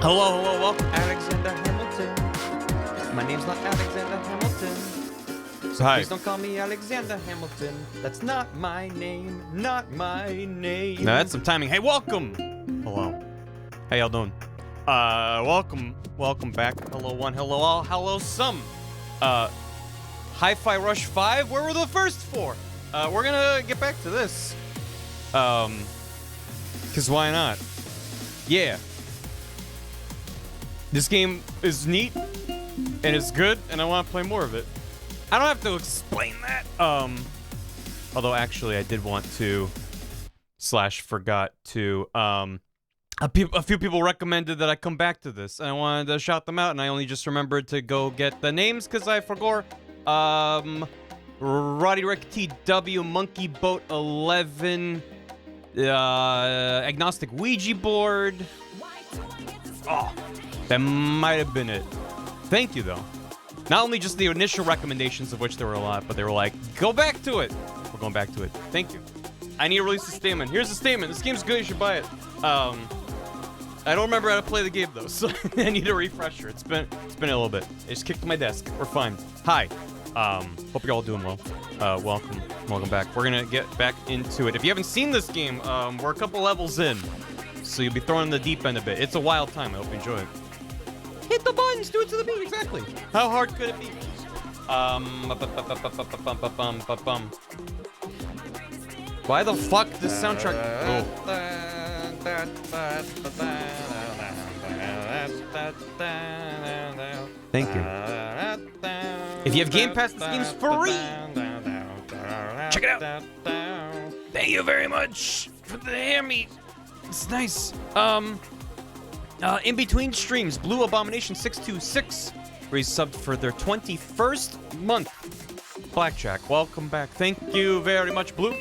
Hello, hello, welcome, Alexander Hamilton. My name's not Alexander Hamilton. So Hi. please don't call me Alexander Hamilton. That's not my name, not my name. Now that's some timing. Hey, welcome. Hello. How y'all doing? Welcome back. Hello one, hello all, hello some. Hi-Fi Rush 5, where were the first four? We're gonna get back to this. Cause why not? Yeah. This game is neat, and it's good, and I want to play more of it. I don't have to explain that. Although actually I did want to, forgot to, a few people recommended that I come back to this, and I wanted to shout them out, and I only just remembered to go get the names, because I forgot. Roddy Rick TW, Monkey Boat 11, Agnostic Ouija Board. Oh, that might have been it. Thank you, though. Not only just the initial recommendations, of which there were a lot, but they were like, go back to it. We're going back to it. Thank you. I need to release a statement. Here's the statement. This game's good. You should buy it. I don't remember how to play the game, though, so I need a refresher. It's been a little bit. I just kicked my desk. We're fine. Hi. Hope you're all doing well. Welcome back. We're gonna get back into it. If you haven't seen this game, we're a couple levels in, so you'll be thrown in the deep end a bit. It's a wild time. I hope you enjoy it. Hit the buttons, do it to the beat, exactly. How hard could it be? Why the fuck this soundtrack? Oh. Thank you. If you have Game Pass, this game's free. Check it out. Thank you very much for the hammy. It's nice. In between streams, Blue Abomination 626 resubbed for their 21st month. Blackjack, welcome back. Thank you very much, Blue.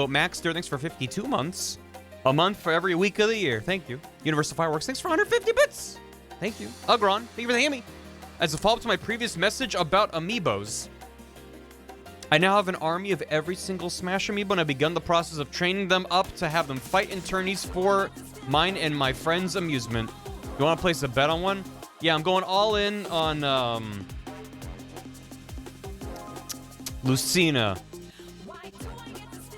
Maxter, thanks for 52 months. A month for every week of the year. Thank you. Universal Fireworks, thanks for 150 bits. Thank you. Ugron, thank you for the hammy. As a follow-up to my previous message about amiibos, I now have an army of every single Smash amiibo, and I've begun the process of training them up to have them fight in tourneys for mine and my friends' amusement. You want to place a bet on one? Yeah, I'm going all in on Lucina.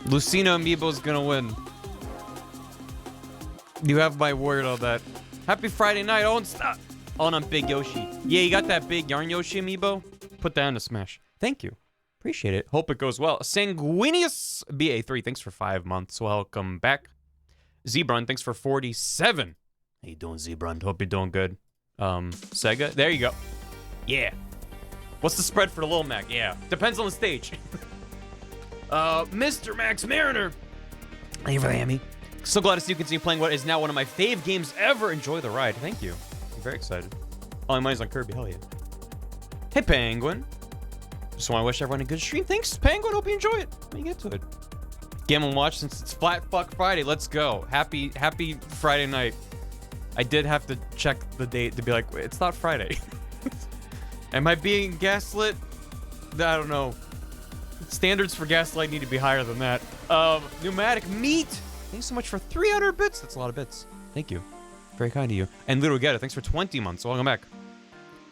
Lucina amiibo's gonna win. You have my word on that. Happy Friday night. Oh, and stop. Oh, and I'm Big Yoshi. Yeah, you got that big Yarn Yoshi amiibo? Put that in the Smash. Thank you. Appreciate it. Hope it goes well. Sanguinius BA3, thanks for 5 months. Welcome back. Zebron, thanks for 47. How you doing, Zebron? Hope you're doing good. Sega, there you go. Yeah. What's the spread for the Lil Mac? Yeah. Depends on the stage. Mr. Max Mariner. Thank you for the hammy. So glad to see you continue playing what is now one of my fave games ever. Enjoy the ride. Thank you. I'm very excited. All my money's on Kirby. Hell yeah. Hey, Penguin. Just want to wish everyone a good stream. Thanks, Penguin. Hope you enjoy it when you get to it. Game and watch since it's Flat Fuck Friday. Let's go. Happy Friday night. I did have to check the date to be like, wait, it's not Friday. Am I being gaslit? I don't know. Standards for gaslight need to be higher than that. Pneumatic Meat. Thanks so much for 300 bits. That's a lot of bits. Thank you. Very kind of you. And Little Getta, thanks for 20 months. Welcome back.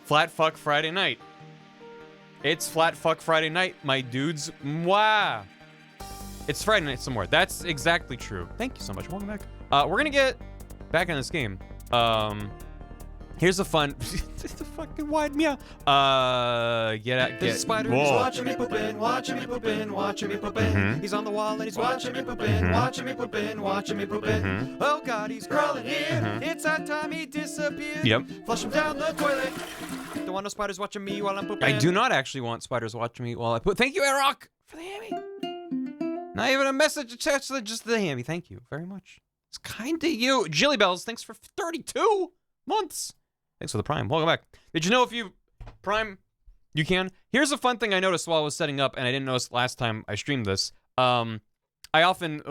Flat Fuck Friday night. It's Flat Fuck Friday night, my dudes. Mwah. It's Friday night somewhere. That's exactly true. Thank you so much. Welcome back. We're gonna get back in this game. Here's a fun. The fucking wide meow. Get Spider is watching me poopin', watching me poopin', watching me poopin'. He's on the wall and he's watching me poopin', watching me poopin', watching me poopin'. Oh God, he's crawling here. It's that time he disappeared. Yep. Flush him down the toilet. Don't want no spiders watching me while I'm pooping. I do not actually want spiders watching me while I poop. Thank you, Arock, for the hammy. Not even a message attached to just the hammy. Thank you very much. It's kind of you. Jilly Bells, thanks for 32 months. Thanks for the Prime. Welcome back. Did you know if you Prime, you can? Here's a fun thing I noticed while I was setting up, and I didn't notice last time I streamed this. I often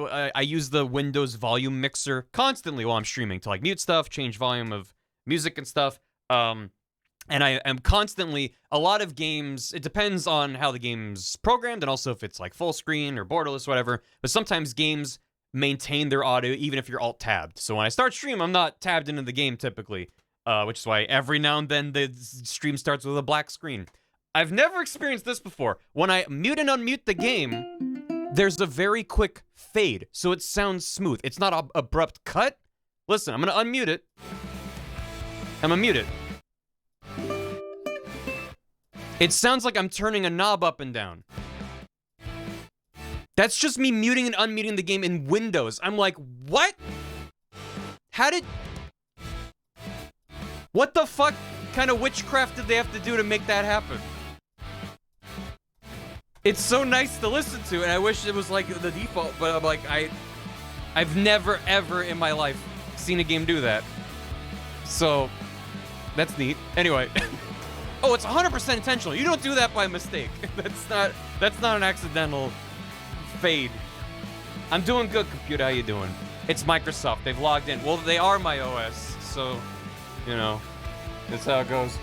use the Windows volume mixer constantly while I'm streaming to like mute stuff, change volume of music and stuff. And I am constantly, a lot of games, it depends on how the game's programmed and also if it's like full screen or borderless, whatever. But sometimes games maintain their audio even if you're alt-tabbed. So when I start stream, I'm not tabbed into the game typically, which is why every now and then the stream starts with a black screen. I've never experienced this before. When I mute and unmute the game, there's a very quick fade, so it sounds smooth. It's not an abrupt cut. Listen, I'm gonna unmute it. I'm gonna mute it. It sounds like I'm turning a knob up and down. That's just me muting and unmuting the game in Windows. I'm like, what? What the fuck kind of witchcraft did they have to do to make that happen? It's so nice to listen to, and I wish it was like the default, but I'm like, I've never, ever in my life seen a game do that. So, that's neat. Anyway. Oh, it's 100% intentional. You don't do that by mistake. That's not an accidental fade. I'm doing good, computer. How you doing? It's Microsoft. They've logged in. Well, they are my OS, so, you know, that's how it goes.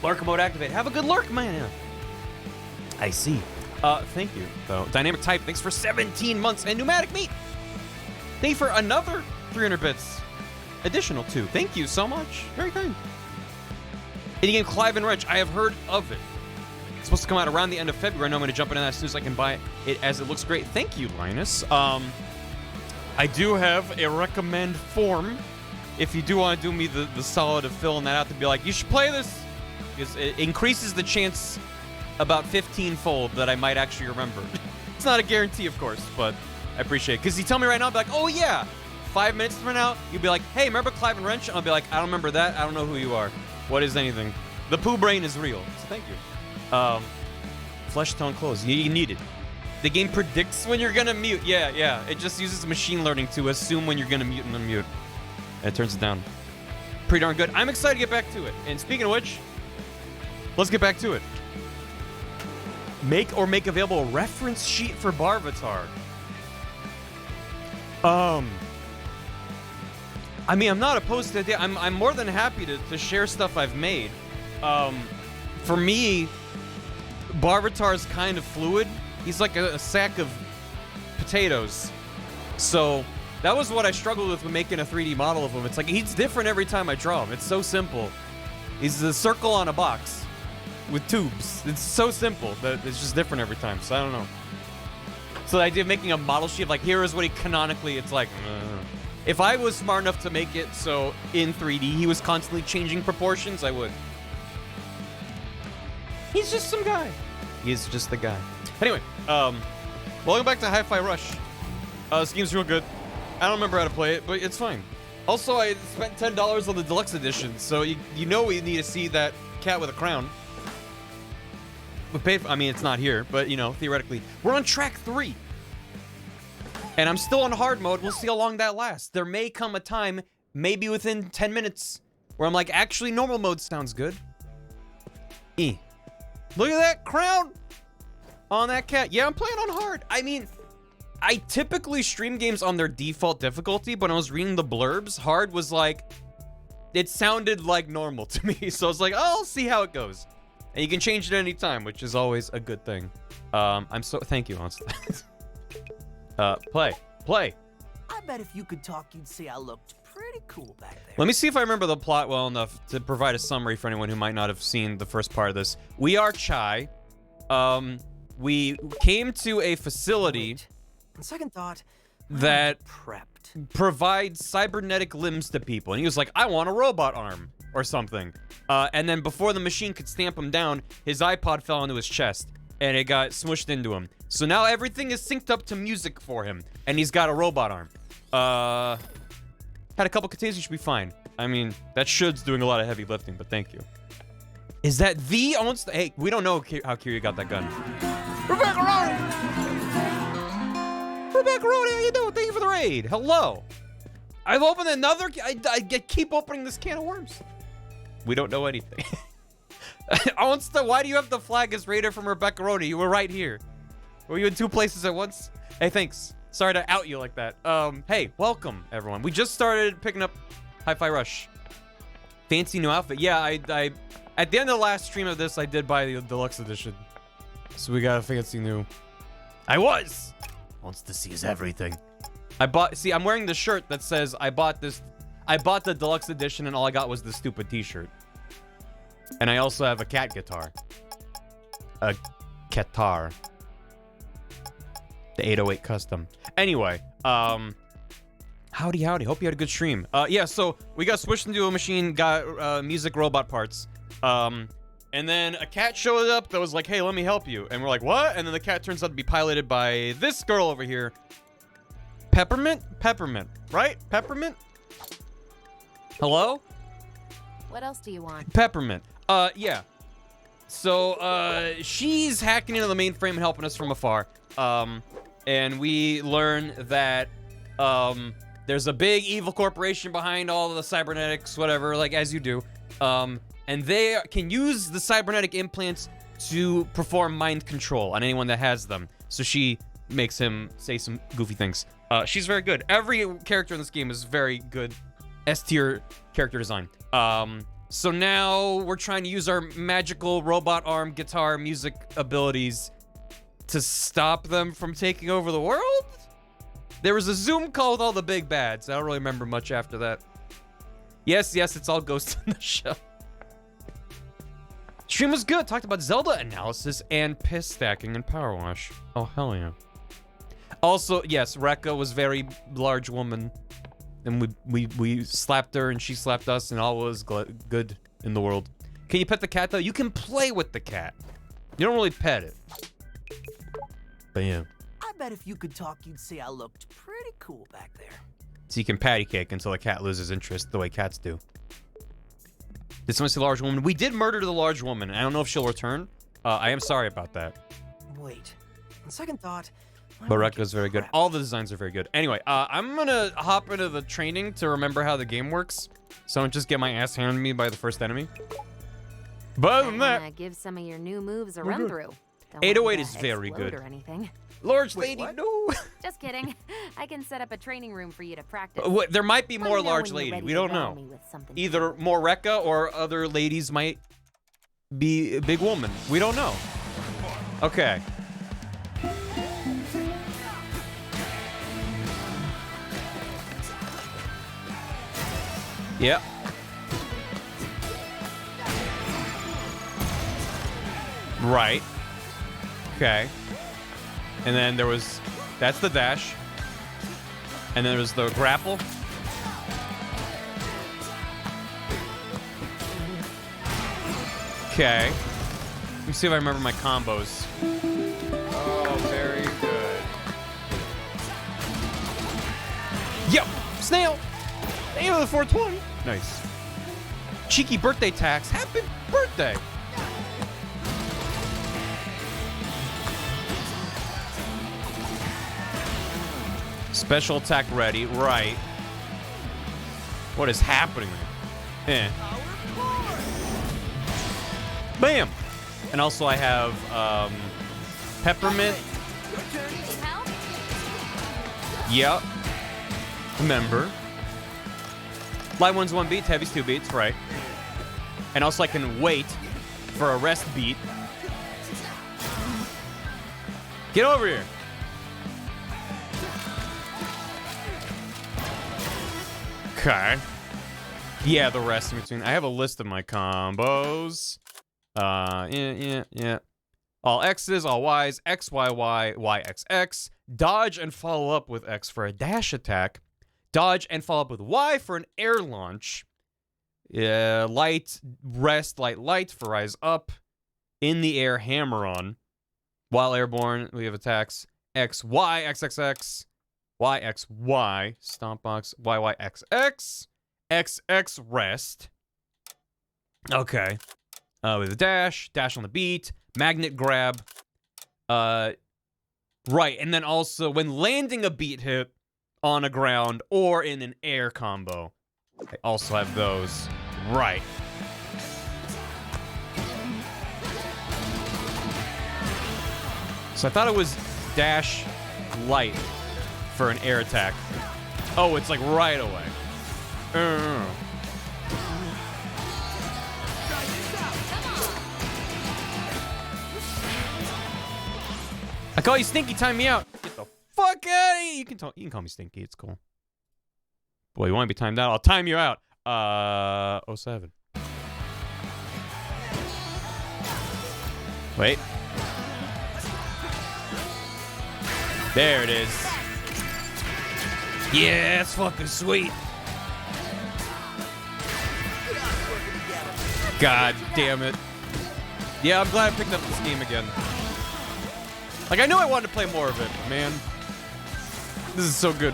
Lurk mode activate. Have a good lurk, man. I see. Thank you, though. Dynamic Type, thanks for 17 months. And Pneumatic Meat, thank you for another 300 bits. Additional 2. Thank you so much. Very kind. Indie game Clive and Wrench, I have heard of it. It's supposed to come out around the end of February. I know I'm going to jump into that as soon as I can buy it, as it looks great. Thank you, Linus. I do have a recommend form if you do want to do me the solid of filling that out to be like, you should play this, because it increases the chance about 15-fold that I might actually remember. It's not a guarantee, of course, but I appreciate it. Because you tell me right now, I'll be like, oh yeah, 5 minutes from now, you'll be like, hey, remember Clive and Wrench? And I'll be like, I don't remember that. I don't know who you are. What is anything? The poo brain is real. So thank you. Flesh tone close. You need it. The game predicts when you're gonna mute. Yeah. It just uses machine learning to assume when you're gonna mute and unmute. And it turns it down. Pretty darn good. I'm excited to get back to it. And speaking of which, let's get back to it. Make available a reference sheet for Barvatar. I mean, I'm not opposed to it. I'm more than happy to share stuff I've made. For me, Barvatar is kind of fluid. He's like a sack of potatoes. So that was what I struggled with when making a 3D model of him. It's like he's different every time I draw him. It's so simple. He's a circle on a box with tubes. It's so simple that it's just different every time. So I don't know. So the idea of making a model sheet of like, here is what he canonically, it's like, if I was smart enough to make it so in 3D he was constantly changing proportions, I would. He's just some guy. He's just the guy. Anyway, welcome back to Hi-Fi Rush. This game's real good. I don't remember how to play it, but it's fine. Also, I spent $10 on the deluxe edition, so you know we need to see that cat with a crown. But paid for, I mean, it's not here, but you know, theoretically, we're on track 3. And I'm still on hard mode. We'll see how long that lasts. There may come a time, maybe within 10 minutes, where I'm like, actually, normal mode sounds good. Look at that crown on that cat. Yeah, I'm playing on hard. I mean, I typically stream games on their default difficulty, but when I was reading the blurbs, hard was like, it sounded like normal to me. So I was like, oh, I'll see how it goes. And you can change it at any time, which is always a good thing. Thank you, honestly. Play. I bet if you could talk, you'd say I looked pretty cool back there. Let me see if I remember the plot well enough to provide a summary for anyone who might not have seen the first part of this. We are Chai. We came to a facility On second thought, that prepped. provides cybernetic limbs to people. And he was like, I want a robot arm or something. And then before the machine could stamp him down, his iPod fell onto his chest and it got smushed into him. So now everything is synced up to music for him, and he's got a robot arm. Had a couple containers, he should be fine. I mean, that should's doing a lot of heavy lifting, but thank you. Is that the almost? Hey, we don't know how Kiryu got that gun. Rebecca Roni, how you doing? Thank you for the raid. Hello. I've opened another. I keep opening this can of worms. We don't know anything. Why do you have the flag as raider from Rebecca Roni? You were right here. Were you in 2 places at once? Hey, thanks. Sorry to out you like that. Hey, welcome, everyone. We just started picking up Hi-Fi Rush. Fancy new outfit. Yeah, I at the end of the last stream of this, I did buy the deluxe edition. So we got a fancy new. I was Wants to seize everything. See, I'm wearing the shirt that says I bought the deluxe edition and all I got was the stupid t-shirt. And I also have a cat guitar. A Qatar. The 808 custom. Anyway, howdy. Hope you had a good stream. Yeah, so we got switched into a machine, got music robot parts. And then a cat showed up that was like, hey, let me help you. And we're like, what? And then the cat turns out to be piloted by this girl over here. Peppermint? Peppermint, right? Peppermint? Hello? What else do you want? Peppermint. Yeah. So, she's hacking into the mainframe and helping us from afar. And we learn that, there's a big evil corporation behind all of the cybernetics, whatever, like, as you do. And they can use the cybernetic implants to perform mind control on anyone that has them. So she makes him say some goofy things. She's very good. Every character in this game is very good. S-tier character design. So now we're trying to use our magical robot arm, guitar, music abilities to stop them from taking over the world? There was a Zoom call with all the big bads. I don't really remember much after that. Yes, it's all Ghost in the Shell. Stream was good. Talked about Zelda analysis and piss stacking and power wash. Oh, hell yeah. Also, yes, Rekka was very large woman. And we slapped her and she slapped us and all was good in the world. Can you pet the cat, though? You can play with the cat. You don't really pet it. But yeah. I bet if you could talk, you'd say I looked pretty cool back there. So you can patty cake until the cat loses interest the way cats do. Did someone see the large woman? We did murder the large woman. I don't know if she'll return. I am sorry about that. Wait. On second thought... But Rekka's very good. All the designs are very good. Anyway, I'm gonna hop into the training to remember how the game works. So I don't just get my ass handed to me by the first enemy. But other than that... give some of your new moves a run through. 808 is very good. Or anything. Large lady, no. Just kidding. I can set up a training room for you to practice. There might be more large lady. We don't know. Either more Rekka or other ladies might be a big woman. We don't know. Okay. Yep. Right. Okay. And then there was... That's the dash. And then there was the grapple. Okay. Let me see if I remember my combos. Oh, very good. Yep! Snail! Snail of the 420! Nice. Cheeky birthday tax. Happy birthday! Special attack ready, right. What is happening there? Eh. Bam! And also I have, Peppermint. Yep. Remember. Light one's 1 beat, heavy's 2 beats, right. And also I can wait for a rest beat. Get over here. Okay. Yeah, the rest in between. I have a list of my combos. Yeah. All X's, all Y's, X, Y, Y, Y, X, X. Dodge and follow up with X for a dash attack. Dodge and follow up with Y for an air launch. Light, rest, light for rise up. In the air, hammer on. While airborne, we have attacks. X, Y, X, X, X. Y, X, Y. Stomp box. Y, Y, X, X. X, X, rest. Okay. With a dash. Dash on the beat. Magnet grab. Right. And then also, when landing a beat hit on a ground or in an air combo. I also have those. Right. So I thought it was dash light for an air attack. Oh, it's like right away. I call you Stinky, time me out. Get the fuck out of here. You can call me Stinky. It's cool. Boy, you want to be timed out? I'll time you out. 07. Wait. There it is. Yeah, that's fucking sweet. God damn it. Yeah, I'm glad I picked up this game again. Like, I knew I wanted to play more of it, but man. This is so good.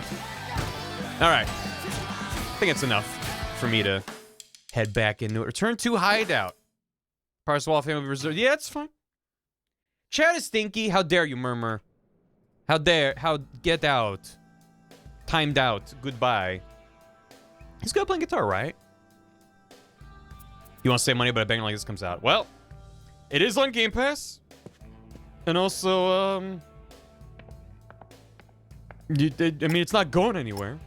Alright. I think it's enough for me to head back into it. Return to hideout. Parcel family reserved. Yeah, it's fine. Chat is stinky. How dare you murmur? How get out. Timed out. Goodbye. He's good at playing guitar, right? You want to save money, but a banger like this comes out. Well, it is on Game Pass. And also, I mean, it's not going anywhere.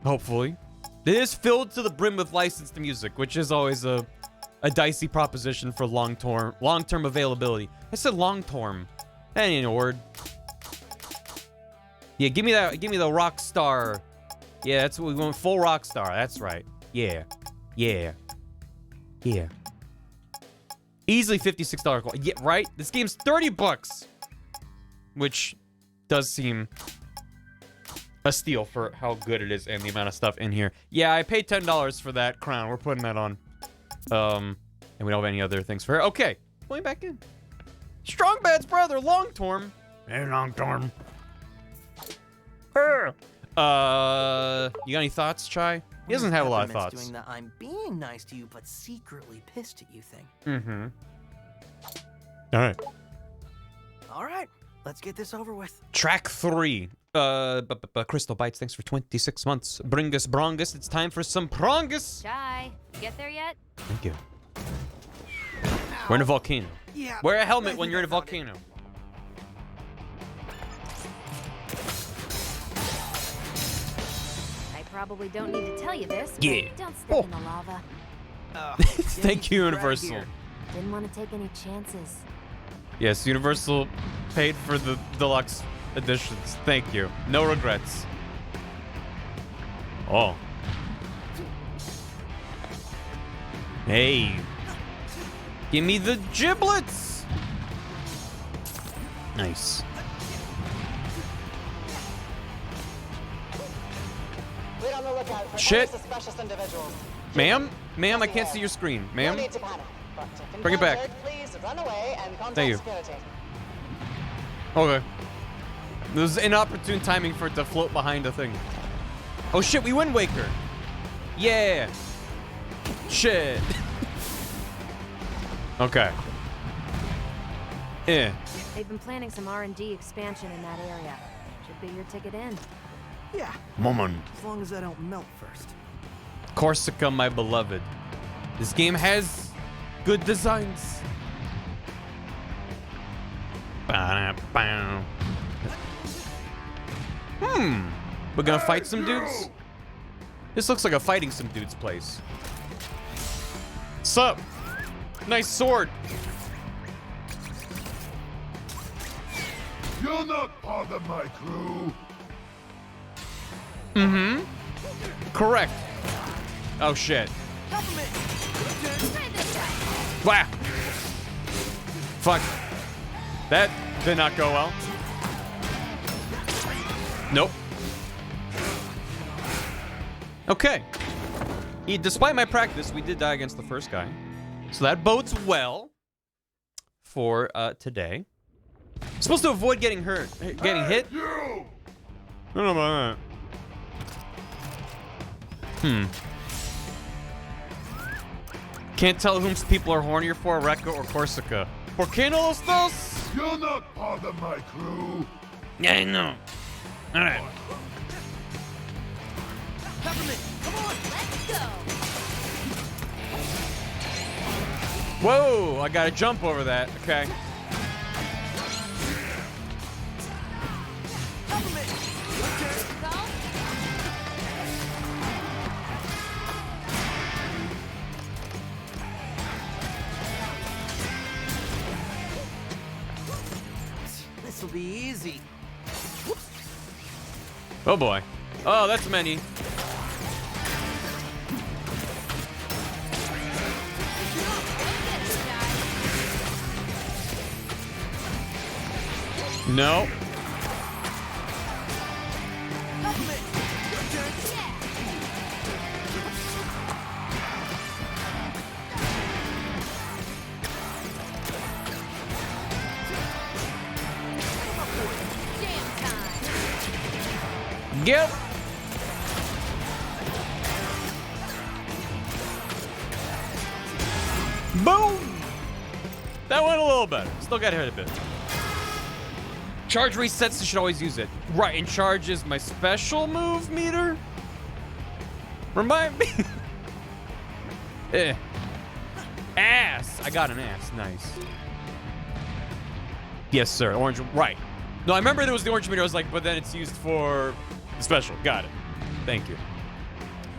Hopefully. It is filled to the brim with licensed music, which is always a dicey proposition for long-term availability. I said long-term. That ain't a word. Yeah, give me the rock star. Yeah, that's what we want. Full rock star. That's right. Yeah. Yeah. Yeah. Easily $56. Yeah, right? This game's $30. Which does seem a steal for how good it is and the amount of stuff in here. Yeah, I paid $10 for that crown. We're putting that on. And we don't have any other things for her. Okay. Going back in. Strong Bad's brother, Long-Torm. Hey, Long-Torm. You got any thoughts, Chai? He doesn't have a lot of thoughts. Doing the I'm being nice to you, but secretly pissed at you thing. Mm-hmm. All right. All right, let's get this over with. Track 3. Crystal Bites, thanks for 26 months. Bringus Brongus, it's time for some prongus. Shy, you get there yet? Thank you. We're in a volcano. Yeah. Wear a helmet when you're in a volcano. I probably don't need to tell you this, but Yeah. don't step in the lava. Thank you, Universal. Didn't want to take any chances. Yes, Universal paid for the deluxe editions. Thank you. No regrets. Oh. Hey. Give me the giblets. Nice. We're on the lookout for Shit. any suspicious individuals. Ma'am? Ma'am, I can't see your screen. No Ma'am? need to panic, but if Bring it back. encountered, please run away and contact Thank you. security. Okay. This is inopportune timing for it to float behind a thing. Oh shit, we Wind Waker. Yeah. Shit. Okay. Yeah. They've been planning some R&D expansion in that area. Should be your ticket in. Yeah, Moment. as long as I don't melt first. Corsica, my beloved. This game has good designs. Ba-da-bow. We're gonna fight some dudes? This looks like a fighting some dudes place. Sup? Nice sword. You'll not bother my crew. Mm-hmm. Correct. Oh shit. Try this guy. Wow. Fuck. That did not go well. Nope. Okay. Despite my practice, we did die against the first guy. So that bodes well for today. Supposed to avoid getting hurt, getting hit. You! I don't know about that. Can't tell whom people are hornier for, Rekka or Corsica. ¿Por qué no los dos? You'll not bother my crew. Yeah, I know. All right. Let's go. Whoa, I gotta jump over that. Okay. This'll be easy. Oh boy. Oh, that's many. No. Yep. Boom! That went a little better. Still got hit a bit. Charge resets, you should always use it. Right, and charge is my special move meter? Remind me. Ass! I got an ass. Nice. Yes, sir. Orange. Right. No, I remember there was the orange meter. I was like, but then it's used for the special. Got it. Thank you.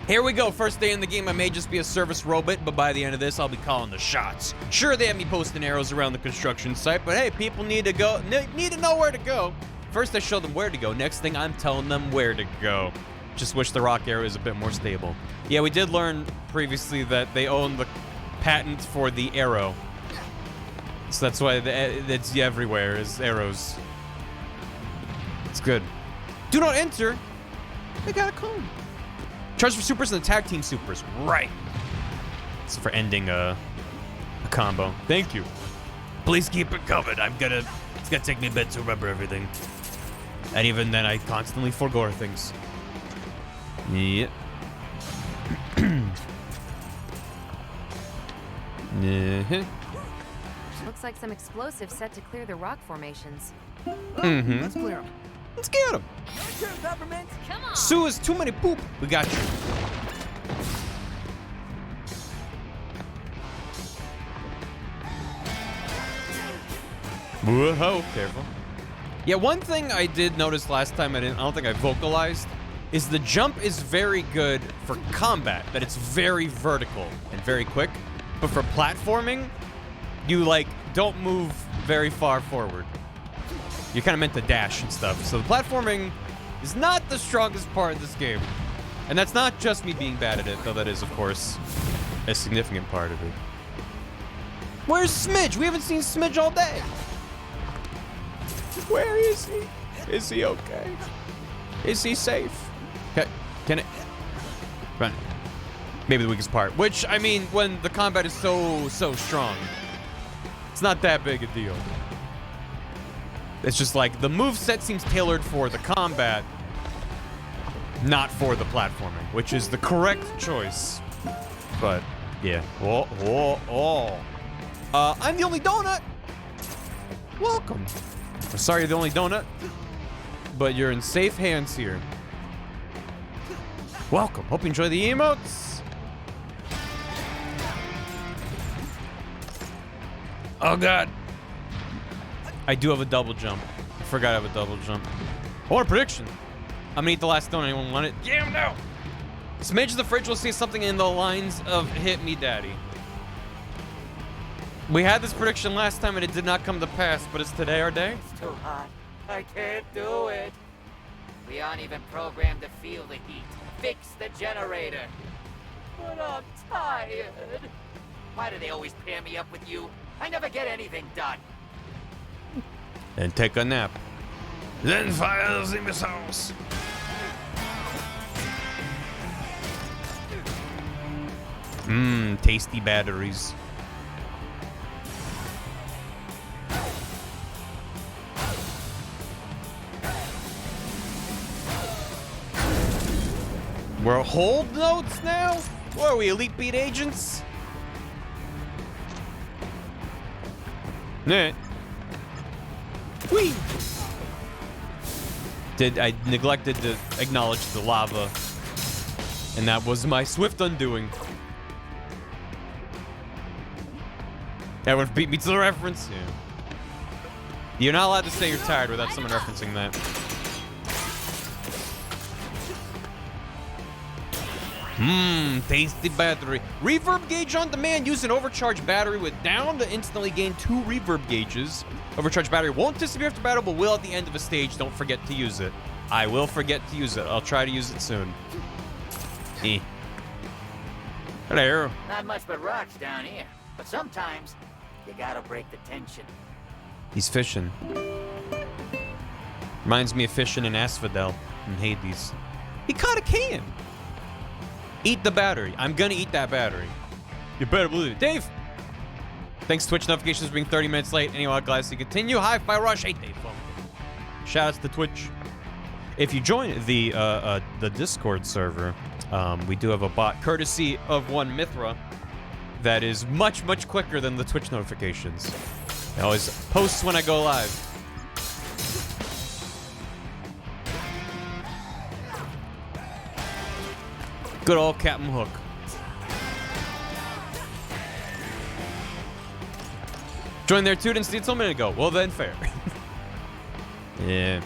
Here we go. First day in the game. I may just be a service robot, but by the end of this, I'll be calling the shots. Sure, they have me posting arrows around the construction site, but hey, people need to go. Need to know where to go. First, I show them where to go. Next thing, I'm telling them where to go. Just wish the rock arrow is a bit more stable. Yeah, we did learn previously that they own the patent for the arrow. So that's why it's everywhere is arrows. It's good. Do not enter. They got a cone. Charge for supers and attack team supers. Right. It's for ending a combo. Thank you. Please keep it covered. It's gonna take me a bit to remember everything. And even then, I constantly forgo things. Yep. Looks like some explosives set to clear the rock formations. Let's clear 'em. Let's get him. Your turn, Peppermint. Come on. Sue is too many poop. We got you. Whoa, careful. Yeah, one thing I did notice last time I don't think I vocalized is the jump is very good for combat, that it's very vertical and very quick. But for platforming, you like don't move very far forward. You're kind of meant to dash and stuff. So the platforming is not the strongest part of this game. And that's not just me being bad at it, though that is, of course, a significant part of it. Where's Smidge? We haven't seen Smidge all day. Where is he? Is he okay? Is he safe? Can it? Run. Maybe the weakest part. Which, I mean, when the combat is so strong, it's not that big a deal. It's just like the moveset seems tailored for the combat, not for the platforming, which is the correct choice. But, yeah. I'm the only donut. Welcome. I'm sorry you're the only donut, but you're in safe hands here. Welcome. Hope you enjoy the emotes. Oh, God. I do have a double jump. I forgot I have a double jump. I want a prediction. I'm gonna eat the last donut. Anyone want it? Yeah, no. Smidge the fridge will say something in the lines of "Hit me, Daddy." We had this prediction last time and it did not come to pass, but is today our day? It's too hot. I can't do it. We aren't even programmed to feel the heat. Fix the generator. But I'm tired. Why do they always pair me up with you? I never get anything done. And take a nap. Then fire the missiles. Tasty batteries. We're hold notes now? What are we, Elite Beat agents? Nah. Whee! I neglected to acknowledge the lava, and that was my swift undoing. Everyone beat me to the reference? Yeah. You're not allowed to say you're tired without someone referencing that. Tasty battery. Reverb gauge on demand. Use an overcharged battery with down to instantly gain 2 reverb gauges. Overcharged battery won't disappear after battle, but will at the end of a stage. Don't forget to use it. I will forget to use it. I'll try to use it soon. Hello. Not much but rocks down here. But sometimes, you gotta break the tension. He's fishing. Reminds me of fishing in Asphodel in Hades. He caught a can. Eat the battery. I'm gonna eat that battery. You better believe it. Dave! Thanks, Twitch notifications being 30 minutes late. Anyway, glad to continue. Hi-Fi Rush. Hey, Dave. Shoutouts to Twitch. If you join the Discord server, we do have a bot, courtesy of one Mithra, that is much, much quicker than the Twitch notifications. It always posts when I go live. Good old Captain Hook. Joined there too, didn't see it till a minute ago. Well then, fair. Yeah.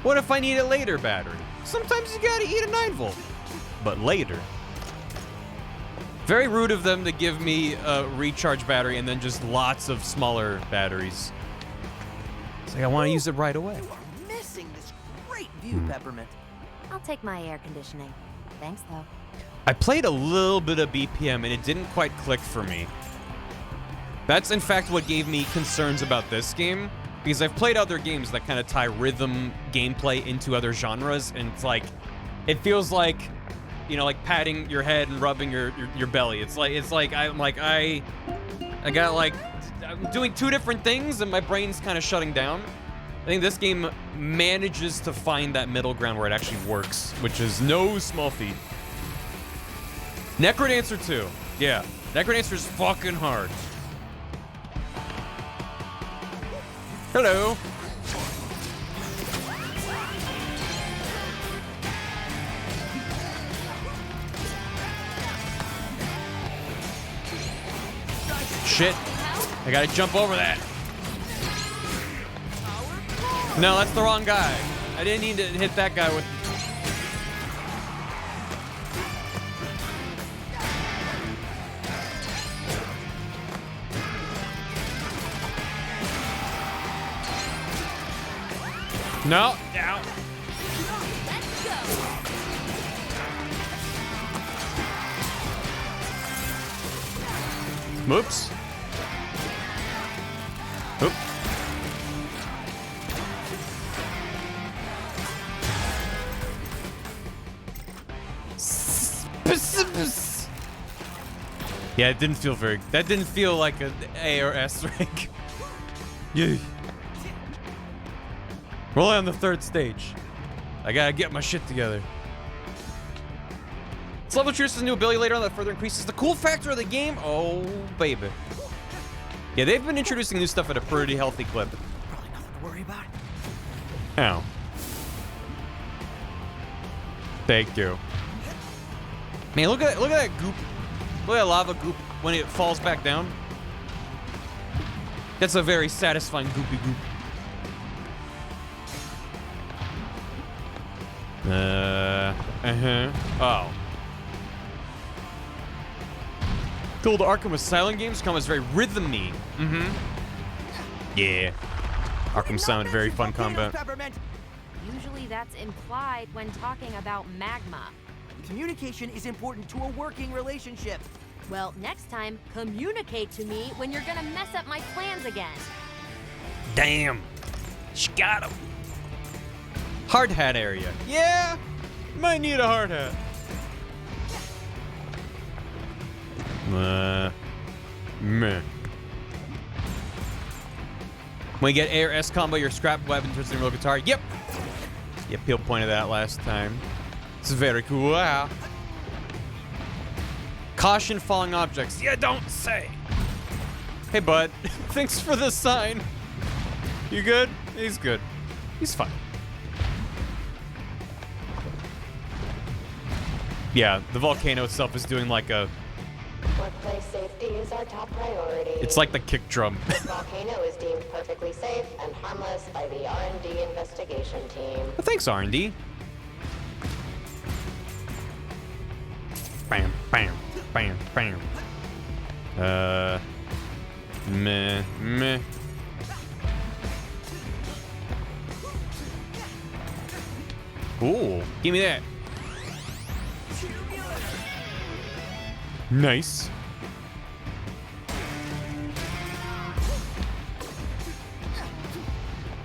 What if I need a later battery? Sometimes you gotta eat a 9-volt. But later. Very rude of them to give me a recharge battery and then just lots of smaller batteries. It's like I want to use it right away. You are missing this great view, Peppermint. I'll take my air conditioning. Thanks, though. I played a little bit of BPM and it didn't quite click for me. That's in fact what gave me concerns about this game, because I've played other games that kind of tie rhythm gameplay into other genres, and it's like, it feels like, you know, like patting your head and rubbing your belly. It's like I got like, I'm doing two different things and my brain's kind of shutting down. I think this game manages to find that middle ground where it actually works, which is no small feat. Necrodancer 2. Yeah, Necrodancer's fucking hard. Hello. Shit. I gotta jump over that. No, that's the wrong guy. I didn't need to hit that guy with... No, down. Oops. Oop. Yeah, it didn't feel very... That didn't feel like an A or S rank. Yeah. We're only on the 3rd stage. I gotta get my shit together. This level introduces a new ability later on that further increases the cool factor of the game. Oh, baby. Yeah, they've been introducing new stuff at a pretty healthy clip. Probably nothing to worry about. Ow. Thank you. Man, look at that goop. Look at that lava goop when it falls back down. That's a very satisfying goopy goop. Oh. Cool, the Arkham Asylum games come as very rhythmy. Yeah. Arkham sound, very fun combat. Usually that's implied when talking about magma. Communication is important to a working relationship. Well, next time, communicate to me when you're gonna mess up my plans again. Damn. She got him. Hard hat area. Yeah. Might need a hard hat. Meh. When you get A or S combo, your scrap weapon turns into a real guitar. Yep. Yep, Peel pointed that out last time. It's very cool. Wow. Caution falling objects. Yeah, don't say. Hey, bud. Thanks for the sign. You good? He's good. He's fine. Yeah, the volcano itself is doing like a... Workplace safety is our top priority. It's like the kick drum. This volcano is deemed perfectly safe and harmless by the R&D investigation team. Well, thanks, R&D. Bam, bam, bam, bam. Meh. Ooh, give me that. Nice.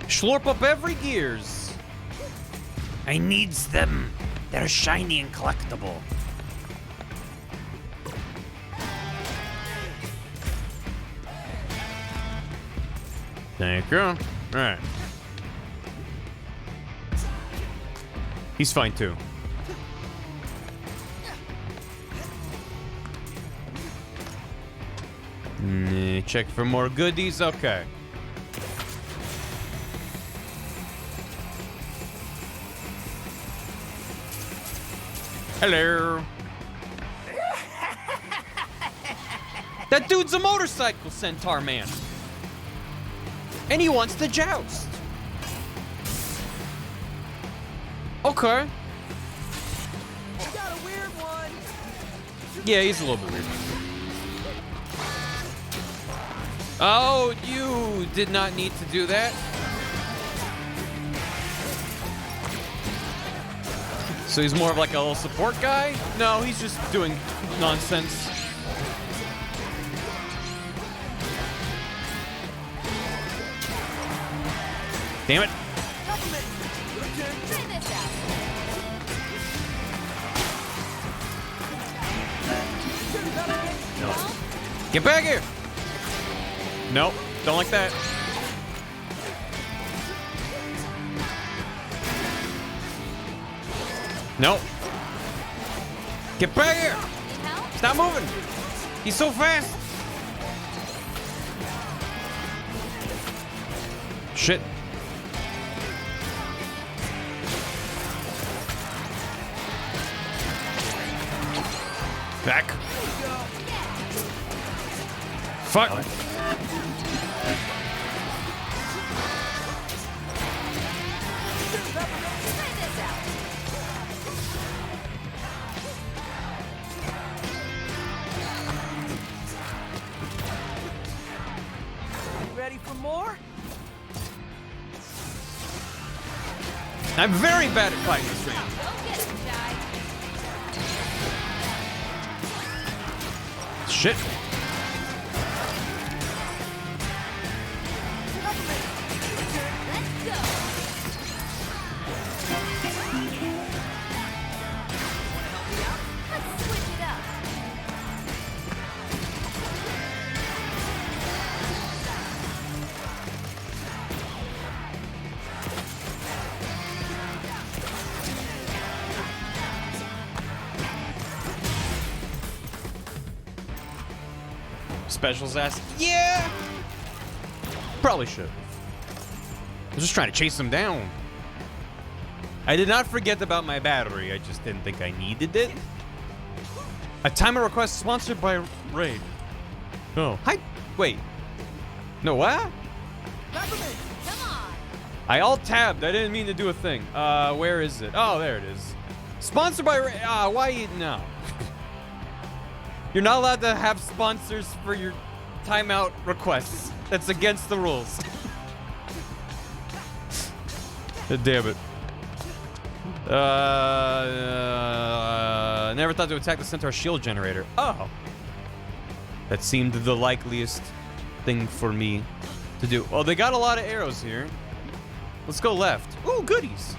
Slurp up every gears. I needs them. They're shiny and collectible. Thank you. All right. He's fine too. Check for more goodies. Okay. Hello. That dude's a motorcycle centaur man. And he wants to joust. Okay. You got a weird one. Yeah, he's a little bit weird. Oh, you did not need to do that. So he's more of like a little support guy? No, he's just doing nonsense. Damn it. No. Get back here. Nope, don't like that. Nope. Get back here. Stop moving. He's so fast. Shit. Back. Fuck. Ready for more? I'm very bad at fighting this game. Shit. Specials ass. Yeah. Probably should. I was just trying to chase him down. I did not forget about my battery. I just didn't think I needed it. A timer request sponsored by Raid. Oh. Hi. Wait. No, what? Come on. I alt-tabbed. I didn't mean to do a thing. Where is it? Oh, there it is. Sponsored by Raid. Why you... No. You're not allowed to have sponsors for your timeout requests. That's against the rules. Damn it. Never thought to attack the Centaur shield generator. Oh. That seemed the likeliest thing for me to do. Well, they got a lot of arrows here. Let's go left. Ooh, goodies.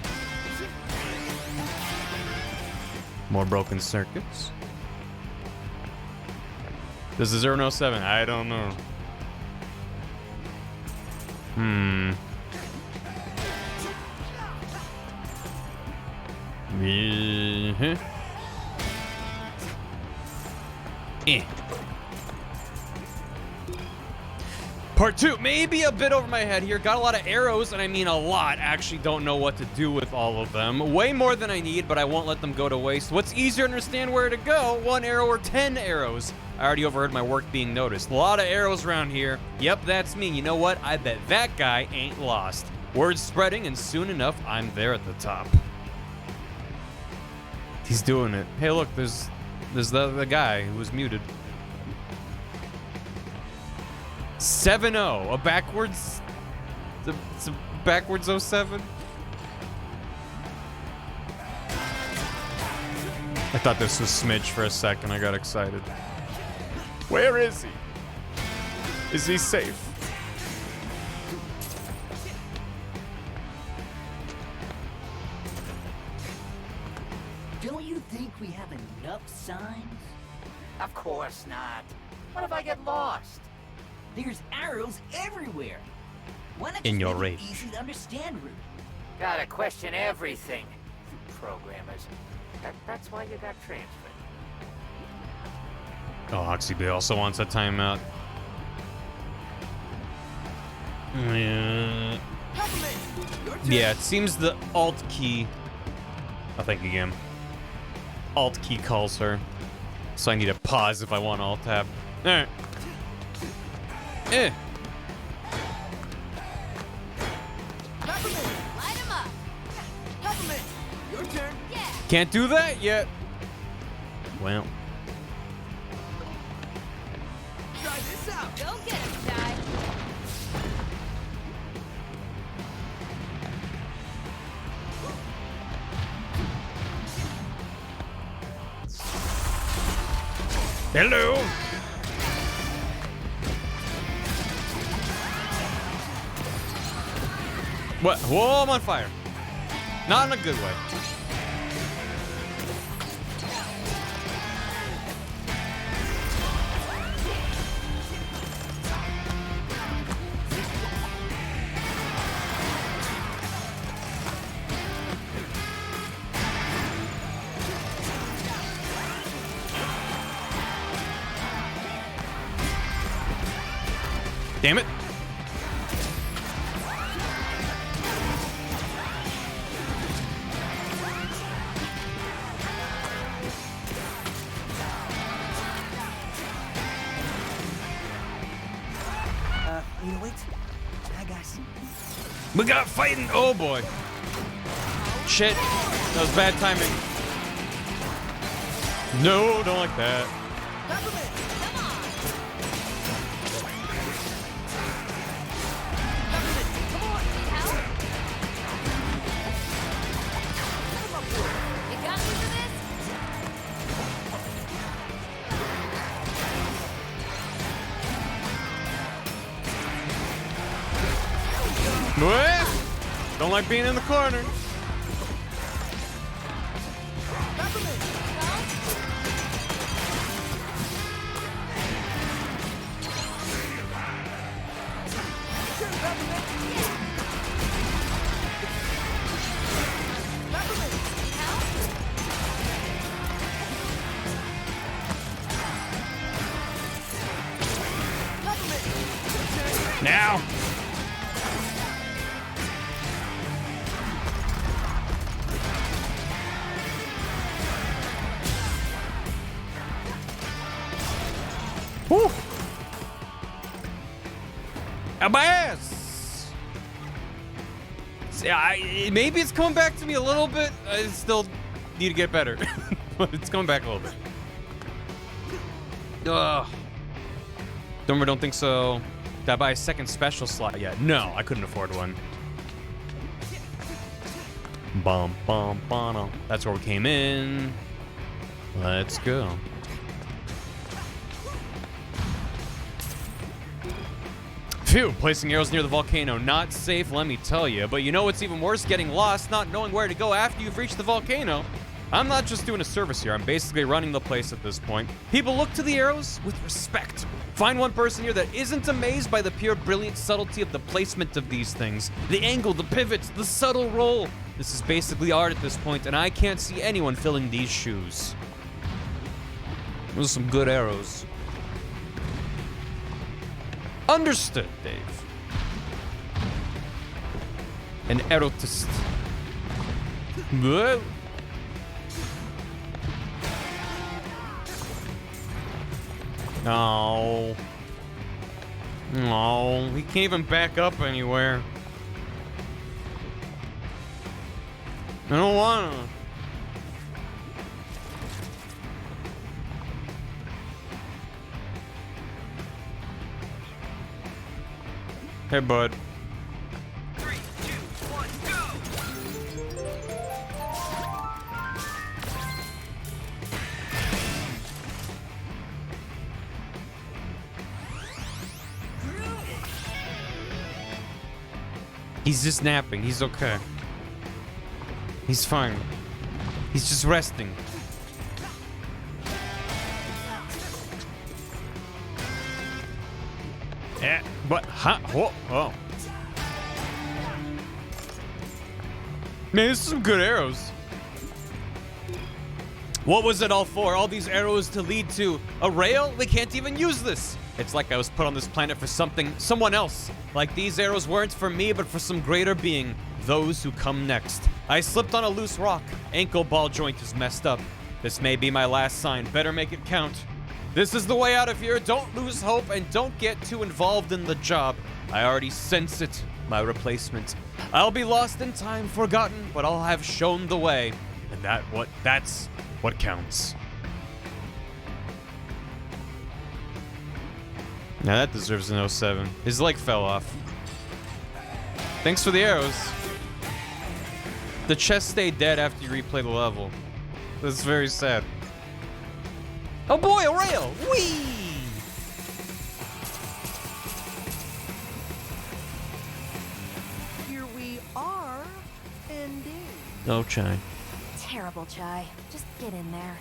More broken circuits. This is 007. I don't know. Part 2, maybe a bit over my head here. Got a lot of arrows, and I mean a lot. Actually don't know what to do with all of them. Way more than I need, but I won't let them go to waste. What's easier to understand where to go? 1 arrow or 10 arrows? I already overheard my work being noticed. A lot of arrows around here. Yep, that's me. You know what? I bet that guy ain't lost. Word's spreading, and soon enough, I'm there at the top. He's doing it. Hey, look, there's the guy who was muted. 7-0, a backwards... It's a backwards 07? I thought this was Smidge for a second. I got excited. Where is he? Is he safe? Don't you think we have enough signs? Of course not. What if I get lost? There's arrows everywhere. Why not In just your make rage. it easy to understand route? Gotta question everything. You programmers. That's why you got transferred. Oh, Oxybay also wants a timeout. Yeah, it seems the Alt key. Oh, thank you, game. Alt key calls her. So I need to pause if I want Alt tab. Alright. Eh. Light 'em up. Your turn. Yeah. Can't do that yet. Well. Try this out. Go get him, Shy. Hello. What? Whoa, I'm on fire. Not in a good way. Damn it. You know, wait. Hi, guys. We got fighting. Oh boy. Shit. That was bad timing. No, don't like that. You got me for this? What? Don't like being in the corner. Now. Woo! Out my ass! See, maybe it's coming back to me a little bit. I still need to get better. But it's coming back a little bit. Ugh. Don't think so. Did I buy a second special slot yet? No, I couldn't afford one. Bum, bum, bum. That's where we came in. Let's go. Phew, placing arrows near the volcano. Not safe, let me tell you. But you know what's even worse? Getting lost, not knowing where to go after you've reached the volcano. I'm not just doing a service here. I'm basically running the place at this point. People look to the arrows with respect. Find one person here that isn't amazed by the pure brilliant subtlety of the placement of these things. The angle, the pivots, the subtle roll. This is basically art at this point, and I can't see anyone filling these shoes. Those are some good arrows. Understood, Dave. An erotist. Whoa. No. No, he can't even back up anywhere. I don't wanna. Hey, bud. 3, 2, 1, go! He's just napping. He's okay. He's fine. He's just resting. But, huh? Whoa, oh. Man, this is some good arrows. What was it all for? All these arrows to lead to a rail? We can't even use this. It's like I was put on this planet for someone else. Like these arrows weren't for me, but for some greater being. Those who come next. I slipped on a loose rock. Ankle ball joint is messed up. This may be my last sign. Better make it count. This is the way out of here. Don't lose hope and don't get too involved in the job. I already sense it. My replacement. I'll be lost in time, forgotten, but I'll have shown the way. And that's what counts. Now that deserves an 07. His leg fell off. Thanks for the arrows. The chest stayed dead after you replay the level. That's very sad. Oh boy, a rail! Whee! Here we are, indeed. Oh, Chai. Terrible, Chai. Just get in there.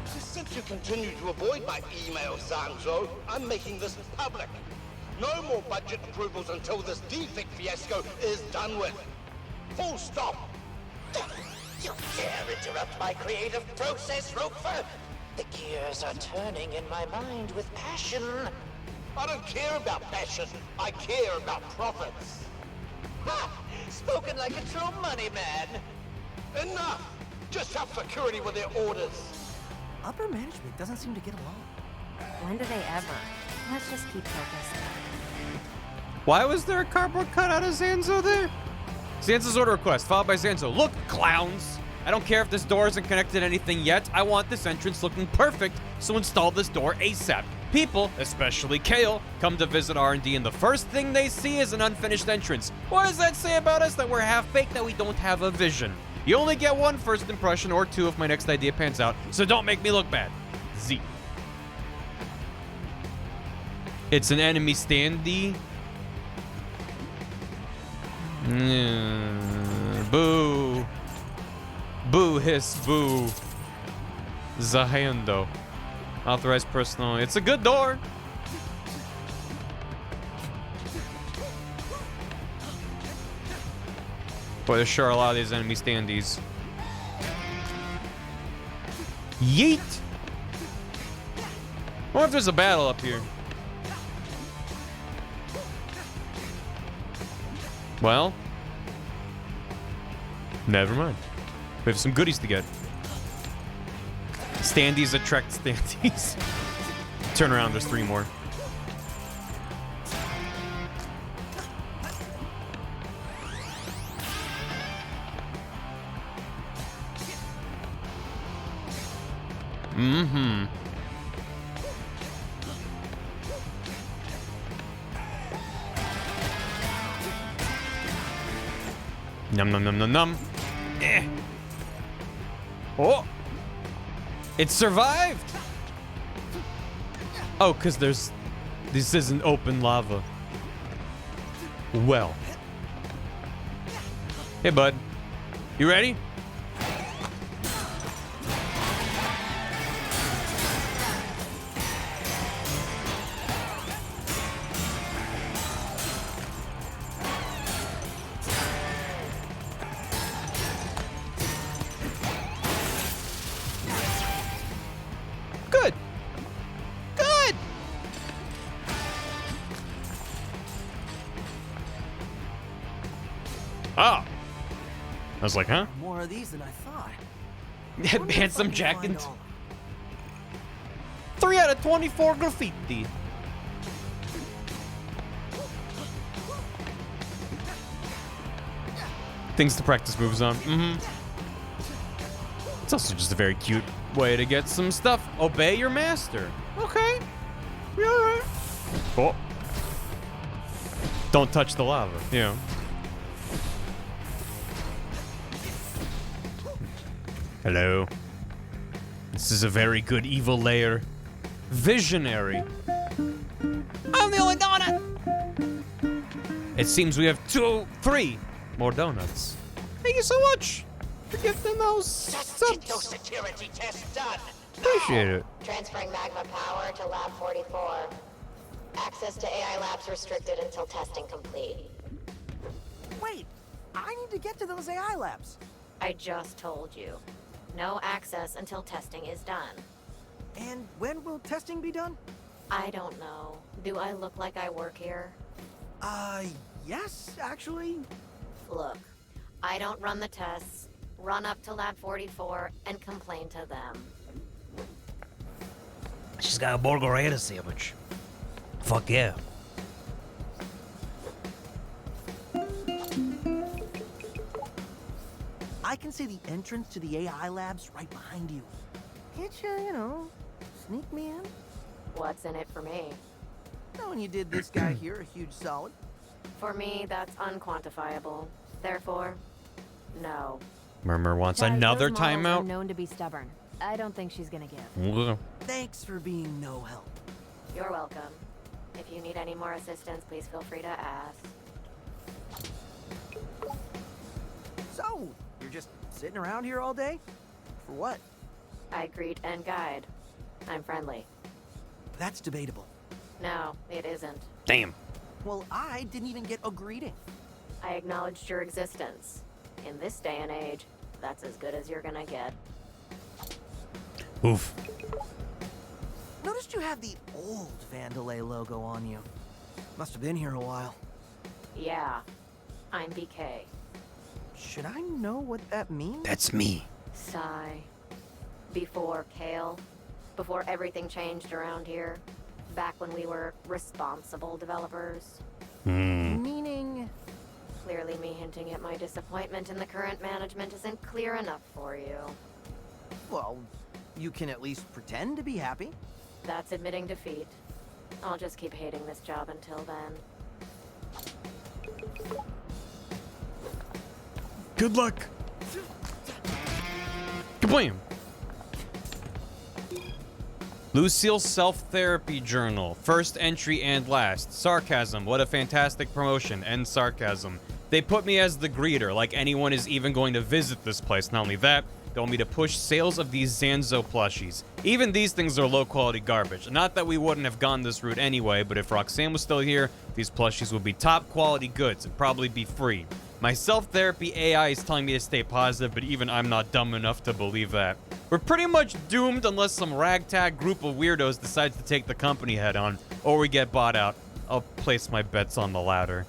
Since you continue to avoid my email, Sanjo, I'm making this public. No more budget approvals until this defect fiasco is done with. Full stop. You dare interrupt my creative process, Roper? The gears are turning in my mind with passion. I don't care about passion. I care about profits. Ha! Spoken like a true money man. Enough! Just have security with their orders. Upper management doesn't seem to get along. When do they ever? Let's just keep focused. Why was there a cardboard cutout of Zanzo there? Zanzo's order request, followed by Zanzo. Look, clowns! I don't care if this door isn't connected to anything yet. I want this entrance looking perfect, so install this door ASAP. People, especially Kale, come to visit R&D, and the first thing they see is an unfinished entrance. What does that say about us? That we're half-baked, that we don't have a vision. You only get one first impression, or two if my next idea pans out, so don't make me look bad. Z. It's an enemy standee. Boo. Boo, hiss, boo. Zahando. Authorized personal. It's a good door. Boy, there's sure a lot of these enemy standees. Yeet! I wonder if there's a battle up here. Well, never mind. We have some goodies to get. Standees attract standees. Turn around, there's 3 more. Mm-hmm. Num num num num num. Eh. Oh! It survived! Oh, because this isn't open lava. Well. Hey, bud. You ready? Good. Good. Oh. I was like, huh? More of these than I thought. Handsome Jack and 3 out of 24 graffiti. Things to practice moves on. Mm-hmm. It's also just a very cute way to get some stuff. Obey your master. Okay. Yeah, all right. Oh. Don't touch the lava. You know. Hello. This is a very good evil layer. Visionary. It seems we have 3 more donuts. Thank you so much for gifting those Just get those subs. security tests done. Appreciate it. Transferring magma power to Lab 44. Access to AI labs restricted until testing complete. Wait, I need to get to those AI labs. I just told you. No access until testing is done. And when will testing be done? I don't know. Do I look like I work here? Yes, actually. Look, I don't run the tests. Run up to Lab 44 and complain to them. She's got a burgerita sandwich. Fuck yeah. I can see the entrance to the AI labs right behind you. Can't you, sneak me in? What's in it for me? Knowing you did this guy here a huge solid. For me, that's unquantifiable. Therefore, no. Murmur wants Guys, another those models are timeout. known to be stubborn. I don't think she's gonna give. Ugh. Thanks for being no help. You're welcome. If you need any more assistance, please feel free to ask. So, you're just sitting around here all day? For what? I greet and guide. I'm friendly. That's debatable. No, it isn't. Damn. Well, I didn't even get a greeting. I acknowledged your existence. In this day and age, that's as good as you're gonna get. Oof. Noticed you have the old Vandalay logo on you. Must have been here a while. Yeah, I'm BK. Should I know what that means? That's me. Sigh. Before Kale. Before everything changed around here. Back when we were responsible developers. Meaning... Clearly me hinting at my disappointment in the current management isn't clear enough for you. Well, you can at least pretend to be happy. That's admitting defeat. I'll just keep hating this job until then. Good luck. Kablam. Lucille's self-therapy journal. First entry and last. Sarcasm. What a fantastic promotion. End sarcasm. They put me as the greeter, like anyone is even going to visit this place. Not only that, they want me to push sales of these Zanzo plushies. Even these things are low-quality garbage. Not that we wouldn't have gone this route anyway, but if Roxanne was still here, these plushies would be top-quality goods and probably be free. My self-therapy AI is telling me to stay positive, but even I'm not dumb enough to believe that. We're pretty much doomed unless some ragtag group of weirdos decides to take the company head-on, or we get bought out. I'll place my bets on the latter.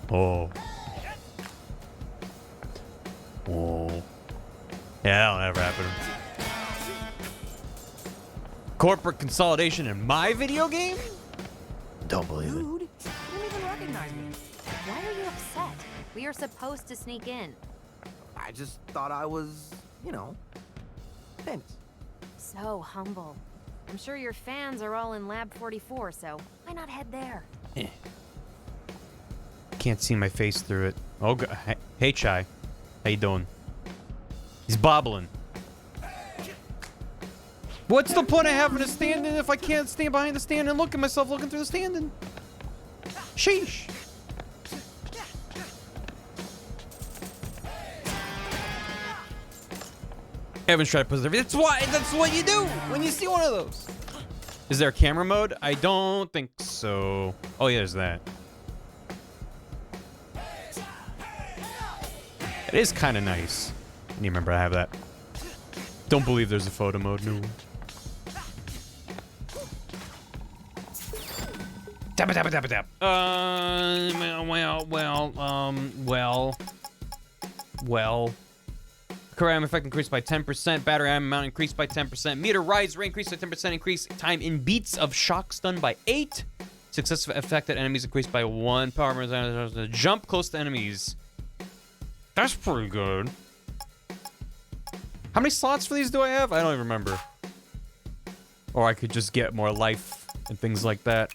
Oh. Oh. Yeah, that'll never happen. Corporate consolidation in my video game? Don't believe it. Dude, you didn't even recognize me. Why are you upset? We are supposed to sneak in. I just thought I was, famous. So humble. I'm sure your fans are all in Lab 44, so why not head there? Can't see my face through it. Oh, hey, Chai. How you doing? He's bobbling. What's the point of having a stand-in if I can't stand behind the stand and look at myself looking through the stand-in? Sheesh. Evan's trying to put it. That's what you do when you see one of those. Is there a camera mode? I don't think so. Oh yeah, there's that. It is kind of nice. I need to remember I have that. Don't believe there's a photo mode. No. Tap it, tap it, tap it, tap. Well. Current ammo effect increased by 10%. Battery ammo amount increased by 10%. Meter rise rate increased by 10%. Increase time in beats of shock stun by 8. Success affected enemies increased by 1. Power jump close to enemies. That's pretty good. How many slots for these do I have? I don't even remember. Or I could just get more life and things like that.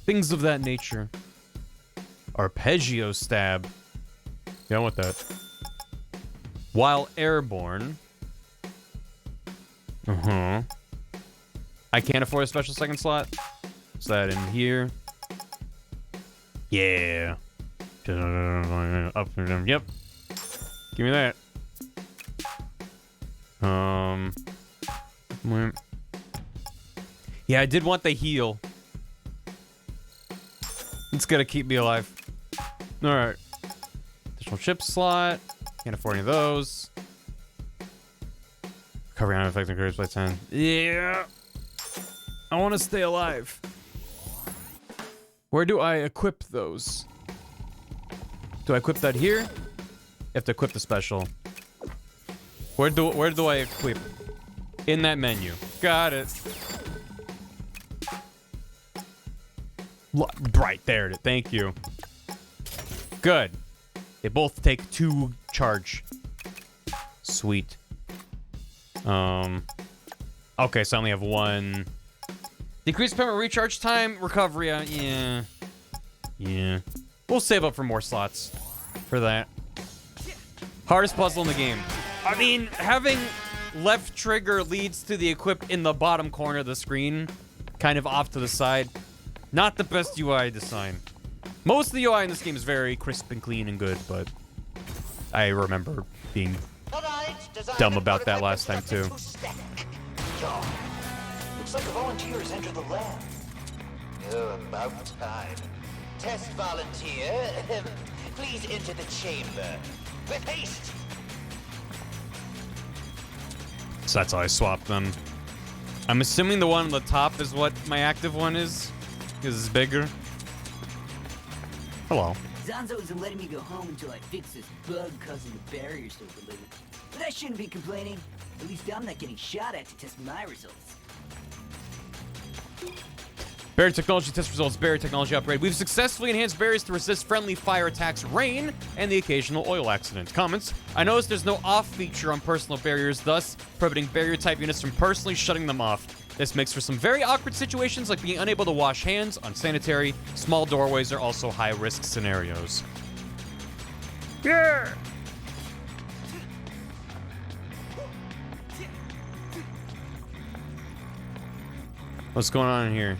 Things of that nature. Arpeggio stab. Yeah, I want that. While airborne. I can't afford a special second slot. Is that in here? Yeah. Up and down. Yep. Give me that. Yeah, I did want the heal. It's gonna keep me alive. Alright. Additional chip slot. Can't afford any of those. Recovery on effective curves by 10. Yeah. I want to stay alive. Where do I equip those? Do I equip that here? You have to equip the special. Where do I equip? In that menu. Got it. Right there. Thank you. Good. They both take 2 charge. Sweet. Okay, so I only have 1. Decreased payment recharge time, recovery. Yeah. We'll save up for more slots for that. Hardest puzzle in the game. I mean, having left trigger leads to the equip in the bottom corner of the screen, kind of off to the side. Not the best UI design. Most of the UI in this game is very crisp and clean and good, but I remember being dumb about that last time too. Looks like a volunteer has entered the lab. Oh, about time. Test volunteer, please enter the chamber. With haste! So that's how I swapped them. I'm assuming the one on the top is what my active one is, because it's bigger. Hello. Zonzo isn't letting me go home until I fix this bug causing the barriers to overload. But I shouldn't be complaining. At least I'm not getting shot at to test my results. Barrier technology test results, barrier technology upgrade. We've successfully enhanced barriers to resist friendly fire attacks, rain, and the occasional oil accident. Comments: I noticed there's no off feature on personal barriers, thus prohibiting barrier type units from personally shutting them off. This makes for some very awkward situations like being unable to wash hands, unsanitary, small doorways are also high-risk scenarios. Yeah! What's going on in here?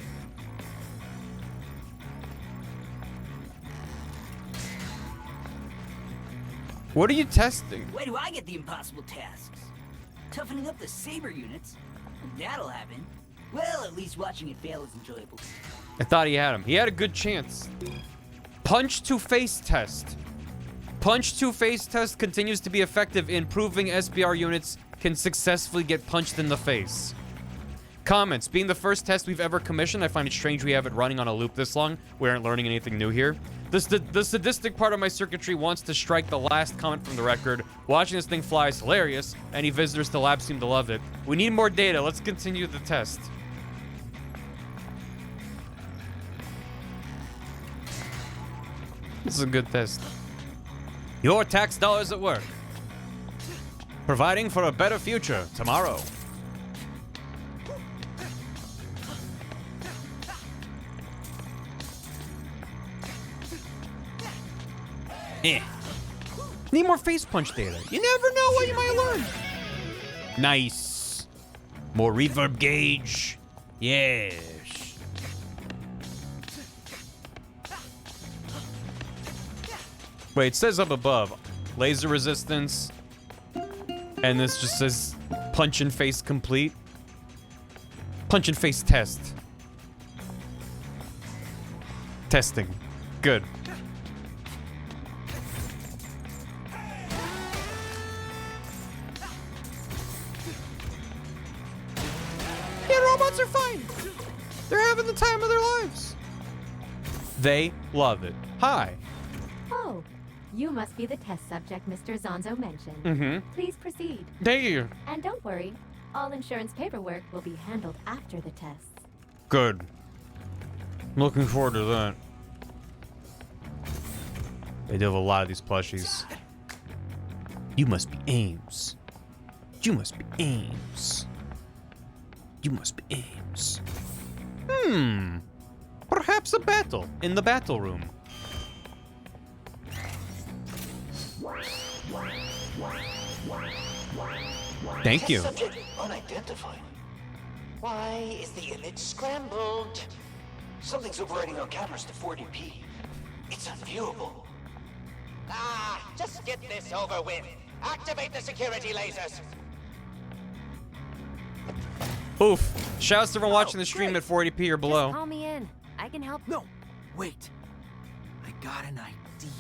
What are you testing? Why do I get the impossible tasks? Toughening up the saber units? That'll happen. Well, at least watching it fail is enjoyable. I thought he had him. He had a good chance. Punch to face test. Punch to face test continues to be effective in proving SBR units can successfully get punched in the face. Comments: being the first test we've ever commissioned, I find it strange we have it running on a loop this long. We aren't learning anything new here. The sadistic part of my circuitry wants to strike the last comment from the record. Watching this thing fly is hilarious. Any visitors to lab seem to love it. We need more data. Let's continue the test. This is a good test. Your tax dollars at work. Providing for a better future tomorrow. Need more face punch data. You never know what you might learn. Nice. More reverb gauge. Yes. Wait, it says up above, laser resistance. And this just says punch and face complete. Punch and face test. Testing. Good. Robots are fine. They're having the time of their lives. They love it. Hi. Oh, you must be the test subject Mr. Zonzo mentioned. Mm-hmm. Please proceed. There. And don't worry, all insurance paperwork will be handled after the tests. Good. I'm looking forward to that. They do have a lot of these plushies. You must be Ames. You must be Ames. You must be Ames. Perhaps a battle in the battle room. Thank you. Subject unidentified. Why is the image scrambled? Something's overwriting our cameras to 40p. It's unviewable. Ah, just get this over with. Activate the security lasers. Oof. Shouts to everyone watching the stream at 480p or below. Just call me in. I can help. No, wait. I got an idea.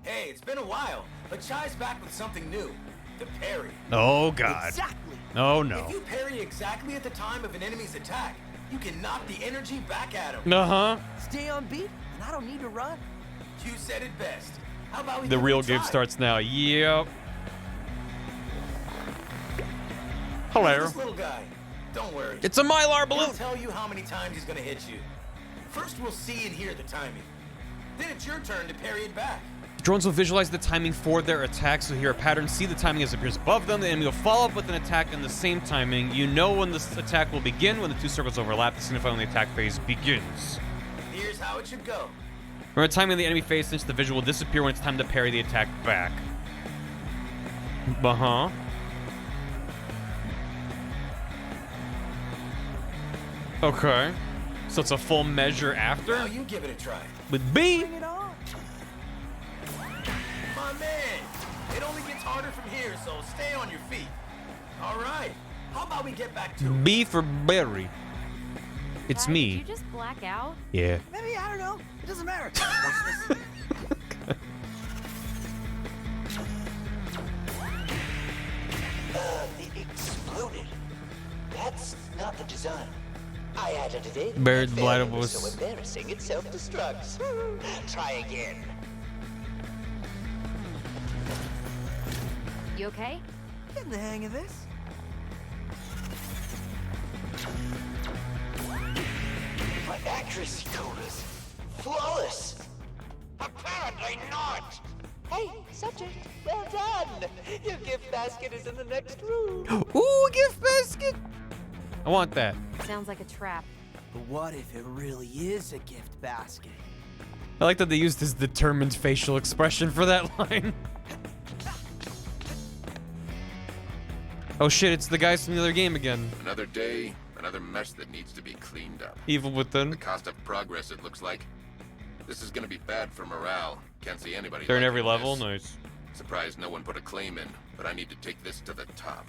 Hey, it's been a while, but Chai's back with something new. The parry. Oh, God. Exactly. Oh, If no. you parry exactly at the time of an enemy's attack, you can knock the energy back at him. Uh-huh. Stay on beat, and I don't need to run. You said it best. How about we The give it real a game try? starts now. Yep. Look at Hello. this little guy. Don't worry. It's a Mylar balloon. He'll tell you how many times he's gonna hit you. First, we'll see and hear the timing. Then it's your turn to parry it back. Drones will visualize the timing for their attack, so hear a pattern, see the timing as it appears above them. The enemy will follow up with an attack in the same timing. You know when this attack will begin, when the two circles overlap to signify when the attack phase begins. Here's how it should go. Remember, timing the enemy phase, since the visual will disappear when it's time to parry the attack back. Uh-huh. Okay. So it's a full measure Now after? you give it a try. With B? Bring it on. My man, it only gets harder from here, so stay on your feet. All right. How about we get back to it? B for Barry. It's Guys, me. Did you just black out? Yeah. Maybe, I don't know. It doesn't matter. Watch this. It exploded. That's not the design. I added it in. Bird That bladder failure was was- so embarrassing it self-destructs. Try again. You okay? Getting the hang of this. My accuracy code is flawless. Apparently not. Hey, subject, well done. Your gift basket is in the next room. Ooh, gift basket! I want that. Sounds like a trap. But what if it really is a gift basket? I like that they used his determined facial expression for that line. Oh shit, it's the guys from the other game again. Another day, another mess that needs to be cleaned up. Evil Within. The cost of progress, it looks like. This is gonna be bad for morale. Can't see anybody. They're in liking every level? this. Nice. Surprised no one put a claim in, but I need to take this to the top.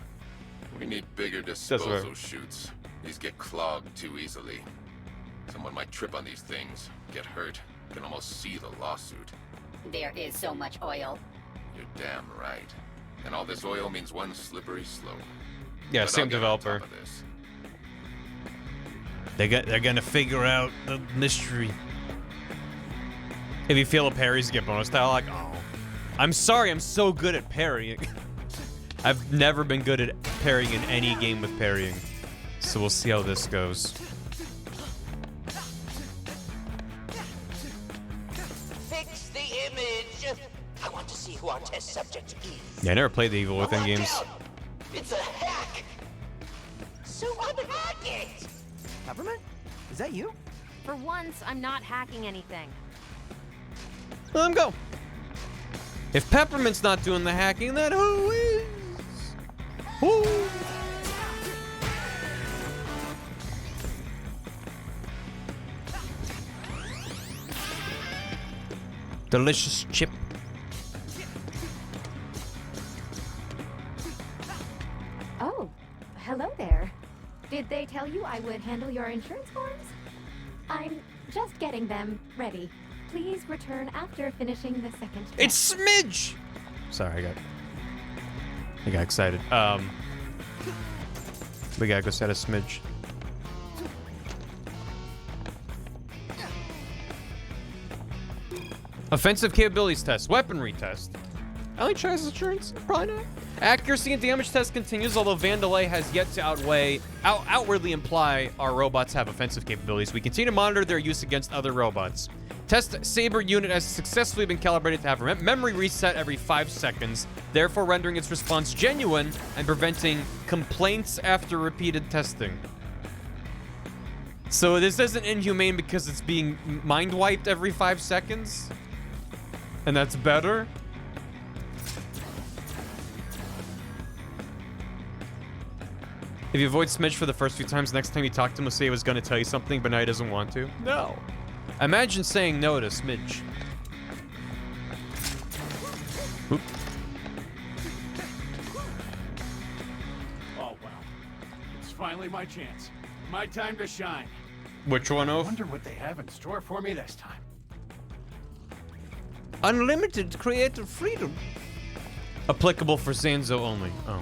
We need bigger right. disposal chutes. These get clogged too easily. Someone might trip on these things, get hurt. Can almost see the lawsuit. There is so much oil. You're damn right. And all this oil means one slippery slope. Yeah, But same I'll get on developer. top of this. They're gonna figure out the mystery. If you fail a parry, you get bonus style. Like, oh, I'm sorry, I'm so good at parrying. I've never been good at parrying in any game with parrying, so we'll see how this goes. Fix the image. I want to see who our test subject is. Yeah, I never played the Evil Within games. Lockdown. It's a hack. So unhack it. Peppermint? Is that you? For once, I'm not hacking anything. Let him go. If Peppermint's not doing the hacking, then who is? Who? Delicious chip. Oh, hello there. Did they tell you I would handle your insurance forms? I'm just getting them ready. Please return after finishing the second check. It's Smidge! Sorry, I got excited. We gotta go set a Smidge. Offensive capabilities test, weaponry test. Only tries insurance? Probably not. Accuracy and damage test continues, although Vandalay has yet to outwardly imply our robots have offensive capabilities. We continue to monitor their use against other robots. Test Saber unit has successfully been calibrated to have memory reset every 5 seconds, therefore rendering its response genuine and preventing complaints after repeated testing. So this isn't inhumane because it's being mind wiped every 5 seconds? And that's better? If you avoid Smidge for the first few times, next time you talk to him, he'll say he was going to tell you something, but now he doesn't want to. No. Imagine saying no to Smidge. Oop. Oh, wow. It's finally my chance. My time to shine. Which one I of? wonder what they have in store for me this time. Unlimited creative freedom. Applicable for Sanzo only. Oh.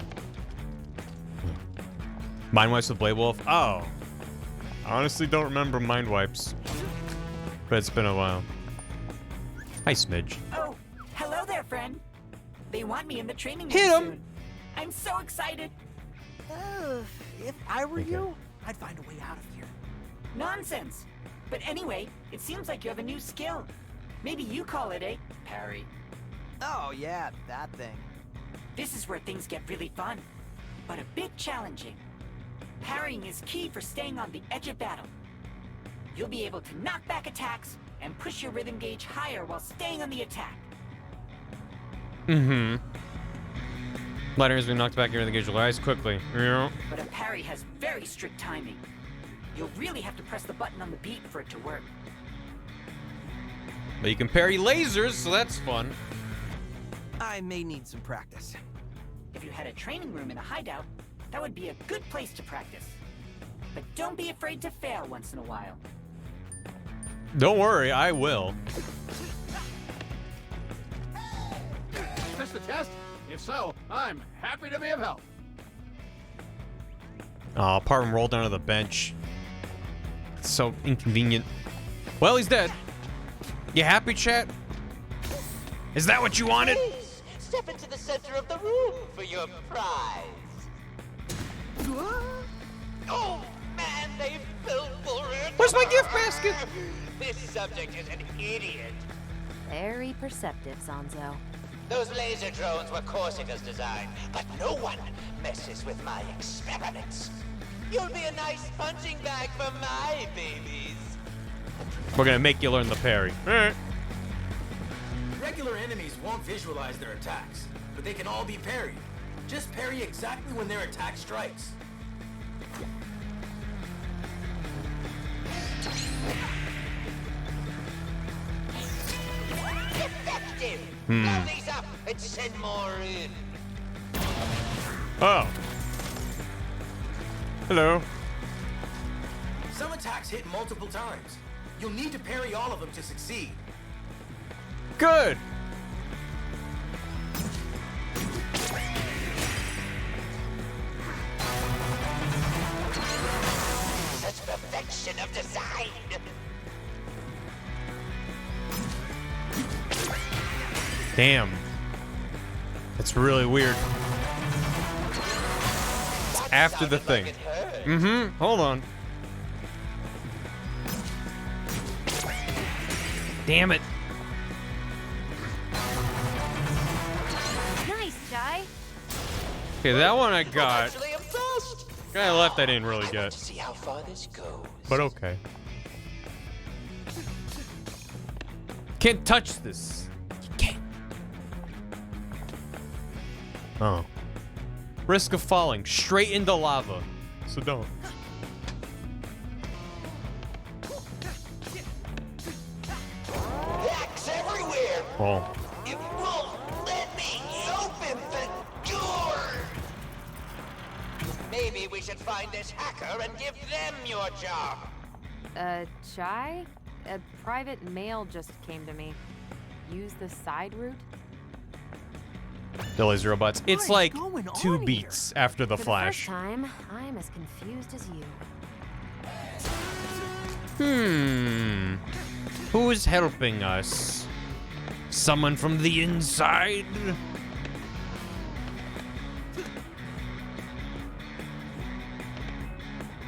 Mind wipes with Blade Wolf? Oh. I honestly don't remember mind wipes. But it's been a while. Hi, Smidge. Oh, hello there, friend. They want me in the training Hit room 'em! soon. I'm so excited. If I were you, I'd find a way out of here. Nonsense. But anyway, it seems like you have a new skill. Maybe you call it a parry. Oh, yeah, that thing. This is where things get really fun, but a bit challenging. Parrying is key for staying on the edge of battle. You'll be able to knock back attacks and push your rhythm gauge higher while staying on the attack. Mm-hmm. Lightning has been knocked back here in the gauge. Rise quickly. Yeah. But a parry has very strict timing. You'll really have to press the button on the beat for it to work. But you can parry lasers, so that's fun. I may need some practice. If you had a training room in a hideout, that would be a good place to practice. But don't be afraid to fail once in a while. Don't worry, I will. Is this the test? If so, I'm happy to be of help. Oh, apart from roll down to the bench. It's so inconvenient. Well, he's dead. You happy, chat? Is that what you wanted? Please, step into the center of the room for your prize. Oh, man, they fell for it. Where's my gift basket? This subject is an idiot. Very perceptive, Sanzo. Those laser drones were Corsica's design, but no one messes with my experiments. You'll be a nice punching bag for my babies. We're gonna make you learn the parry. Alright. Regular enemies won't visualize their attacks, but they can all be parried. Just parry exactly when their attack strikes. Effective! Blow these up and send more in. Oh. Hello. Some attacks hit multiple times. You'll need to parry all of them to succeed. Good. Such perfection of design. Damn. That's really weird. It's after the thing. Mm-hmm. Hold on. Damn it. Nice, Jai. Okay, that one I got. Actually impressed. Guy left I didn't really To get. see how far this goes. But okay. Can't touch this. You can't. Oh. Risk of falling straight into lava. So don't. Hacks everywhere. Oh. It won't let me open the door. Maybe we should find this hacker and give them your job. Jai? A private mail just came to me. Use the side route? The laser robots. It's is like going 2 on beats after the For flash. the first time, I'm as confused as you. Who's helping us? Someone from the inside?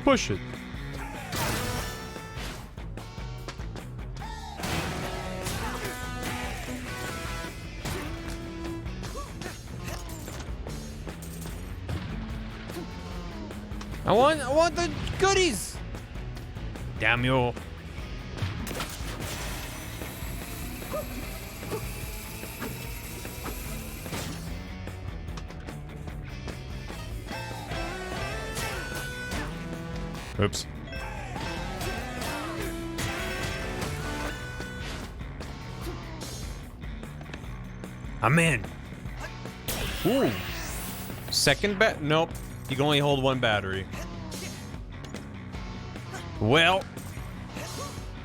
Push it. I want the goodies. Damn you. Oops. I'm in. Ooh. Second bat? Nope. You can only hold one battery. Well,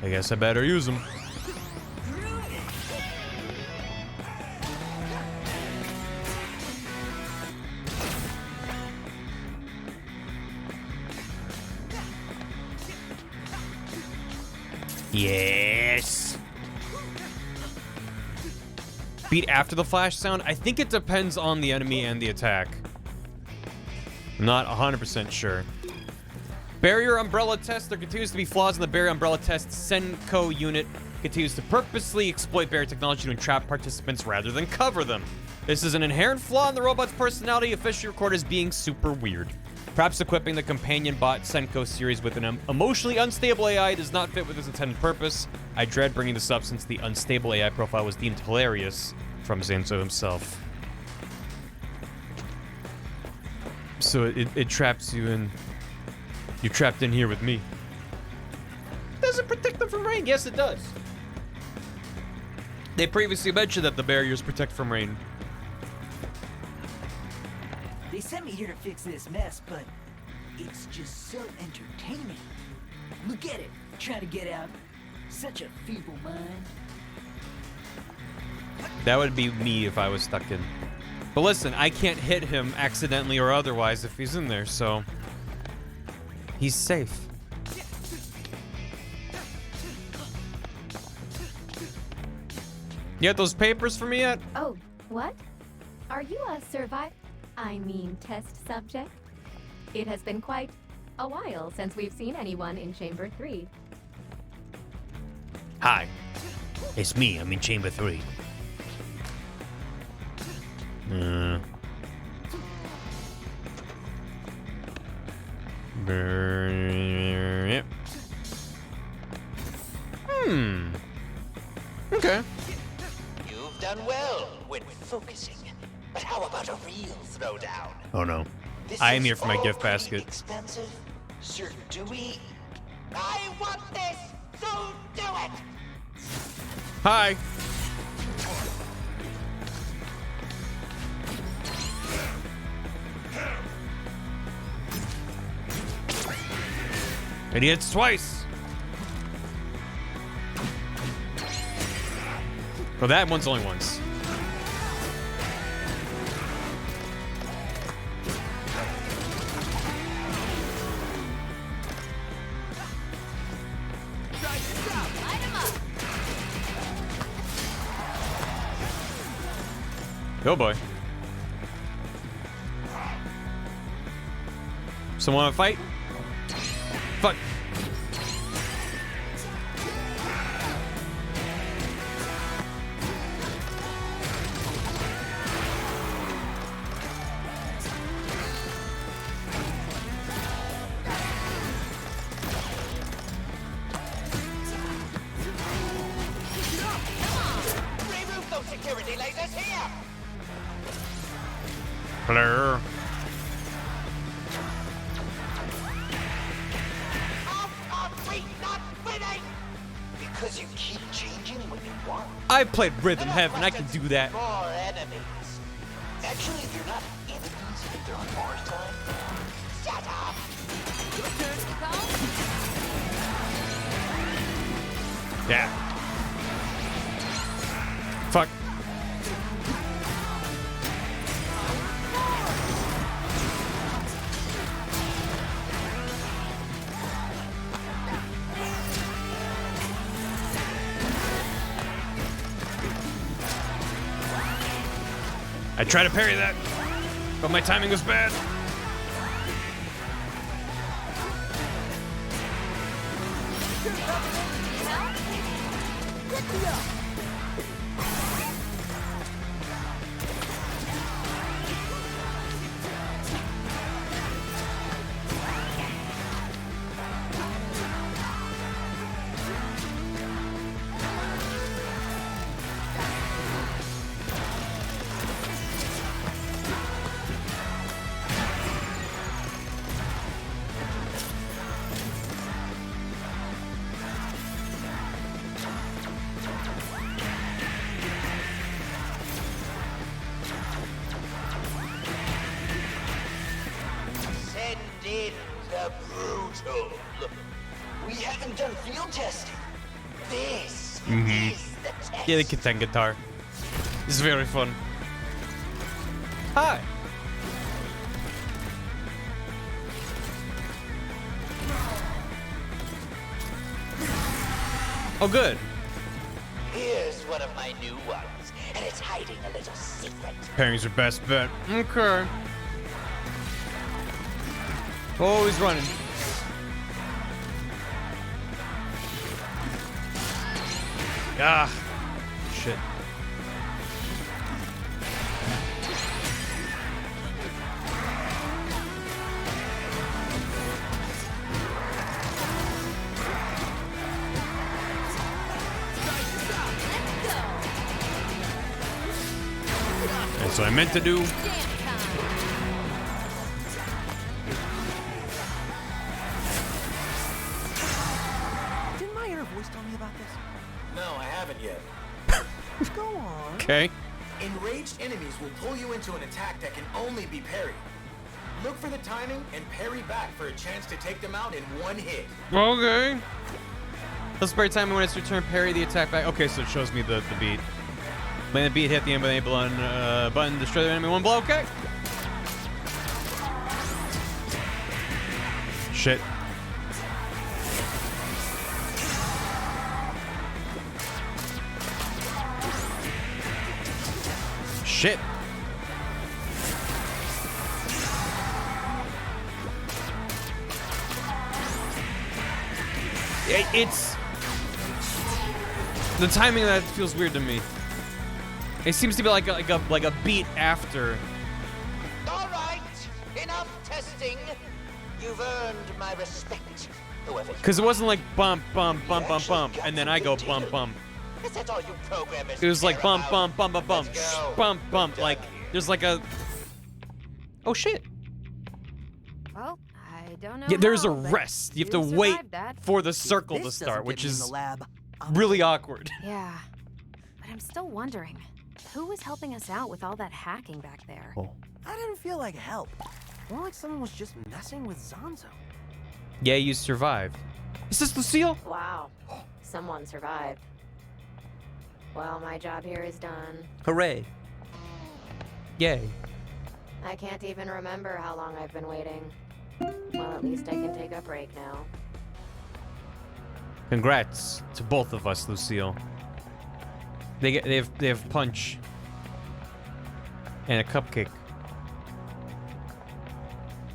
I guess I better use them. Yes. Beat after the flash sound? I think it depends on the enemy and the attack. I'm not 100% sure. Barrier Umbrella Test. There continues to be flaws in the Barrier Umbrella Test. Senko unit continues to purposely exploit barrier technology to entrap participants rather than cover them. This is an inherent flaw in the robot's personality, officially recorded as being super weird. Perhaps equipping the companion bot Senko series with an emotionally unstable AI does not fit with its intended purpose. I dread bringing this up since the unstable AI profile was deemed hilarious from Zanzo himself. So it traps you in. You're trapped in here with me. Does it protect them from rain? Yes, it does. They previously mentioned that the barriers protect from rain. They sent me here to fix this mess, but it's just so entertaining. Look at it, trying to get out. Such a feeble mind. That would be me if I was stuck in. But listen, I can't hit him accidentally or otherwise if he's in there, so he's safe. You got those papers for me yet? Oh, what? Are you a test subject? It has been quite a while since we've seen anyone in Chamber 3. Hi, it's me. I'm in Chamber 3. Okay. You've done well when focusing. But how about a real throwdown? Oh no. I am here for my gift basket. Expensive? Sir Dewey? I want this! So do it! Hi. And he hits twice. Well, that one's only once. Oh boy. Someone want to fight? Fuck. Remove those security lasers here! Blur. How are we not winning? Because you keep changing what you want. I've played Rhythm Heaven. I can do that. More enemies. Actually, they're not enemies if they're on Mars time. Shut up! Yeah. Fuck. I tried to parry that, but my timing was bad. cool. We haven't done field testing. This Mm-hmm. is the test. Yeah, the Kitten guitar. This is very fun. Hi. Oh, good. Here's one of my new ones, and it's hiding a little secret. Parry's your best bet. Okay. Oh, he's running. Ah. Shit. That's what I meant to do. Didn't my inner voice tell me about this? No, I haven't yet. Go on. Okay. Enraged enemies will pull you into an attack that can only be parried. Look for the timing and parry back for a chance to take them out in one hit. Okay. Let's spray time when it's your turn. Parry the attack back. Okay, so it shows me the beat. Land the beat, hit the enemy button, destroy the enemy one blow. Okay. Shit. Shit. It's the timing of that feels weird to me. It seems to be like a beat after. All right, enough testing. You've earned my respect. Whoever. Because it wasn't like bump, bump, bump, bump, bump, and then I go bump, bump. Is that all you programmers It was like care bump, about? bump, bump, bump, bump, Let's go. bump, bump. Like there's like a. Oh shit. Well, I don't know. Yeah, there's a how, but rest. You have you to wait survived that. for the circle to This start, doesn't which get me in is the lab. really awkward. Yeah, but I'm still wondering, who was helping us out with all that hacking back there? Oh. I didn't feel like help. More like someone was just messing with Zanzo. Yeah, you survived. Is this Lucille? Wow. Someone survived. Well, my job here is done. Hooray. Yay. I can't even remember how long I've been waiting. Well, at least I can take a break now. Congrats to both of us, Lucille. They have punch and a cupcake.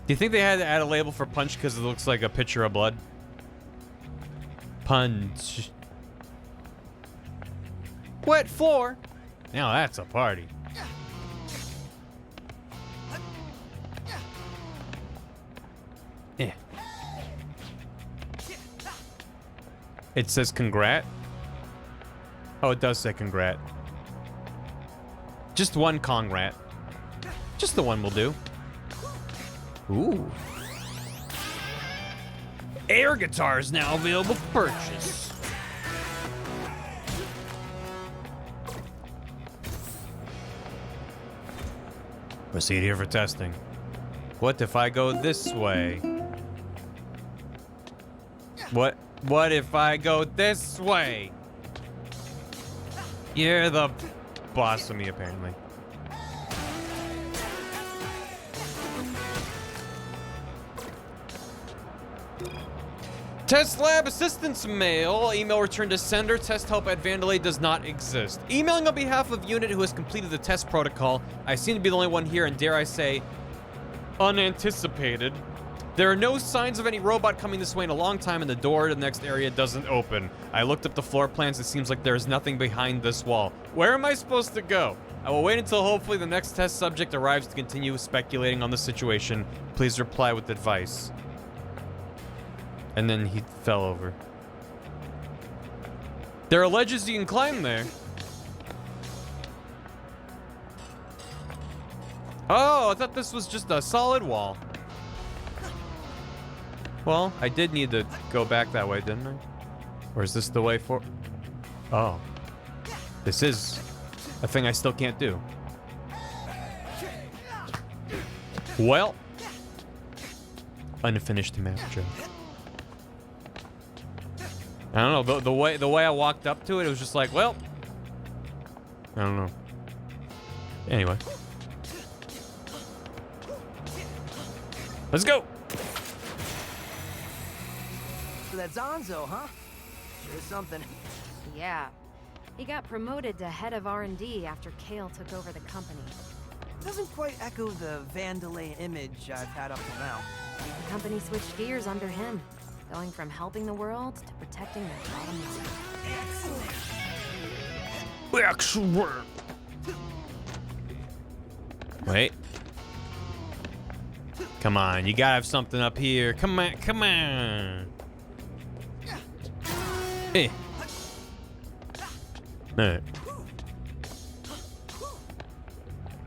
Do you think they had to add a label for punch because it looks like a picture of blood? Punch. Wet floor. Now that's a party. Yeah. It says congrat. Oh, it does say congrat. Just one congrat. Just the one will do. Ooh. Air guitar is now available for purchase. Proceed here for testing. What if I go this way? What if I go this way? You're the boss of me, apparently. Test lab assistance mail. Email returned to sender. Test help at Vandalay does not exist. Emailing on behalf of unit who has completed the test protocol. I seem to be the only one here, and dare I say, unanticipated. There are no signs of any robot coming this way in a long time, and the door to the next area doesn't open. I looked up the floor plans. It seems like there's nothing behind this wall. Where am I supposed to go? I will wait until hopefully the next test subject arrives to continue speculating on the situation. Please reply with advice. And then he fell over. There are ledges you can climb there. Oh, I thought this was just a solid wall. Well, I did need to go back that way, didn't I? Or is this the way for... Oh. This is a thing I still can't do. Well. Unfinished map joke. I don't know. The way I walked up to it, it was just like, well, I don't know. Anyway, let's go. So that's Zonzo, huh? Sure is something. Yeah. He got promoted to head of R&D after Kale took over the company. Doesn't quite echo the Vandalay image I've had up till now. The company switched gears under him, going from helping the world to protecting their bottom line. Excellent. Wait. Come on, you gotta have something up here. Come on, come on. Hey. Alright.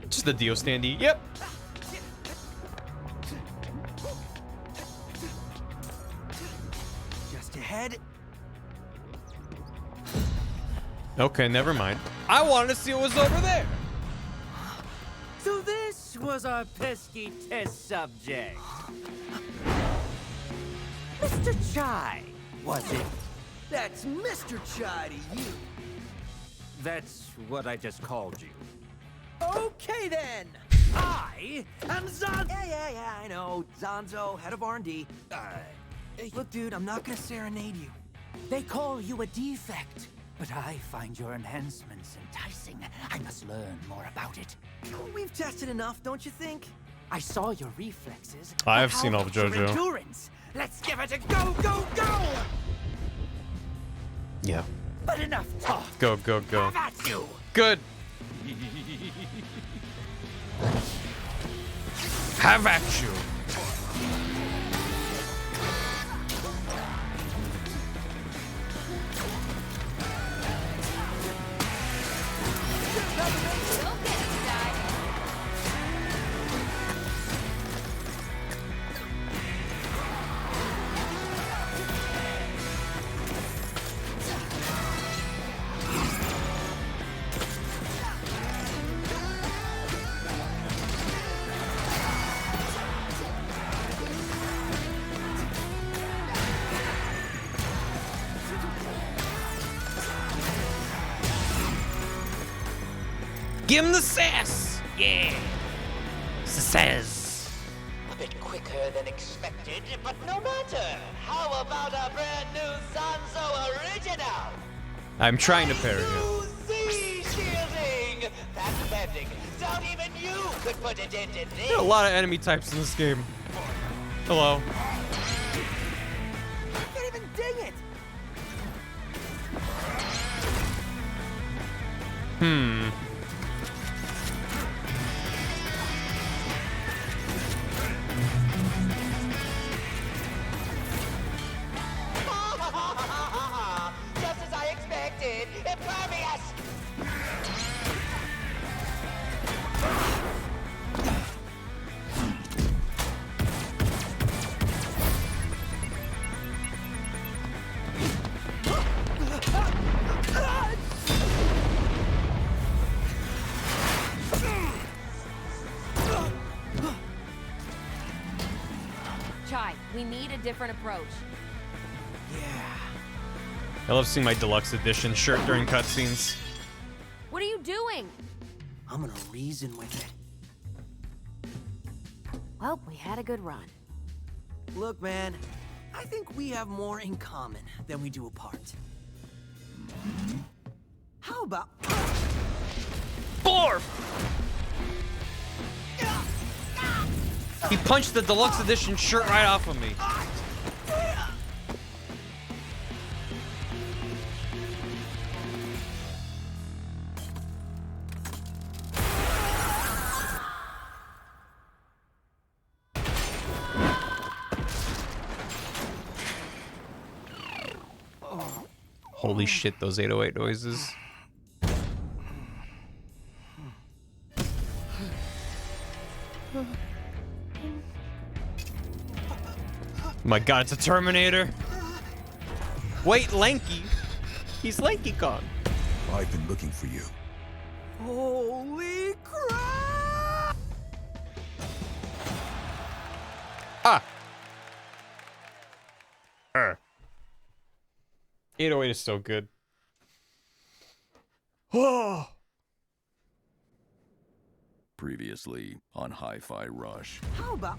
Just the Dio standee. Yep. Just ahead. Okay, never mind. I wanted to see what was over there. So this was our pesky test subject. Mr. Chai, was it? That's Mr. Chai to you. That's what I just called you. Okay then. I am Zonzo. Yeah, I know. Zonzo, head of R&D. Hey, look, dude, I'm not gonna serenade you. They call you a defect, but I find your enhancements enticing. I must learn more about it. We've tested enough, don't you think? I saw your reflexes. I have but seen how all of about your JoJo. endurance? Let's give it a go, go, go! Yeah. But enough talk. Go, go, go. Have at you. Good. Have at you. Give him the sass! Yeah! Sass! A bit quicker than expected, but no matter. How about a brand new Zonzo original? I'm trying to parry him. Z-shielding! That's bending. Don't even you could put it into this. There are a lot of enemy types in this game. Hello. I can't even ding it. Hmm. Just as I expected. Impervious! Chai, we need a different approach. I love seeing my deluxe edition shirt during cutscenes. What are you doing? I'm gonna reason with it. Well, we had a good run. Look, man, I think we have more in common than we do apart. How about... Four! He punched the deluxe edition shirt right off of me. Holy shit, those 808 noises. My god, it's a Terminator. Wait, Lanky. He's Lanky Kong. I've been looking for you. Holy crap! Ah. 808 is so good. Oh. Previously on Hi-Fi Rush. How about...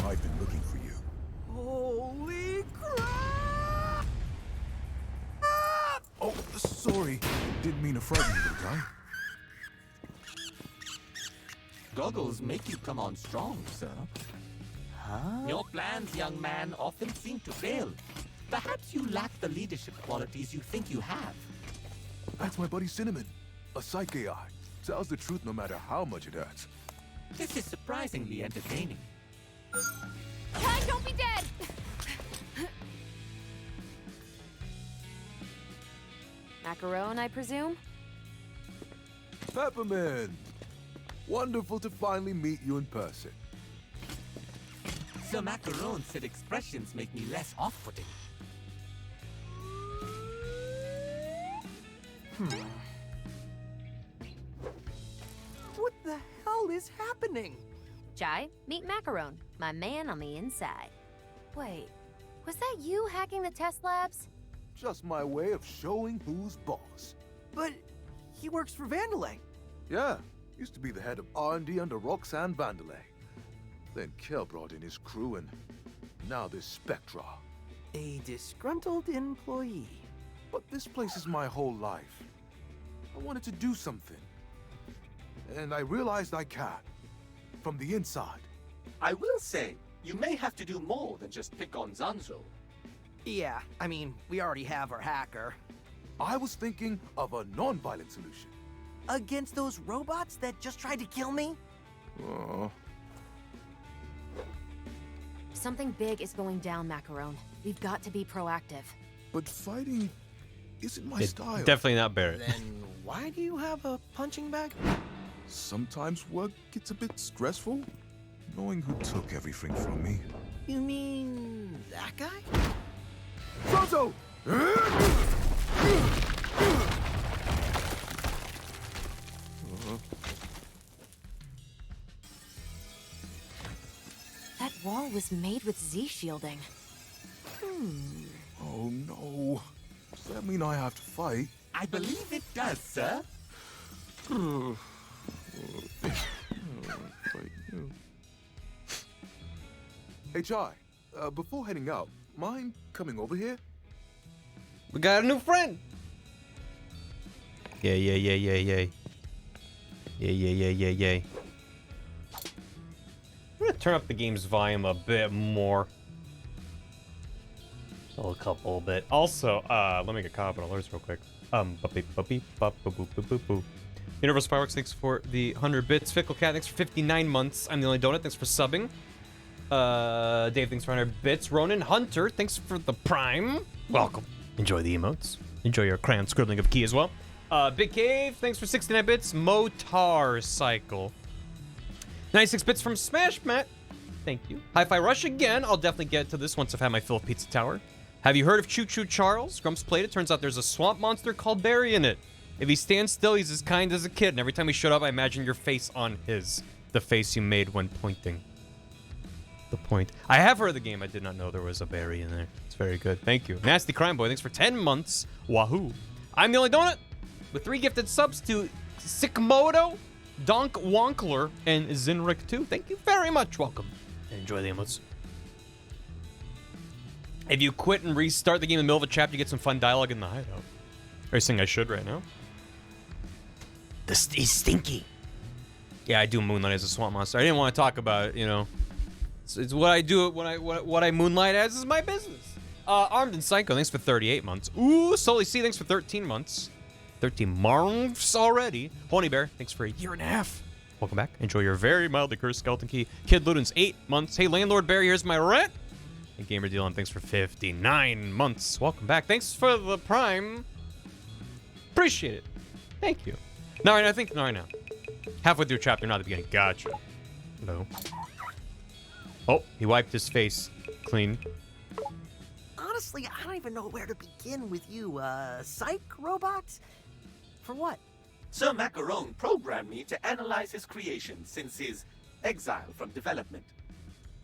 I've been looking for you. Holy crap! Oh, sorry. Didn't mean to frighten you, little guy. Goggles make you come on strong, sir. Huh? Your plans, young man, often seem to fail. Perhaps you lack the leadership qualities you think you have. That's my buddy Cinnamon. A psych AI. Tells the truth no matter how much it hurts. This is surprisingly entertaining. Kai, don't be dead! Macaron, I presume? Pepperman! Wonderful to finally meet you in person. Sir Macaron said expressions make me less off-putting. What the hell is happening? Chai, meet Macaron, my man on the inside. Wait, was that you hacking the test labs? Just my way of showing who's boss. But he works for Vandelay. Yeah, used to be the head of R&D under Roxanne Vandelay. Then Kel brought in his crew and now this Spectra. A disgruntled employee. But this place is my whole life. I wanted to do something. And I realized I can. From the inside. I will say, you may have to do more than just pick on Zanzo. Yeah, I mean, we already have our hacker. I was thinking of a non-violent solution. Against those robots that just tried to kill me? Oh. Something big is going down, Macaron. We've got to be proactive. But fighting isn't my It's style. definitely not Barrett. Then why do you have a punching bag? Sometimes work gets a bit stressful. Knowing who took everything from me. You mean that guy? Zozo! That wall was made with Z-shielding. Oh no. Does that mean I have to fight? I believe it does, sir. Hey, Chai. Before heading out, mind coming over here? We got a new friend. Yay, yay, yay, yay, yay. Yay, yay, yay, yay, yay. I'm gonna turn up the game's volume a bit more. A couple bit. Also, let me get copy alerts real quick. Universal Fireworks, thanks for the 100 bits. Fickle Cat, thanks for 59 months. I'm the only donut, thanks for subbing. Dave, thanks for 100 bits. Ronan Hunter, thanks for the prime. Welcome. Enjoy the emotes. Enjoy your crayon scribbling of key as well. Big Cave, thanks for 69 bits. Motar Cycle. 96 bits from Smash Matt. Thank you. Hi-Fi Rush again. I'll definitely get to this once I've had my fill of Pizza Tower. Have you heard of Choo Choo Charles? Grumps played it. Turns out there's a swamp monster called Barry in it. If he stands still, he's as kind as a kid. And every time he showed up, I imagine your face on his. The face you made when pointing. The point. I have heard of the game. I did not know there was a Barry in there. It's very good. Thank you. Nasty Crime Boy, thanks for 10 months. Wahoo. I'm the only donut with 3 gifted subs to Sikmoto, Donk Wonkler, and Zinrick 2. Thank you very much. Welcome. And enjoy the emotes. If you quit and restart the game in the middle of a chapter, you get some fun dialogue in the hideout. Are you saying I should right now? He's stinky. Yeah, I do moonlight as a swamp monster. I didn't want to talk about it, you know. It's what I do. What I moonlight as is my business. Armed and Psycho, thanks for 38 months. Ooh, Sully C, thanks for 13 months. 13 months already. Honey Bear, thanks for a year and a half. Welcome back. Enjoy your very mildly cursed skeleton key. Kid Ludens, 8 months. Hey, Landlord Barry, here's my rent. And Gamer Dylan, thanks for 59 months. Welcome back. Thanks for the prime. Appreciate it. Thank you. No, I think no, right now. Halfway through chapter, not at the beginning. Gotcha. Hello. Oh, he wiped his face clean. Honestly, I don't even know where to begin with you, psych robot? For what? Sir Macaron programmed me to analyze his creation since his exile from development.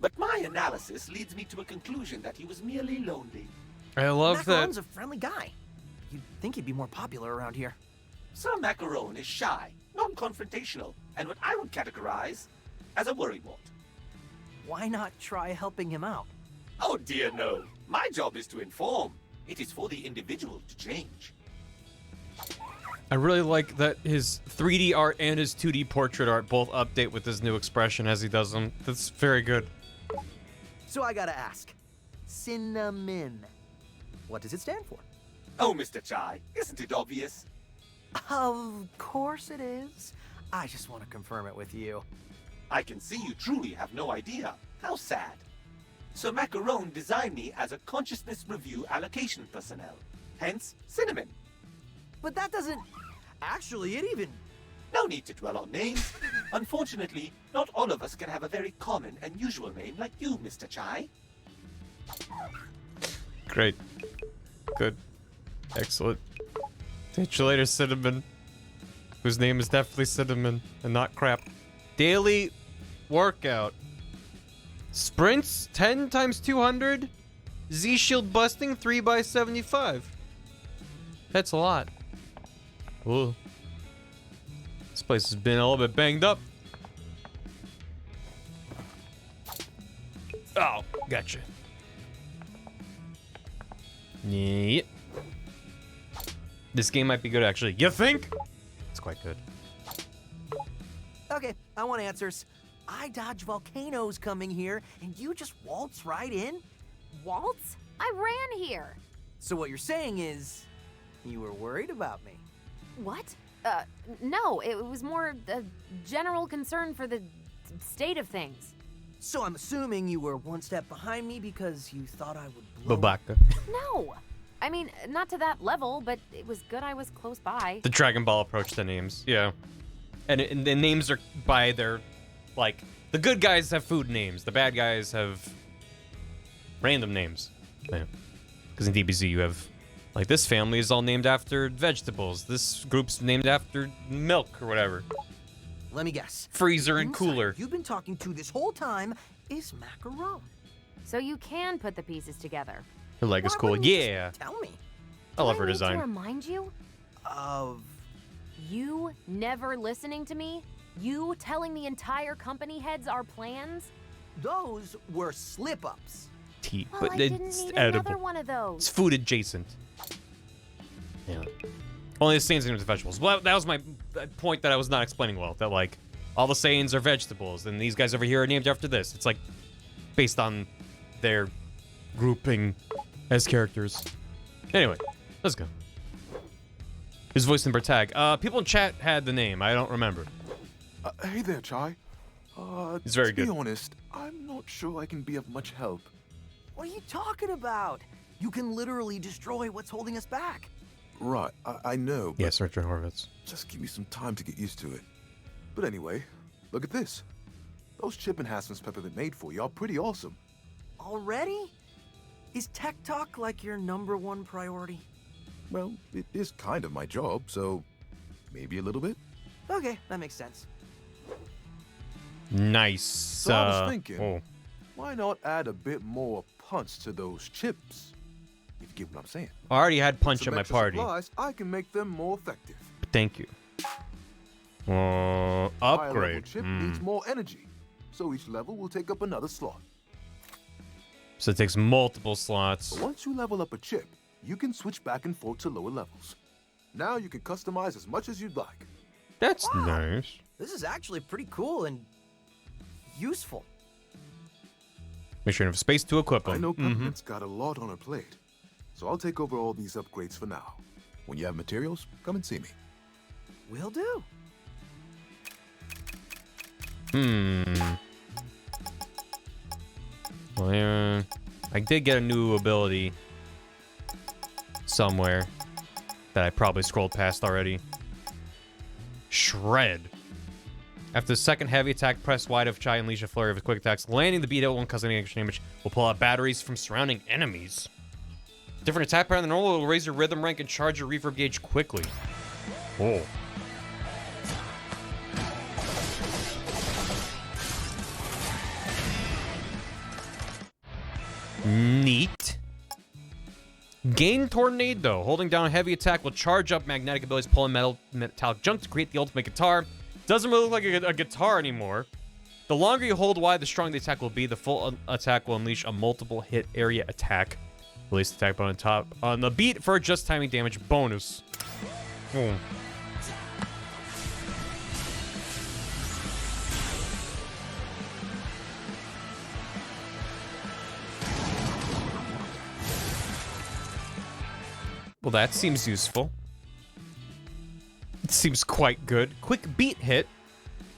But my analysis leads me to a conclusion that he was merely lonely. I love that. Macaron's a friendly guy. You'd think he'd be more popular around here. Sir Macaron is shy, non-confrontational, and what I would categorize as a worrywart. Why not try helping him out? Oh dear no. My job is to inform. It is for the individual to change. I really like that his 3D art and his 2D portrait art both update with his new expression as he does them. That's very good. So I gotta ask. Cinnamon. What does it stand for? Oh, Mr. Chai, isn't it obvious? Of course it is. I just want to confirm it with you. I can see you truly have no idea. How sad. So Macaron designed me as a consciousness review allocation personnel. Hence, Cinnamon. But that doesn't... Actually, it even... No need to dwell on names. Unfortunately, not all of us can have a very common and usual name like you, Mr. Chai. Great. Good. Excellent. Catch you later, Cinnamon. Whose name is definitely Cinnamon and not crap. Daily workout. Sprints 10 times 200. Z shield busting 3x75. That's a lot. Ooh. This place has been a little bit banged up. Oh, gotcha. Yeah. This game might be good, actually. You think? It's quite good. Okay, I want answers. I dodge volcanoes coming here, and you just waltz right in? Waltz? I ran here. So what you're saying is, you were worried about me? What? No, it was more a general concern for the state of things. So I'm assuming you were one step behind me because you thought I would blow... Babaka. No. I mean, not to that level, but it was good I was close by. The Dragon Ball approach to names, yeah. And the names are by their, like, the good guys have food names. The bad guys have random names. Yeah. Because in DBZ you have, like, this family is all named after vegetables. This group's named after milk or whatever. Let me guess. Freezer and cooler. You've been talking to this whole time is Macaron. So you can put the pieces together. Her leg is cool. Yeah. Tell me. I love her Do I design. need to remind you? Of... You never listening to me? You telling the entire company heads our plans? Those were slip-ups. Tea, Well, but I didn't it's need edible. another one of those. It's food adjacent. Yeah. Only the Saiyans named vegetables. Well, that was my point that I was not explaining well. That, like, all the Saiyans are vegetables, and these guys over here are named after this. It's, like, based on their grouping as characters. Anyway, let's go. His voice number tag. People in chat had the name. I don't remember. Hey there, Chai. It's very good. To be honest, I'm not sure I can be of much help. What are you talking about? You can literally destroy what's holding us back. Right, I know. Yes, Richard Horvitz. Just give me some time to get used to it. But anyway, look at this. Those chip enhancements Peppermint made for you are pretty awesome. Already? Is tech talk like your #1 priority? Well, it is kind of my job, so maybe a little bit. Okay, that makes sense. Nice. So I was thinking, why not add a bit more punch to those chips? If you get what I'm saying. I already had punch With some at my extra party. supplies, I can make them more effective. Thank you. Higher level Upgrade. chip needs more energy, so each level will take up another slot. So it takes multiple slots. But once you level up a chip, you can switch back and forth to lower levels. Now you can customize as much as you'd like. That's nice. This is actually pretty cool and useful. Make sure you have space to equip them. I know Peppermint's got a lot on her plate, so I'll take over all these upgrades for now. When you have materials, come and see me. Will do. Well, yeah, I did get a new ability somewhere that I probably scrolled past already. Shred. After the second heavy attack, press wide of Chai and unleash a flurry of his quick attacks. Landing the beat out won't cause any extra damage. Will pull out batteries from surrounding enemies. Different attack pattern than normal will raise your rhythm rank and charge your reverb gauge quickly. Oh. Neat. Gain Tornado. Holding down a heavy attack will charge up magnetic abilities, pulling metallic junk to create the ultimate guitar. Doesn't really look like a guitar anymore. The longer you hold Y, the stronger the attack will be. The full attack will unleash a multiple hit area attack. Release the attack button on top on the beat for just timing damage bonus. Hmm. Well, that seems useful. It seems quite good. Quick beat hit.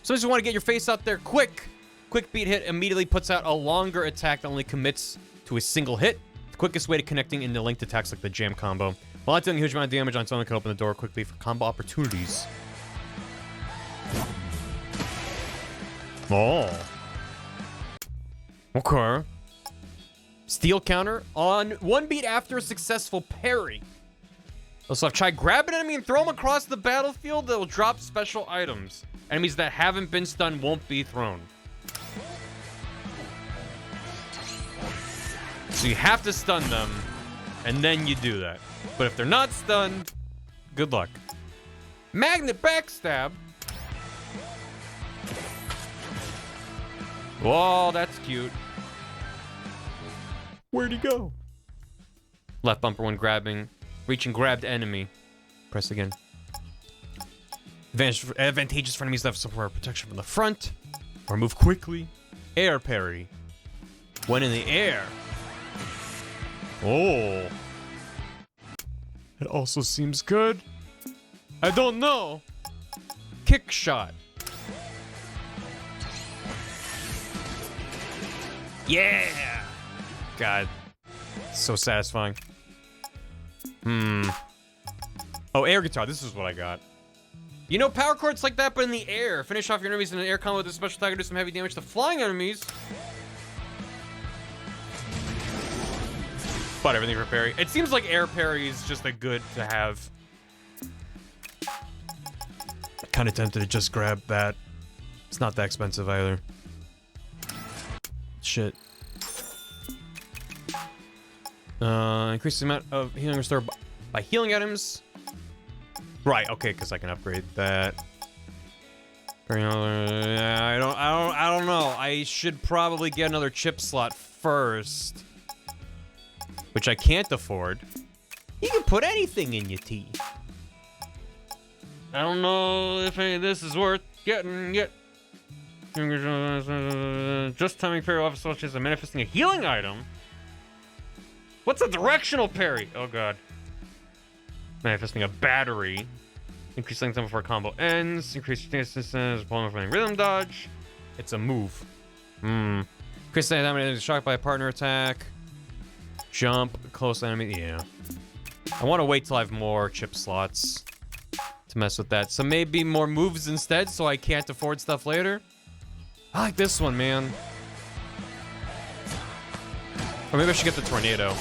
Sometimes you want to get your face out there quick. Quick beat hit immediately puts out a longer attack that only commits to a single hit. The quickest way to connecting into linked attacks like the jam combo. While not dealing a huge amount of damage on someone, can open the door quickly for combo opportunities. Oh. Okay. Steal counter on 1 beat after a successful parry. Also, try grab an enemy and throw them across the battlefield. That will drop special items. Enemies that haven't been stunned won't be thrown. So you have to stun them, and then you do that. But if they're not stunned, good luck. Magnet backstab. Whoa, that's cute. Where'd he go? Left bumper when grabbing. Reach and grabbed enemy. Press again. Advantageous for enemies that have support protection from the front. Or move quickly. Air parry. When in the air. Oh. It also seems good. I don't know. Kick shot. Yeah. God. So satisfying. Oh, air guitar. This is what I got. You know, power chords like that, but in the air. Finish off your enemies in an air combo with a special attack or do some heavy damage to flying enemies. But everything for parry. It seems like air parry is just a good to have. Kind of tempted to just grab that. It's not that expensive either. Shit. Increase the amount of healing restore by healing items. Right, okay, because I can upgrade that. I don't know. I should probably get another chip slot first, which I can't afford. You can put anything in your tea. I don't know if any of this is worth getting yet. Just timing parry office switches and manifesting a healing item. What's a directional parry? Oh god. Manifesting a battery. Increase length time before combo ends. Increase distance, pulling from rhythm dodge. It's a move. Increase the damage shocked by a partner attack. Jump, close enemy. Yeah. I want to wait till I have more chip slots to mess with that. So maybe more moves instead so I can't afford stuff later. I like this one, man. Or maybe I should get the tornado.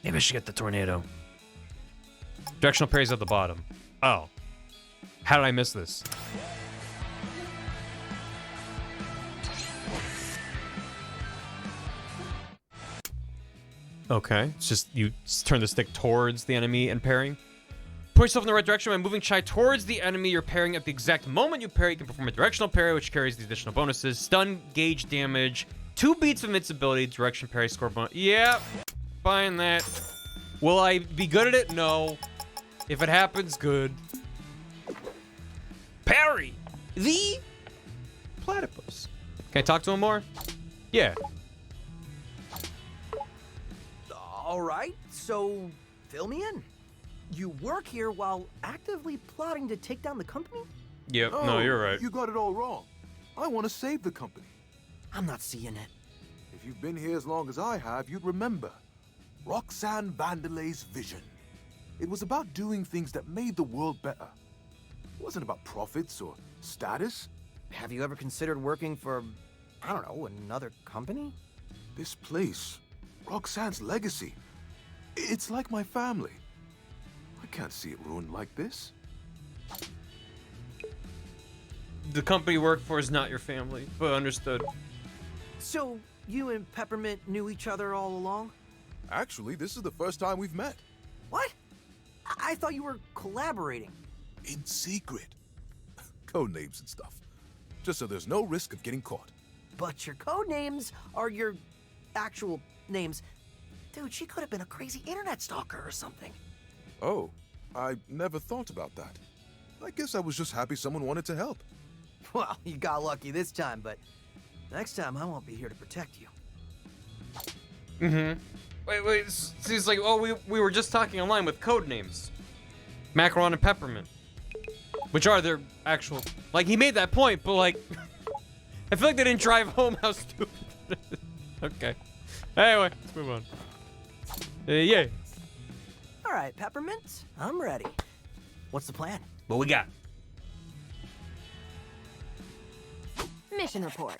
Maybe I should get the tornado. Directional parry's at the bottom. Oh. How did I miss this? Okay. It's just you turn the stick towards the enemy and parrying. Put yourself in the right direction by moving Chai towards the enemy you're parrying. At the exact moment you parry, you can perform a directional parry, which carries the additional bonuses. Stun, gauge damage, 2 beats of invincibility, direction parry, score bonus. Yeah, buying that. Will I be good at it? No. If it happens, good. Parry! The platypus. Can I talk to him more? Yeah. All right, so fill me in. You work here while actively plotting to take down the company? Yep, no, you're right. You got it all wrong. I want to save the company. I'm not seeing it. If you've been here as long as I have, you'd remember. Roxanne Vanderlei's vision. It was about doing things that made the world better. It wasn't about profits or status. Have you ever considered working for, I don't know, another company? This place, Roxanne's legacy, it's like my family. I can't see it ruined like this. The company you work for is not your family, but understood. So, you and Peppermint knew each other all along? Actually, this is the first time we've met. What? I thought you were collaborating. In secret. Code names and stuff. Just so there's no risk of getting caught. But your code names are your actual names. Dude, she could have been a crazy internet stalker or something. Oh, I never thought about that. I guess I was just happy someone wanted to help. Well, you got lucky this time, but next time I won't be here to protect you. Mm-hmm. Wait, it seems like, oh, we were just talking online with code names. Macaron and Peppermint. Which are their actual, like, he made that point, but like, I feel like they didn't drive home how stupid it is. Okay. Anyway, let's move on. Yay. All right, Peppermint, I'm ready. What's the plan? What we got? Mission report.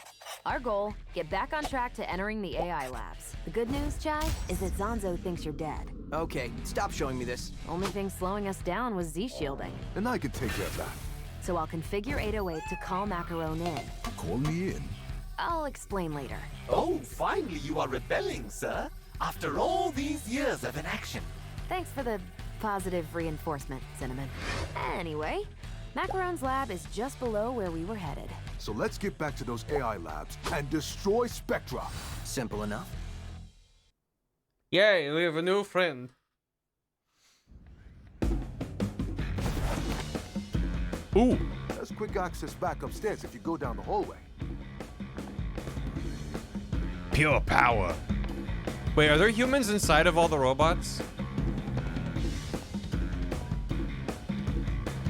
Our goal, get back on track to entering the AI labs. The good news, Chai, is that Zonzo thinks you're dead. Okay, stop showing me this. Only thing slowing us down was Z-shielding. And I can take care of that. So I'll configure 808 to call Macaron in. Call me in. I'll explain later. Oh, finally you are rebelling, sir. After all these years of inaction. Thanks for the positive reinforcement, Cinnamon. Anyway, Macaron's lab is just below where we were headed. So let's get back to those AI labs and destroy Spectra. Simple enough. Yay, we have a new friend. Ooh. There's quick access back upstairs if you go down the hallway. Pure power. Wait, are there humans inside of all the robots?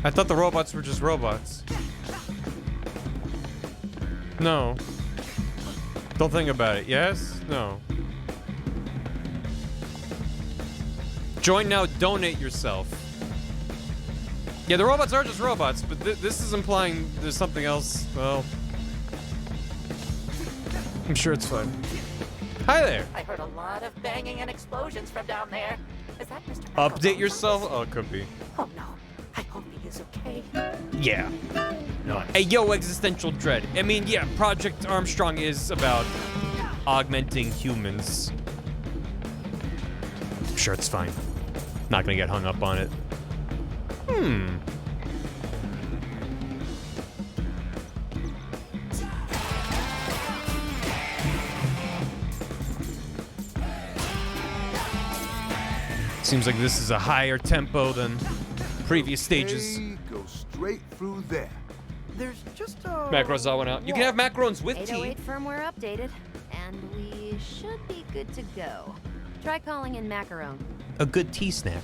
I thought the robots were just robots. No. Don't think about it. Yes? No. Join now, donate yourself. Yeah, the robots are just robots, but this is implying there's something else. Well, I'm sure it's fine. Hi there. I heard a lot of banging and explosions from down there. Is that Mr. Update yourself? Oh, it could be. Oh no, I hope he is okay. Yeah. Nice. Hey, yo, existential dread. I mean, yeah, Project Armstrong is about augmenting humans. I'm sure it's fine. Not gonna get hung up on it. Seems like this is a higher tempo than previous stages. Okay, go straight through there. There's just a... Macarons all went out. You can have macarons with tea. 808 firmware updated, and we should be good to go. Try calling in Macaron. A good tea snack.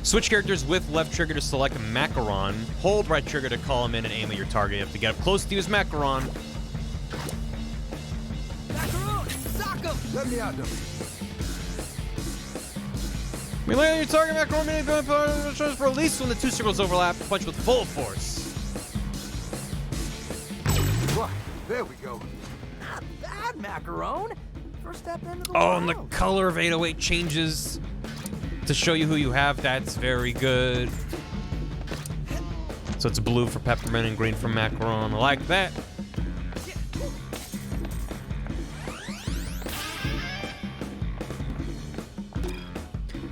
Switch characters with left trigger to select a macaron. Hold right trigger to call him in and aim at your target. You have to get up close to use macaron. Macaron! Sock him! Let me out, them. Melee your target macaron for release when the two circles overlap. Punch with full force. Right, there we go. Not bad, Macaron. First step into the Oh, wild. and the color of 808 changes to show you who you have. That's very good. So it's blue for Peppermint and green for Macaron. I like that.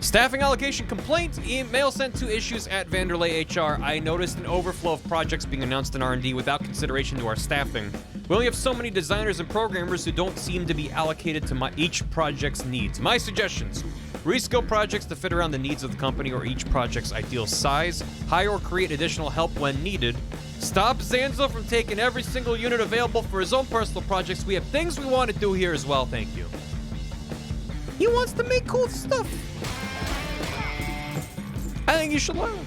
Staffing allocation complaint. Email sent to issues at Vanderlei HR. I noticed an overflow of projects being announced in R&D without consideration to our staffing. We only have so many designers and programmers who don't seem to be allocated to each project's needs. My suggestions: rescope projects to fit around the needs of the company or each project's ideal size. Hire or create additional help when needed. Stop Zanzo from taking every single unit available for his own personal projects. We have things we want to do here as well, thank you. He wants to make cool stuff. I think you should learn.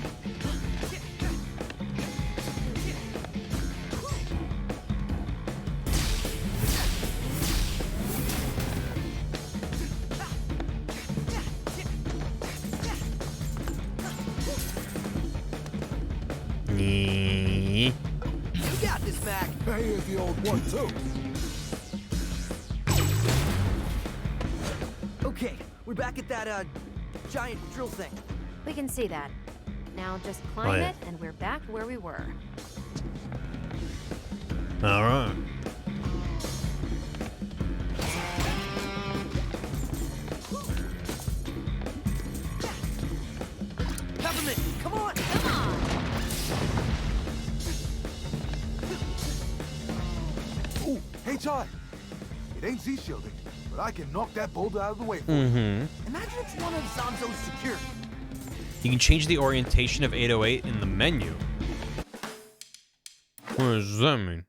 You got this, Mac. Hey, here's the old one, too. Okay, we're back at that, giant drill thing. We can see that. Now just climb yeah. it, and we're back where we were. All right. Hey, Chai. It ain't Z-shielding, but I can knock that boulder out of the way for you. Imagine it's one of Zanzo's security. You can change the orientation of 808 in the menu. What does that mean?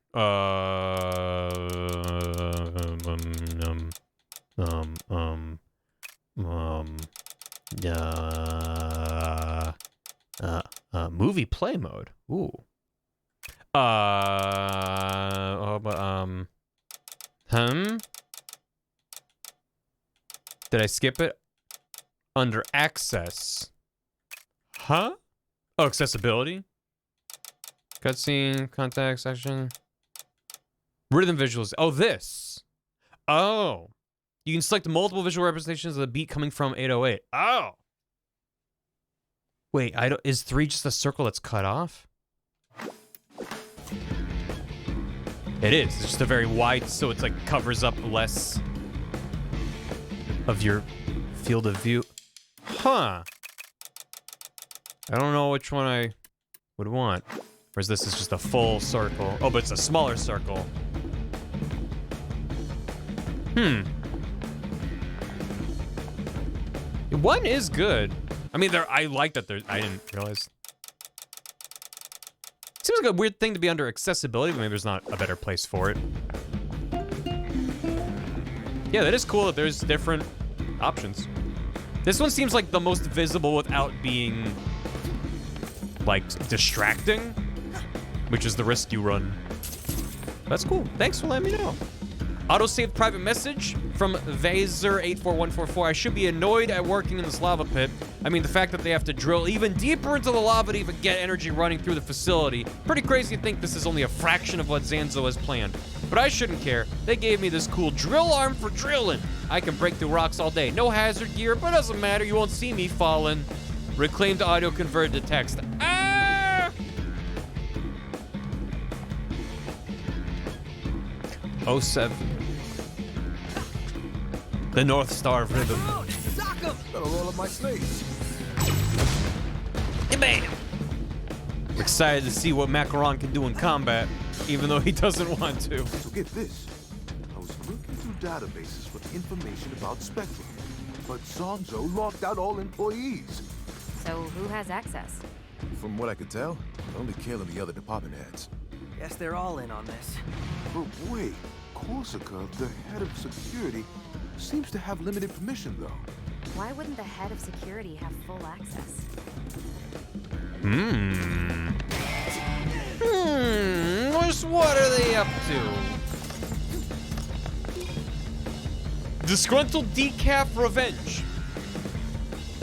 Movie play mode. Ooh. Did I skip it? Under access. Huh? Oh, accessibility. Cutscene, contact section. Rhythm visuals. Oh, this. Oh. You can select multiple visual representations of the beat coming from 808. Oh. Wait, is 3 just a circle that's cut off? It is. It's just a very wide, so it's like covers up less of your field of view. Huh. I don't know which one I would want. Whereas this is just a full circle. Oh, but it's a smaller circle. One is good. I mean, I like that there. I didn't realize. Seems like a weird thing to be under accessibility, but maybe there's not a better place for it. Yeah, that is cool that there's different options. This one seems like the most visible without being, like, distracting, which is the risk you run. That's cool. Thanks for letting me know. Autosave private message from Vaser84144. I should be annoyed at working in this lava pit. I mean, the fact that they have to drill even deeper into the lava to even get energy running through the facility. Pretty crazy to think this is only a fraction of what Zanzo has planned. But I shouldn't care. They gave me this cool drill arm for drilling. I can break through rocks all day. No hazard gear, but doesn't matter. You won't see me falling. Reclaimed audio converted to text. Ah! 07. The North Star of Rhythm. Gotta roll up my sleeves. Bam! Excited to see what Macaron can do in combat, even though he doesn't want to. So get this. I was looking through databases for information about Spectrum, but Zanzo locked out all employees. So who has access? From what I could tell, only Kale and the other department heads. Guess they're all in on this. But wait, Corsica, the head of security, seems to have limited permission, though. Why wouldn't the head of security have full access? What are they up to? Disgruntled decaf revenge.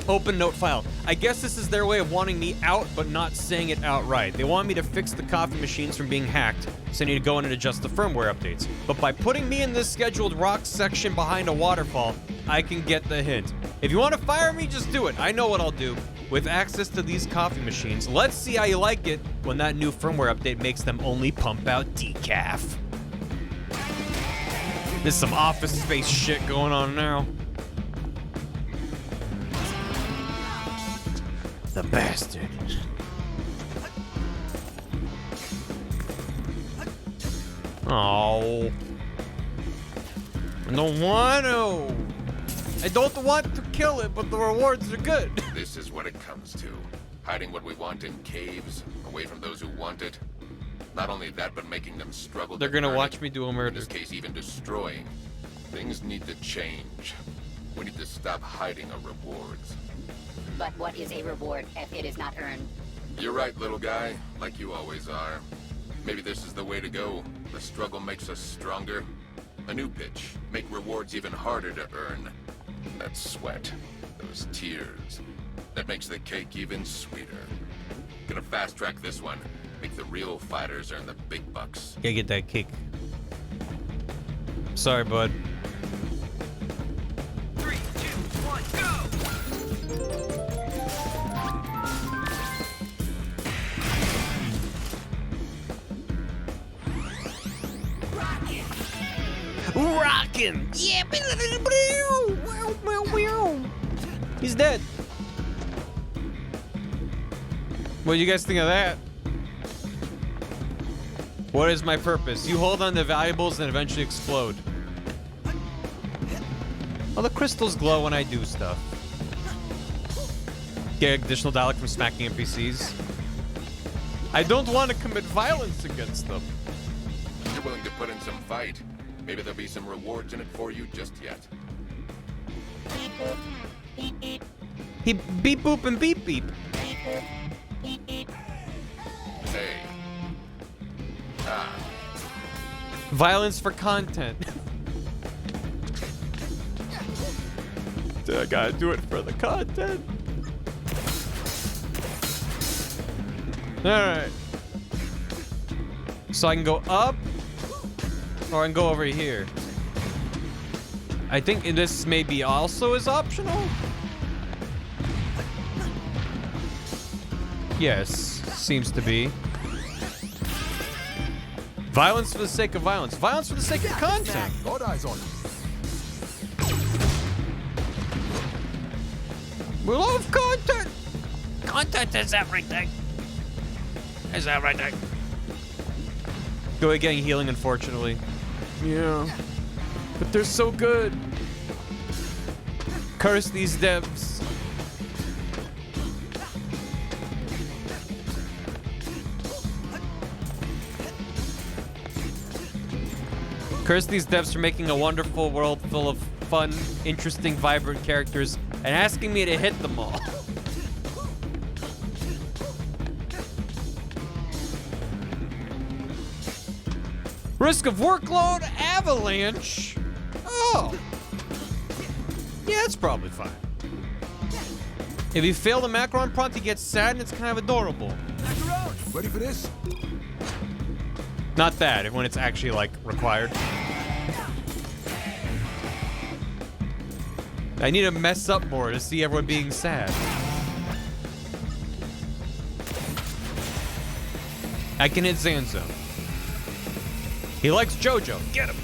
Open note file. I guess this is their way of wanting me out, but not saying it outright. They want me to fix the coffee machines from being hacked, so I need to go in and adjust the firmware updates. But by putting me in this scheduled rock section behind a waterfall, I can get the hint. If you want to fire me, just do it. I know what I'll do. With access to these coffee machines, let's see how you like it when that new firmware update makes them only pump out decaf. There's some Office Space shit going on now. The bastard. Oh. I don't want to. I don't want to kill it, but the rewards are good. This is what it comes to. Hiding what we want in caves, away from those who want it. Not only that, but making them struggle. They're gonna watch me do a murder. In this case, even destroying. Things need to change. We need to stop hiding our rewards. But what is a reward if it is not earned? You're right, little guy. Like you always are. Maybe this is the way to go. The struggle makes us stronger. A new pitch. Make rewards even harder to earn. That sweat. Those tears. That makes the cake even sweeter. Gonna fast track this one. Make the real fighters earn the big bucks. Gotta get that cake. Sorry, bud. 3, 2, 1, go! Rockin'! Yeah! He's dead. What do you guys think of that? What is my purpose? You hold on to valuables and eventually explode. Well, the crystals glow when I do stuff. Get additional dialogue from smacking NPCs. I don't want to commit violence against them. You're willing to put in some fight. Maybe there'll be some rewards in it for you just yet. He beep boop and beep beep. Hey. Ah. Violence for content. I gotta do it for the content. Alright. So I can go up, or I can go over here. I think this maybe also is optional. Yes, seems to be. Violence for the sake of violence. Violence for the sake of content. God eyes on. We love content. Content is everything. Is everything. Go ahead getting healing, unfortunately. Yeah. But they're so good. Curse these devs. Curse these devs for making a wonderful world full of fun, interesting, vibrant characters and asking me to hit them all. Risk of workload, avalanche. Oh. Yeah, it's probably fine. If you fail the Macaron prompt, he gets sad and it's kind of adorable. Ready for this? Not that, when it's actually, like, required. I need to mess up more to see everyone being sad. I can hit Zanzo. He likes JoJo. Get him.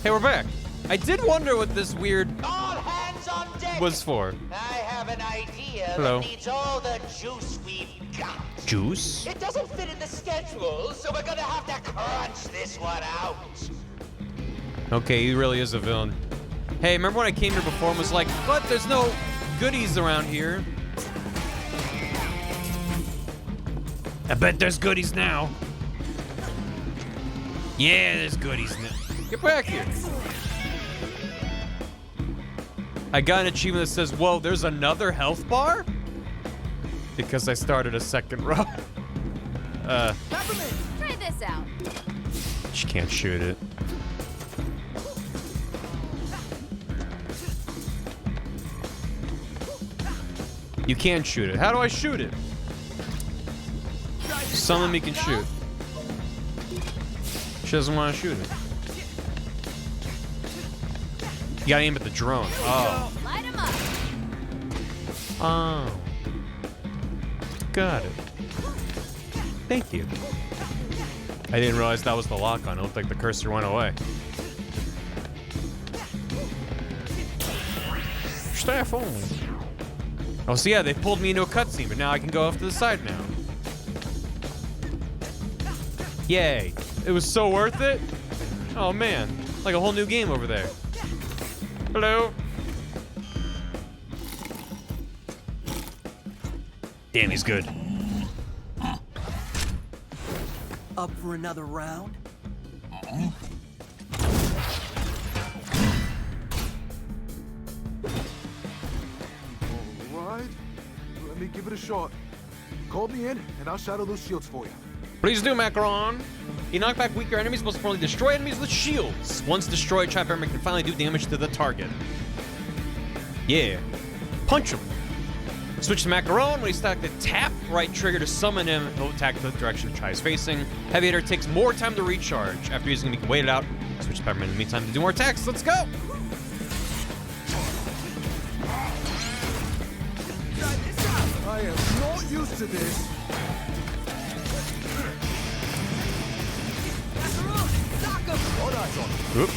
Hey, we're back. I did wonder what this weird All hands on deck. was for. I have an idea Hello. that needs all the juice we've got. Juice? It doesn't fit in the schedule, so we're gonna have to crunch this one out. Okay, he really is a villain. Hey, remember when I came here before and was like, but there's no goodies around here? I bet there's goodies now. Yeah, there's goodies now. Get back here. I got an achievement that says, whoa, there's another health bar? Because I started a second row. Try this out. She can't shoot it. You can shoot it. How do I shoot it? Summon me can shoot. She doesn't want to shoot it. You gotta aim at the drone. Oh. Light 'em up. Oh. Got it. Thank you. I didn't realize that was the lock on. It looked like the cursor went away. Staff only. Oh, so yeah, they pulled me into a cutscene, but now I can go off to the side now. Yay. It was so worth it. Oh man, like a whole new game over there. Hello. Damn, he's good. Up for another round? All right. Let me give it a shot. Call me in, and I'll shadow those shields for you. Please do, Macaron. You knock back weaker enemies, most importantly destroy enemies with shields. Once destroyed, Tri-Barrier can finally do damage to the target. Yeah. Punch him. Switch to Macaron. When he's stuck, to tap right trigger to summon him. He'll attack the direction Tri is facing. Heavy hitter takes more time to recharge. After using him, he can wait it out. Switch to Peppermint in the meantime to do more attacks. Let's go. I am not used to this. God eyes on him. Oop.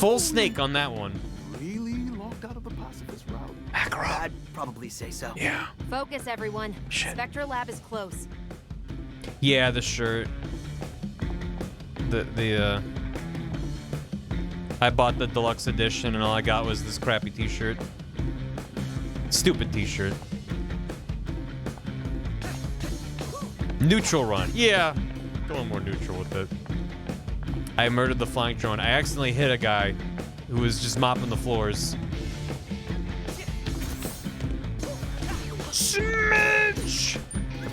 Full snake on that one. Really locked out of the pacifist route? I'd probably say so. Yeah. Focus, everyone. Shit. Spectre Lab is close. Yeah, the shirt. I bought the deluxe edition and all I got was this crappy t-shirt. Stupid t-shirt. Neutral run. Yeah. Going more neutral with it. I murdered the flying drone. I accidentally hit a guy who was just mopping the floors. Smidge!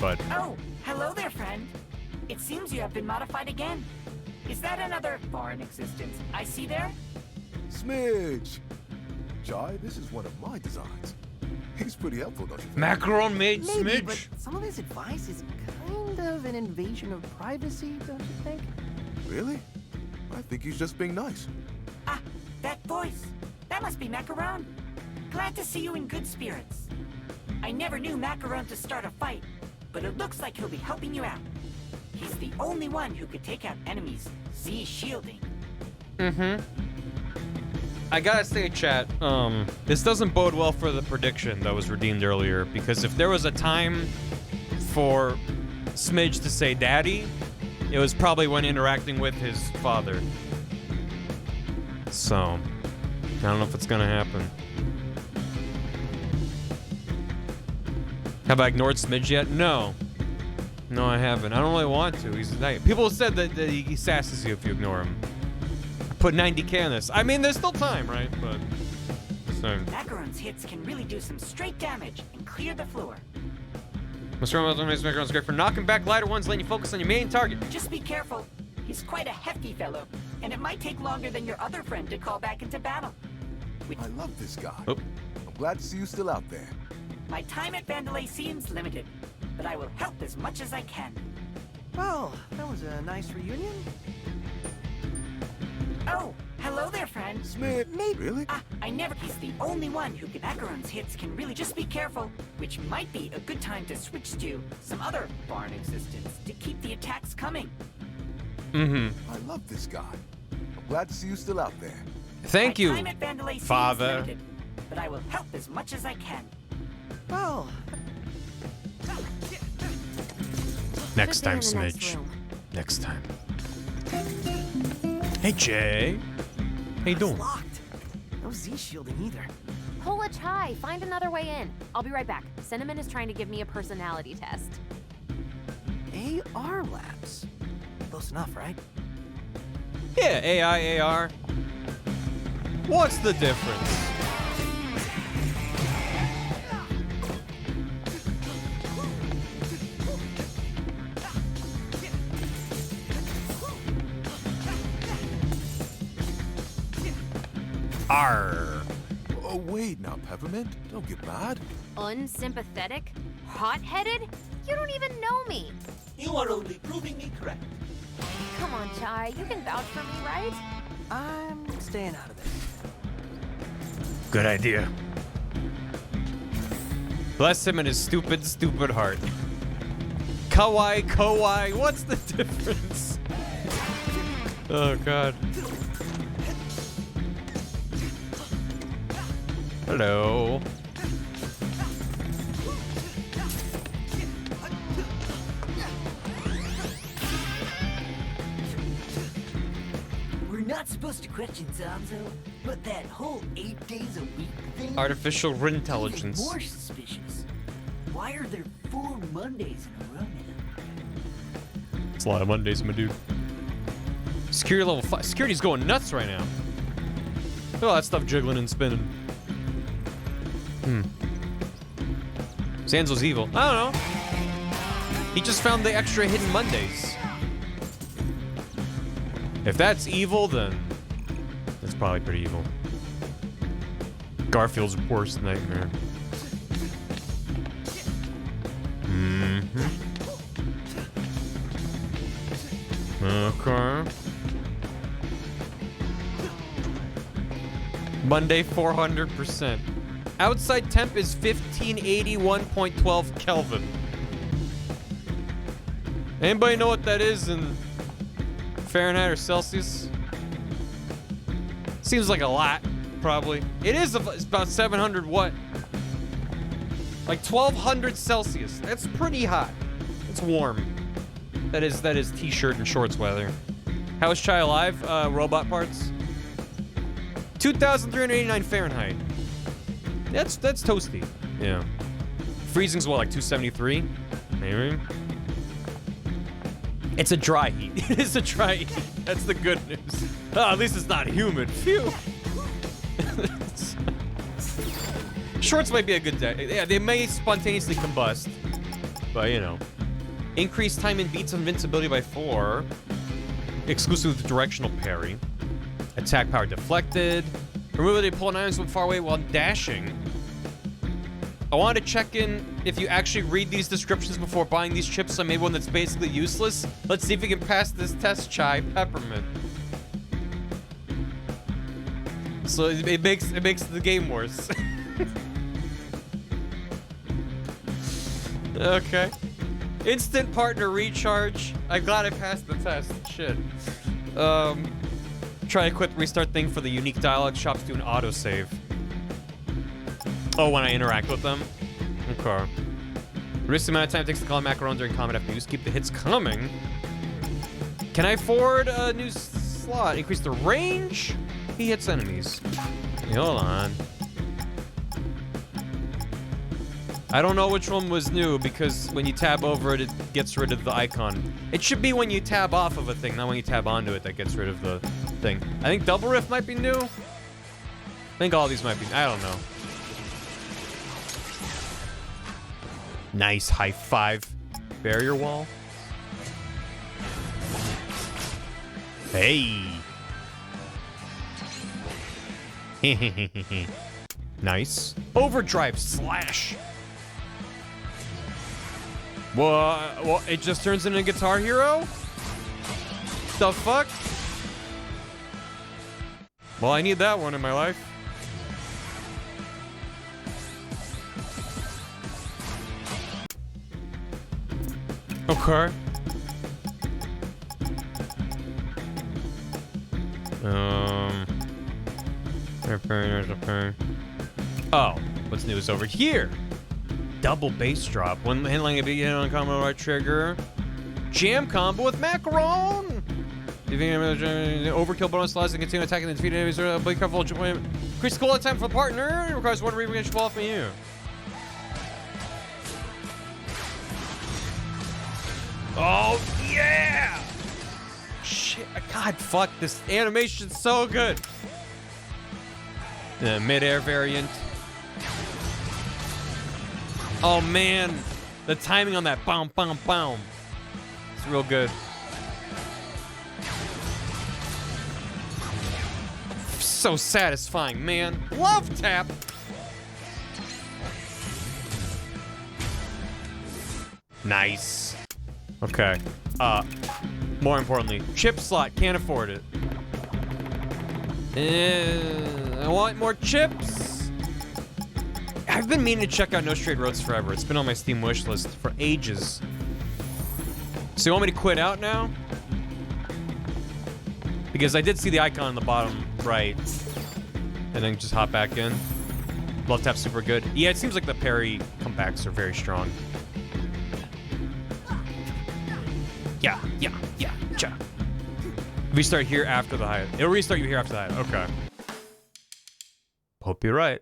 Bud. Oh, hello there, friend. It seems you have been modified again. Is that another foreign existence I see there? Smidge! Chai, this is one of my designs. He's pretty helpful, don't you think? Macaron made Maybe, Smidge. but some of his advice is kind of an invasion of privacy, don't you think? Really? I think he's just being nice. Ah, that voice. That must be Macaron. Glad to see you in good spirits. I never knew Macaron to start a fight, but it looks like he'll be helping you out. He's the only one who could take out enemies Z shielding. I gotta say, chat, this doesn't bode well for the prediction that was redeemed earlier, because if there was a time for Smidge to say daddy, it was probably when interacting with his father. So, I don't know if it's gonna happen. Have I ignored Smidge yet? No. No, I haven't. I don't really want to. He's nice. People said that he sasses you if you ignore him. I put 90k on this. I mean, there's still time, right? But so. Macaron's hits can really do some straight damage and clear the floor. What's wrong with Macaron's great for knocking back lighter ones, letting you focus on your main target. Just be careful. He's quite a hefty fellow, and it might take longer than your other friend to call back into battle. I love this guy. Oh. I'm glad to see you still out there. My time at Vandalay seems limited, but I will help as much as I can. Well, that was a nice reunion. Oh, hello there, friend. Smidge. Maybe. Really? I never. He's the only one who can. Macaron's hits can really just be careful, which might be a good time to switch to some other foreign existence to keep the attacks coming. I love this guy. I'm glad to see you still out there. Thank My you, time at Vandalay seems Father. limited, but I will help as much as I can. Well, Next Should be time, in the next Smidge. room. Next time. Hey, Jay. How you doing? locked. No Z shielding either. Pull a chai. Find another way in. I'll be right back. Cinnamon is trying to give me a personality test. AR labs. Close enough, right? Yeah, AI, AR. What's the difference? Arr. Oh, wait now, Peppermint. Don't get mad. Unsympathetic? Hot-headed? You don't even know me. You are only proving me correct. Come on, Chai. You can vouch for me, right? I'm staying out of it. Good idea. Bless him and his stupid, stupid heart. Kawaii, what's the difference? Oh, God. Hello. We're not supposed to question Zanzo, but that whole 8 days a week thing. Artificial is even intelligence. more suspicious. Why are there 4 Mondays in a row now? It's a lot of Mondays, my dude. Security level 5. Security's going nuts right now. Look at all that stuff jiggling and spinning. Zanzo's evil. I don't know. He just found the extra hidden Mondays. If that's evil, then that's probably pretty evil. Garfield's worst nightmare. Okay. Monday 400%. Outside temp is 1581.12 Kelvin. Anybody know what that is in Fahrenheit or Celsius? Seems like a lot, probably. It is it's about 700 what? Like 1200 Celsius. That's pretty hot. It's warm. That is t-shirt and shorts weather. How is Chai alive? Robot parts. 2,389 Fahrenheit. That's toasty. Yeah. Freezing's what, like 273? Maybe. It's a dry heat. It is a dry heat. That's the good news. Oh, at least it's not humid. Phew. Shorts might be a good day. Yeah, they may spontaneously combust, but you know. Increased time and beats invincibility by 4. Exclusive with directional parry. Attack power deflected. Remove the pull items from far away while dashing. I wanted to check in if you actually read these descriptions before buying these chips. I made one that's basically useless. Let's see if we can pass this test, Chai. Peppermint. So it makes the game worse. Okay. Instant partner recharge. I'm glad I passed the test. Shit. Try a quick restart thing for the unique dialogue shops do an autosave. Oh, when I interact with them? Okay. Reduce the amount of time it takes to call a macaron during combat after use. Keep the hits coming. Can I forward a new slot? Increase the range? He hits enemies. Hey, hold on. I don't know which one was new because when you tab over it, it gets rid of the icon. It should be when you tab off of a thing, not when you tab onto it that gets rid of the thing. I think Double Rift might be new. I think all these might be, I don't know. Nice high five. Barrier wall. Hey. Nice. Overdrive slash. Well, it just turns into a Guitar Hero? The fuck? Well, I need that one in my life. Okay. Oh, what's new is over here. Double bass drop. When handling a big hit on combo right trigger. Jam combo with macaron. Overkill bonus allows to continue attacking the defeated enemies. Be careful. Increase the cooldown time for the partner. It requires one reach ball from you. Oh yeah! Shit! God, fuck this animation's so good. The mid-air variant. Oh man, the timing on that boom, boom, boom. It's real good. So satisfying, man. Love tap. Nice. Okay. More importantly, chip slot, can't afford it. I want more chips. I've been meaning to check out No Straight Roads forever. It's been on my Steam wish list for ages. So you want me to quit out now? Because I did see the icon on the bottom right. And then just hop back in. Love tap super good. Yeah, it seems like the parry comebacks are very strong. Yeah. Restart here after the high. It'll restart you here after that. Okay. Hope you're right.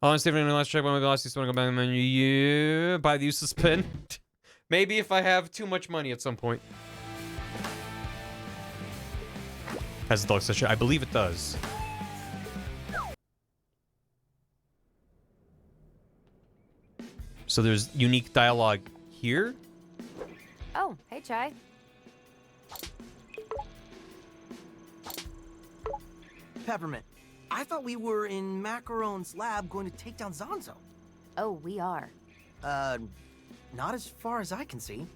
Oh, I'm saving the last check. When we lost, you want to go back to the menu. Yeah. Buy the useless pin. Maybe if I have too much money at some point. Has the dog session? I believe it does. So there's unique dialogue here. Oh, hey, Chai. Peppermint, I thought we were in Macaron's lab going to take down Zonzo. Oh, we are. Not as far as I can see.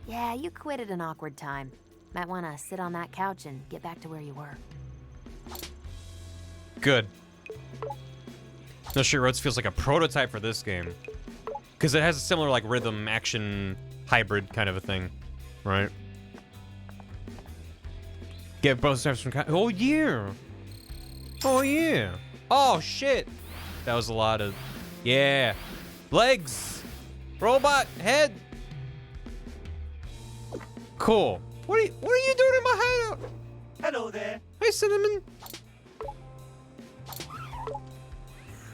Yeah, you quit at an awkward time. Might want to sit on that couch and get back to where you were. Good. No Straight Roads feels like a prototype for this game. Because it has a similar, like, rhythm, action, hybrid kind of a thing. Right? Get bonus times from... Oh, yeah! Oh, yeah. Oh, shit. That was a lot of... Yeah. Legs. Robot head. Cool. What are you doing in my hideout? Hello there. Hi, Cinnamon.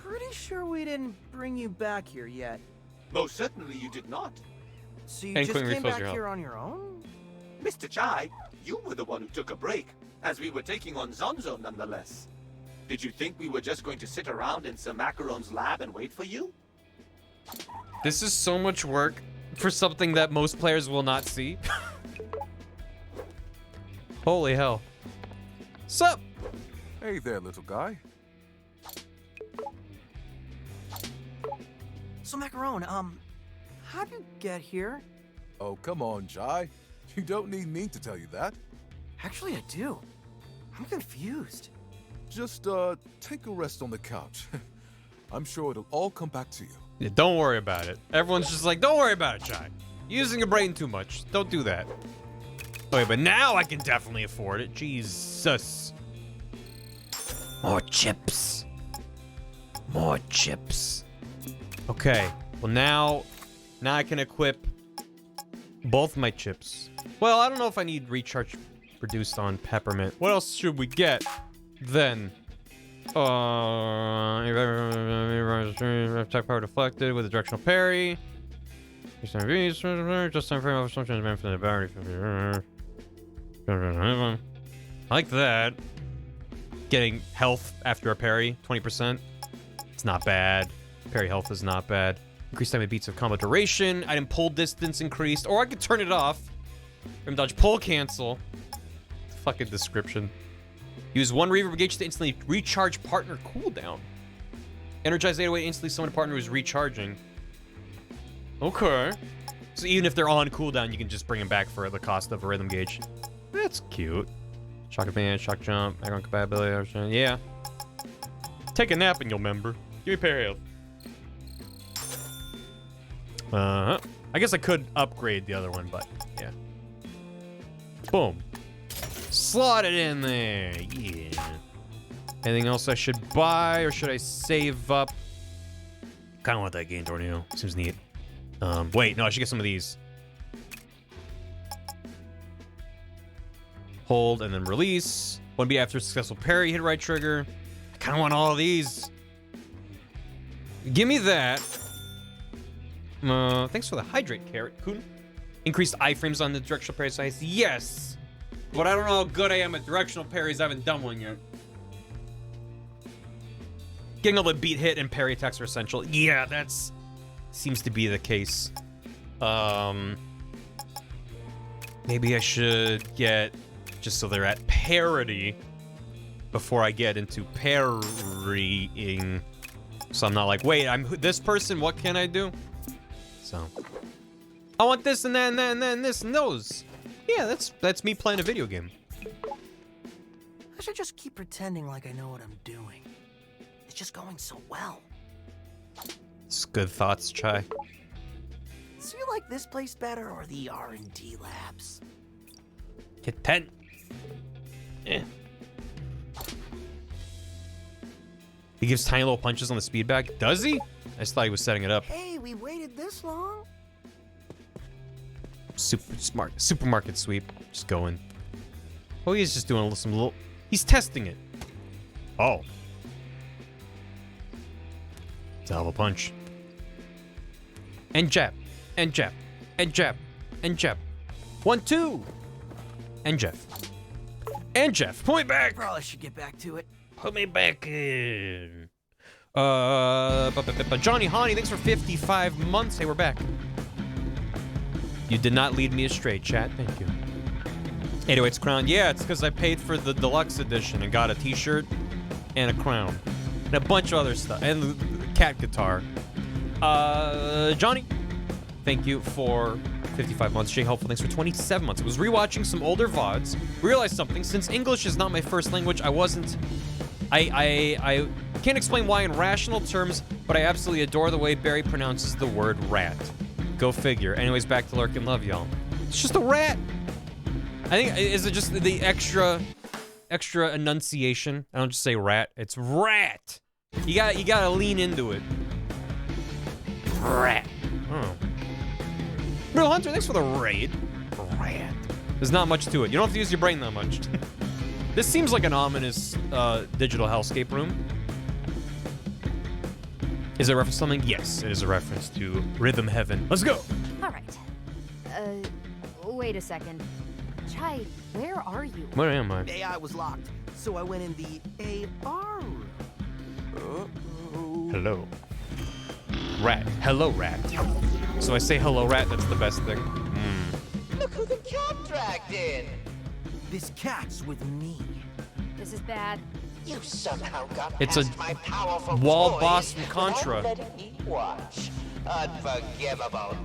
Pretty sure we didn't bring you back here yet. Most certainly you did not. So you And just Queen came refills back your here health. on your own? Mr. Chai, you were the one who took a break, as we were taking on Zonzo nonetheless. Did you think we were just going to sit around in Sir Macaron's lab and wait for you? This is so much work for something that most players will not see. Holy hell. Sup? Hey there, little guy. So Macaron, how'd you get here? Oh, come on, Jai. You don't need me to tell you that. Actually, I do. I'm confused. Just, take a rest on the couch. I'm sure it'll all come back to you. Yeah, don't worry about it. Everyone's just like, don't worry about it, Chai. Using your brain too much. Don't do that. Okay, but now I can definitely afford it. Jesus. More chips. More chips. Okay. Well, now I can equip both my chips. Well, I don't know if I need recharge produced on peppermint. What else should we get then? Attack power deflected with a directional parry. Just time frame of assumption is for the battery. I like that. Getting health after a parry, 20%. It's not bad. Parry health is not bad. Increased time of beats of combo duration. Item pull distance increased. Or I could turn it off. Rim dodge pull cancel. Fucking description. Use one reverb gauge to instantly recharge partner cooldown. Energize 808 instantly summon a partner who's recharging. Okay. So even if they're on cooldown, you can just bring them back for the cost of a rhythm gauge. That's cute. Shock advance, shock jump, background compatibility. Yeah. Take a nap and you'll remember. Give me parry health. I guess I could upgrade the other one, but yeah. Boom. Slot it in there. Yeah. Anything else I should buy or should I save up? Kind of want that game tornado. Seems neat. Wait, no, I should get some of these. Hold and then release. One beat after successful parry, hit right trigger. I kind of want all of these. Give me that. Thanks for the hydrate, Carrot Kun. Increased iframes on the directional parry size. Yes. But I don't know how good I am at directional parries. I haven't done one yet. Getting able to beat hit and parry attacks are essential. Yeah, that's seems to be the case. Maybe I should get just so they're at parity before I get into parrying. So I'm not like, wait, I'm this person. What can I do? So I want this and that and that and that and this and those. Yeah, that's me playing a video game. I should just keep pretending like I know what I'm doing. It's just going so well. It's good thoughts, Chai. So you like this place better or the R&D labs? Hit 10. Yeah. He gives tiny little punches on the speed bag. Does he? I just thought he was setting it up. Hey, we waited this long? Super smart. Supermarket sweep. Just going. Oh, he's just doing some little... He's testing it. Oh. It's a hell of a punch. And jab. And jab. And jab. And jab. 1, 2. And Jeff. And Jeff. Point back. Probably should get back to it. Put me back in. Johnny Honey, thanks for 55 months. Hey, we're back. You did not lead me astray, chat. Thank you. 808's crown. Yeah, it's because I paid for the deluxe edition and got a t-shirt and a crown. And a bunch of other stuff. And the cat guitar. Johnny, thank you for 55 months. Jay Helpful, thanks for 27 months. I was rewatching some older VODs. Realized something. Since English is not my first language, I can't explain why in rational terms, but I absolutely adore the way Barry pronounces the word rat. Go figure. Anyways, back to Lurk and Love, y'all. It's just a rat. I think, is it just the extra extra enunciation. I don't just say rat. It's rat. You gotta lean into it. Rat. Oh. Real Hunter, thanks for the raid. Rat. There's not much to it. You don't have to use your brain that much. This seems like an ominous digital hellscape room. Is it a reference to something? Yes, it is a reference to Rhythm Heaven. Let's go. All right. Wait a second. Chai, where are you? Where am I? AI was locked, so I went in the AR room. Hello. Rat. Hello, rat. So I say hello, rat. That's the best thing. Look who the cat dragged in. This cat's with me. This is bad. You somehow got It's past a my powerful wall toys boss from Contra. without letting me watch. Unforgivable.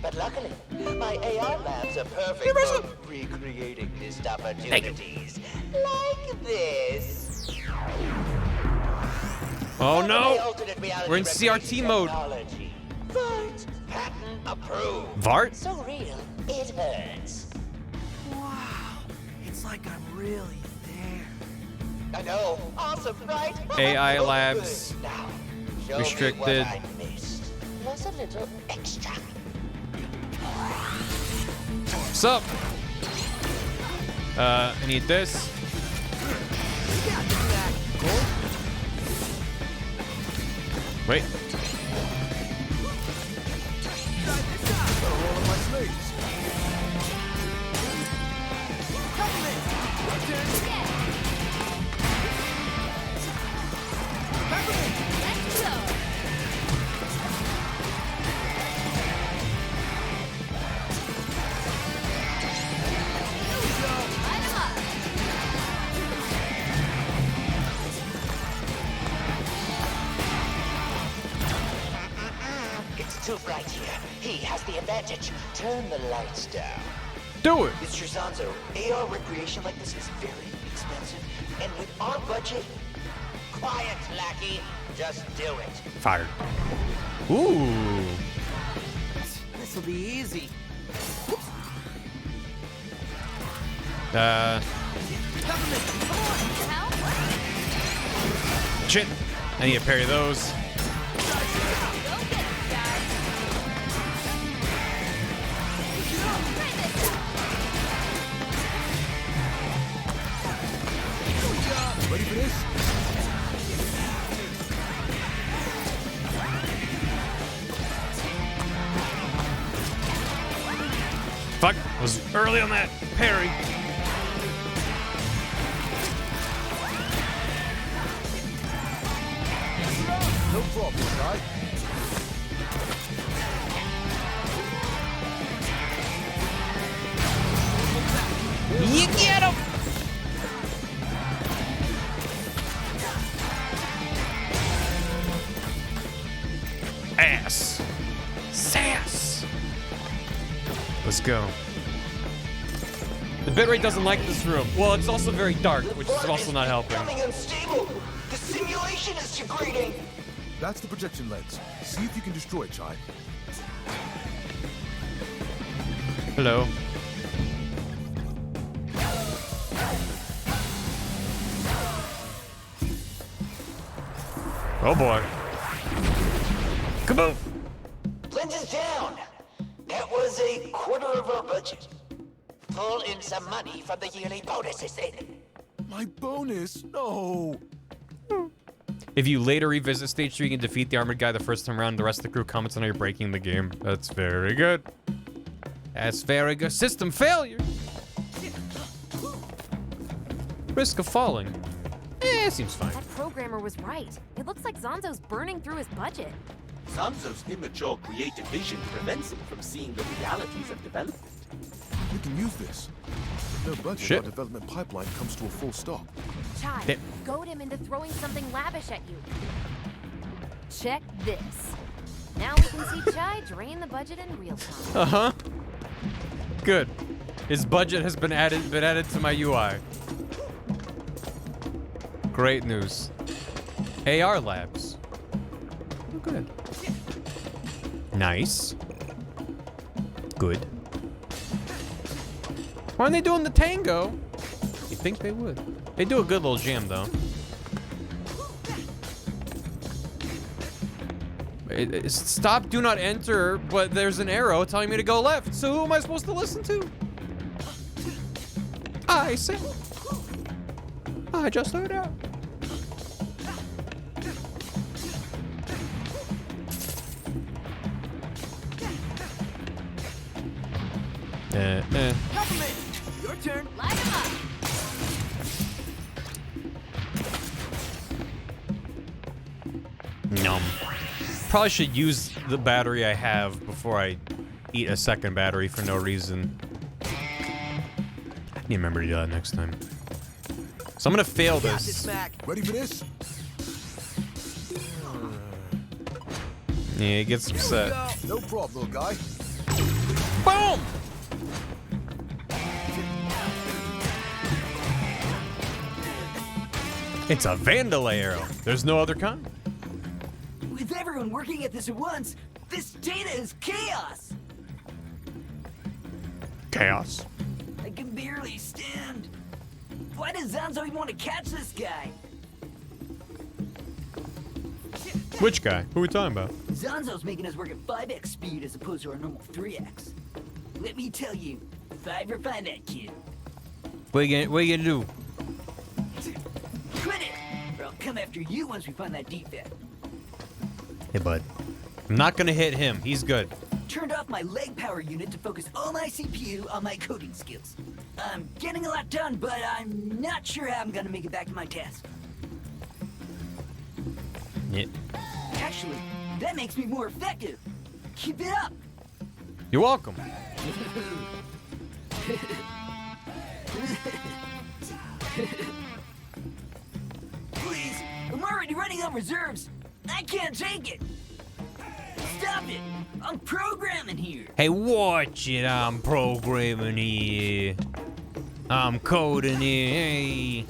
But luckily, my AI labs are perfect for recreating missed opportunities. Like this. Oh My no! alternate reality We're in CRT mode. technology. Vart, patent approved. Vart? So real, it hurts. Wow. It's like I'm really there. I know. Awesome, right? AI Oh, labs. good. Now, show Restricted. me what I missed. Plus a little extra. What's up? I need this. Wait. It's too bright here. He has the advantage. Turn the lights down. Do it. Mr. Zanzo, AR recreation like this is very expensive. And with our budget, quiet, lackey. Just do it. Fired. Ooh. This'll be easy. Shit. I need to parry those. Ready for this? Fuck. I was early on that parry. No problem, guy. You get him! Ass. Sass. Let's go. The bitrate doesn't like this room. Well, it's also very dark, which is also not helping. Becoming unstable. The simulation is degrading. That's the projection lens. See if you can destroy it, Chai. Hello. Oh boy. Kaboom! Lens is down. That was a quarter of our budget. Pull in some money from the yearly bonuses, Aiden. My bonus? No. If you later revisit stage 3, you can defeat the armored guy the first time around. The rest of the crew comments on how you're breaking the game. That's very good. That's very good. System failure. Risk of falling. Seems fine. That programmer was right. It looks like Zanzo's burning through his budget. Zanzo's immature creative vision prevents him from seeing the realities of development. We can use this. With no budget, Shit. our development pipeline comes to a full stop. Chai, goad him into throwing something lavish at you. Check this. Now we can see Chai drain the budget in real time. Uh-huh. Good. His budget has been added to my UI. Great news. AR labs. Oh, good. Nice. Good. Why aren't they doing the tango? You'd think they would. They do a good little jam, though. Stop, do not enter, but there's an arrow telling me to go left. So who am I supposed to listen to? I say. I just heard out. Compliment! Your turn. Light him up. Numb. Probably should use the battery I have before I eat a second battery for no reason. I need to remember to do that next time. So I'm gonna fail this. Ready for this? Yeah, he gets upset. No problem, little guy. Boom! It's a Vandal arrow. There's no other kind. With everyone working at this at once, this data is chaos. Chaos. I can barely stand. Why does Zanzo even want to catch this guy? Which guy? Who are we talking about? Zanzo's making us work at 5x speed as opposed to our normal 3x. Let me tell you, 5 or 5 that kid. What you gonna do? Quit it, or I'll come after you once we find that defect. Hey, bud. I'm not gonna hit him. He's good. Turned off my leg power unit to focus all my CPU on my coding skills. I'm getting a lot done, but I'm not sure how I'm gonna make it back to my task. Yeah. Actually, that makes me more effective. Keep it up. You're welcome. Please, I'm already running on reserves. I can't take it. Stop it. I'm programming here. Hey, watch it. I'm programming here. I'm coding here. Hey.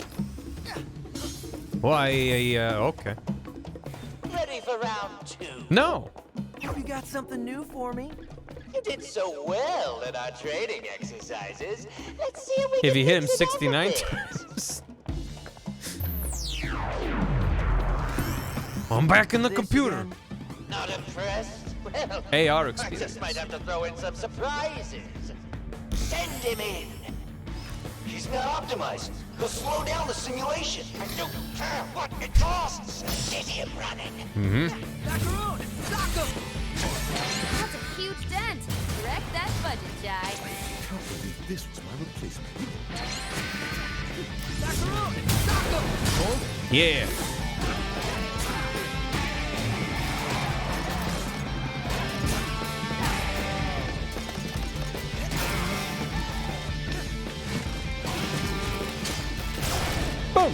Why, okay. Ready for round 2? No. You got something new for me? You did so well in our training exercises. Let's see if we If can you hit him mix it up a 69 bit. times. I'm back in the computer. Not impressed? Well, AR I experience. just might have to throw in some surprises. Send him in. He's not optimized. He'll slow down the simulation. I don't care what it costs. Get him running. Mm-hmm. Macaroon! Sock him! That's a huge dent. Wreck that budget, Jai. Can't believe this was my replacement. Macaroon! Sock him! Yeah. Boom.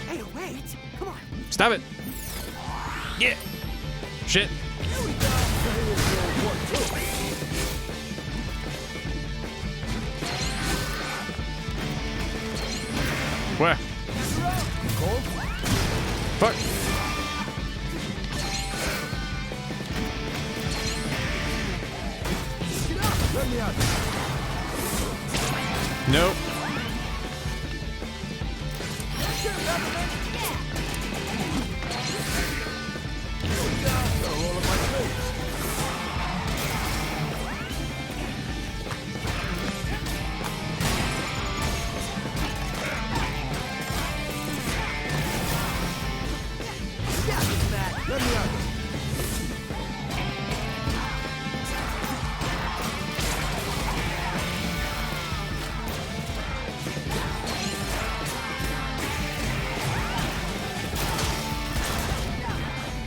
Hey, wait! Come on! Stop it. Yeah. Shit. Where? Fuck. Let me out. Nope. Let me out.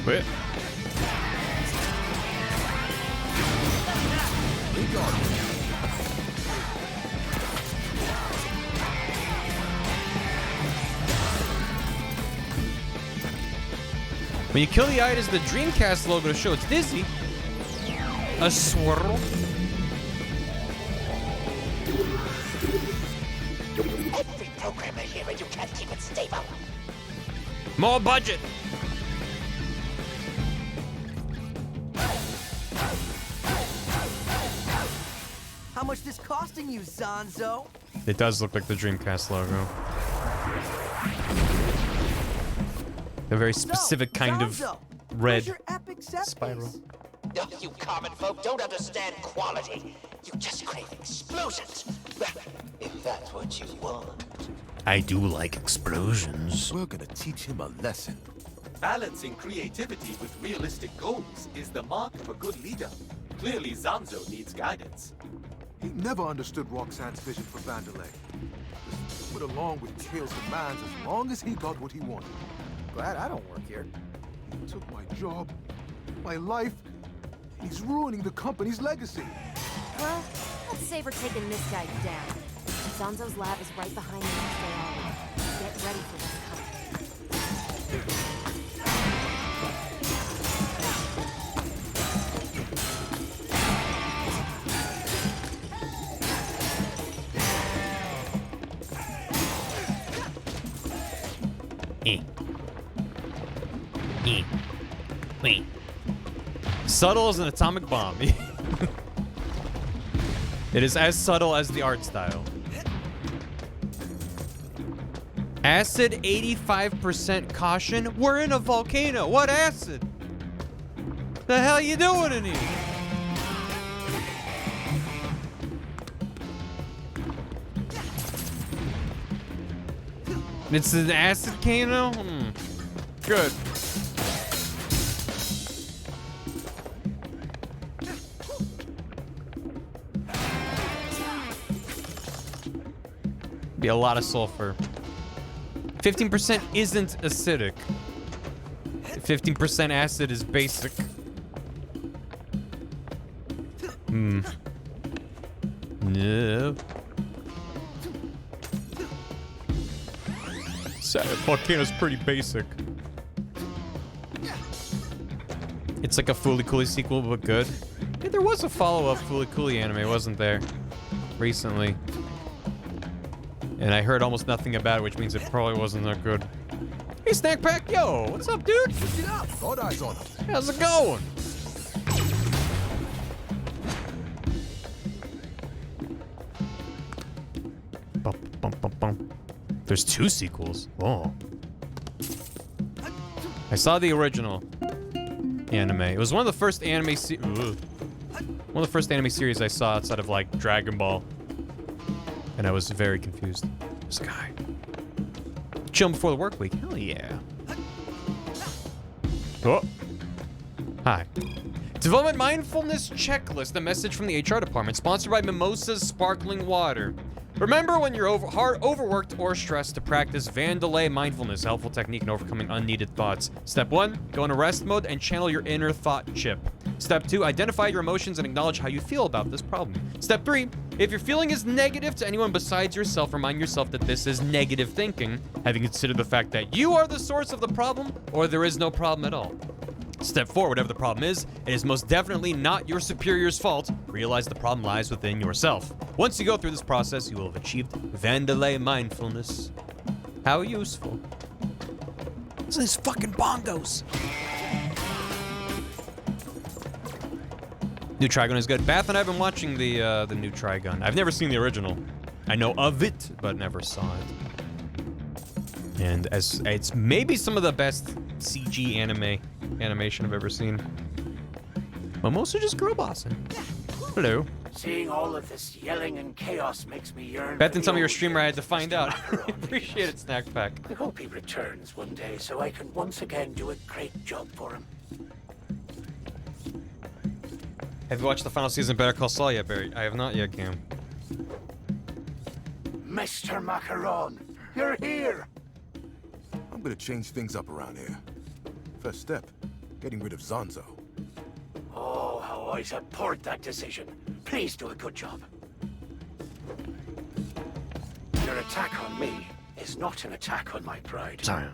Wait. When you kill the eye, does the Dreamcast logo show it's dizzy? A swirl? Every programmer here and you can't keep it stable. More budget. How much this costing you, Zonzo? It does look like the Dreamcast logo. A very specific kind of Zonzo, red where's your epic set spiral. piece? Oh, you common folk don't understand quality. You just crave explosions. If that's what you want. I do like explosions. We're gonna teach him a lesson. Balancing creativity with realistic goals is the mark of a good leader. Clearly, Zanzo needs guidance. He never understood Roxanne's vision for Vandelay. Just went along with Kale's demands as long as he got what he wanted. Glad I don't work here. He took my job, my life, and he's ruining the company's legacy. Well, let's say we're taking this guy down. Zonzo's lab is right behind the next day. Get ready for this coming. Wait. Subtle as an atomic bomb. It is as subtle as the art style. Acid 85% caution? We're in a volcano. What acid? The hell you doing in here? It's an acid volcano? Good. Be a lot of sulfur. 15% isn't acidic. 15% acid is basic. No. Volcano's pretty basic. It's like a Fooly Cooly sequel, but good. Yeah, there was a follow-up Fooly Cooly anime, wasn't there? Recently. And I heard almost nothing about it, which means it probably wasn't that good. Hey, Snack Pack, yo, what's up, dude? Get up, got eyes on him. How's it going? Bum, bum, bum, bum. There's 2 sequels. Oh. I saw the original anime. It was one of the first anime one of the first anime series I saw outside of like Dragon Ball. And I was very confused. This guy. Chill before the work week. Hell yeah. Oh. Hi. Development Mindfulness Checklist, a message from the HR department, sponsored by Mimosa's Sparkling Water. Remember when you're overworked or stressed to practice Vandelay Mindfulness, a helpful technique in overcoming unneeded thoughts. Step 1, go into rest mode and channel your inner thought chip. Step 2, identify your emotions and acknowledge how you feel about this problem. Step 3, if your feeling is negative to anyone besides yourself, remind yourself that this is negative thinking, having considered the fact that you are the source of the problem or there is no problem at all. Step 4, whatever the problem is, it is most definitely not your superior's fault. Realize the problem lies within yourself. Once you go through this process, you will have achieved Vandelay mindfulness. How useful. Listen to these fucking bongos. New Trigun is good. Bath and I've been watching the new Trigun. I've never seen the original. I know of it, but never saw it. And as it's maybe some of the best CG animation I've ever seen. Mimosa just girl bossing. Hello. Seeing all of this yelling and chaos makes me yearn. Beth and some of your streamer I had to find out. Appreciate it, Snack Pack. I hope he returns one day so I can once again do a great job for him. Have you watched the final season of Better Call Saul yet, Barry? I have not yet, Cam. Mr. Macaron, you're here! I'm gonna change things up around here. First step, getting rid of Zonzo. Oh, how I support that decision. Please do a good job. Your attack on me is not an attack on my pride. Sorry.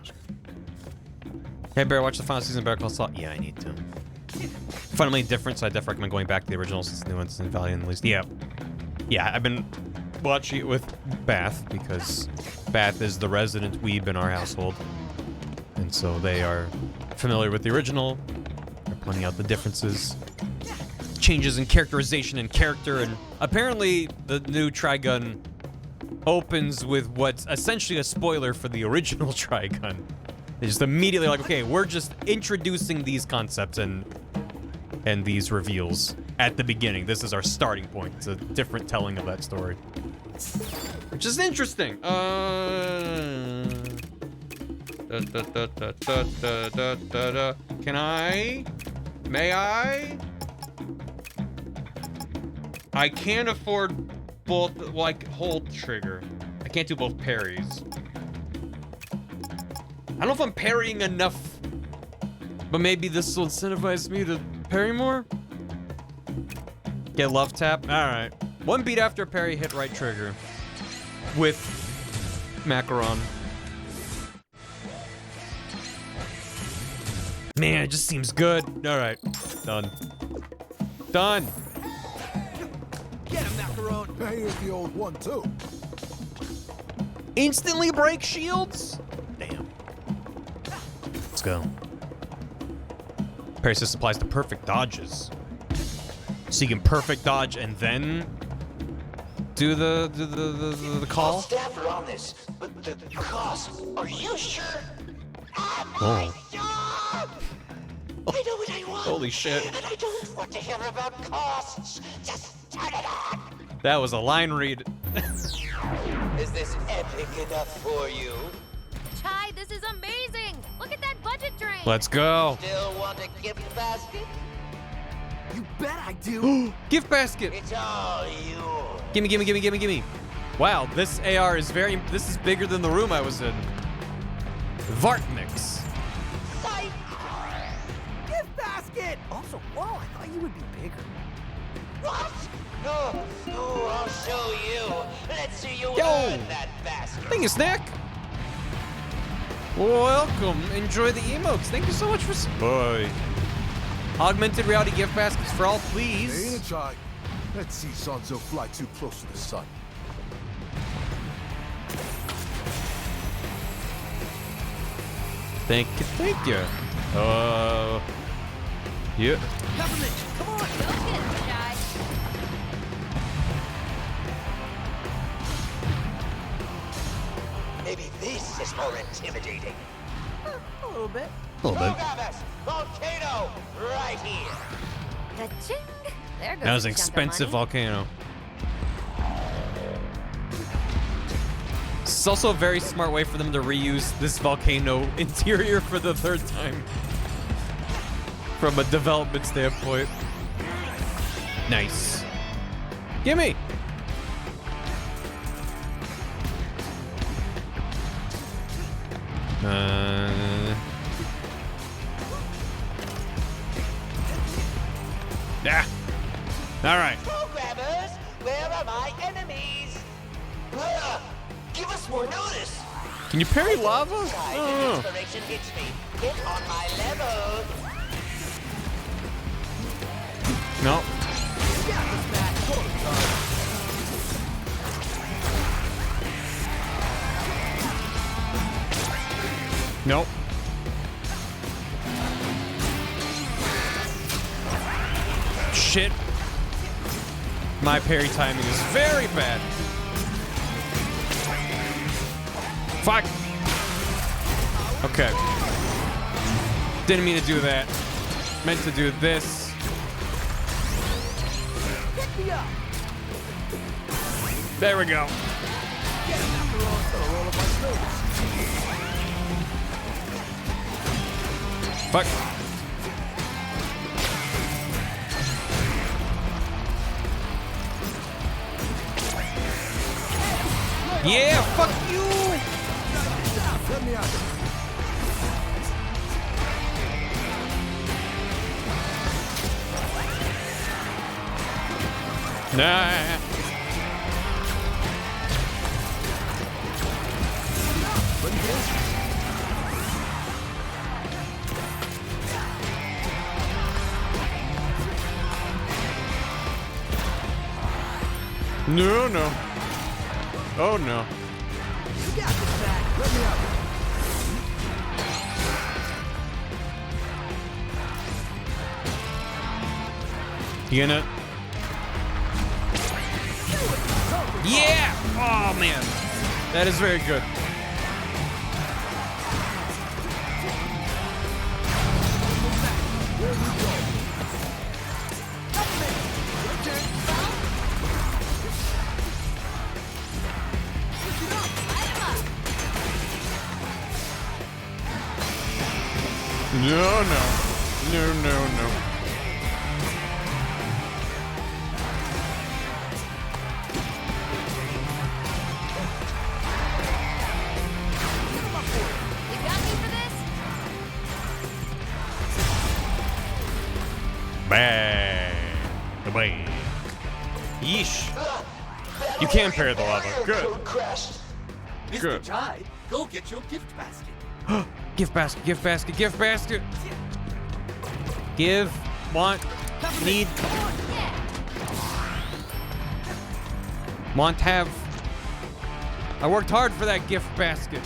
Hey, Barry, watch the final season of Better Call Saul. Yeah, I need to. Fundamentally different, so I definitely recommend going back to the original since the new one's in value at least. Yeah. Yeah, I've been watching it with Bath because Bath is the resident weeb in our household. And so they are familiar with the original. They're pointing out the differences, changes in characterization and character, and apparently the new Trigun opens with what's essentially a spoiler for the original Trigun. They just immediately like, okay, we're just introducing these concepts and these reveals at the beginning. This is our starting point. It's a different telling of that story, which is interesting. Can I? May I? I can't afford both, like, hold trigger. I can't do both parries. I don't know if I'm parrying enough, but maybe this will incentivize me to parry more? Get love tap? Alright. One beat after parry, hit right trigger. With Macaron. Man, it just seems good. Alright. Done. Done! Get him, Macaron! Here's the old one, too. Instantly break shields? Damn. Let's go. Parry system applies to perfect dodges. So you can perfect dodge and then do the call? I'll staff around this, but the cost, are you sure? Oh. I know what I want. Holy shit. And I don't want to hear about costs. Just turn it on. That was a line read. Is this epic enough for you? Chai, this is amazing! Look at that budget drain! Let's go. Still want a gift basket? You bet I do. Gift basket. It's all yours. Gimme, gimme, gimme, gimme, gimme. Wow, this AR is this is bigger than the room I was in. Vart mix. Gift basket! Also, whoa, I thought you would be bigger. What? No, I'll show you. Let's see you Yo. earn that basket. Thank you, Snack. Welcome. Enjoy the emotes. Thank you so much for... Boy. Augmented reality gift baskets for all, please. Ain't a try. Let's see Sanzo fly too close to the sun. Thank you, thank you. Yeah. Peppermint, come on! Go get it, Chai. Maybe this is more intimidating. A little bit. A little bit. Programmers, volcano, right here. Ka-ching! There goes That was a an chunk of expensive money. volcano. It's also a very smart way for them to reuse this volcano interior for the third time. From a development standpoint. Nice. Gimme! Yeah. All right. Programmers, where are my enemies? Give us more notice. Can you parry lava? I Try don't the know. inspiration hits me. Get on my level. No. Nope. Shit. My parry timing is very bad. Fuck. Okay. Didn't mean to do that. Meant to do this. Pick me up. There we go. Get him, Macaron. Gonna roll up my sleeves. Fuck. Yeah, fuck you! Let me out. Nah. No, no. Oh no. You got this, Mac. Let me out. You gonna? Yeah! Oh man, that is very good. No, no. No, no, no. You got me for this? Bang. Bang. Yeesh. You can parry the lava. Good. Mr. Good. Jai, go get your gift basket. Gift basket, gift basket, gift basket. Give, want, need. Want, have. I worked hard for that gift basket.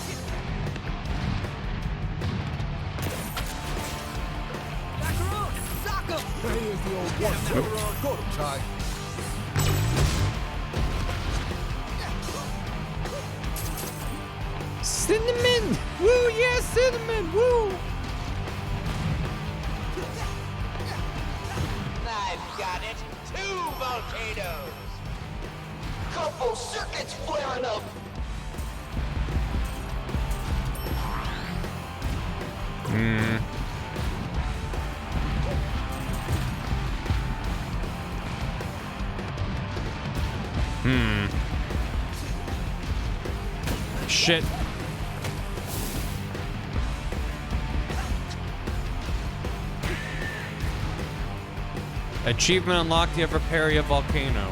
Here's the old one. Got him, Chai. Cinnamon! Woo, yeah, cinnamon! Woo! I've got it. 2 volcanoes. Couple circuits flaring up. Hmm. Shit. Achievement unlocked, you ever parry a volcano.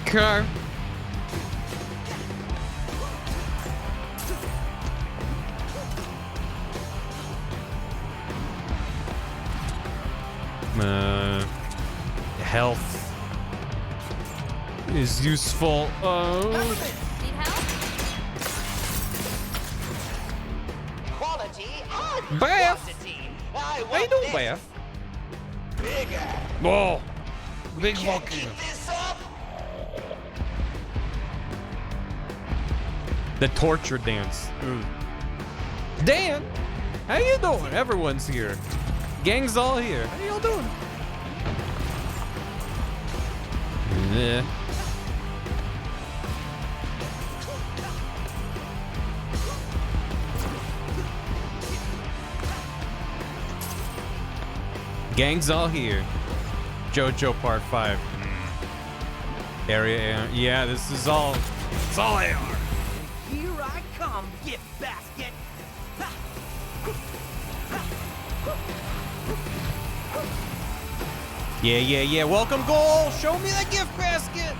Okay. Health is useful. Quality and Bath. quantity. How you doing, Bath? Bigger. Whoa, big Can't volcano. keep this up. The torture dance. Dan, how you doing? Everyone's here. Gang's all here. How y'all doing? Yeah. Gang's all here. JoJo Part 5. Area AR. Yeah, this is all. It's all AR. Here I come, gift basket. Yeah. Welcome, goal. Show me the gift basket.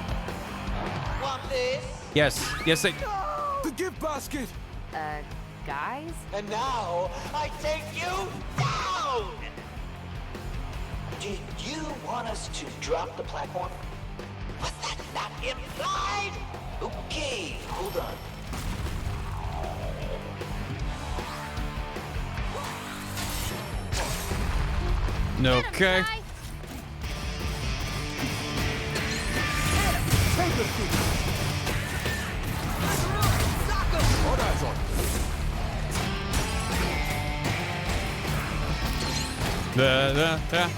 Want this? Yes. The gift basket. Guys? And now I take you down. Did you want us to drop the platform? Was that not implied? Okay, hold on. Okay. All eyes on.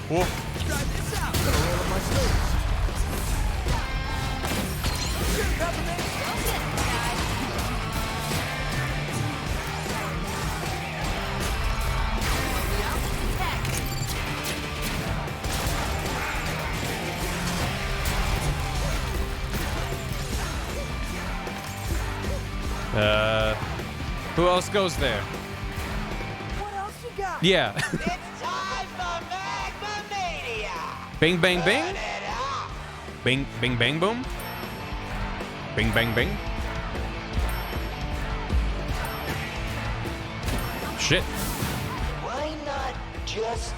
Whoa. Gotta roll up my sleeves. Who else goes there? What else you got? Yeah. It's time for Magma Mania. Bing, bang, bing. Turn it up. Bing, bing, bang, boom. Bing, bang, bing. Shit. Why not just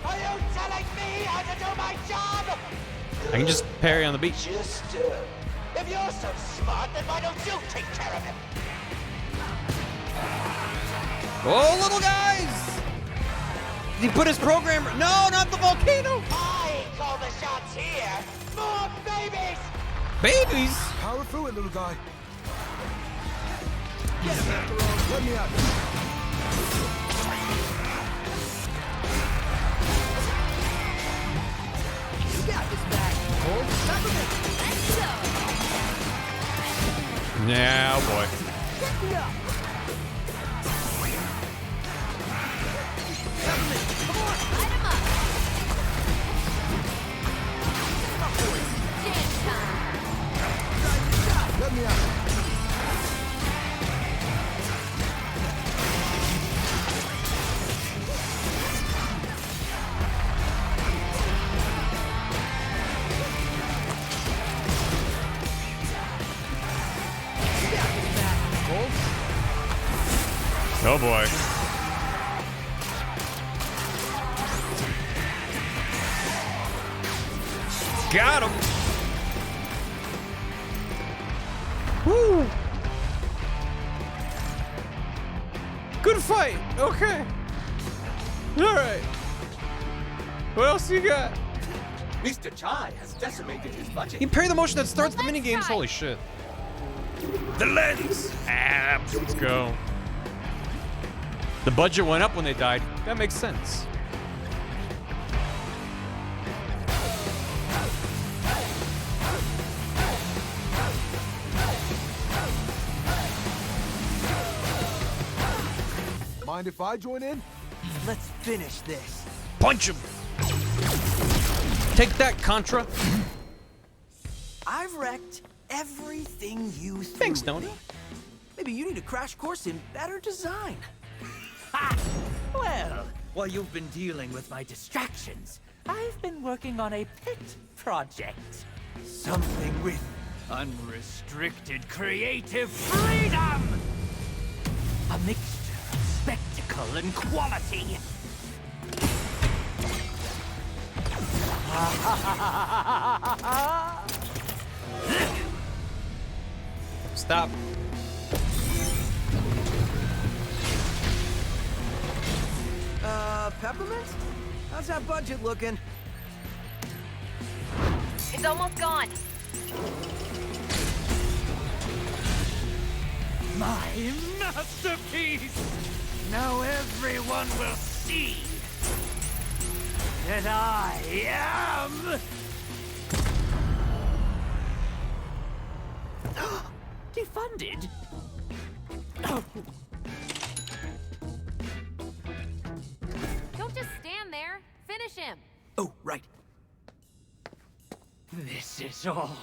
Are you telling me how to do my job? I can just parry on the beach. Just, if you're so smart, then why don't you take care of him? Oh, little guys! He put his programmer. No, not the volcano. I call the shots here. More babies! Babies? Power through it, little guy. Get him, Macaron. Let me out. You got this back. Hold the Let's go. Yeah, oh boy. Pick me up. Come on. Light him up. Jam time. Let me out. Oh boy. Got him. Woo. Good fight. Okay. All right. What else you got? Mr. Chai has decimated his budget. You parry the motion that starts the minigames. Holy shit. The lens. Abs. Let's go. The budget went up when they died. That makes sense. Mind if I join in? Let's finish this. Punch him. Take that, Contra. I've wrecked everything you threw. Thanks, Tony. Maybe you need a crash course in better design. Ha! Well, while you've been dealing with my distractions, I've been working on a pet project. Something with unrestricted creative freedom! A mixture of spectacle and quality. Stop. Peppermint? How's that budget looking? It's almost gone. My masterpiece! Now everyone will see that I am... defunded? Don't just stand there. Finish him. Oh, right. This is all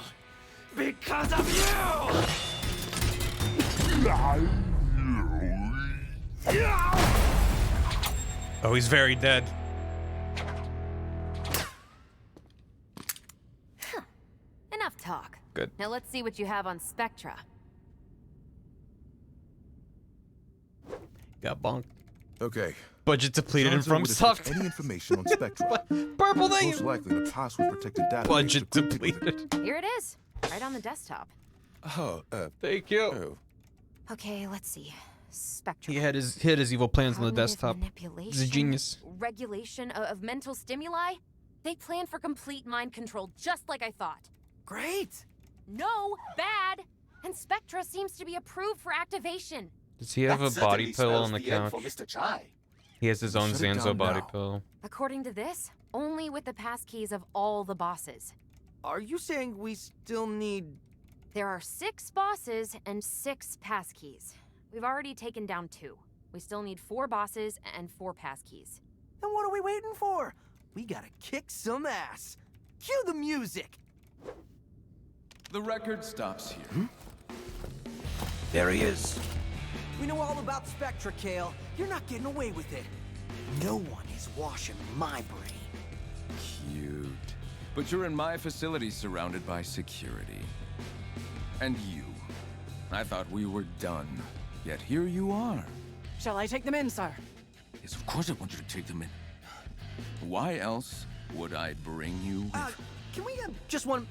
because of you! Oh, he's very dead. Enough talk. Good. Now let's see what you have on Spectra. Got bonked. Okay. Budget depleted and Zonzo from would have sucked. took any information on Spectra. Purple thing. Most likely the password protected data. Budget depleted. Here it is. Right on the desktop. Oh, thank you. Oh. Okay, let's see. Spectra. He had his evil plans on the Cognitive desktop. manipulation, He's a genius. Regulation of mental stimuli. They plan for complete mind control, just like I thought. Great. No, bad. And Spectra seems to be approved for activation. Does he have That a body certainly pillow on spells the the end couch? for Mr. Chai. He has his own Shut it Zanzo down body now. pillow. According to this, only with the passkeys of all the bosses. Are you saying we still need... There are 6 bosses and 6 passkeys. We've already taken down 2. We still need 4 bosses and 4 passkeys. Then what are we waiting for? We gotta kick some ass. Cue the music. The record stops here. There he is. We know all about Spectra, Kale. You're not getting away with it. No one is washing my brain. Cute. But you're in my facility surrounded by security. And you. I thought we were done. Yet here you are. Shall I take them in, sir? Yes, of course I want you to take them in. Why else would I bring you? Can we just one...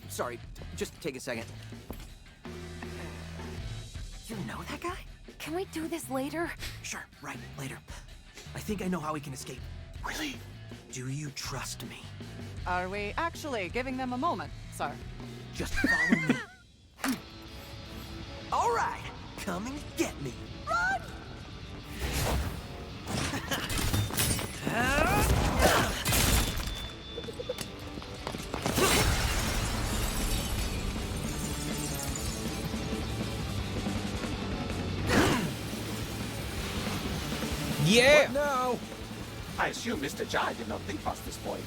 Sorry, just take a second. You know that guy? Can we do this later? Sure, right, later. I think I know how we can escape. Really? Do you trust me? Are we actually giving them a moment, sir? Just follow me. All right, come and get me. Run! Yeah! What now? I assume Mr. Jai did not think past this point.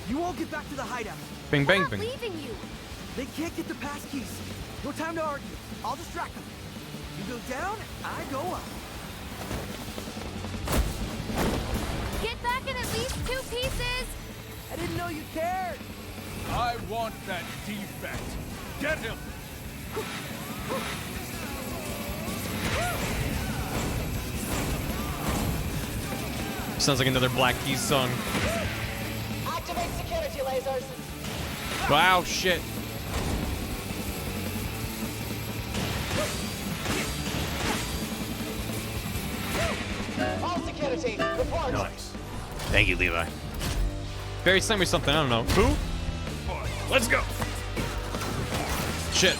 You all get back to the hideout. Bing, bang, bing. Leaving you. They can't get the pass keys. No time to argue. I'll distract them. You go down, I go up. Get back in at least 2 pieces. I didn't know you cared. I want that defect. Get him! Sounds like another Black Keys song. Activate security lasers. Wow, shit. All security, report. Nice. Thank you, Levi. Barry, send me something. I don't know. Who? Let's go. Shit.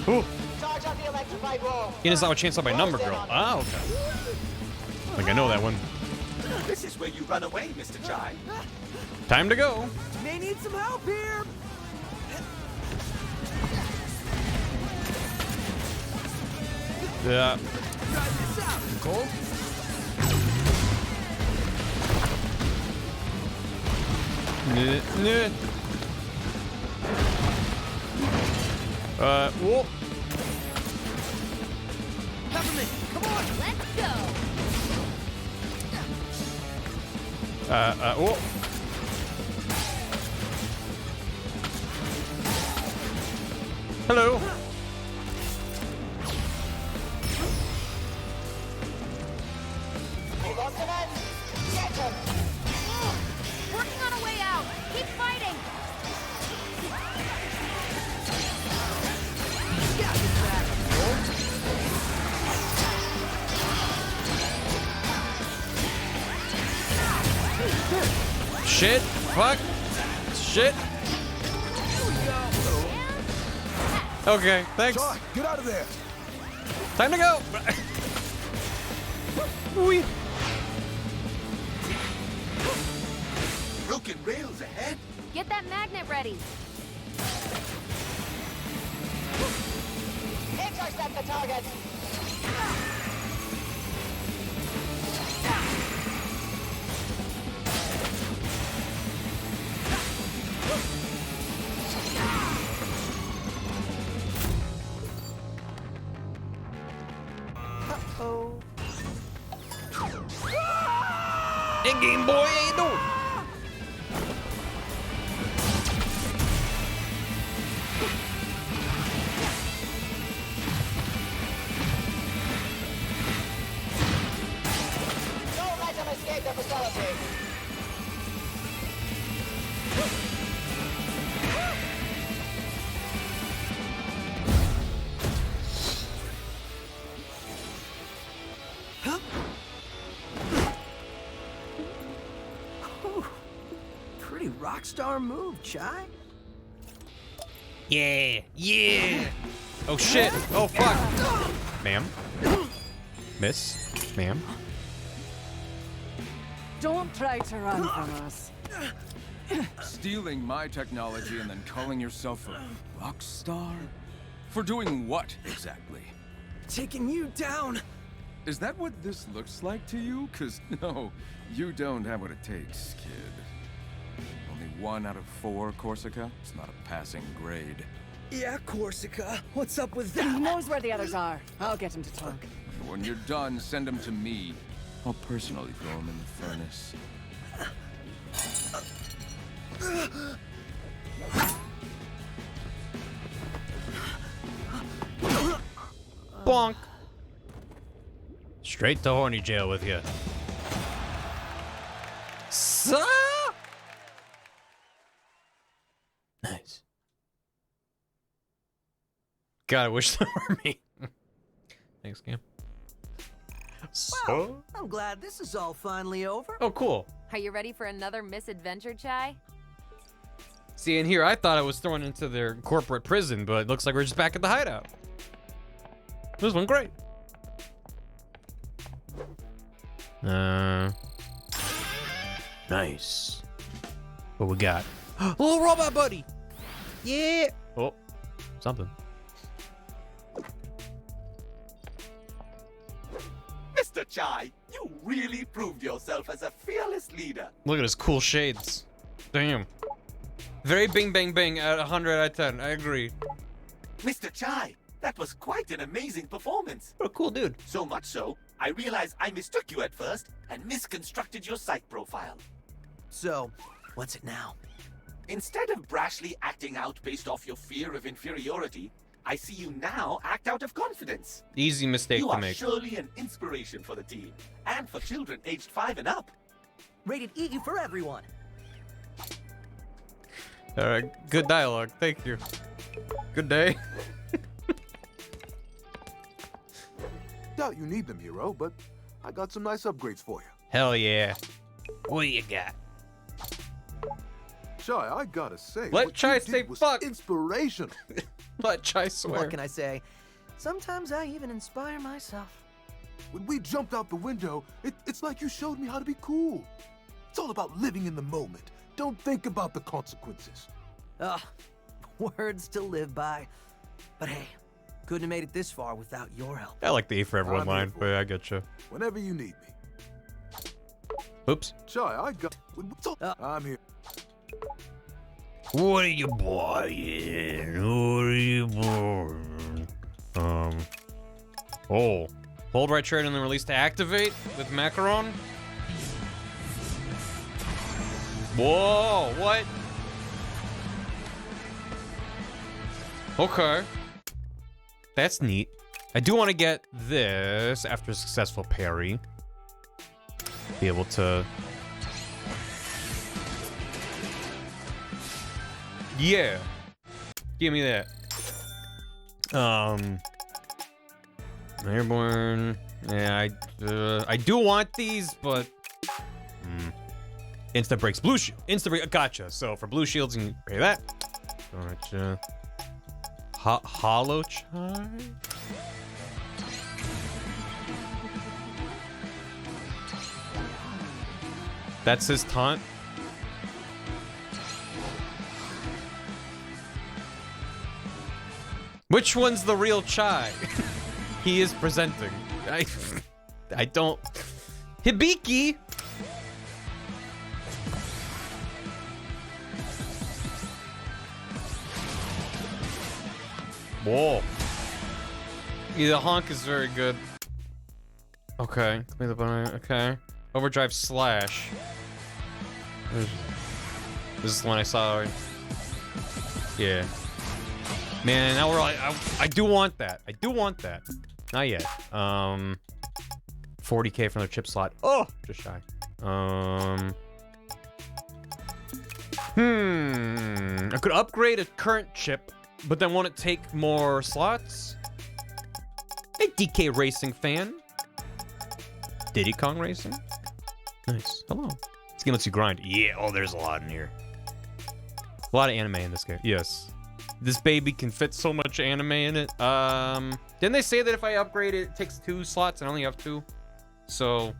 Ooh. Charge up the electrified wall. He doesn't have a chance on my number, girl. Ah, okay. I think I know that one. This is where you run away, Mr. Jai. Time to go. May need some help here. Yeah. Try this out, Nicole. Whoa. Peppermint, come on. Let's go. Whoa. Hello. You lost an end. Get him. Working on a way out. Keep fighting. Got this back, Nicole. Shit. Fuck. Shit. Okay, thanks. Jai, get out of there. Time to go. Wee. Broken rails ahead. Get that magnet ready. Intercept the target. Uh-oh. In game, boy, how you doing? Don't let them escape the facility. Pretty rock star move, Chai. Yeah, yeah. Oh shit. Oh fuck. Ma'am. Miss. Ma'am. Don't try to run from us. Stealing my technology and then calling yourself a rock star? For doing what, exactly? Taking you down! Is that what this looks like to you? 'Cause no, you don't have what it takes, kid. Only 1 out of 4, Corsica? It's not a passing grade. Yeah, Corsica. What's up with that? He knows where the others are. I'll get him to talk. When you're done, send him to me. I'll personally throw him in the furnace. Bonk. Straight to horny jail with you. So Nice. God, I wish that were me. Thanks, Cam. Well, I'm glad this is all finally over. Oh, cool. Are you ready for another misadventure, Chai? See, in here, I thought I was thrown into their corporate prison, but it looks like we're just back at the hideout. This one great. Nice. What we got? Little robot buddy. Yeah. Oh, something. Mr. Chai, you really proved yourself as a fearless leader. Look at his cool shades. Damn. Very bing bang bang at 100 out of 10. I agree. Mr. Chai, that was quite an amazing performance. What a cool dude. So much so, I realized I mistook you at first and misconstructed your psych profile. So, what's it now? Instead of brashly acting out based off your fear of inferiority, I see you now act out of confidence. Easy mistake You to are make. surely an inspiration for the team, and for children aged 5 and up. Rated E for everyone. All right. Good dialogue. Thank you. Good day. Doubt you need them, hero, but I got some nice upgrades for you. Hell yeah. What do you got? Chai, I gotta say, Let what Chai you say did was fuck. inspirational. Let Chai swear. What can I say? Sometimes I even inspire myself. When we jumped out the window, it's like you showed me how to be cool. It's all about living in the moment. Don't think about the consequences. Words to live by. But hey, couldn't have made it this far without your help. I like the A for everyone I'm here line, for but I get you. Whenever you need me. Oops. Chai, I got... I'm here. What are you buying? What are you buying? Oh. Hold right trigger and then release to activate with Macaron. Whoa, what? Okay. That's neat. I do want to get this after a successful parry. Be able to... Yeah. Give me that. Airborne. Yeah, I do want these, but... Insta breaks blue shield. Insta break. Gotcha. So for blue shields, you can pay that. Gotcha. Hollow Chai? That's his taunt. Which one's the real Chai? He is presenting. I don't... Hibiki! Whoa. Yeah, the honk is very good. Okay. Okay. Overdrive slash. This is the one I saw. Yeah. Man, now we're like, I do want that. I do want that. Not yet. 40k from the chip slot. Oh, just shy. I could upgrade a current chip, but then won't it take more slots? Hey, DK Racing fan. Diddy Kong Racing. Nice. Hello. This game lets you grind. Yeah. Oh, there's a lot in here. A lot of anime in this game. Yes. This baby can fit so much anime in it. Didn't they say that if I upgrade it, it takes 2 slots and I only have 2? So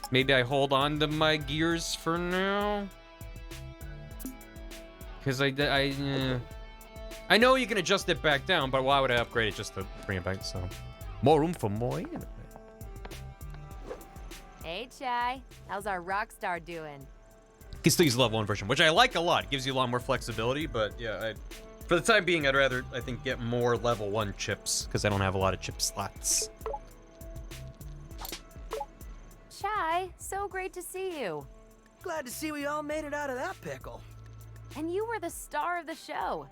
maybe I hold on to my gears for now. Because I know you can adjust it back down, but why would I upgrade it just to bring it back? So, more room for more anime. Hey, Chai. How's our Rockstar doing? You can still use the level 1 version, which I like a lot. It gives you a lot more flexibility, but yeah, for the time being, I'd rather, I think, get more level 1 chips, because I don't have a lot of chip slots. Chai, so great to see you. Glad to see we all made it out of that pickle. And you were the star of the show.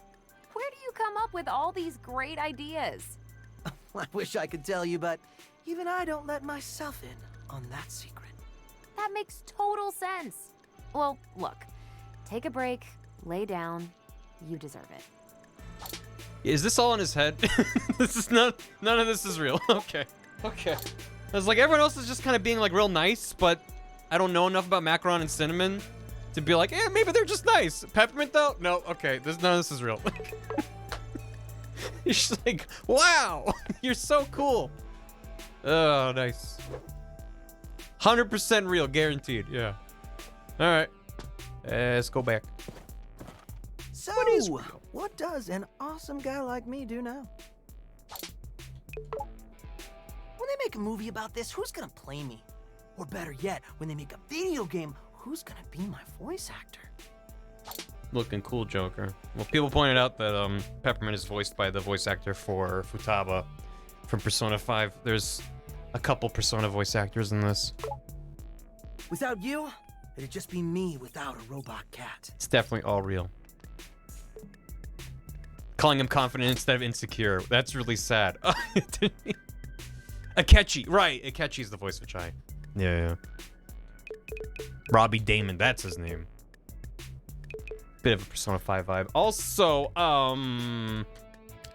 Where do you come up with all these great ideas? I wish I could tell you, but even I don't let myself in on that secret. That makes total sense. Well, look, take a break, lay down. You deserve it. Is this all in his head? This is none of this is real. Okay. Okay. I was like, everyone else is just kind of being like real nice, but I don't know enough about macaron and cinnamon to be like, yeah, maybe they're just nice. Peppermint though? No, okay. None of this is real. You're just like, wow, you're so cool. Oh, nice. 100% real, guaranteed. Yeah. All right. Let's go back. So, what does an awesome guy like me do now? When they make a movie about this, who's gonna play me? Or better yet, when they make a video game, who's gonna be my voice actor? Looking cool, Joker. Well, people pointed out that Peppermint is voiced by the voice actor for Futaba from Persona 5. There's a couple Persona voice actors in this. Without you, it'd just be me without a robot cat. It's definitely all real. Calling him confident instead of insecure. That's really sad. Akechi, right. Akechi's the voice of Chai. Yeah. Robbie Damon, that's his name. Bit of a Persona 5 vibe. Also,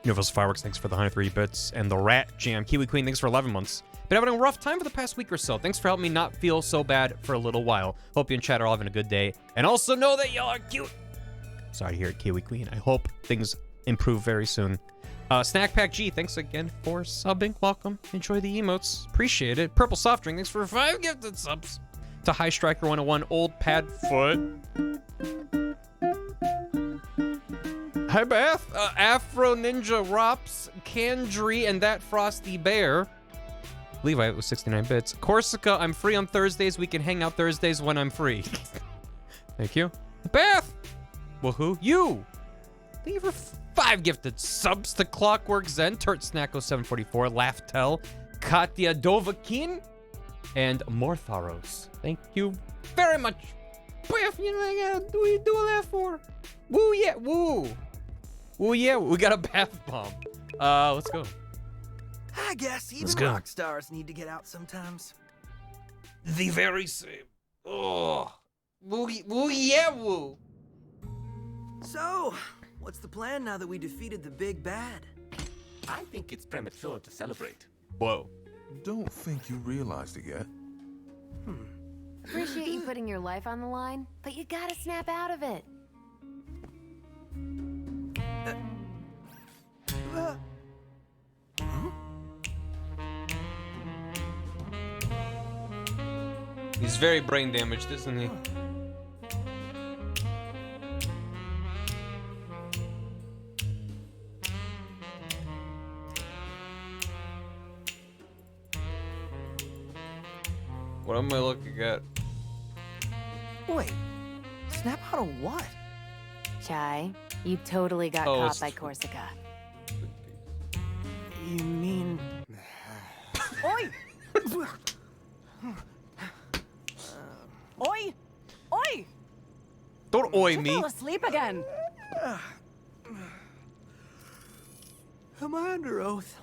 Universal Fireworks, thanks for the 103 bits. And the Rat Jam, Kiwi Queen, thanks for 11 months. Been having a rough time for the past week or so. Thanks for helping me not feel so bad for a little while. Hope you and chat are all having a good day. And also know that y'all are cute. Sorry to hear it, Kiwi Queen. I hope things improve very soon. Snack Pack G, thanks again for subbing. Welcome. Enjoy the emotes. Appreciate it. Purple Soft Drink, thanks for 5 gifted subs. To High Striker 101, Old Pad Foot. Hi, Beth. Afro Ninja Rops, Kandri, and That Frosty Bear. Levi was 69 bits. Corsica, I'm free on Thursdays. We can hang out Thursdays when I'm free. Thank you. Beth! Woohoo. You! Thank you for 5 gifted subs to Clockwork Zen, Turt Snacko 744, Laughtell, Katya Dovakin, and Mortharos. Thank you very much. Beth, you know what I gotta do all that for? Woo, yeah, woo. Woo, yeah, we got a bath bomb. Let's go. I guess even go. rock stars need to get out sometimes. The very same. Oh. Woo, woo, yeah, woo. So, what's the plan now that we defeated the big bad? I think it's premature to celebrate. Whoa. Don't think you realized it yet. Appreciate you putting your life on the line, but you gotta snap out of it. He's very brain damaged, isn't he? What am I looking at? Wait, snap out of what? Chai, you totally got caught by Corsica. You mean... Oi! Oi! Oi! Don't oi You me. fell asleep again. Am I under oath?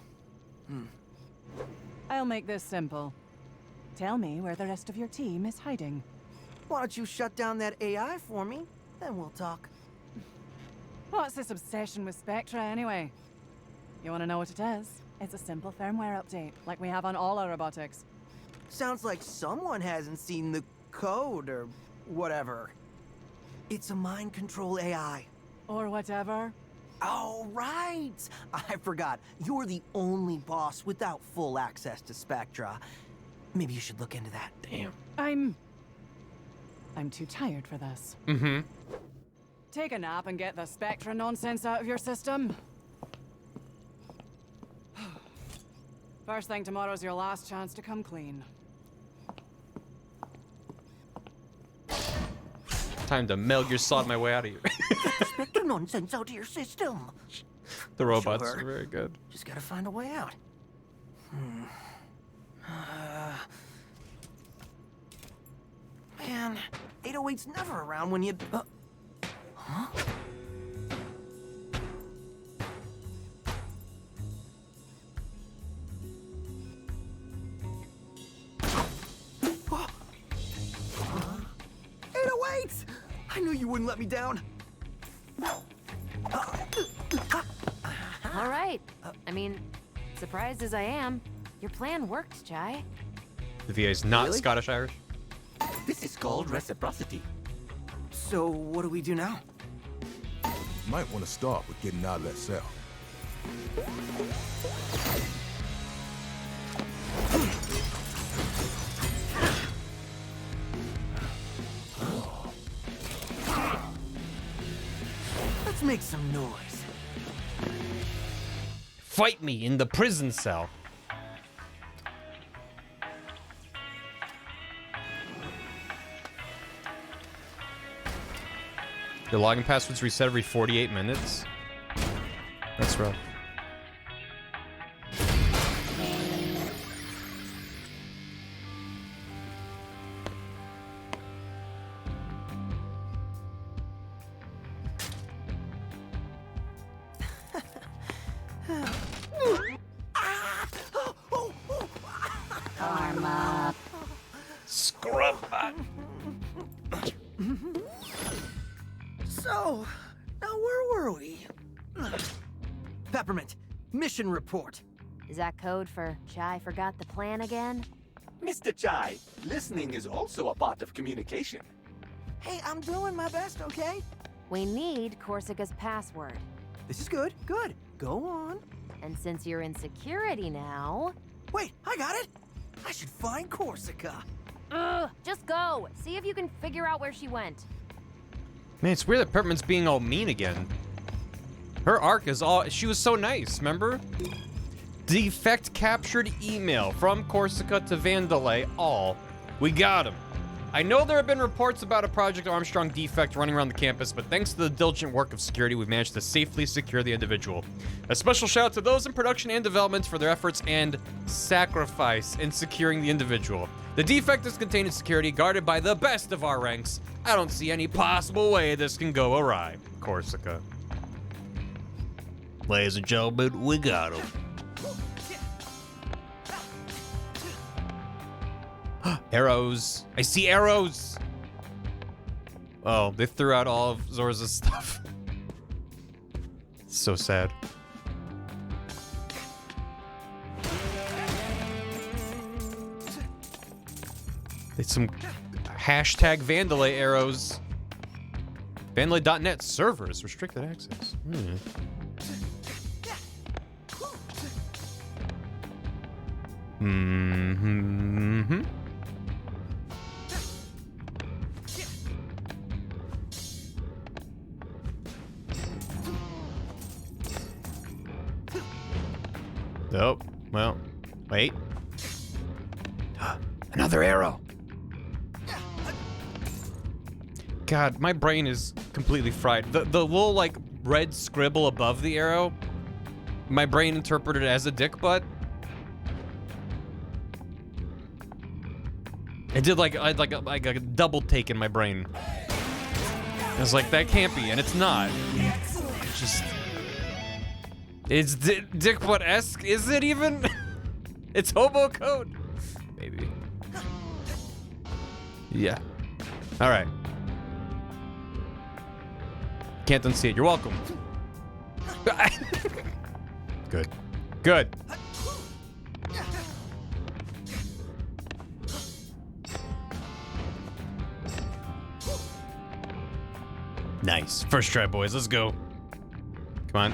I'll make this simple. Tell me where the rest of your team is hiding. Why don't you shut down that AI for me? Then we'll talk. What's this obsession with Spectra anyway? You want to know what it is? It's a simple firmware update, like we have on all our robotics. Sounds like someone hasn't seen the code or whatever. It's a mind control AI. Or whatever. Oh, right! I forgot. You're the only boss without full access to Spectra. Maybe you should look into that. Damn. I'm too tired for this. Mm-hmm. take a nap and get the Spectra nonsense out of your system. First thing tomorrow's your last chance to come clean. Time to Metal Gear Solid my way out of here. Spectra nonsense out of your system. The robots Sure. are very good. Just gotta find a way out. Man, 808's never around when you... huh? I knew you wouldn't let me down. All right. I mean, surprised as I am, your plan worked, Chai. The VA is not Really? Scottish Irish. This is called reciprocity. So, what do we do now? You might want to start with getting out of that cell. Let's make some noise. Fight me in the prison cell. Your login passwords reset every 48 minutes. That's rough. Karma. Scrub. So, now where were we? Peppermint, mission report. Is that code for Chai forgot the plan again? Mr. Chai, listening is also a part of communication. Hey, I'm doing my best, okay? We need Corsica's password. This is good, good. Go on. And since you're in security now... Wait, I got it! I should find Corsica. Ugh, just go. See if you can figure out where she went. Man, it's weird that Peppermint's being all mean again. Her arc is all... She was so nice, remember? Defect captured email from Corsica to Vandalay, all. We got him. I know there have been reports about a Project Armstrong defect running around the campus, but thanks to the diligent work of security, we've managed to safely secure the individual. A special shout out to those in production and development for their efforts and sacrifice in securing the individual. The defect is contained in security, guarded by the best of our ranks. I don't see any possible way this can go awry. Corsica. Ladies and gentlemen, we got him. Arrows. I see arrows. Oh, they threw out all of Zorza's stuff. So sad. It's some hashtag Vandalay arrows. Vandalay.net servers, restricted access. Mm-hmm. Nope. Well, wait. Another arrow. God, my brain is completely fried. The little, like, red scribble above the arrow, my brain interpreted it as a dick butt. It did like a double take in my brain. I was like, that can't be, and it's not. It's just... It's dick butt-esque, is it even? It's hobo code. Maybe. Yeah. All right. Can't unsee it. You're welcome. Good. Good. Nice. First try, boys. Let's go. Come on.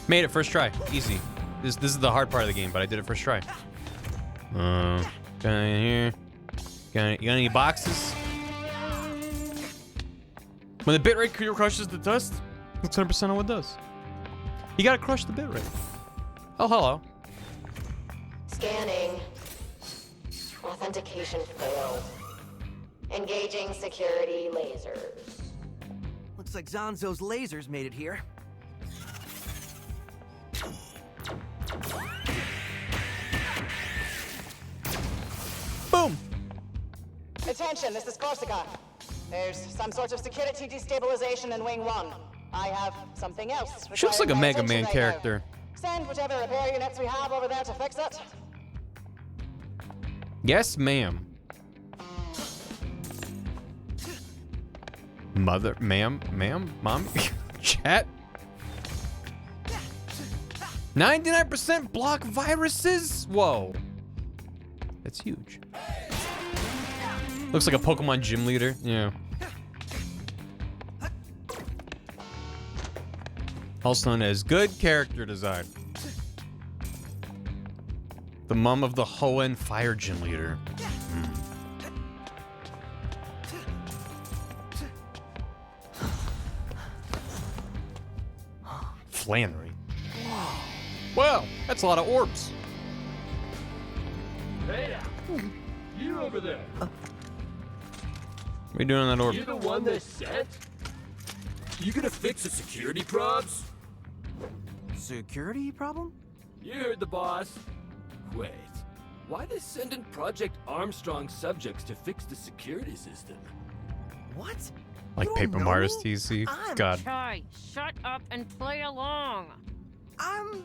Made it. First try. Easy. This is the hard part of the game, but I did it first try. Got in here. You got any boxes? When the bitrate crushes the dust, that's 100% of what it does. You gotta crush the bitrate. Oh, hello. Scanning. Authentication failed. Engaging security lasers. Looks like Zanzo's lasers made it here. Boom! Attention, this is Corsica. There's some sort of security destabilization in Wing 1. I have something else. She looks like a requiring my Mega attention Man right character. now. Send whichever repair units we have over there to fix it. Yes, ma'am. Mother, ma'am, mommy, chat. 99% block viruses? Whoa. That's huge. Looks like a Pokemon gym leader. Yeah. Also known as good character design. The mom of the Hoenn Fire Gym leader. Flannery. Wow, that's a lot of orbs. Hey, you over there. What are you doing on that orb? You the one they sent? You gonna fix the security probs? Security problem? You heard the boss. Wait, why they sending Project Armstrong subjects to fix the security system? What? Like Paper Mario's TC? God. Chai, shut up and play along. I'm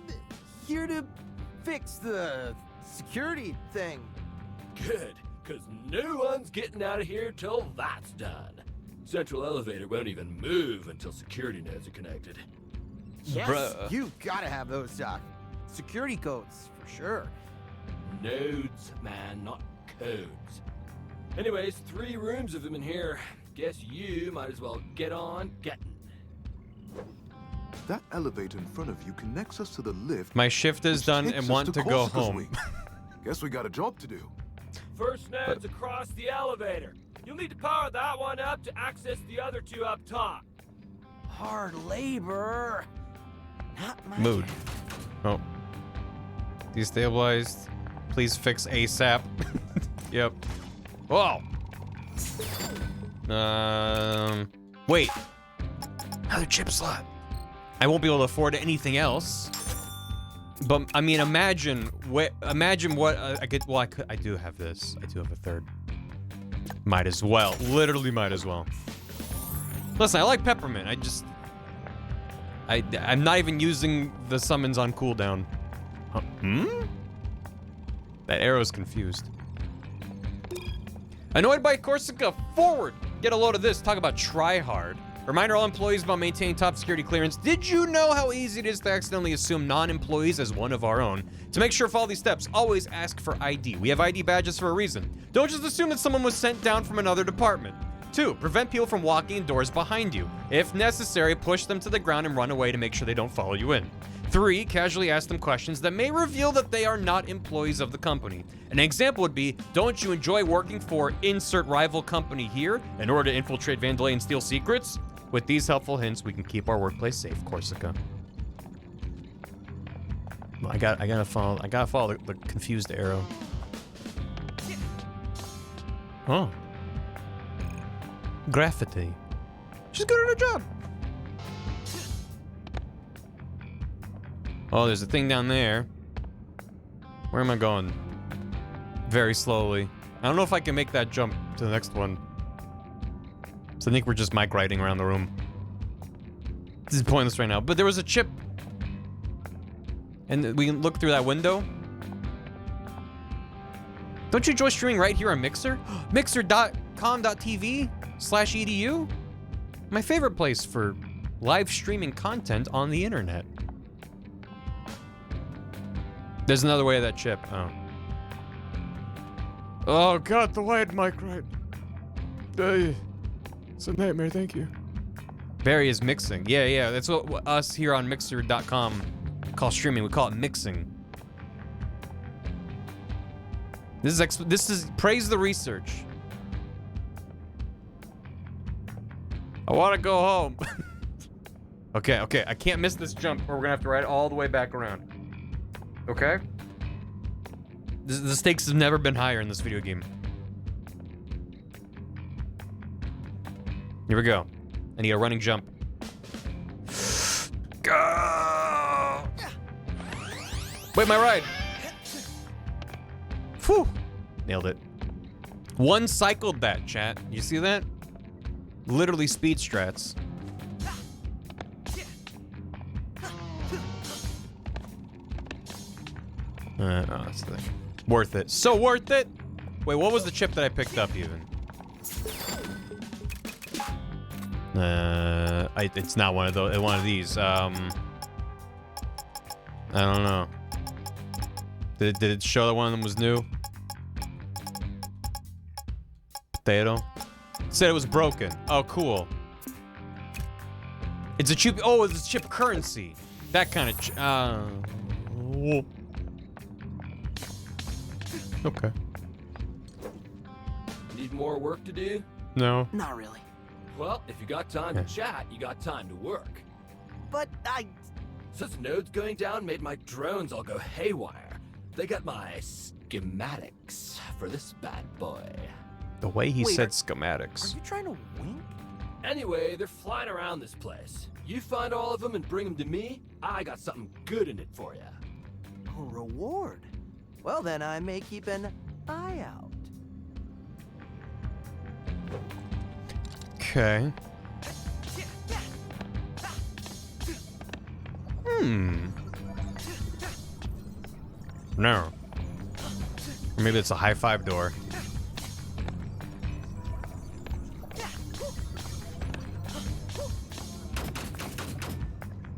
here to fix the security thing. Good, because no one's getting out of here till that's done. Central elevator won't even move until security nodes are connected. Yes, Bruh. you gotta have those security codes for sure. Nodes, man, not codes. Anyways, 3 rooms of them in here. Guess you might as well get on getting. That elevator in front of you connects us to the lift. My shift is which done takes and us want to go Corsica's home. wing. Guess we got a job to do. First node's across the elevator. You'll need to power that one up to access the other 2 up top. Hard labor. Not my Mood. Oh. Destabilized. Please fix ASAP. Yep. Whoa. Wait. Another chip slot. I won't be able to afford anything else. But I mean, imagine what I could. Well, I do have this. I do have a third. Might as well. Literally, might as well. Listen, I like peppermint. I'm not even using the summons on cooldown. Huh? That arrow's confused. Annoyed by Corsica, forward! Get a load of this, talk about try hard. Reminder all employees about maintaining top security clearance. Did you know how easy it is to accidentally assume non-employees as one of our own? To make sure to follow these steps, always ask for ID. We have ID badges for a reason. Don't just assume that someone was sent down from another department. 2, prevent people from walking in doors behind you. If necessary, push them to the ground and run away to make sure they don't follow you in. 3, casually ask them questions that may reveal that they are not employees of the company. An example would be, don't you enjoy working for insert rival company here in order to infiltrate Vandalay and steal secrets? With these helpful hints, we can keep our workplace safe, Corsica. Well, I gotta follow the confused arrow. Oh. Graffiti. She's good at her job. Oh, there's a thing down there. Where am I going? Very slowly. I don't know if I can make that jump to the next one. So I think we're just mic riding around the room. This is pointless right now, but there was a chip. And we can look through that window. Don't you enjoy streaming right here on Mixer? Mixer.com.tv/edu? My favorite place for live streaming content on the internet. There's another way of that chip. Oh. Oh god, the wide mic right. It's a nightmare, thank you. Barry is mixing. Yeah, that's what us here on Mixer.com call streaming. We call it mixing. This is praise the research. I want to go home. Okay. I can't miss this jump, or we're gonna have to ride all the way back around. Okay. The stakes have never been higher in this video game. Here we go. I need a running jump. Go! Wait, my ride. Whew. Nailed it. One cycled that, chat. You see that? Literally speed strats. Oh, that's the thing. Worth it. So worth it! Wait, what was the chip that I picked up even? It's not one of those. One of these. I don't know. Did it show that one of them was new? Potato. It said it was broken. Oh, cool. It's a chip. Oh, it's a chip currency. That kind of. Okay. Need more work to do? No. Not really. Well, if you got time to chat, you got time to work. But Since nodes going down made my drones all go haywire, they got my schematics for this bad boy. The way he said Are schematics. you trying to wink? Anyway, they're flying around this place. You find all of them and bring them to me, I got something good in it for you. A reward? Well, then I may keep an eye out. Okay. No. Or maybe it's a high five door.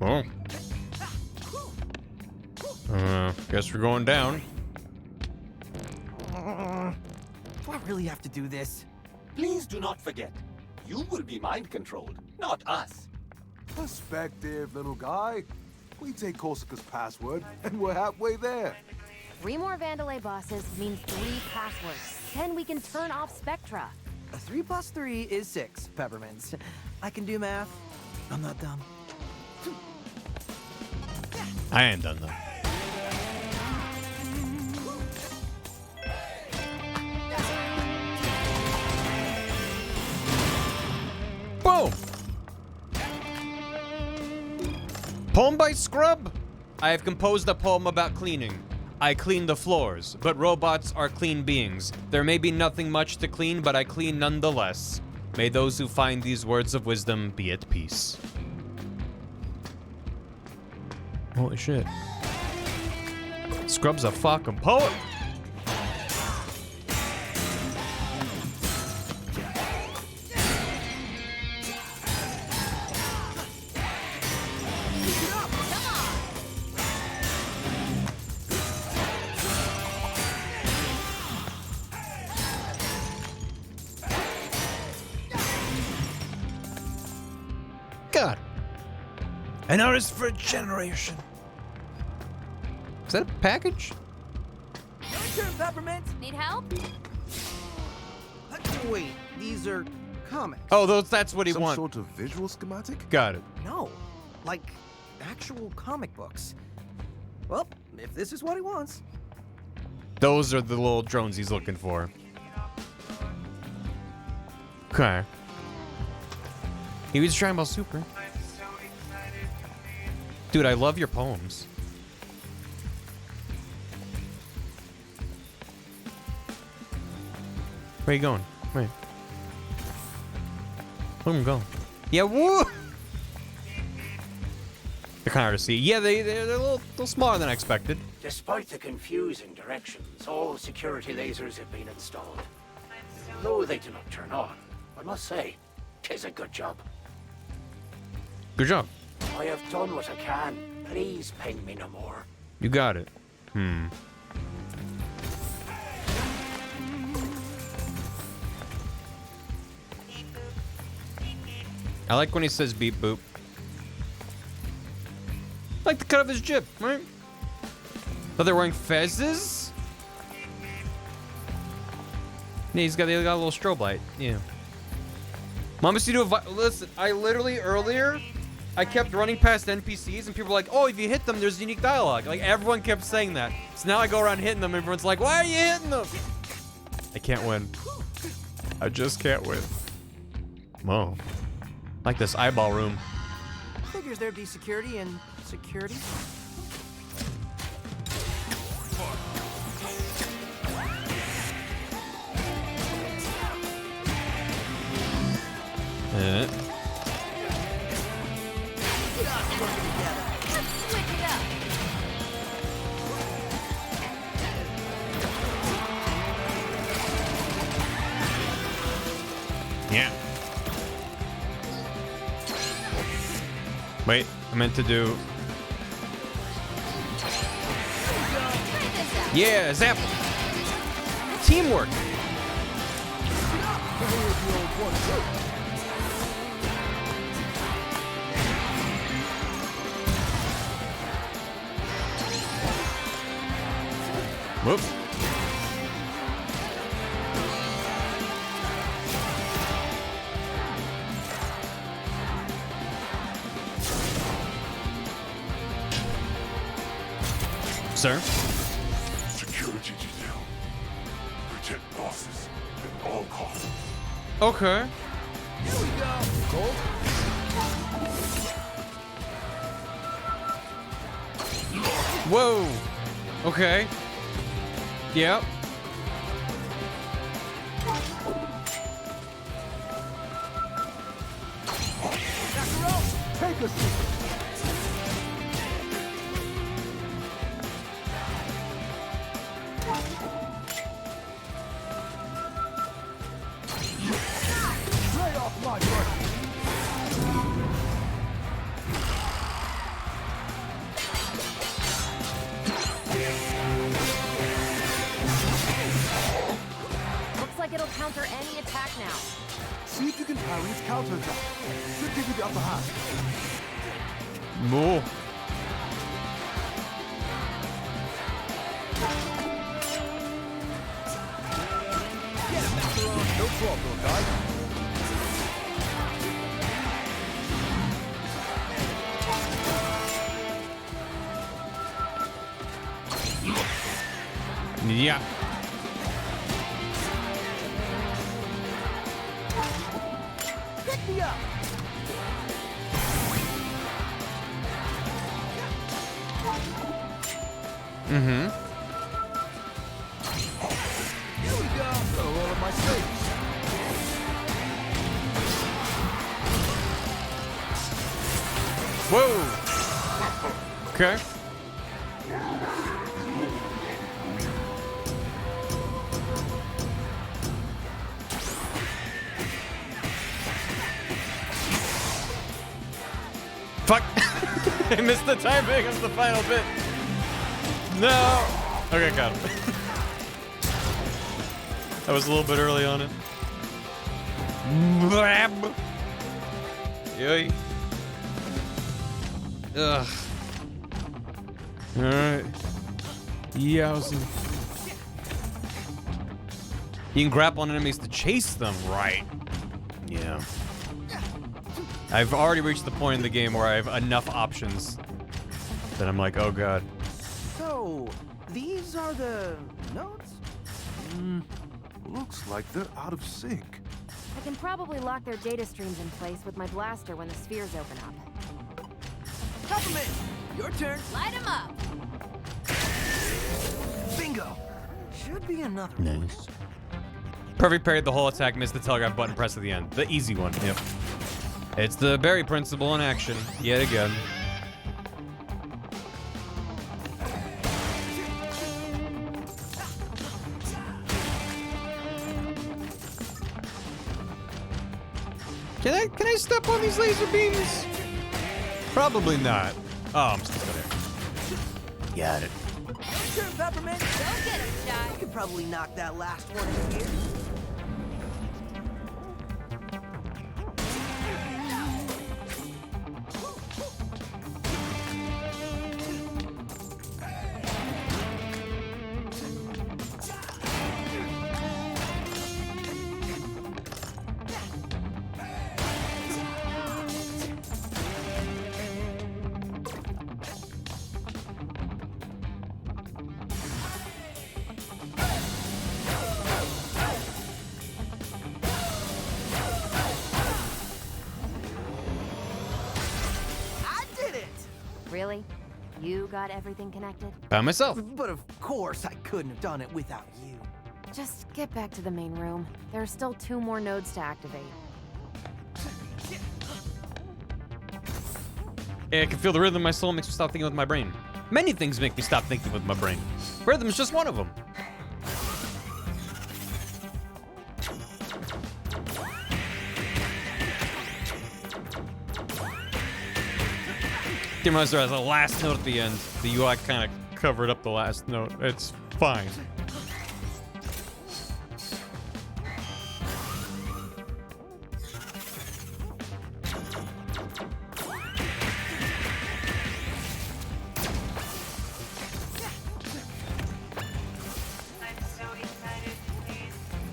Oh. Guess we're going down. Do I really have to do this? Please do not forget, you will be mind-controlled, not us. Perspective, little guy. We take Corsica's password, and we're halfway there. 3 more Vandalay bosses means 3 passwords. Then we can turn off Spectra. 3 plus 3 is 6, Peppermints. I can do math. I'm not dumb. I ain't done though. Boom! Poem by Scrub? I have composed a poem about cleaning. I clean the floors, but robots are clean beings. There may be nothing much to clean, but I clean nonetheless. May those who find these words of wisdom be at peace. Holy shit. Scrub's a fucking poet. God. An artist for a generation. Is that a package? Your turn, Peppermint. Need help? Wait, these are comics. Oh, that's what he wants. Some sort of visual schematic? Got it. No, like actual comic books. Well, if this is what he wants. Those are the little drones he's looking for. Okay. He was Dragon Ball Super. Dude, I love your poems. Where you going? Wait. Where am I going? Yeah, woo! They're kind of hard to see. Yeah, they're a little smaller than I expected. Despite the confusing directions, all security lasers have been installed. Though they do not turn on, I must say, 'tis a good job. Good job. I have done what I can. Please ping me no more. You got it. I like when he says beep boop. Like the cut of his jib, right? But they're wearing fezzes? Yeah, they got a little strobe light. Yeah. Mama listen, I literally earlier, I kept running past NPCs and people were like, oh, if you hit them, there's unique dialogue. Like everyone kept saying that. So now I go around hitting them and everyone's like, why are you hitting them? I can't win. I just can't win. Whoa. Like this eyeball room. Figures there'd be security and security. Yeah. Wait, I meant to do. Yeah, zap. Teamwork. Whoops. Sir? Security detail. Protect bosses at all costs. Okay. Here we go. Gold. Whoa. Okay. Yep. Take a seat. Lay off my butt. Looks like it'll counter any attack now. See if you can parry its counterattack. Should give you the upper hand. More. Get him, Macaron. No problem, guy. Yeah. Pick me up. Mm-hmm. Here we go. Got a roll of my sleeves. Whoa. Okay. Fuck. I missed the timing of the final bit. No. Okay, got him. I was a little bit early on it. Blab. Yay. Ugh. Alright. Yowza. You can grapple on enemies to chase them, right? Yeah. I've already reached the point in the game where I have enough options that I'm like, oh god. So, these are the notes? Looks like they're out of sync. I can probably lock their data streams in place with my blaster when the spheres open up. Compliment! Your turn. Light 'em up! Bingo! Should be another Nice. Perfect parried the whole attack, missed the telegraph button press at the end. The easy one, yep. It's the Barry principle in action, yet again. Can I step on these laser beams? Probably not. Oh, I'm still there. Got it. Turn, Peppermint. Don't get him, Shy. You could probably knock that last one in here. got everything connected? By myself. But of course I couldn't have done it without you. Just get back to the main room. There are still 2 more nodes to activate. I can feel the rhythm in my soul makes me stop thinking with my brain. Many things make me stop thinking with my brain. Rhythm is just one of them. Didn't realize there was a last note at the end. The UI kind of covered up the last note. It's fine.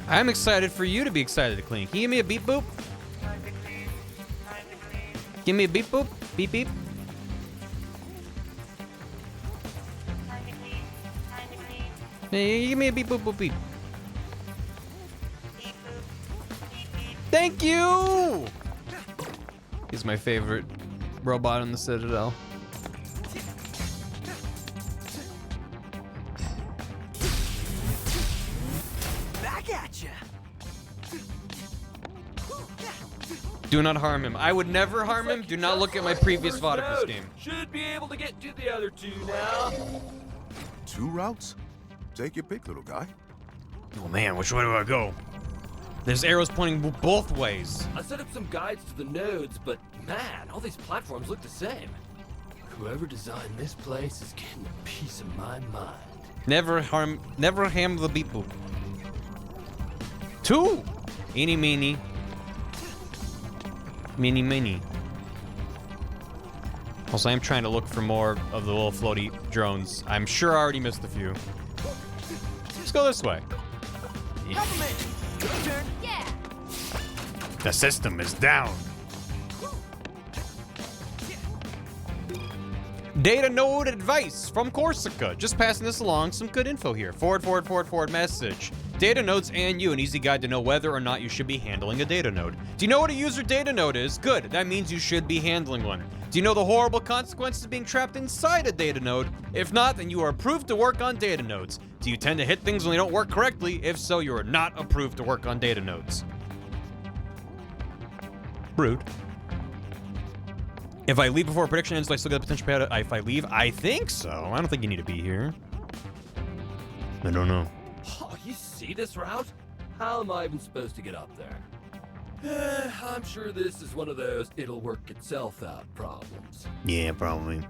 I'm excited for you to be excited to clean. Can you give me a beep boop? Give me a beep boop? Beep beep? Hey, give me a beep boop boop beep. Thank you! He's my favorite robot in the Citadel. Back at ya. Do not harm him. I would never harm him. Do not look at my previous VOD of this game. Should be able to get to the other 2 now. 2 routes? Take your pick, little guy. Oh man, which way do I go? There's arrows pointing both ways. I set up some guides to the nodes, but man, all these platforms look the same. Whoever designed this place is getting a piece of my mind. Never ham the beep boop. 2! Eeny meeny. Meeny meeny. Also, I'm trying to look for more of the little floaty drones. I'm sure I already missed a few. Let's go this way. Government! Your turn. Yeah! The system is down. Data node advice from Corsica. Just passing this along, some good info here. Forward message. Data nodes and you, an easy guide to know whether or not you should be handling a data node. Do you know what a user data node is? Good, that means you should be handling one. Do you know the horrible consequences of being trapped inside a data node? If not, then you are approved to work on data nodes. Do you tend to hit things when they don't work correctly? If so, you are not approved to work on data nodes. Rude. If I leave before prediction ends, do I still get the potential payout if I leave? I think so. I don't think you need to be here. I don't know. Oh, you see this route? How am I even supposed to get up there? I'm sure this is one of those it'll work itself out problems. Yeah, probably.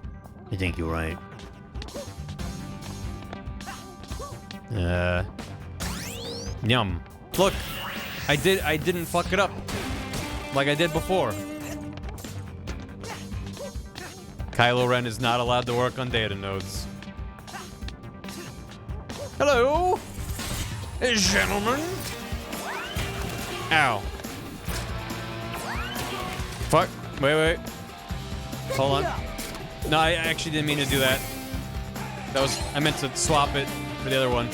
I think you're right. Yum. Look, I didn't fuck it up like I did before. Kylo Ren is not allowed to work on data nodes. Hello, gentlemen. Ow. Fuck. Wait. Hold on. No, I actually didn't mean to do that. I meant to swap it for the other one.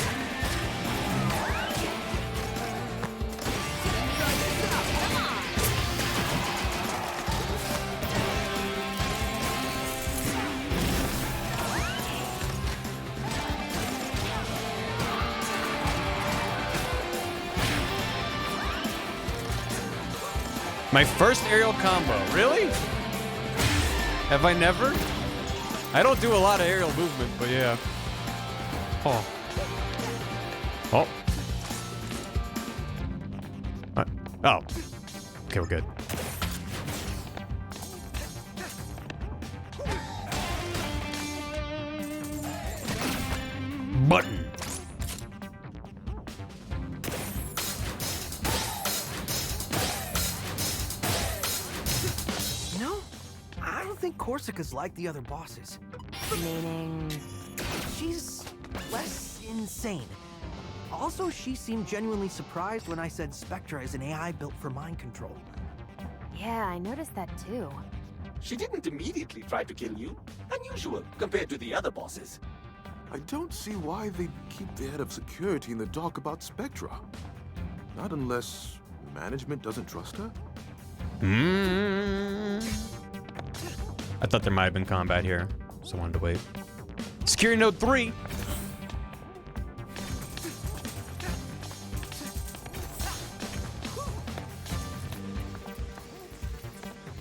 My first aerial combo, really? Have I never? I don't do a lot of aerial movement, but yeah. Oh. Oh. Oh. Okay, we're good. Button. Corsica's like the other bosses. Meaning? She's less insane. Also, she seemed genuinely surprised when I said Spectra is an AI built for mind control. Yeah, I noticed that too. She didn't immediately try to kill you. Unusual compared to the other bosses. I don't see why they keep the head of security in the dark about Spectra. Not unless management doesn't trust her? I thought there might have been combat here, so I wanted to wait. Security node 3.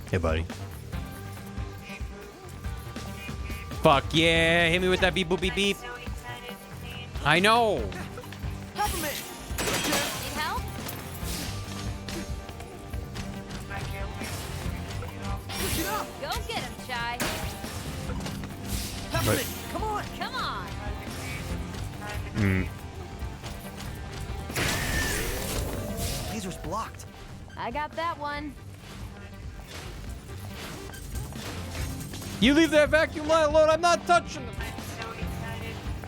Hey, buddy. Fuck yeah. Hit me with that beep boop beep beep. I know. Peppermint! Need help? Push it up! Go get him, Chai. Peppermint, come on! Come on. Laser's blocked. I got that one. You leave that vacuum line alone. I'm not touching them.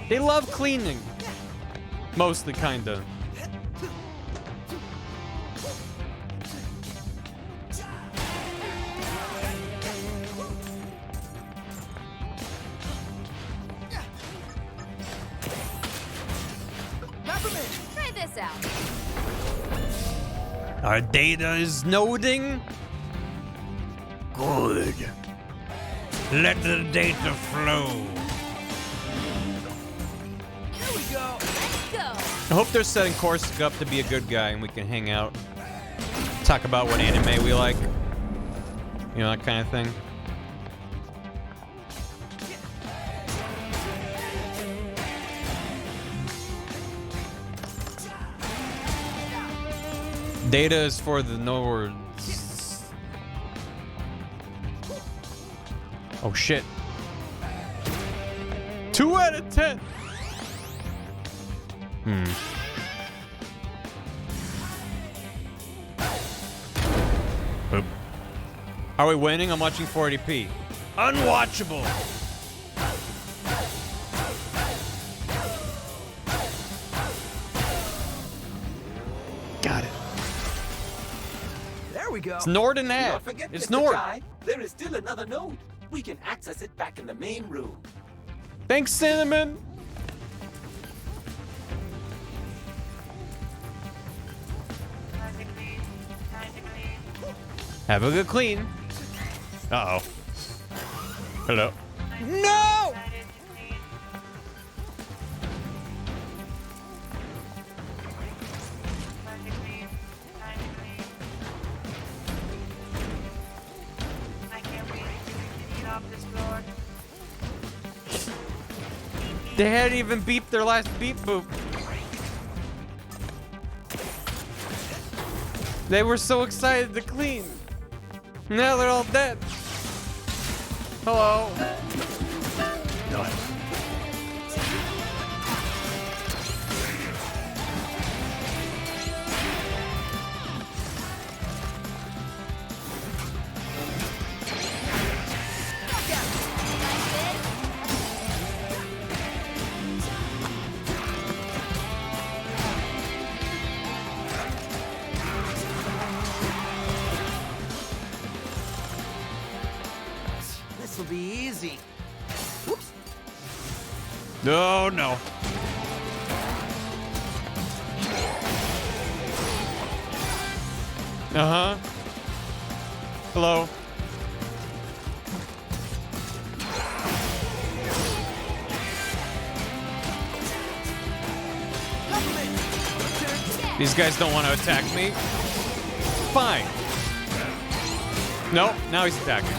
They love cleaning. Mostly, kinda. Try this out. Our data is noding. Good. Let the data flow. Here we go! Let's go. I hope they're setting Corsica up to be a good guy and we can hang out. Talk about what anime we like. You know, that kind of thing. Data is for the Nords. Oh shit. 2 out of 10. Oop. Are we winning? I'm watching 40p. Unwatchable. Got it. There we go. It's Nord and Do Ad. not forget, It's Mr. Nord. Chai, there is still another node. We can access it back in the main room. Thanks, Cinnamon. Have a good clean. Uh-oh. Hello. No! They hadn't even beeped their last beep boop. They were so excited to clean. Now they're all dead. Hello. This'll be easy. Whoops. No, no. Uh-huh. Hello. These guys don't want to attack me. Fine. Nope, now he's attacking.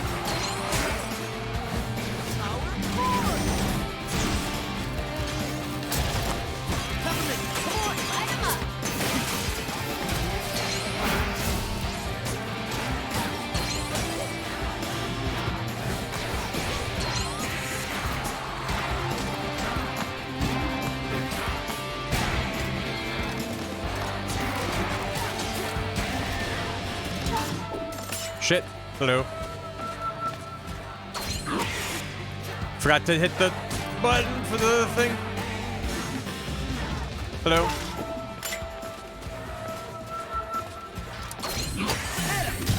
Shit. Hello. Forgot to hit the button for the other thing. Hello.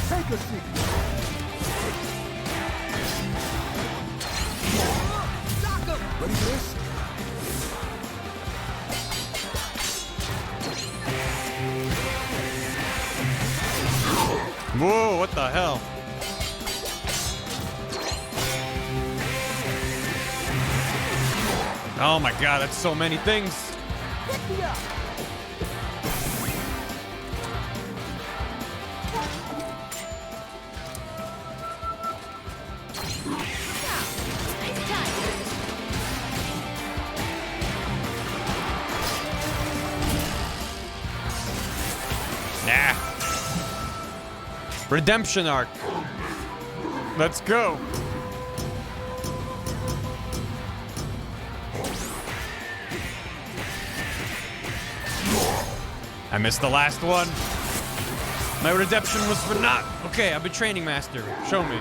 Take a seat. Ready for this? Whoa, what the hell? Oh my god, that's so many things. Pick me up. Nah. Redemption arc. Let's go. I missed the last one. My redemption was for not. Okay, I've been training master. Show me.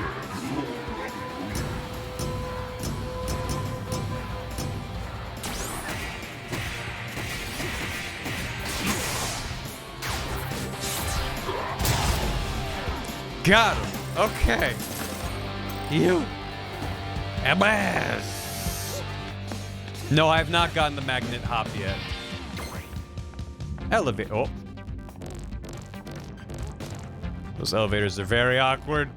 Got him. Okay. You. Abbas. No, I have not gotten the magnet hop yet. Elevator. Oh. Those elevators are very awkward.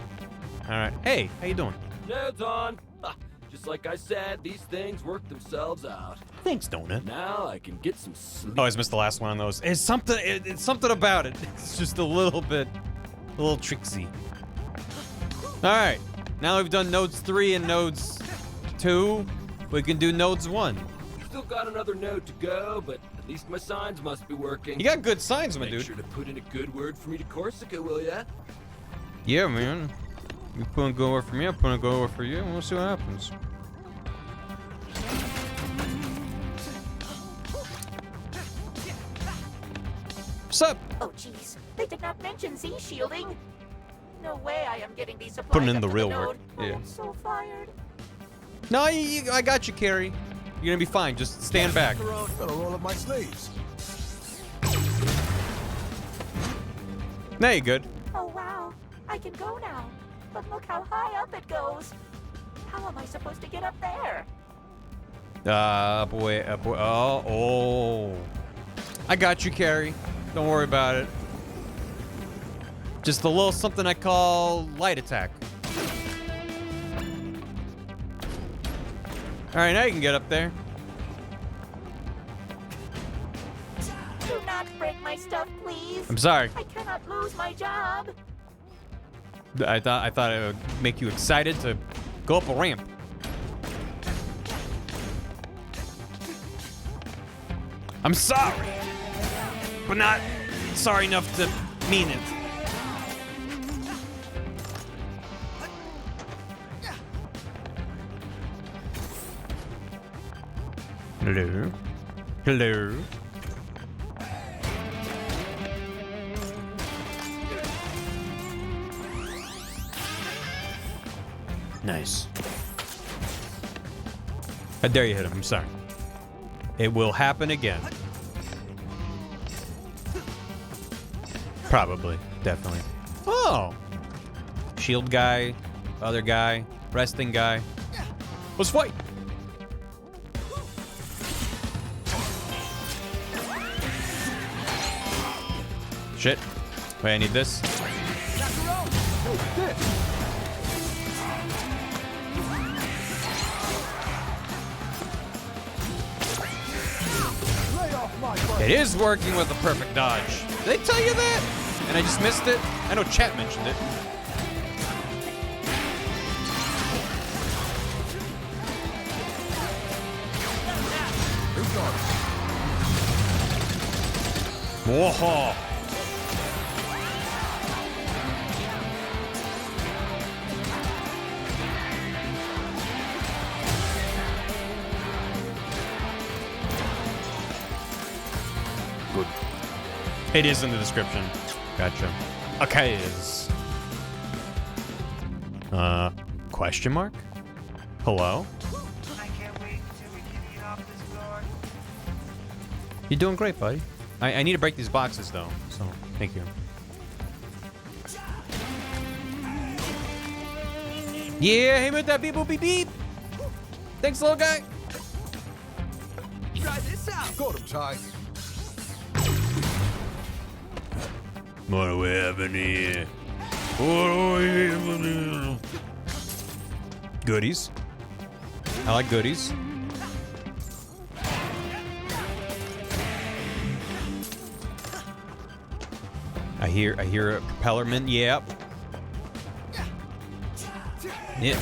All right. Hey, how you doing? Nodes on. Ha, just like I said, these things work themselves out. Thanks, Donut. Now I can get some sleep. Oh, I just missed the last one on those. It's something. It's something about it. It's just a little tricksy. All right. Now we've done nodes 3 and nodes 2. We can do nodes 1. Still got another node to go, but at least my signs must be working. You got good signs, my dude. Make sure to put in a good word for me to Corsica, will ya? Yeah, man. You put in a good word for me, I put in a good word for you, and we'll see what happens. What's up? Oh, jeez. They did not mention Z-shielding. No way I am getting these supplies Putting in up the to real node. work. I Yeah. am so fired. No, I got you, Carrie. You're gonna be fine. Just stand back. Better roll up my sleeves. Now you're good. Oh, wow. I can go now. But look how high up it goes. How am I supposed to get up there? Boy. Oh. I got you, Carrie. Don't worry about it. Just a little something I call light attack. All right, now you can get up there. Do not break my stuff, please. I'm sorry. I cannot lose my job. I thought it would make you excited to go up a ramp. I'm sorry, but not sorry enough to mean it. Hello? Hello? Nice. How dare you hit him? I'm sorry. It will happen again. Probably. Definitely. Oh! Shield guy, other guy, resting guy. Let's fight! Shit. Wait, I need this. It is working with a perfect dodge. Did they tell you that? And I just missed it? I know chat mentioned it. Whoa. Good. It is in the description. Gotcha. Okay, is. Question mark? Hello? You're doing great, buddy. I need to break these boxes, though, so thank you. Yeah, hit me with that beep boop beep beep. Thanks, little guy. Try this out. Got him, Ty. What do we have in here? What do we have in here? Goodies. I like goodies. I hear a propellerman. Yep. Yeah.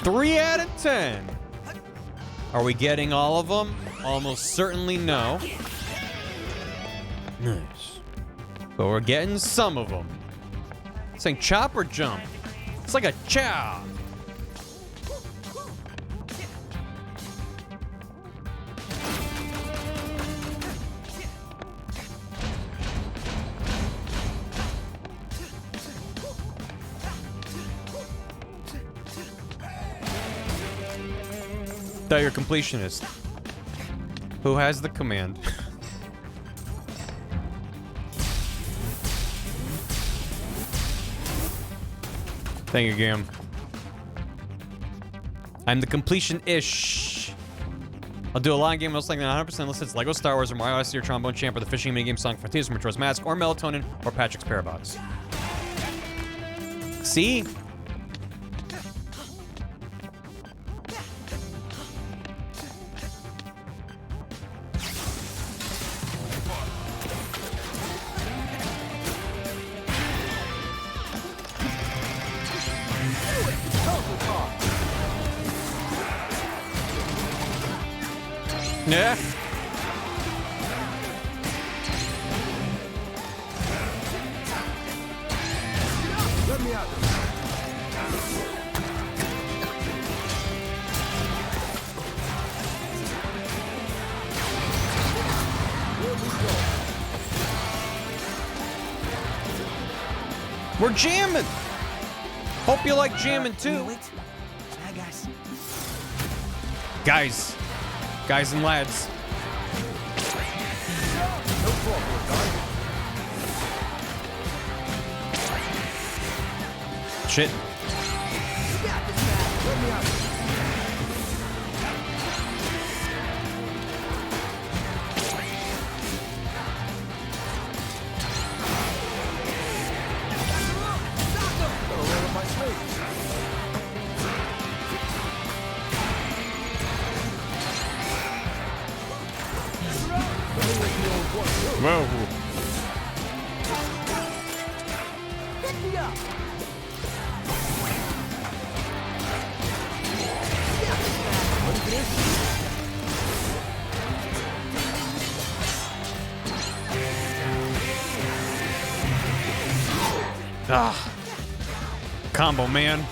3 out of 10. Are we getting all of them? Almost certainly no. Nice. But we're getting some of them. Saying chop or jump? It's like a chow. Thought you're a completionist. Who has the command? Thank you, game. I'm the completion-ish. I'll do a long game most likely 100% unless it's Lego Star Wars or Mario Odyssey or Trombone Champ or the fishing minigame song Frontiers from Majora's Mask or Melatonin or Patrick's Parabox. See? Yeah. Let me out. We're jamming. Hope you like jamming too. Guys and lads. Shit. Whoa. Pick me up. Ah. Combo, man.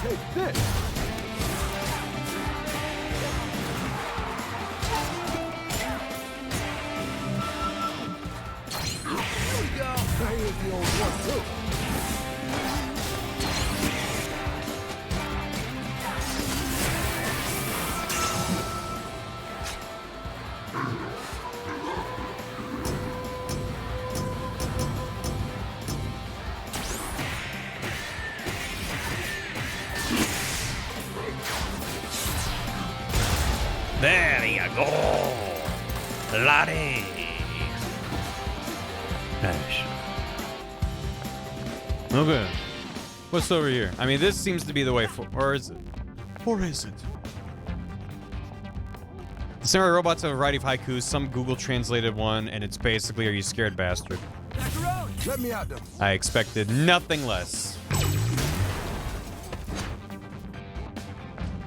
Take this. Here we go. Here's the old one too. There you go. Laddie. Nice. Okay. What's over here? I mean, this seems to be the way for, or is it? Or is it? The samurai robots have a variety of haikus, some Google translated one, and it's basically, "Are you scared, bastard?" Let me out them. I expected nothing less.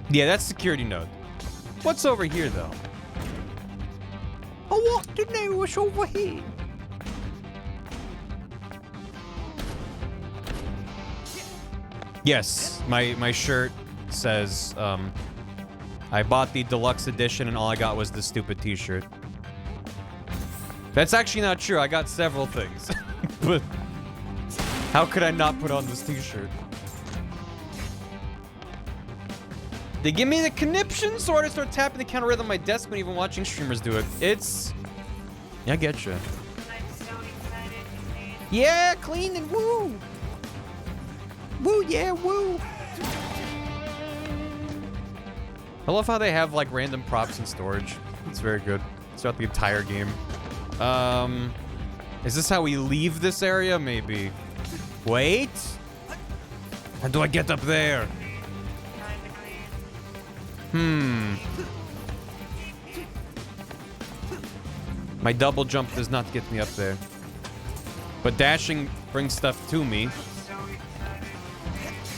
Yeah, that's security node. What's over here, though? I want to know what's over here. Yes, my shirt says, I bought the deluxe edition and all I got was this stupid t-shirt. That's actually not true. I got several things. But how could I not put on this t-shirt? They give me the conniptions, or I start tapping the counter rhythm on my desk when even watching streamers do it. It's... Yeah, I get you. Yeah, clean and woo! Woo, yeah, woo! I love how they have, like, random props in storage. It's very good. Throughout the entire game. Is this how we leave this area? Maybe. Wait! How do I get up there? My double jump does not get me up there. But dashing brings stuff to me.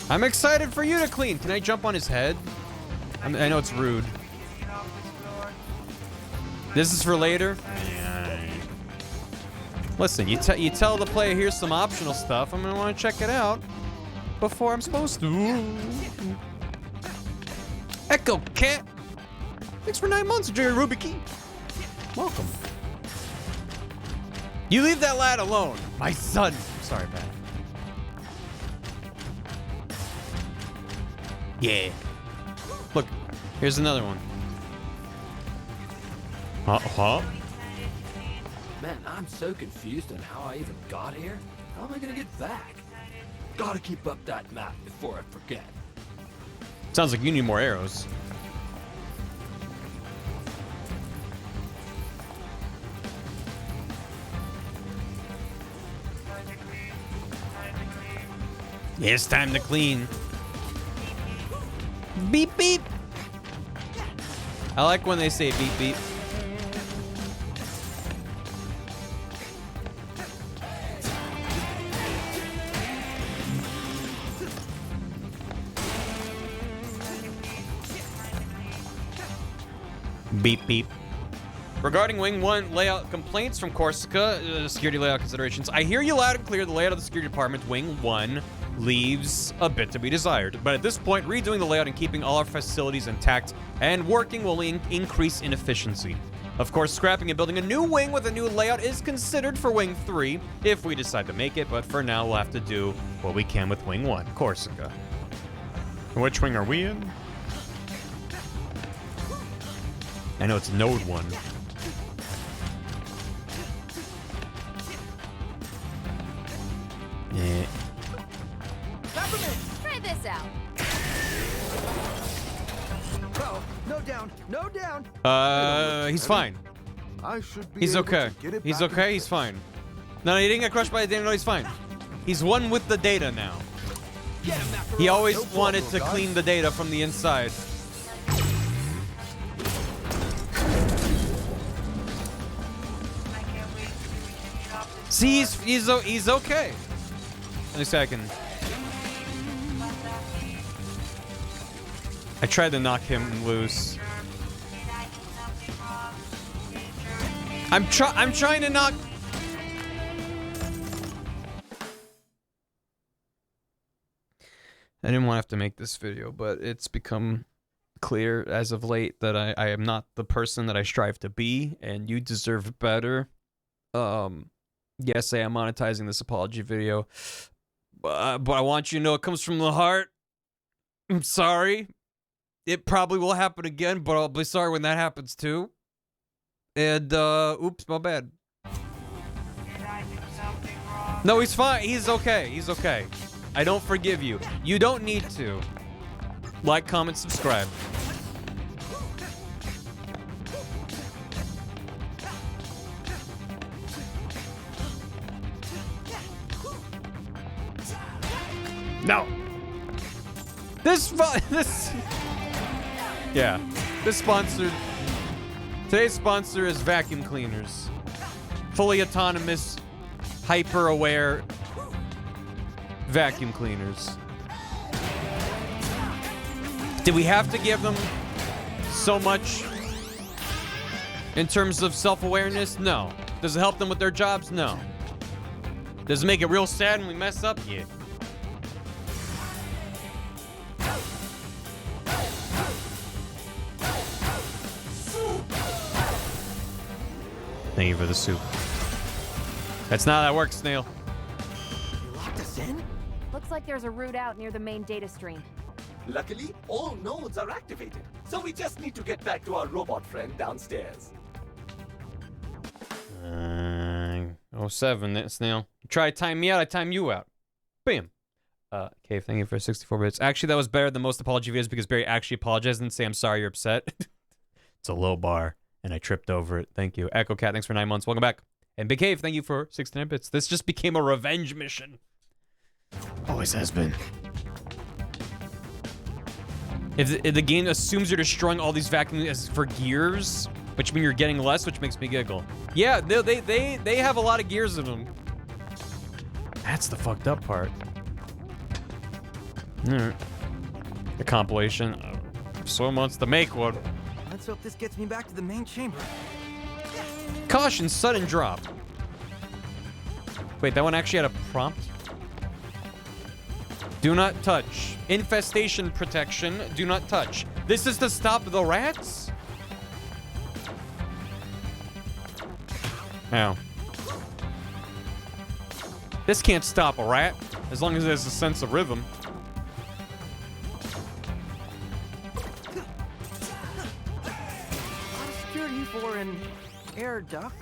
I'm excited for you to clean. Can I jump on his head? I know it's rude. This is for later? Listen, you tell the player here's some optional stuff. I'm gonna want to check it out before I'm supposed to. Echo Cat! Thanks for 9 months, Jerry Ruby Key. Welcome. You leave that lad alone. My son. Sorry, man. Yeah. Look, here's another one. Huh? Man, I'm so confused on how I even got here. How am I gonna get back? Gotta keep up that map before I forget. Sounds like you need more arrows. It's time to clean. Beep, beep. I like when they say beep, beep. Beep, beep. Regarding Wing 1 layout complaints from Corsica, security layout considerations, I hear you loud and clear. The layout of the security department, Wing 1, leaves a bit to be desired. But at this point, redoing the layout and keeping all our facilities intact and working will increase in efficiency. Of course, scrapping and building a new wing with a new layout is considered for Wing 3 if we decide to make it, but for now, we'll have to do what we can with Wing 1, Corsica. Which wing are we in? I know it's Node 1. Yeah. Try this out. Oh, no down, no down. He's fine. I should be He's able okay. to get it He's back okay. He's fine. No, he didn't get crushed by the data. No, he's fine. He's one with the data now. He always wanted to clean the data from the inside. See, he's okay. In a second. I tried to knock him loose. I'm trying to knock. I didn't want to have to make this video, but it's become clear as of late that I am not the person that I strive to be, and you deserve better. Yes, I am monetizing this apology video, but I want you to know it comes from the heart. I'm sorry. It probably will happen again, but I'll be sorry when that happens too. And, oops, my bad. No, he's fine. He's okay. He's okay. I don't forgive you. You don't need to. Like, comment, subscribe. No. This yeah. This sponsored. Today's sponsor is vacuum cleaners. Fully autonomous, hyper-aware vacuum cleaners. Did we have to give them so much in terms of self-awareness? No. Does it help them with their jobs? No. Does it make it real sad when we mess up? Yeah. Thank you for the soup. That's not how that works, Snail. You locked us in? Looks like there's a route out near the main data stream. Luckily, all nodes are activated, so we just need to get back to our robot friend downstairs. 07, Snail. You try to time me out, I time you out. Bam. Cave, thank you for 64 bits. Actually, that was better than most apology videos because Barry actually apologized and say, I'm sorry you're upset. It's a low bar, and I tripped over it. Thank you. Echo Cat, thanks for 9 months. Welcome back. And Big Cave, thank you for 69 bits. This just became a revenge mission. Always has been. If the game assumes you're destroying all these vacuums as for gears, which mean you're getting less, which makes me giggle. Yeah, they have a lot of gears in them. That's the fucked up part. Alright. The compilation. Someone wants to make one. Let's hope this gets me back to the main chamber. Caution, sudden drop. Wait, that one actually had a prompt? Do not touch. Infestation protection, do not touch. This is to stop the rats? Ow. This can't stop a rat, as long as there's a sense of rhythm. Security for an air duct.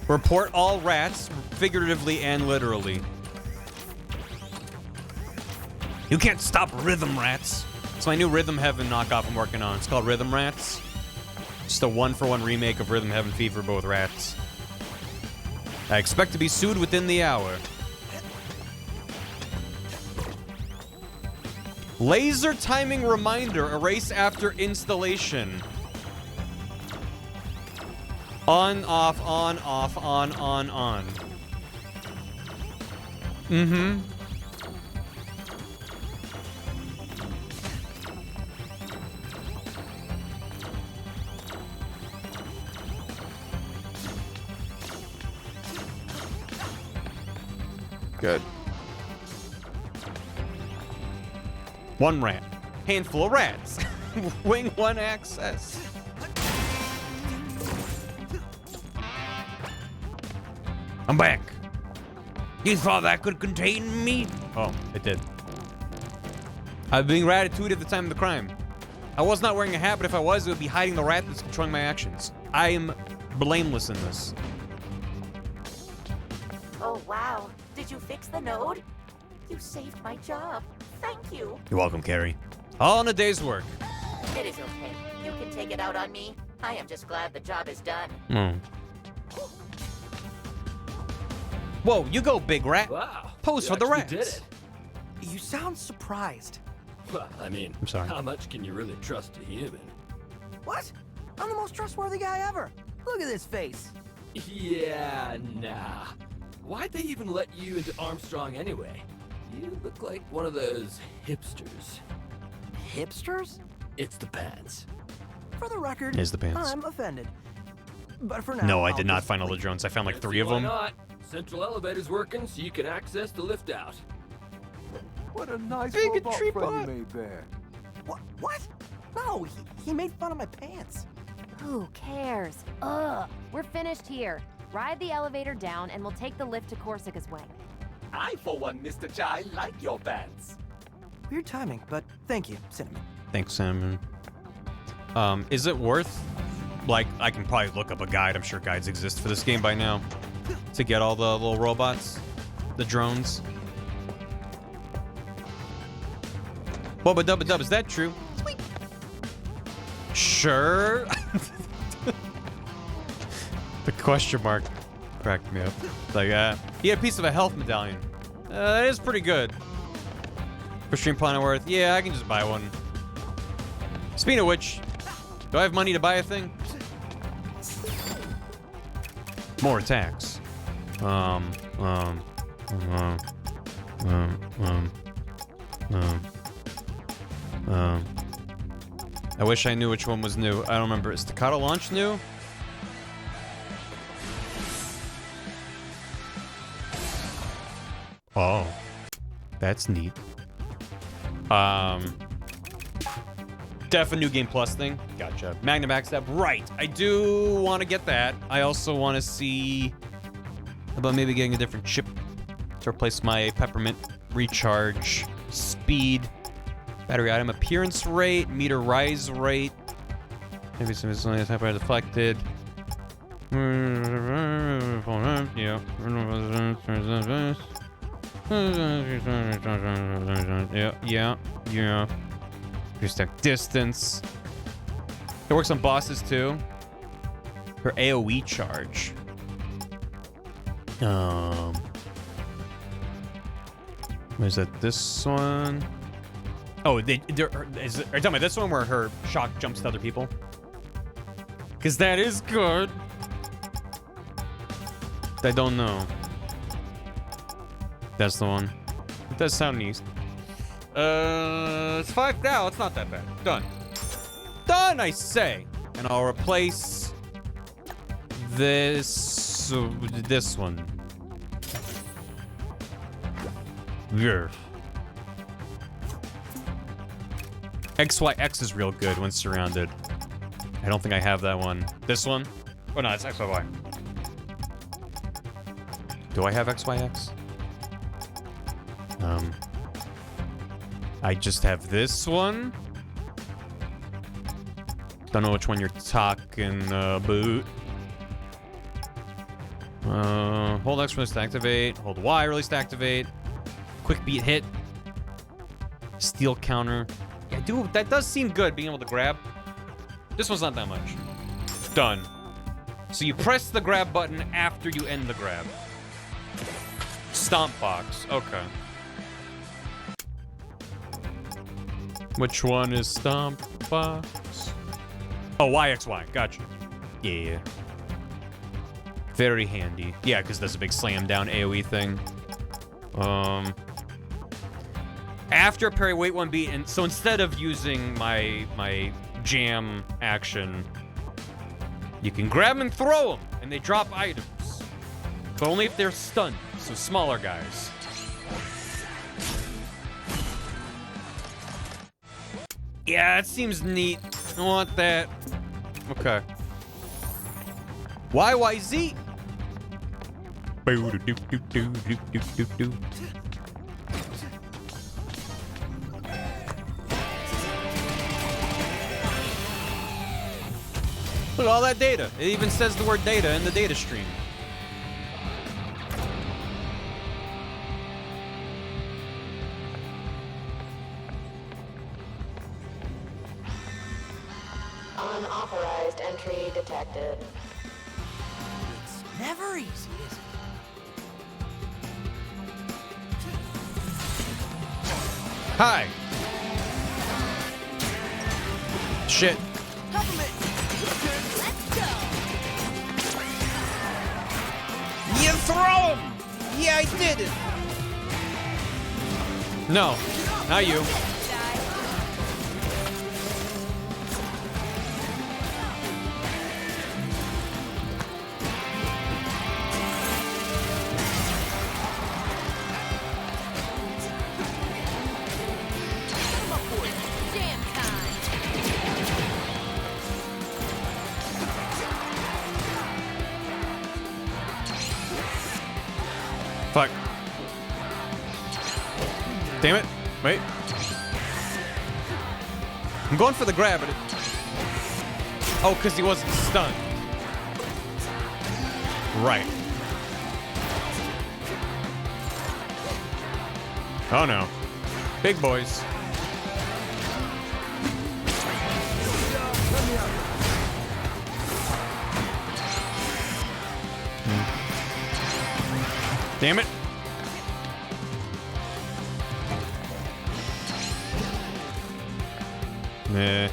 Report all rats, figuratively and literally. You can't stop rhythm rats. It's my new Rhythm Heaven knockoff I'm working on. It's called Rhythm Rats. Just a 1-for-1 remake of Rhythm Heaven Fever, but with rats. I expect to be sued within the hour. Laser timing reminder, erase after installation. On, off, on, off, on, on. Mm-hmm. Good. One rat. Handful of rats. Wing 1 access. I'm back. You thought that could contain me? Oh, it did. I'm being ratatouille at the time of the crime. I was not wearing a hat, but if I was, it would be hiding the rat that's controlling my actions. I am blameless in this. Oh, wow. Did you fix the node? You saved my job. Thank you. You're welcome, Carrie. All in a day's work. It is okay. You can take it out on me. I am just glad the job is done. Whoa, you go, big rat. Wow. Pose for the rats. Did it. You sound surprised. Well, I mean, I'm sorry. How much can you really trust a human? What? I'm the most trustworthy guy ever. Look at this face. Yeah, nah. Why'd they even let you into Armstrong anyway? You look like one of those hipsters. Hipsters? It's the pants. For the record, Is the pants. I'm offended. But for now, No, I I'll did not just find all the leave. drones. I found like 3 of Why them. not? Central elevator's working, so you can access the lift out. What a nice Bigotry robot friend bot. you made there. What? No, he made fun of my pants. Who cares? Ugh. We're finished here. Ride the elevator down and we'll take the lift to Corsica's wing. I, for one, Mr. Chai, like your pants. Weird timing, but thank you, Cinnamon. Thanks, Salmon. Is it worth, like, I can probably look up a guide. I'm sure guides exist for this game by now. To get all the little robots, the drones. Wubba dubba dub, is that true? Sweet. Sure. The question mark cracked me up. Like, he had a piece of a health medallion. That is pretty good. For Stream Planet Worth, yeah, I can just buy one. Speaking of which, do I have money to buy a thing? More attacks. I wish I knew which one was new. I don't remember. Is Staccato Launch new? Oh, that's neat. Def a new game plus thing. Gotcha. Magnum Backstab. Right. I do want to get that. I also want to see about maybe getting a different chip to replace my peppermint recharge speed, battery item appearance rate, meter rise rate. Maybe some miscellaneous hyper deflected. Yeah. Yeah. Your stack distance. It works on bosses too. Her AoE charge. Is that this one? Oh, are you talking about this one where her shock jumps to other people? Because that is good. I don't know. That's the one. It does sound neat. It's 5 now. It's not that bad. Done. Done, I say. And I'll replace this one. Yeah. XYX is real good when surrounded. I don't think I have that one. This one? Oh no, it's XYY. Do I have XYX? I just have this one. Don't know which one you're talking about. Hold X release to activate. Hold Y release to activate. Quick beat hit. Steel counter. Yeah, dude, that does seem good, being able to grab. This one's not that much. Done. So you press the grab button after you end the grab. Stomp box. Okay. Which one is stomp box? Oh, YXY. Gotcha. Yeah. Very handy. Yeah, because there's a big slam down AoE thing. After parry, wait 1 beat, and so instead of using my jam action, you can grab and throw them, and they drop items. But only if they're stunned, so smaller guys. Yeah, it seems neat. I want that. Okay. YYZ. Look at all that data. It even says the word data in the data stream. Unauthorized entry detected. It's never easy, is it? Hi. Shit. You throw him! Yeah, I did it! No, not you. Fuck. Damn it. Wait. I'm going for the grab, but it... Oh, because he wasn't stunned. Right. Oh, no. Big boys. Damn it. Nah.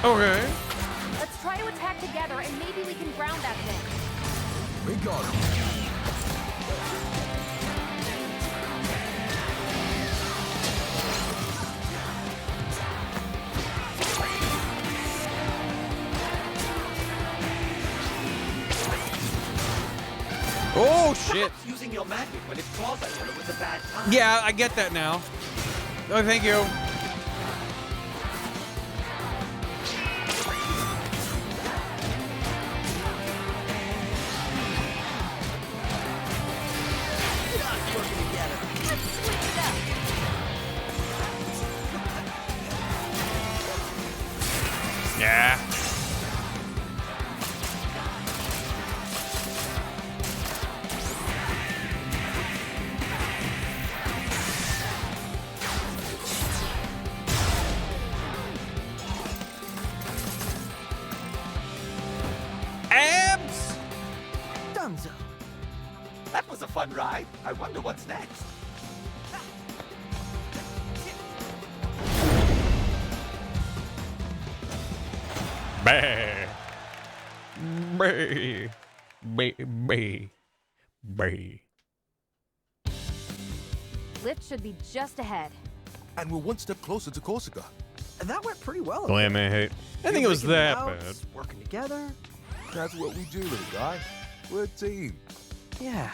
Okay. Let's try to attack together and maybe we can ground that thing. We got him. Oh, shit. Perhaps using your magic when it claws at you was a bad time. Yeah, I get that now. Oh, thank you. Yeah. Abs! Dunzo. That was a fun ride. I wonder what's next. Bah. Bah. Bah. Bah. Bah. Lift should be just ahead. And we're one step closer to Corsica. That went pretty well. Glam I hate. I think it was that bad. Working together. That's what we do, little guy. We're a team. Yeah.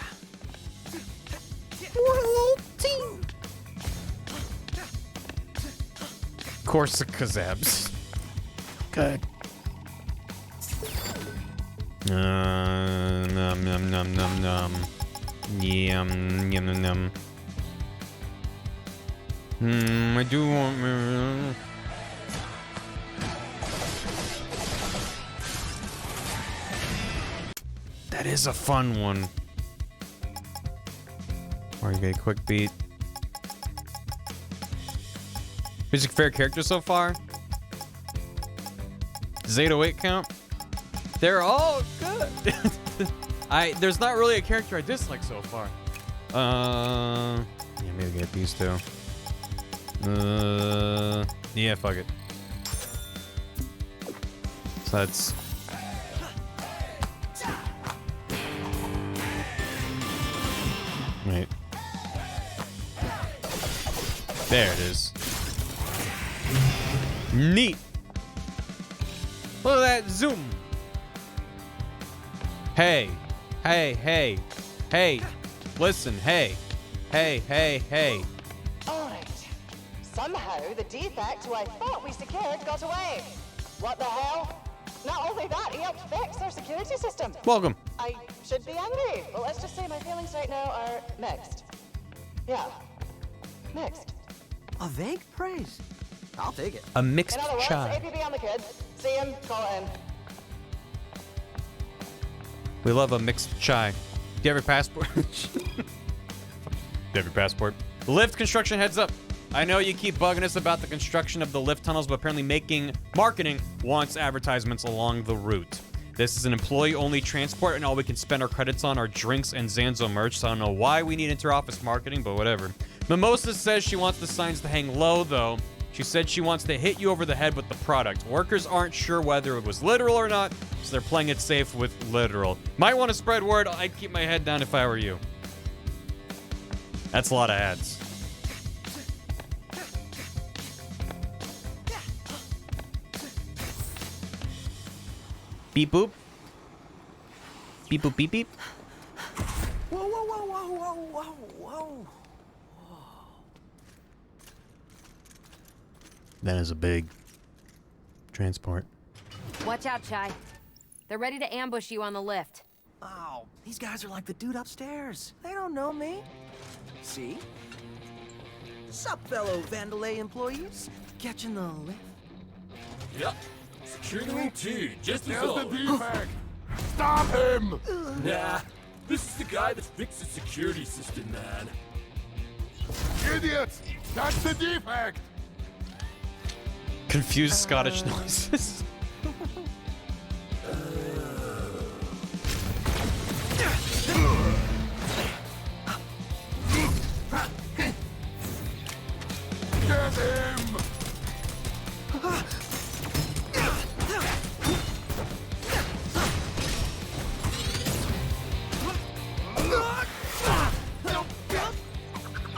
We're a little team. Corsica's abs. Good. Num num num num num. Yum yum num num. I do want. That is a fun one. Or you get a quick beat. Music fair character so far? Does 808 count? They're all good. There's not really a character I dislike so far. Yeah, maybe get these two. Yeah, fuck it. So that's. Wait. There it is. Neat. Look at that zoom. Hey. Hey, hey. Hey. Listen, hey. Hey, hey, hey. Alright. Somehow the defect who I thought we secured got away. What the hell? Not only that, he helped fix our security system. Welcome. I should be angry. Well, let's just say my feelings right now are mixed. Yeah. Mixed. A vague praise. I'll take it. A mixed In other words, chai. APB on the kid. See him, call it in. We love a mixed chai. Do you have your passport? Do you have your passport? Lift construction heads up. I know you keep bugging us about the construction of the lift tunnels, but apparently marketing wants advertisements along the route. This is an employee-only transport, and all we can spend our credits on are drinks and Zanzo merch, so I don't know why we need inter-office marketing, but whatever. Mimosa says she wants the signs to hang low, though. She said she wants to hit you over the head with the product. Workers aren't sure whether it was literal or not, so they're playing it safe with literal. Might want to spread word. I'd keep my head down if I were you. That's a lot of ads. Beep boop. Beep boop beep beep. Whoa, whoa, whoa, whoa, whoa, whoa, whoa. That is a big transport. Watch out, Chai. They're ready to ambush you on the lift. Oh, these guys are like the dude upstairs. They don't know me. See? Sup, fellow Vandalay employees? Catching the lift? Yep. Secure the room too, just as There's the always. defect. Stop him! Nah, this is the guy that fixed the security system, man. Idiots! That's the defect! Confused Scottish noises. Get him!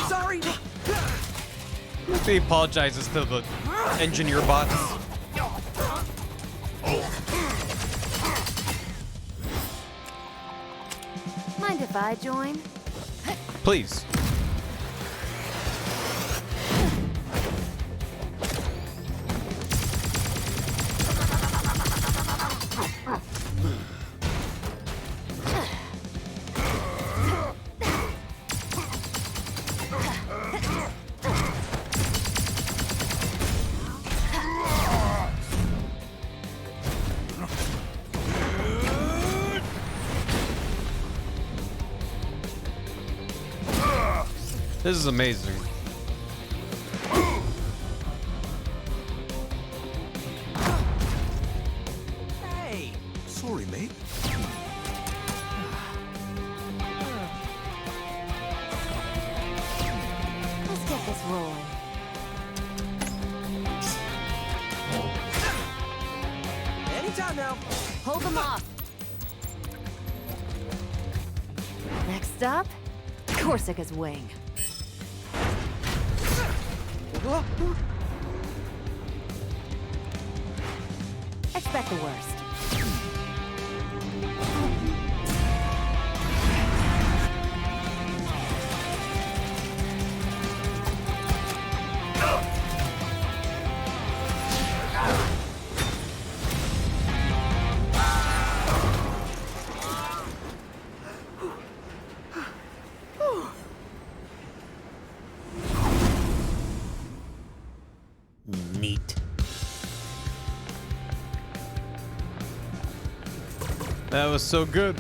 Sorry. He apologizes to the engineer bots. Mind if I join? Please. This is amazing. Hey! Sorry, mate. Let's get this rolling. Anytime now. Hold them off. Next up, Corsica's wing. Expect the worst. Neat. That was so good.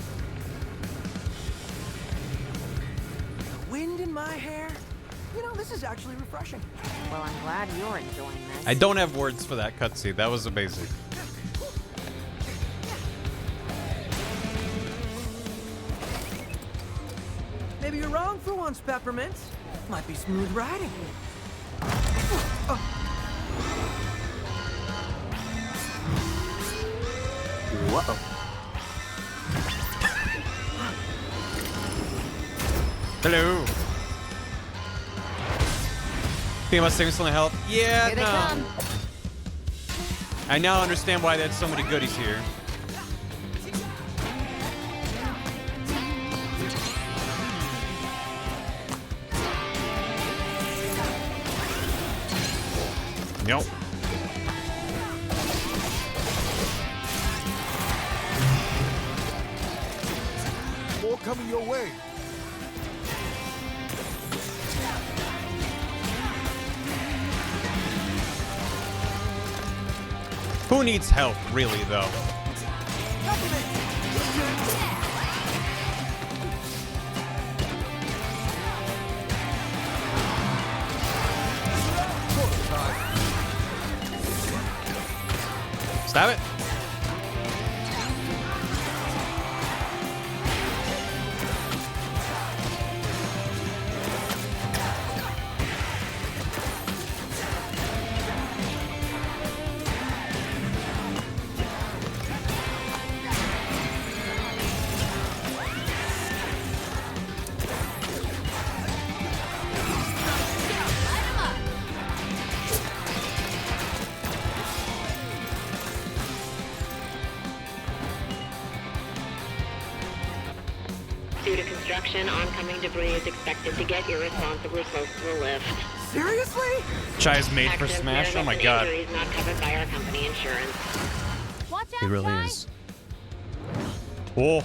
Wind in my hair? You know, this is actually refreshing. Well, I'm glad you're enjoying this. I don't have words for that cutscene. That was amazing. Maybe you're wrong for once, Peppermint. Might be smooth riding. Whoa. Hello. Think about saving some health? Yeah, Here they no. come. I now understand why they had so many goodies here. Nope. More coming your way. Who needs help, really, though? Stab it. Due to construction, oncoming debris is expected to get irresponsibly close to the lift. Seriously? Chai's made for Accidents, Smash. Oh my near-miss, and god. injuries not covered by our company insurance. Watch out, He really Chai. is. Oh.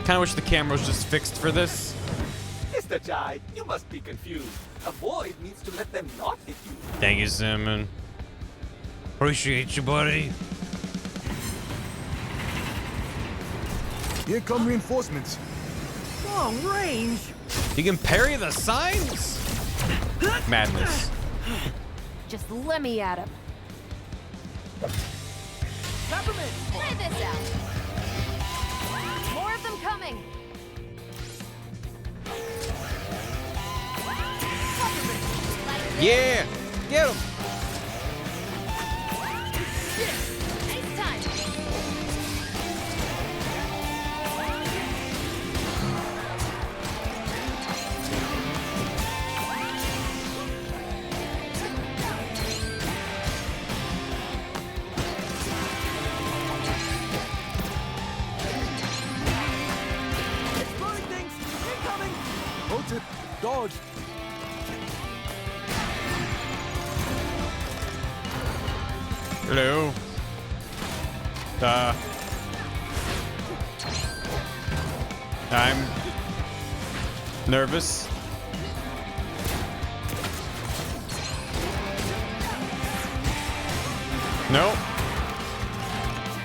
Kind of wish the camera was just fixed for this. Mr. Jai, you must be confused. A void needs to let them not hit you. Thank you, Simon. Appreciate you, buddy. Here come reinforcements. Long range. You can parry the signs? Madness. Just let me at him. Peppermint. Try this out. More of them coming. Yeah! Get him! Nice time. Exploding things. Incoming. Noted. Dodge. Hello. I'm nervous. No.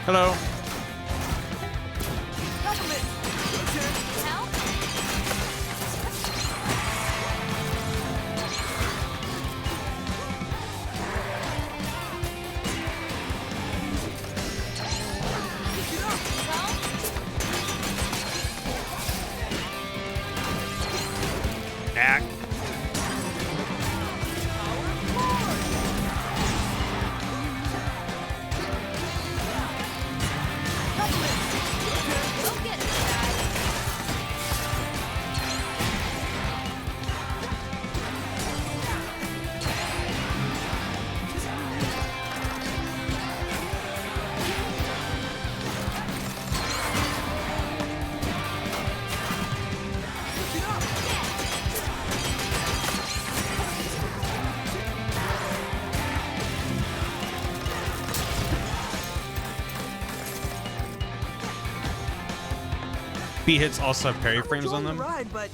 Hello. Act. B hits also have parry frames on them. Ride, but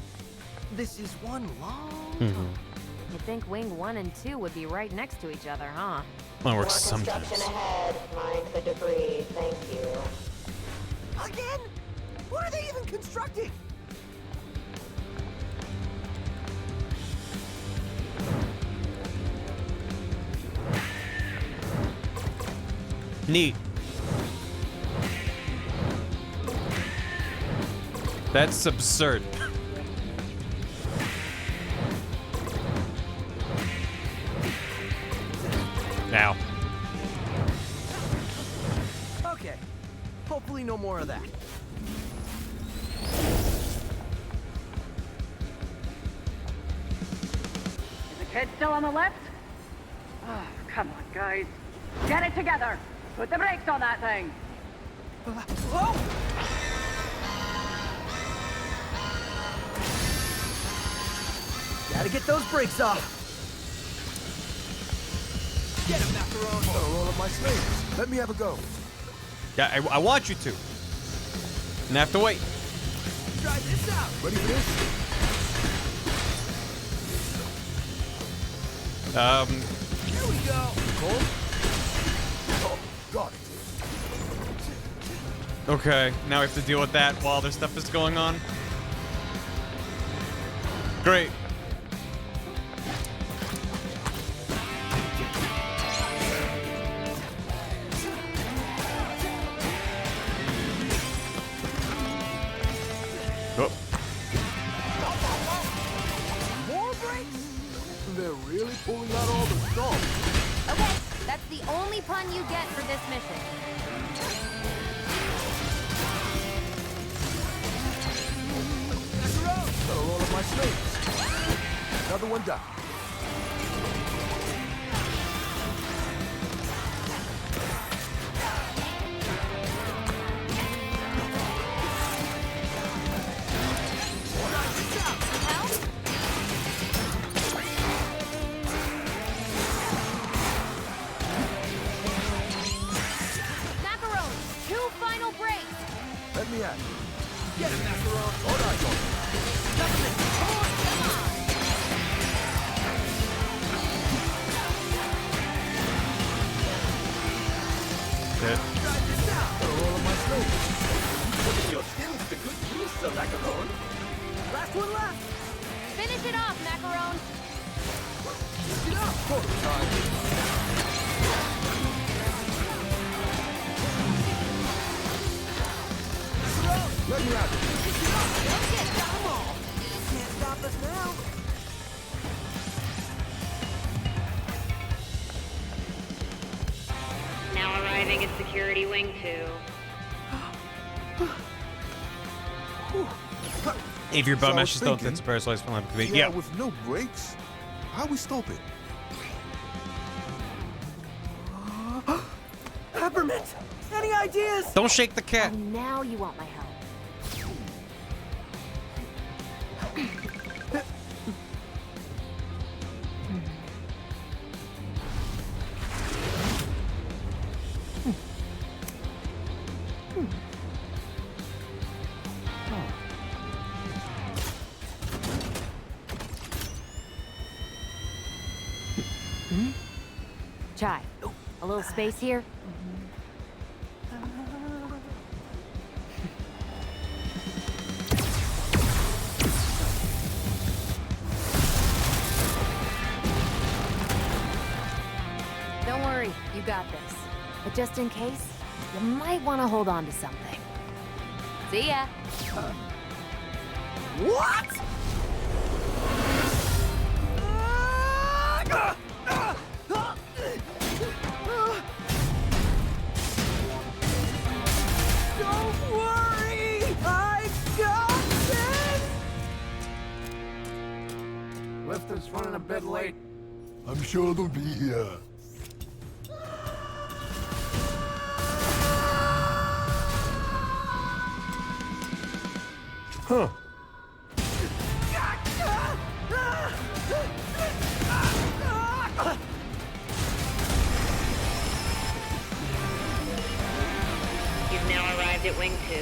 this is one long. You'd think Wing 1 and 2 would be right next to each other, huh? Well, it works sometimes. Construction ahead. Mind the debris. Thank you. Again? What are they even constructing? Neat. That's absurd. Now. Okay. Hopefully no more of that. Is the kid still on the left? Oh, come on, guys. Get it together. Put the brakes on that thing. Whoa! Gotta get those brakes off. Get him, Macaron. Gotta roll up my sleeves. Let me have a go. Yeah, I want you to. And I have to wait. Try this out. Ready for this? Here we go. Cold? Oh, got it. Okay, now we have to deal with that while other stuff is going on. Great. Oh. More brakes? They're really pulling out all the stops. Okay, that's the only pun you get for this mission. Gotta roll up my sleeves. Another one down. Macaron, 2 final breaks. Let me at it. Get him, Macaron. All right, on. Government, come on. Good. Try this out. Gotta roll up my sleeves. Put your skills to good use, Sir Macaron. Last one left. Finish it off, Macaron. Get up. Photo time. Let me have it. Come on. Can't stop us now. Now arriving at Security Wing 2. If your So butt I was meshes don't, thinking- that's parasite from like Yeah, with no brakes. How we stop it? Peppermint. Any ideas? Don't shake the cat. And now you want my help. Chai, a little space here? Don't worry, you got this. But just in case, you might want to hold on to something. See ya. What? Don't worry, I got this! Lifton's running a bit late. I'm sure they'll be here. Huh. You've now arrived at Wing 2.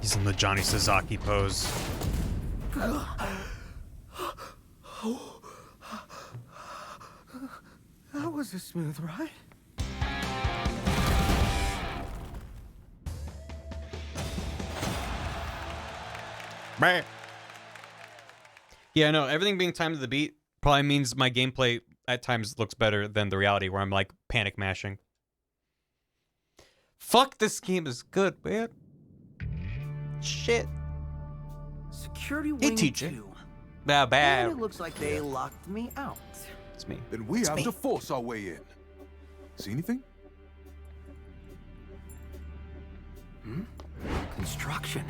He's in the Johnny Sasaki pose. That was a smooth ride. Right. Yeah, no, everything being timed to the beat probably means my gameplay at times looks better than the reality where I'm like panic mashing. Fuck, this game is good, man. Shit. Security Hey, Wing teacher. 2. Bad, bad. And it looks like they locked me out. It's me. Then we have to force our way in. See anything? Construction.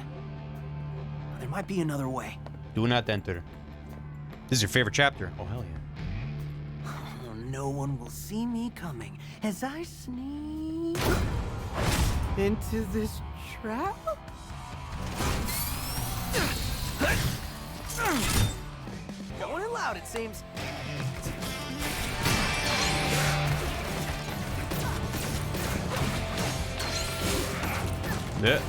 There might be another way. Do not enter. This is your favorite chapter. Oh, hell yeah. Oh, no one will see me coming as I sneak into this trap. Going in loud, it seems. Yeah.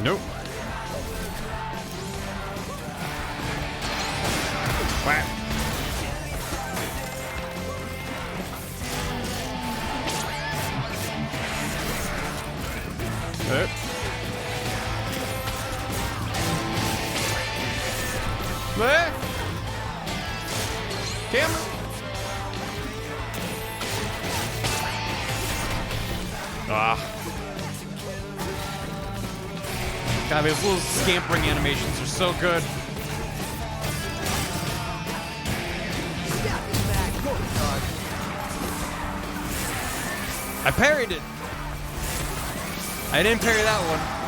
Nope. Whack. Yep. Where? Camera. Ah. God, these little scampering animations are so good. I parried it. I didn't parry that one.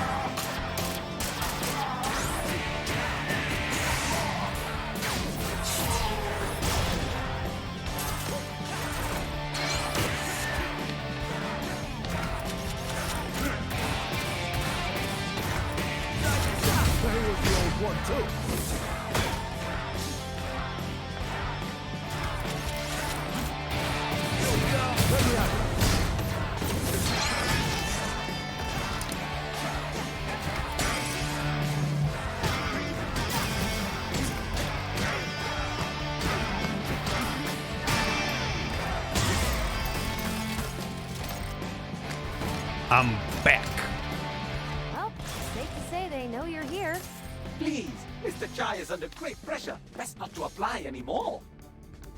I'm back. Well, safe to say they know you're here. Please, Mr. Chai is under great pressure. Best not to apply anymore.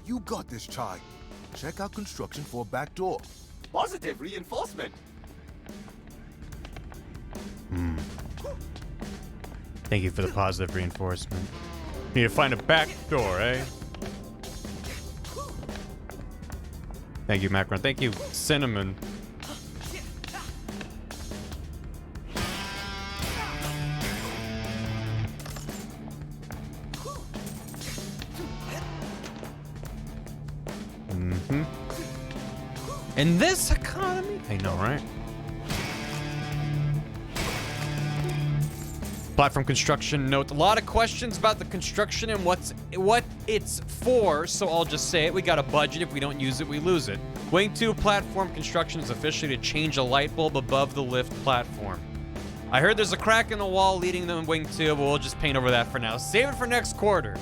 You got this, Chai. Check out construction for a back door. Positive reinforcement. Thank you for the positive reinforcement. Need to find a back door, eh? Thank you, Macron. Thank you, Cinnamon. In this economy? I know, right? Platform construction note. A lot of questions about the construction and what it's for, so I'll just say it. We got a budget. If we don't use it, we lose it. Wing 2 platform construction is officially to change a light bulb above the lift platform. I heard there's a crack in the wall leading them to Wing 2, but we'll just paint over that for now. Save it for next quarter.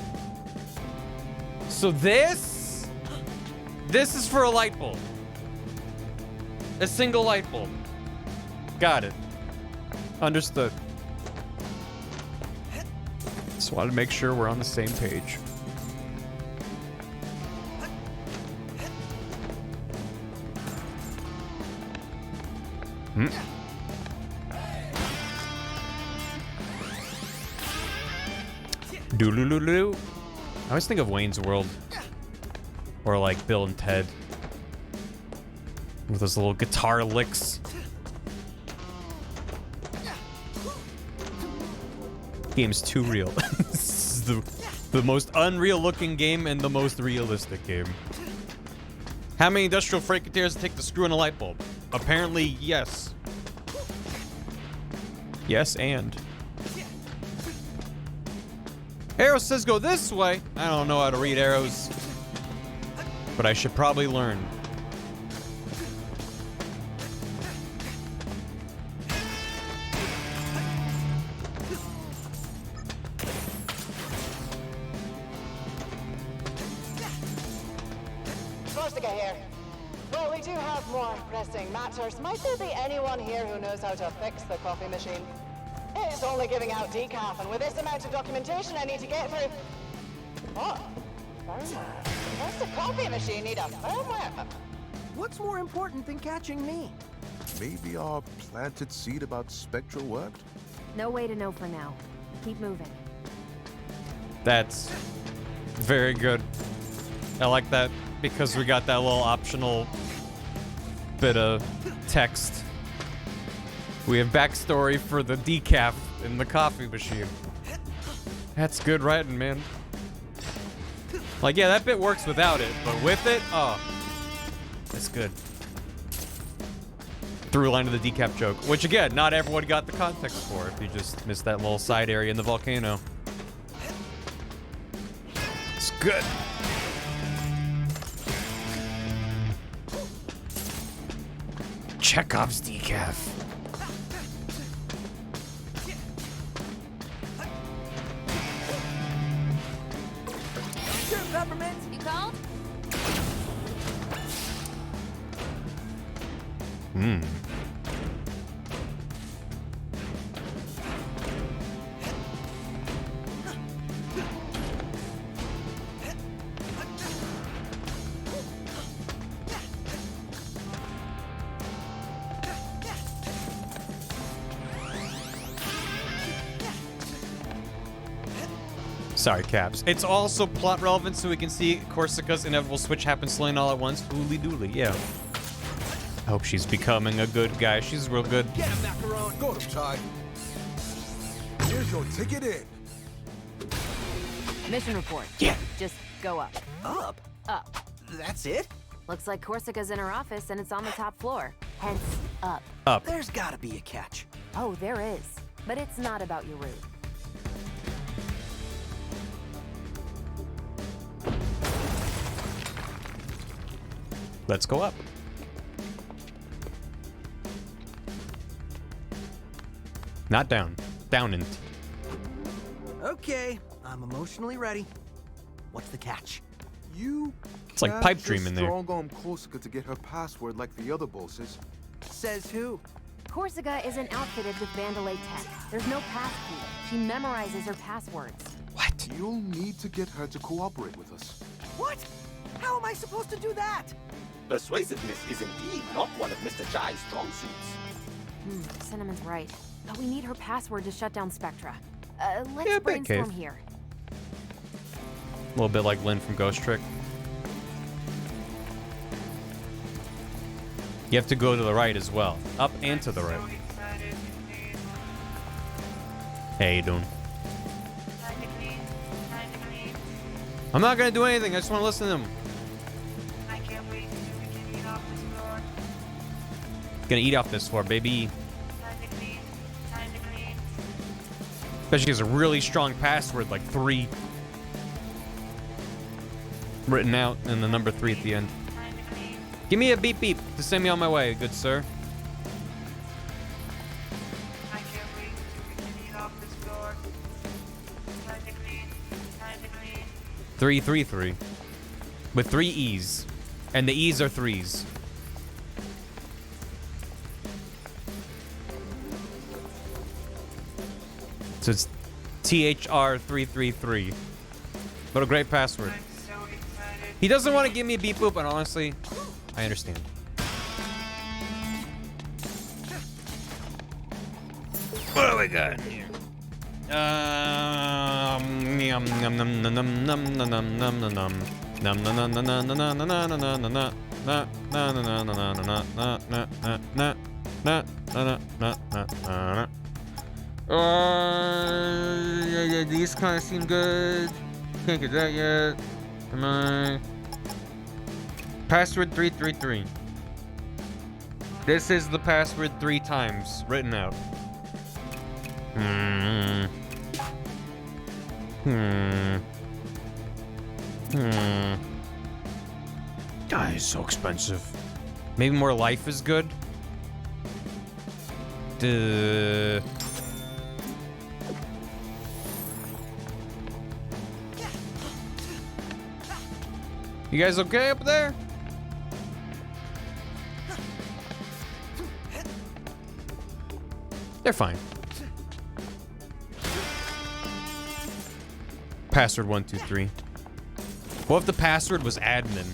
So this is for a light bulb. A single light bulb. Got it. Understood. Just wanted to make sure we're on the same page. Doodaloo. I always think of Wayne's World. Or like Bill and Ted. With those little guitar licks. Game's too real. This is the most unreal looking game and the most realistic game. How many industrial freight containers take the screw in a light bulb? Apparently, yes. Yes, and. Arrow says go this way. I don't know how to read arrows. But I should probably learn. Matters. Might there be anyone here who knows how to fix the coffee machine? It's only giving out decaf, and with this amount of documentation I need to get through... What? Firmware? Does the coffee machine need a firmware? What's more important than catching me? Maybe our planted seed about Spectra worked? No way to know for now. Keep moving. That's very good. I like that because we got that little optional bit of text. We have backstory for the decaf in the coffee machine. That's good writing, man. Like, yeah, that bit works without it, but with it, oh, that's good. Through line of the decaf joke, which again, not everyone got the context for if you just missed that little side area in the volcano. It's good. Chekhov's decaf. Sure, peppermint. You called? Sorry, Caps. It's also plot relevant so we can see Corsica's inevitable switch happen slowly all at once. Ooly doodly, yeah. I hope she's becoming a good guy. She's real good. Get him, Macaron. Go to Ty. Here's your ticket in. Mission report. Yeah. Just go up. Up? Up. That's it? Looks like Corsica's in her office and it's on the top floor. Hence, up. Up. There's gotta be a catch. Oh, there is. But it's not about your route. Let's go up. Not down. Down and. Okay, I'm emotionally ready. What's the catch? You It's like can't pipe just dream in there. strong arm Corsica to get her password like the other bosses. Says who? Corsica isn't outfitted with Vandalay tech. There's no passkey. She memorizes her passwords. What? You'll need to get her to cooperate with us. What? How am I supposed to do that? Persuasiveness is indeed not one of Mr. Chai's strong suits. Cinnamon's right. But we need her password to shut down Spectra. Let's Yeah, brainstorm Batcave. here. A little bit like Lynn from Ghost Trick. You have to go to the right as well. Up and to the right. Hey, how you doing? I'm not gonna do anything. I just want to listen to them. Gonna eat off this floor, baby. Especially has a really strong password, like 3. Written out and the number 3 at the end. Give me a beep beep to send me on my way, good sir. 333. With 3 E's. And the E's are 3s. So it's THR333. What a great password. He doesn't want to give me a beep boop, and honestly, I understand. What do we got here? Yum num num num num num num num num num num num num num num num yeah, these kind of seem good. Can't get that yet. Come on. Password 333. This is the password 3 times written out. God, it's so expensive. Maybe more life is good. Duh. You guys okay up there? They're fine. Password 123. What if the password was admin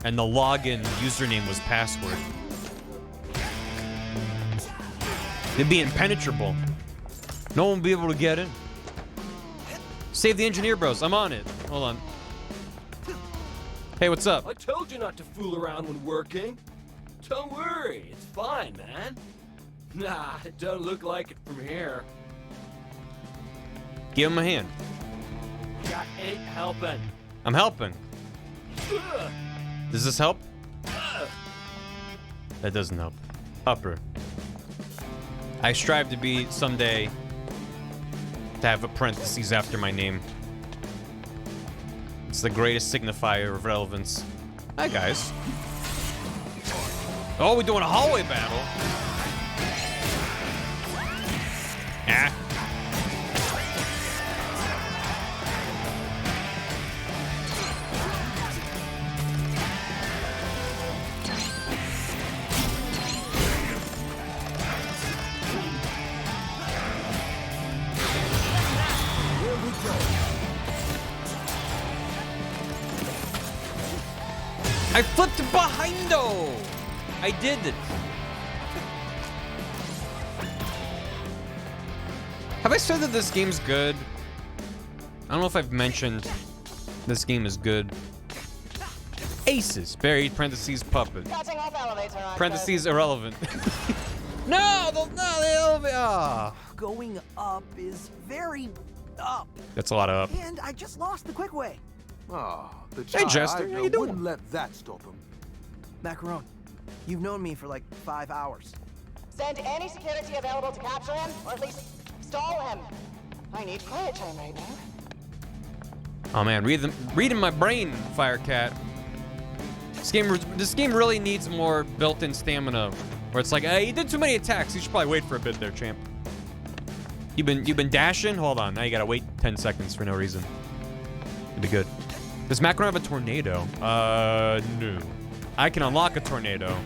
and the login username was password? It'd be impenetrable. No one would be able to get in. Save the engineer bros. I'm on it. Hold on. Hey, what's up? I told you not to fool around when working. Don't worry, it's fine, man. Nah, it don't look like it from here. Give him a hand. That ain't helping. I'm helping. Does this help? That doesn't help. Upper. I strive to be someday to have a parentheses after my name. It's the greatest signifier of relevance. Hi, guys. Oh, we're doing a hallway battle. Ah. I flipped behind-o! I did it. Have I said that this game's good? I don't know if I've mentioned this game is good. Aces. Buried, parentheses, puppet. Cutting off elevator access. Parentheses, irrelevant. No, the elevator. Ah. Going up is very up. That's a lot of up. And I just lost the quick way. Ah, the Hey, Jester, how you doing? Wouldn't let that stop him. Macaron, you've known me for like 5 hours. Send any security available to capture him, or at least stall him. I need quiet time right now. Oh man, reading my brain, Firecat. This game really needs more built-in stamina, where it's like, hey, you did too many attacks. You should probably wait for a bit there, champ. You've been dashing. Hold on, now you gotta wait 10 seconds for no reason. It'd be good. Does Macaron have a tornado? No. I can unlock a tornado,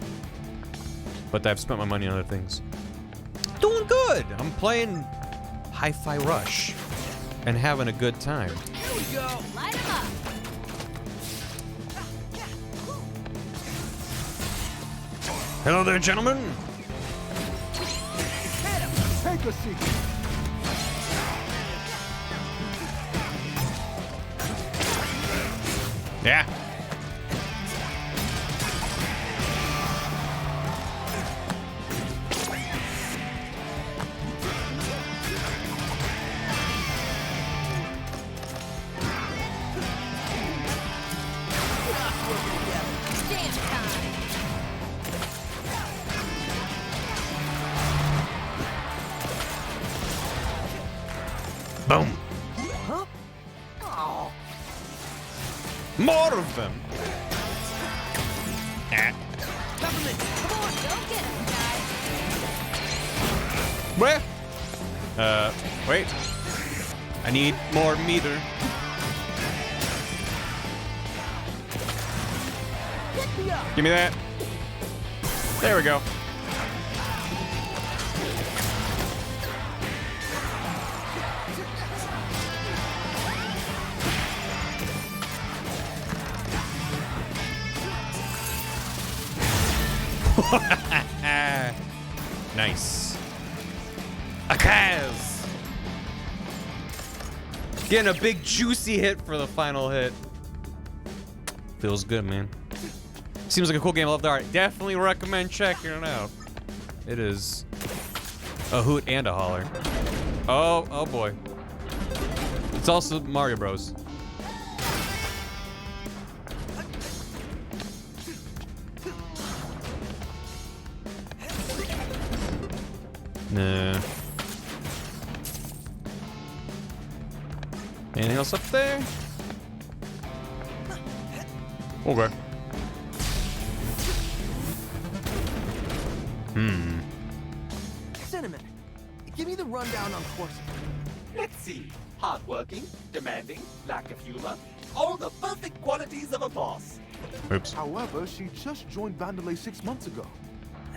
but I've spent my money on other things. Doing good. I'm playing Hi-Fi Rush and having a good time. Here we go. Light him up. Hello there, gentlemen. Hit him. Take a seat. Yeah. Boom. Huh? Oh. More of them. Peppermint, come on, go get him, guys. Where? Wait. I need more meter. Give me that. There we go. Nice. A Kaz. Getting a big juicy hit for the final hit. Feels good, man. Seems like a cool game. I love the art. Definitely recommend checking it out. It is a hoot and a holler. Oh boy. It's also Mario Bros. Nah. Anything else up there? Okay. Cinnamon, give me the rundown on Corsica. Let's see. Hardworking, demanding, lack of humor. All the perfect qualities of a boss. Oops. However, she just joined Vandelay 6 months ago.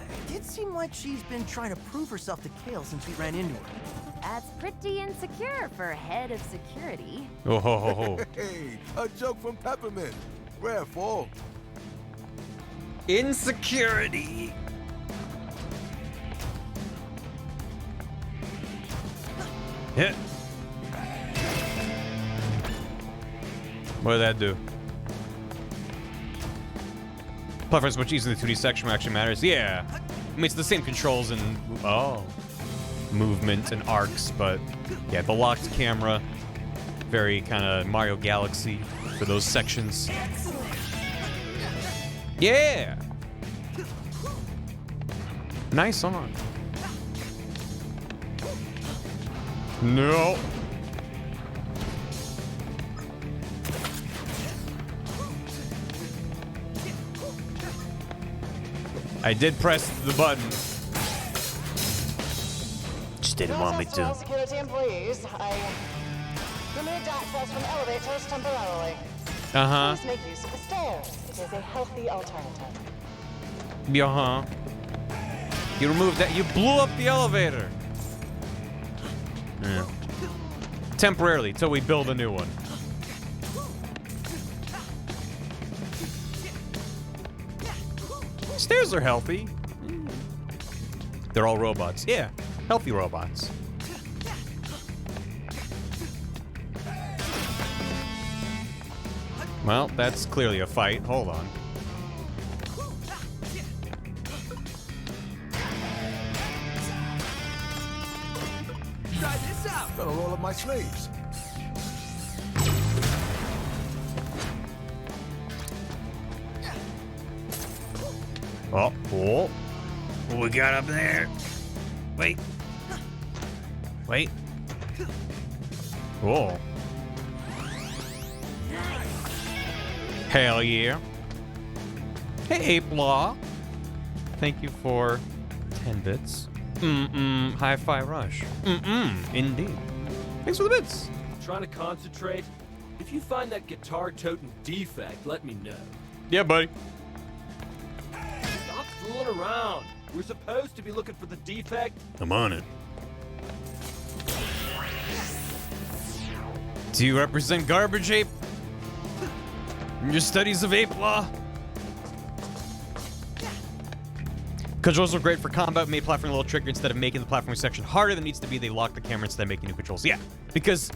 It did seem like she's been trying to prove herself to Kale since we ran into her. That's pretty insecure for head of security. Oh ho ho ho. Hey, a joke from Peppermint. Rare fall. Insecurity. Hit. What did that do? Platforms much easier. The 2D section actually matters. Yeah. I mean, it's the same controls and movement and arcs, but yeah, the locked camera, very kind of Mario Galaxy for those sections. Yeah. Nice song. No. I did press the button. Just didn't want me to. Security employees, I removed access from elevators temporarily. Uh-huh. Please make use of the stairs. It is a healthy alternative. Uh-huh. You removed that. You blew up the elevator. Yeah. Temporarily, till we build a new one. Stairs are healthy. They're all robots. Yeah, healthy robots. Well, that's clearly a fight. Hold on. Try this out. Gotta roll up my sleeves. Oh, what we got up there? Wait. Wait. Whoa. Hell yeah. Hey, Ape Law. Thank you for 10 bits. Hi-Fi Rush. Indeed. Thanks for the bits. Trying to concentrate? If you find that guitar-toting defect, let me know. Yeah, buddy. Stop fooling around. We're supposed to be looking for the defect. I'm on it. Do you represent Garbage Ape? In your studies of ape law? Controls are great for combat, made platforming a little trickier. Instead of making the platforming section harder than it needs to be, they lock the camera instead of making new controls. Yeah, because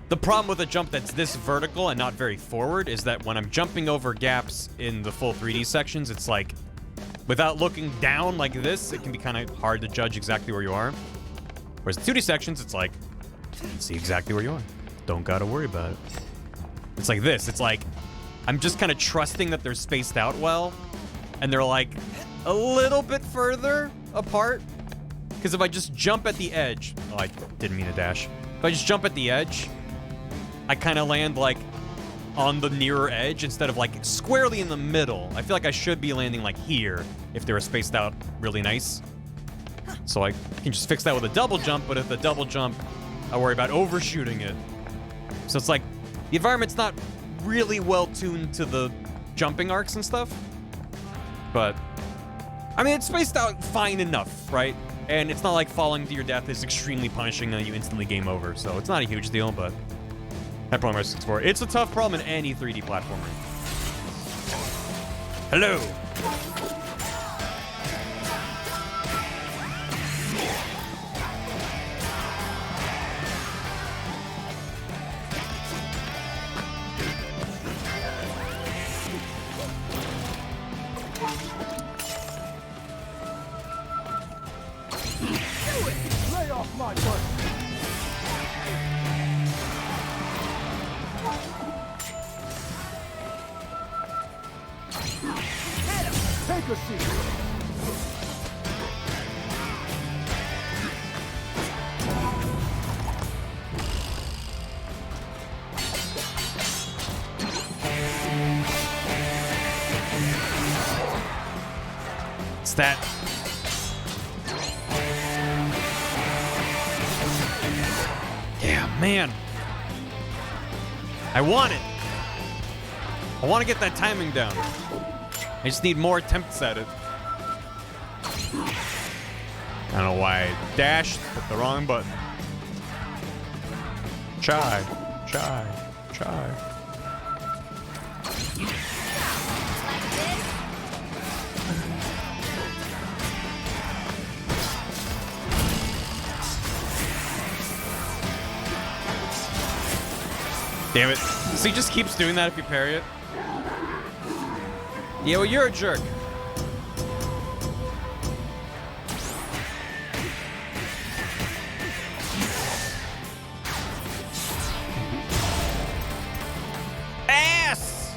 the problem with a jump that's this vertical and not very forward is that when I'm jumping over gaps in the full 3D sections, it's like, without looking down like this, it can be kind of hard to judge exactly where you are. Whereas the 2D sections, it's like, you can see exactly where you are. Don't gotta worry about it. It's like this. It's like, I'm just kind of trusting that they're spaced out well, and they're like a little bit further apart. Because if I just jump at the edge, oh, I didn't mean to dash. If I just jump at the edge, I kind of land like on the nearer edge instead of like squarely in the middle. I feel like I should be landing like here if they were spaced out really nice. So I can just fix that with a double jump, but if the double jump, I worry about overshooting it. So it's like the environment's not really well tuned to the jumping arcs and stuff. But I mean, it's spaced out fine enough, right? And it's not like falling to your death is extremely punishing and you instantly game over. So it's not a huge deal, but that problem is 64. It's a tough problem in any 3D platformer. Hello. Lay off my butt. Take a seat. That. Yeah, man. I want it. I want to get that timing down. I just need more attempts at it. I don't know why I dashed, hit the wrong button. Chai. Damn it. So he just keeps doing that if you parry it? Yeah, well, you're a jerk. Ass!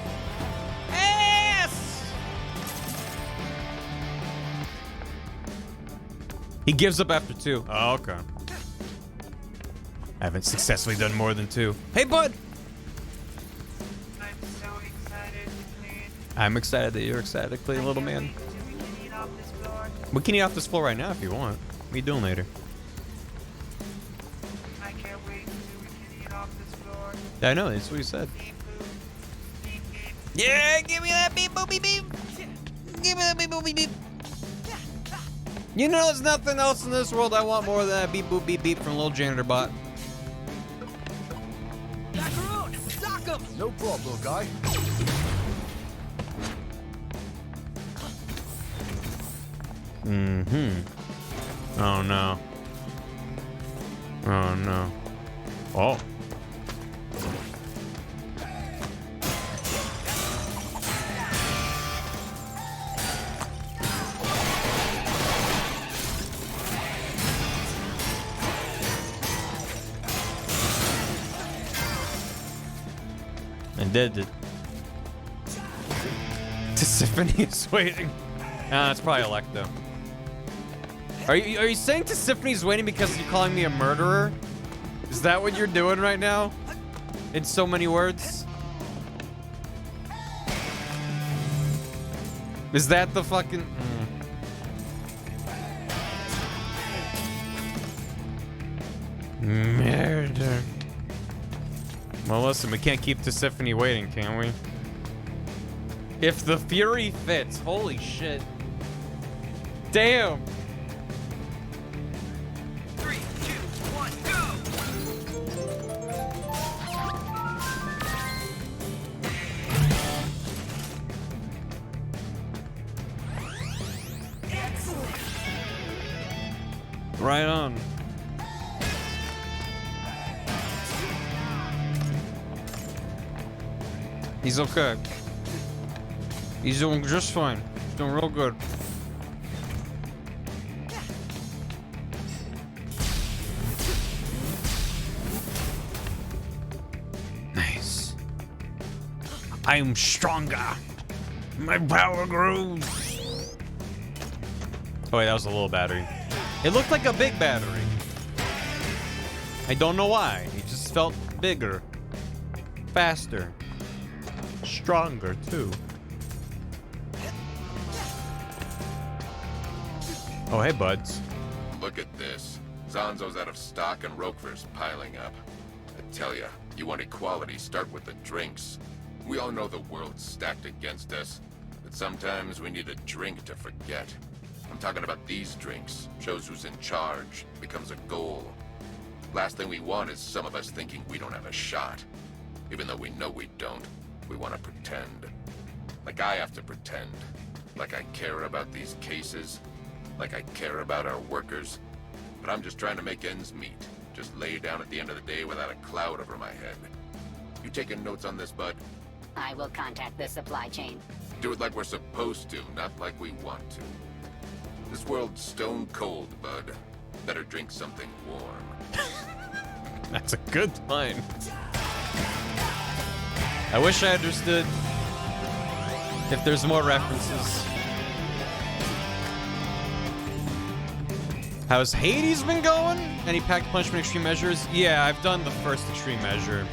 He gives up after 2. Oh, okay. I haven't successfully done more than 2. Hey, bud! I'm excited that you're excited to clean, little man. We can eat off this floor right now if you want. What are you doing later? I can't wait until we can eat off this floor. I know, that's what you said. Yeah, give me that beep boopy beep. Give me that beep boopy beep. You know there's nothing else in this world I want more than that beep boop beep beep from little janitor bot. Macaroon, sock him. No problem, little guy. Mm-hmm. Oh no. Oh no. Oh. And did it. Tisiphone is waiting. Nah, it's probably Electo. Are you saying Tisiphone's waiting because you're calling me a murderer? Is that what you're doing right now? In so many words? Is that the fucking... Murder. Well, listen, we can't keep Tisiphone waiting, can we? If the Fury fits, holy shit. Damn. 3, 2, 1, go! Right on. He's okay. He's doing just fine. He's doing real good. Nice. I'm stronger. My power grows. Oh wait, that was a little battery. It looked like a big battery. I don't know why. He just felt bigger, faster, stronger too. Oh, hey, buds. Look at this. Zonzo's out of stock and Roquefort's piling up. I tell ya, you want equality, start with the drinks. We all know the world's stacked against us, but sometimes we need a drink to forget. I'm talking about these drinks. Shows who's in charge, becomes a goal. Last thing we want is some of us thinking we don't have a shot. Even though we know we don't, we want to pretend. Like I have to pretend. Like I care about these cases. Like I care about our workers. But I'm just trying to make ends meet. Just lay down at the end of the day without a cloud over my head. You taking notes on this, bud? I will contact the supply chain. Do it like we're supposed to, not like we want to. This world's stone cold, bud. Better drink something warm. That's a good line. I wish I understood if there's more references. How's Hades been going? Any packed punishment extreme measures? Yeah, I've done the first extreme measure.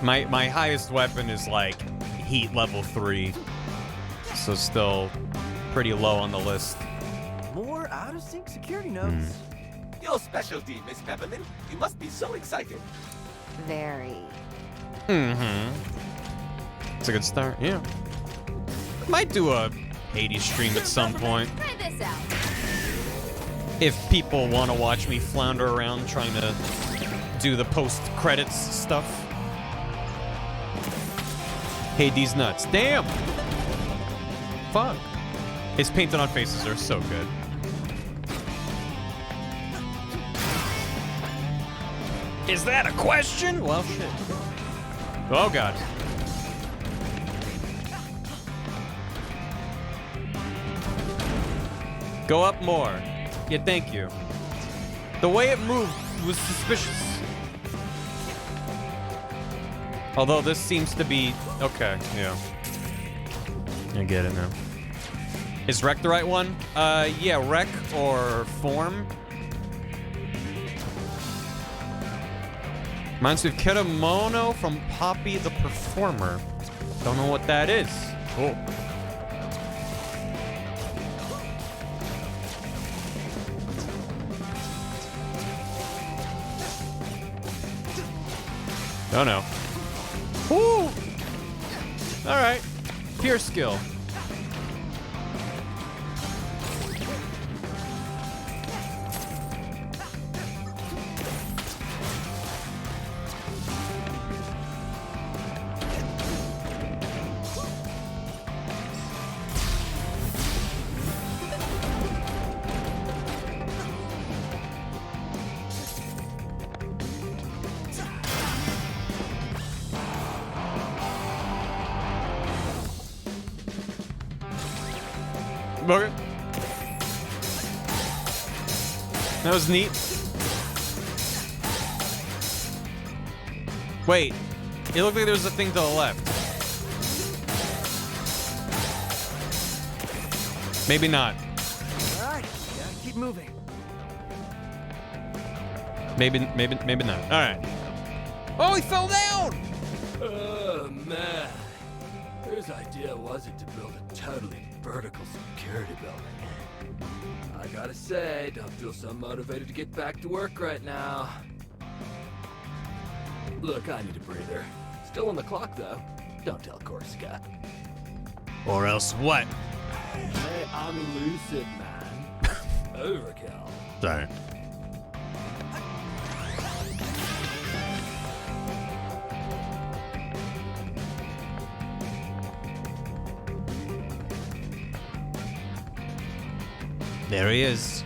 My highest weapon is like heat level 3. So still pretty low on the list. More out-of-sync security notes. Your specialty, Miss Peppermint. You must be so excited. Very. It's a good start, yeah. Might do a Hades stream at some point. Try this out. If people want to watch me flounder around trying to do the post-credits stuff. Hades nuts. Damn! Fuck. His painted on faces are so good. Is that a question? Well, shit. Oh, God. Go up more. Yeah, thank you. The way it moved was suspicious. Although this seems to be... Okay, yeah. I get it now. Is Rec the right one? Yeah, Rec or Form. Reminds me of Kitamono from Poppy the Performer. Don't know what that is. Cool. Don't know. Woo! Alright. Pure skill. Okay. That was neat. Wait. It looked like there was a thing to the left. Maybe not. All right, yeah, keep moving. Maybe not. All right. Oh, he fell down! Oh, man. Whose idea was it to build a totally vertical security building? I gotta say, don't feel so motivated to get back to work right now. Look, I need a breather. Still on the clock, though. Don't tell Corsica. Or else what? Hey, I'm lucid, man. Overkill. Sorry. There he is.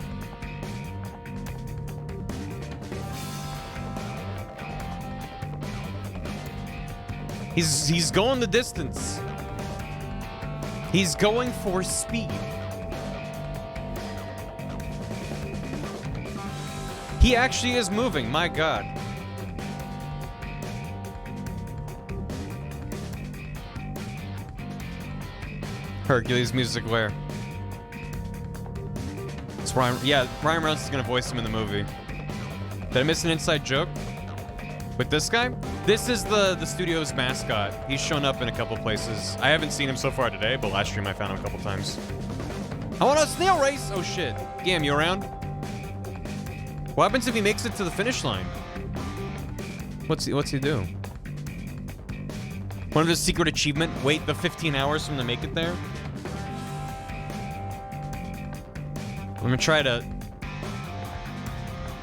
He's going the distance. He's going for speed. He actually is moving, my God. Hercules music where? It's Ryan, yeah, Ryan Reynolds is gonna voice him in the movie. Did I miss an inside joke? With this guy? This is the studio's mascot. He's shown up in a couple places. I haven't seen him so far today, but last stream I found him a couple times. I want a snail race! Oh shit. Gam, you around? What happens if he makes it to the finish line? What's he do? One of his secret achievement? Wait the 15 hours for him to make it there? I'm gonna try to...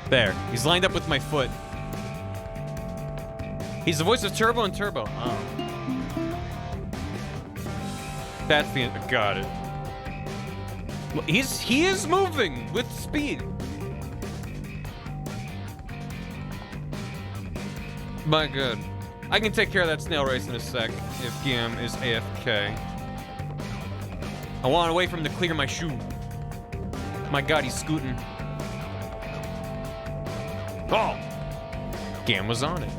There. He's lined up with my foot. He's the voice of Turbo and Turbo. Oh. That's the... Got it. He is moving with speed. My god. I can take care of that snail race in a sec if Gam is AFK. I want to wait for him to clear my shoe. My god, he's scooting. Oh! Gam was on it.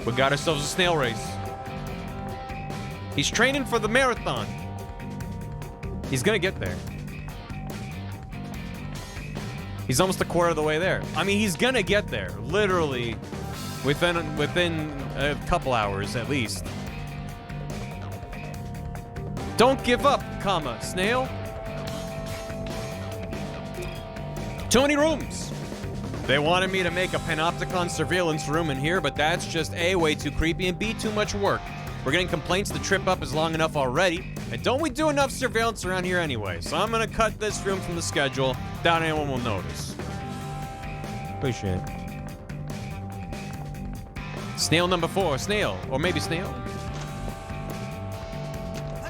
We got ourselves a snail race. He's training for the marathon. He's gonna get there. He's almost a quarter of the way there. I mean, he's gonna get there. Literally, within a couple hours at least. Don't give up, comma, snail. Too many rooms. They wanted me to make a panopticon surveillance room in here, but that's just A, way too creepy, and B, too much work. We're getting complaints the trip up is long enough already, and don't we do enough surveillance around here anyway? So I'm gonna cut this room from the schedule. Doubt anyone will notice. Appreciate it. Snail number 4, Snail. Or maybe Snail.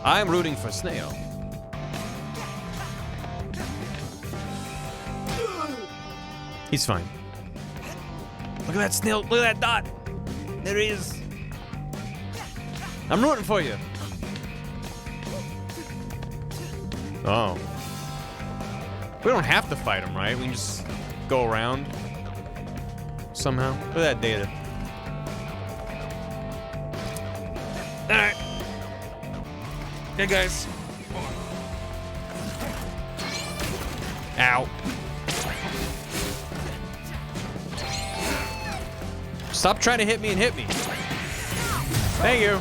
I'm rooting for Snail. He's fine. Look at that snail. Look at that dot. There he is. I'm rooting for you. Oh. We don't have to fight him, right? We can just go around somehow. Look at that data. Alright. Hey, guys. Ow. Stop trying to hit me and hit me. Thank you.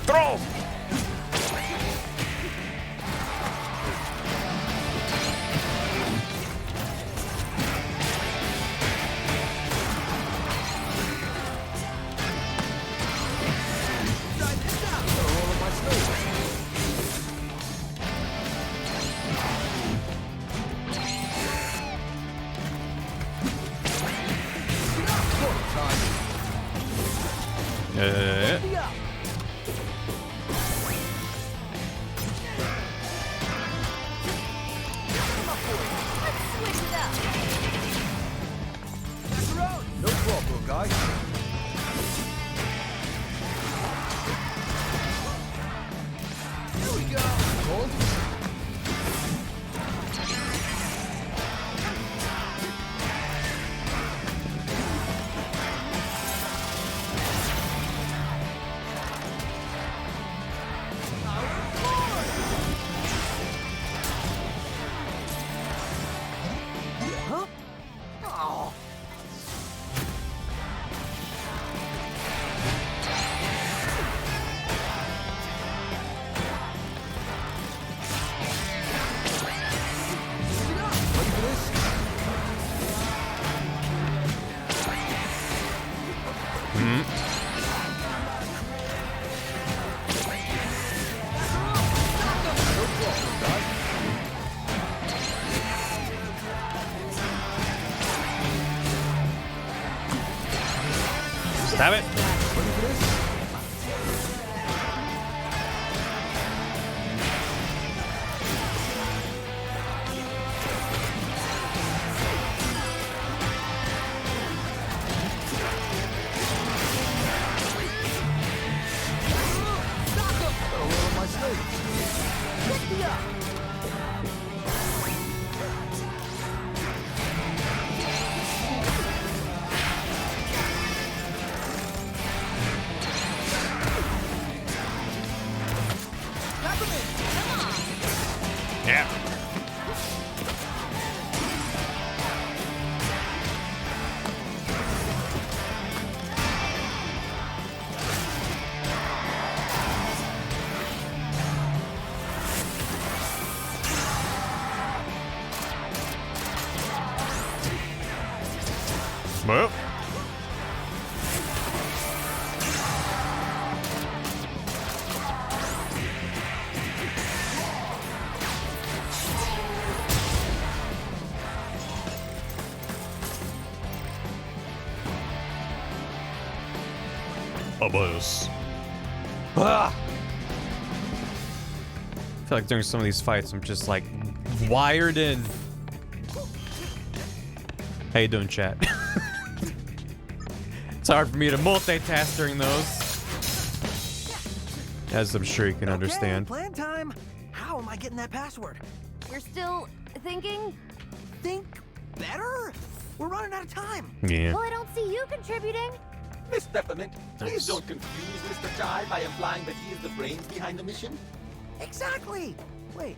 Throw! No problem, guys. Here we go. Hold. Huh? Oh. Stab it. Well. Abus. Ah! I feel like during some of these fights, I'm just like wired in. How you doing, chat? It's hard for me to multitask during those, as I'm sure you can understand. Plan time. How am I getting that password? We're still thinking? Think better? We're running out of time. Yeah. Well, I don't see you contributing. Miss Peppermint, please don't confuse Mr. Chai by implying that he is the brains behind the mission. Exactly. Wait.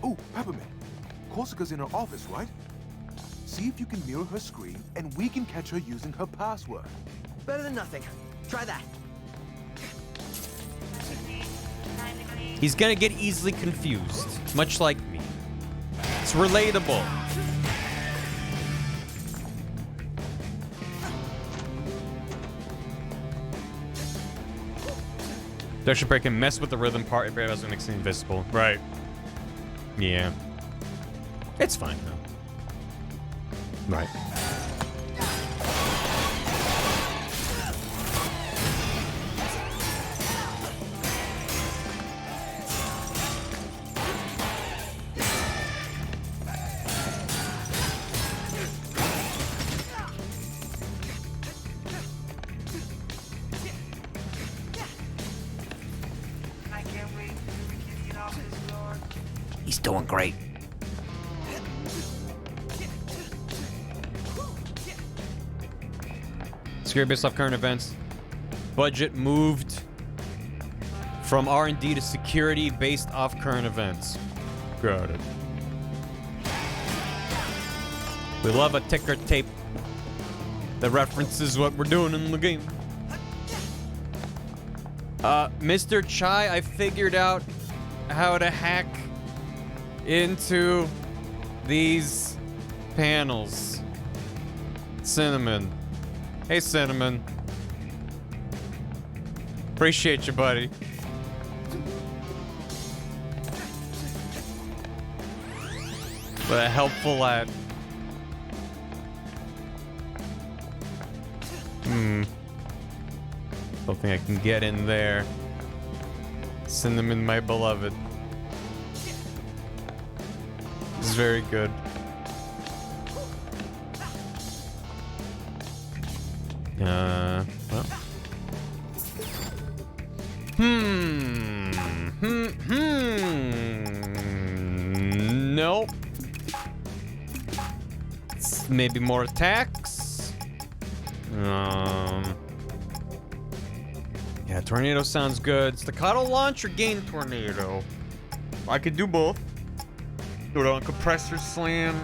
Oh, Peppermint. Korsica's in her office, right? See if you can mirror her screen, and we can catch her using her password. Better than nothing. Try that. He's gonna get easily confused, much like me. It's relatable. Direction break can mess with the rhythm part if it doesn't make it invisible. Right. Yeah. It's fine though. Right. I can't wait till we can get off this floor. He's doing great. Security based off current events. Budget moved from R&D to security based off current events. Got it. We love a ticker tape that references what we're doing in the game. Mr. Chai, I figured out how to hack into these panels. Cinnamon. Hey, Cinnamon. Appreciate you, buddy. What a helpful lad. Don't think I can get in there. Cinnamon, my beloved. This is very good. Well. Nope. Maybe more attacks. Yeah, tornado sounds good. Staccato launch or gain tornado? I could do both. Do it on compressor slam.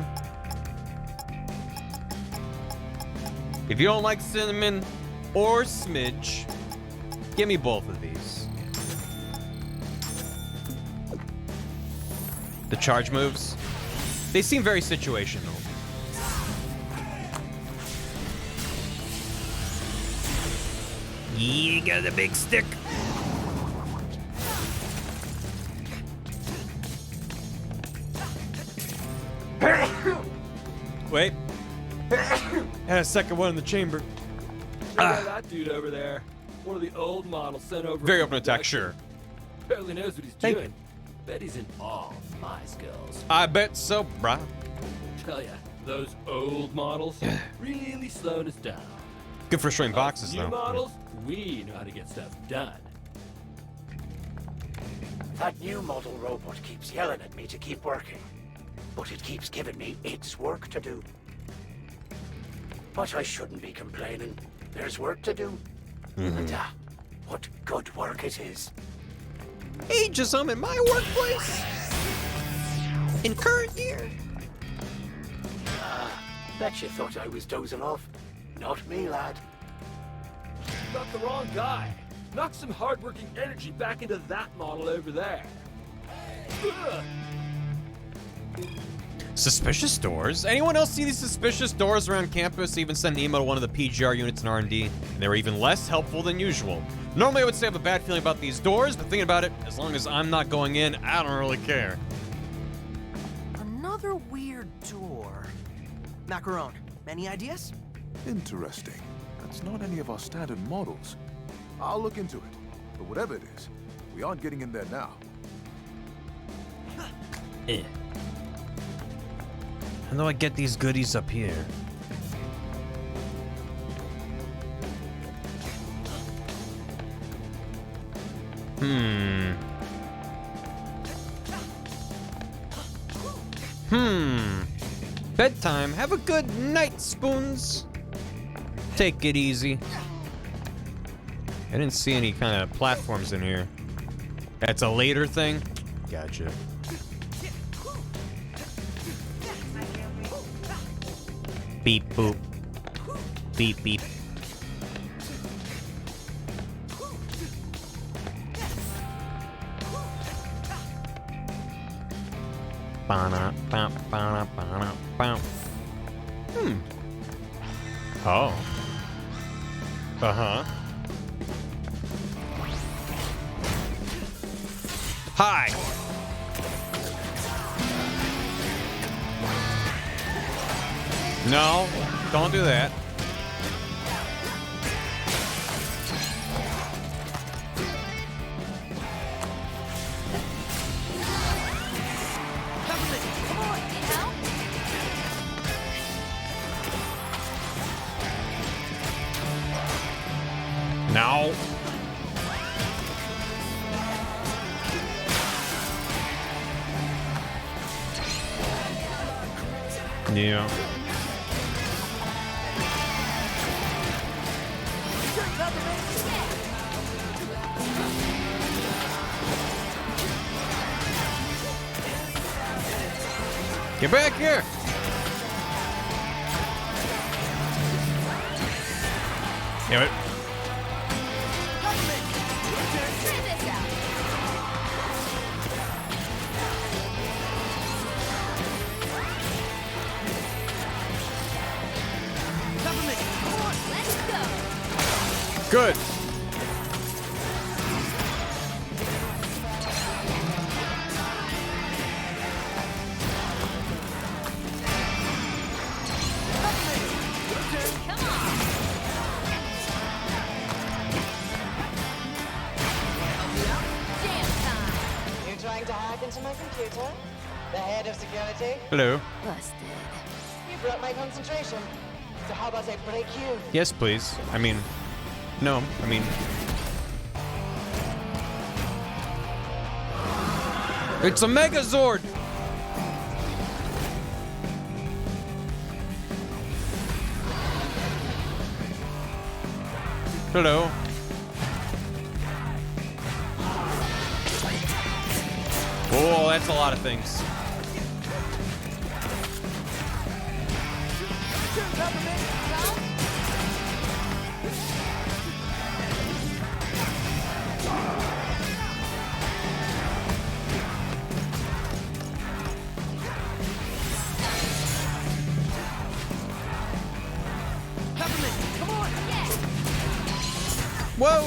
If you don't like cinnamon or smidge, give me both of these. The charge moves, they seem very situational. You got a big stick. Wait. Had a second one in the chamber. That dude over there. One of the old models sent over. Very open attack, sure. Barely knows what he's doing. Bet he's in awe of my skills. I bet so, brah. Tell ya, those old models really slowing us down. Good for showing boxes, New though. models, we know how to get stuff done. That new model robot keeps yelling at me to keep working, but it keeps giving me its work to do. But I shouldn't be complaining. There's work to do. And what good work it is. Ageism in my workplace. In current year. Bet you thought I was dozing off. Not me, lad. Got the wrong guy. Knock some hard-working energy back into that model over there. Ugh. Suspicious doors? Anyone else see these suspicious doors around campus? I even sent an email to one of the PGR units in R&D, and they were even less helpful than usual. Normally I would say I have a bad feeling about these doors, but thinking about it, as long as I'm not going in, I don't really care. Another weird door. Macaron, any ideas? Interesting. That's not any of our standard models. I'll look into it. But whatever it is, we aren't getting in there now. How do I get these goodies up here? Bedtime. Have a good night, Spoons. Take it easy. I didn't see any kind of platforms in here. That's a later thing? Gotcha. Beep boop. Beep beep. Ba-na, ba, ba-na, ba-na, ba. Oh. Uh-huh. Hi. No, don't do that. No. Yeah. Get back here! Damn it. Good. You trying to hack into my computer? The head of security? Hello. Busted. You broke my concentration. So how about I break you? Yes, please. I mean, no. I mean, it's a Megazord. Hello. Oh, that's a lot of things. Whoa!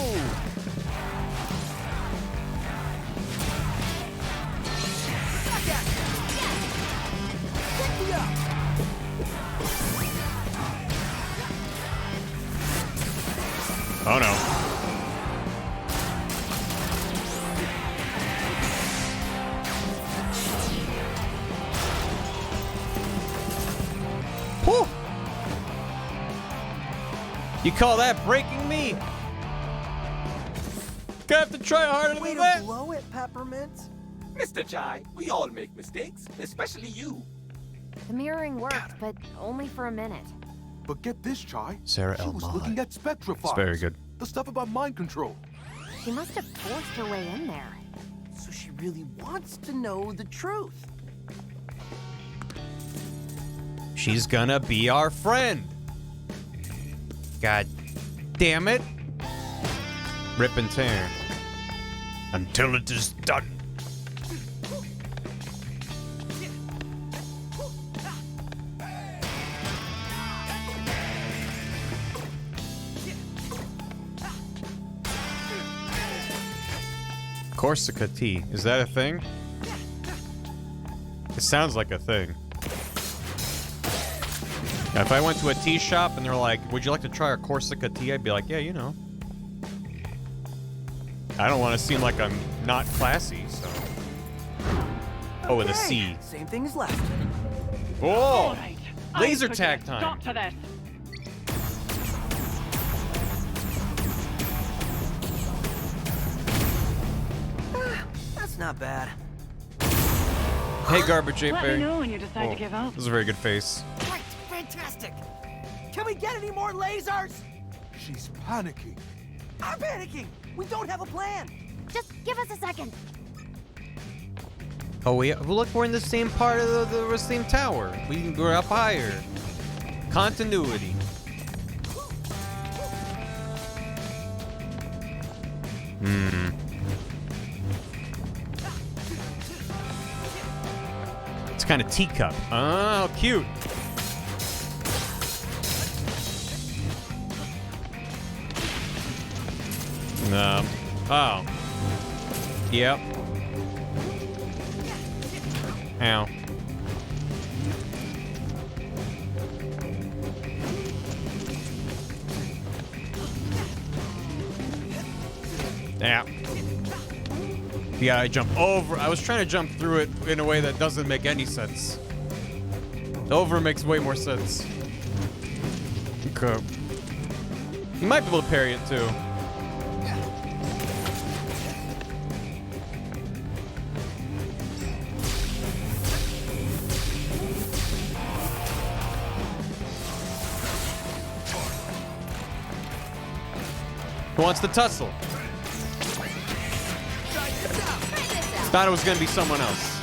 Oh no. Whew. You call that breaking me? Gonna have to try harder than that. Blow it, Peppermint. Mr. Chai, we all make mistakes, especially you. The mirroring worked, but only for a minute. But get this, Chai. Sarah She L. was Maud. looking at Spectra It's files. very good. The stuff about mind control. She must have forced her way in there. So she really wants to know the truth. She's gonna be our friend. God damn it. Rip and tear. Until it is done. Corsica tea. Is that a thing? It sounds like a thing. Yeah, if I went to a tea shop and they're like, would you like to try our Corsica tea? I'd be like, yeah, you know. I don't want to seem like I'm not classy, so. Oh, with a C. Same thing as last. Oh! Laser tag time. Stop to this. That's not bad. Hey, Garbage Ape Let Berry. me know when you decide to Oh, give up. this is a very good face. Right, fantastic. Can we get any more lasers? She's panicking. I'm panicking. We don't have a plan. Just give us a second. Oh, well, look, we're in the same part of the same tower. We can go up higher. Continuity. It's kind of teacup. Oh, cute. Oh. Yep. Ow. Yeah. Yeah, I jump over. I was trying to jump through it in a way that doesn't make any sense. Over makes way more sense. Okay. You might be able to parry it too. Who wants to tussle? Thought it was gonna be someone else.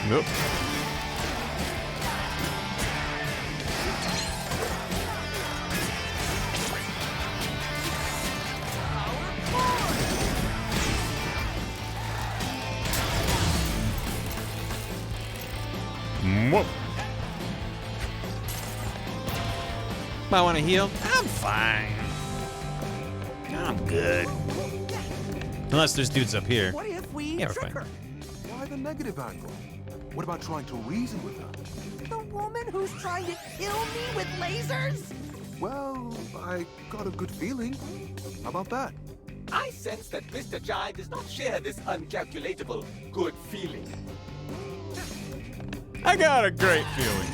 Nope. Whoa. Might want to heal. I'm fine. I'm good. Unless there's dudes up here. What if we Yeah, we're trick fine. her? Why the negative angle? What about trying to reason with her? The woman who's trying to kill me with lasers? Well, I got a good feeling. How about that? I sense that Mr. Jai does not share this uncalculatable good feeling. I got a great feeling.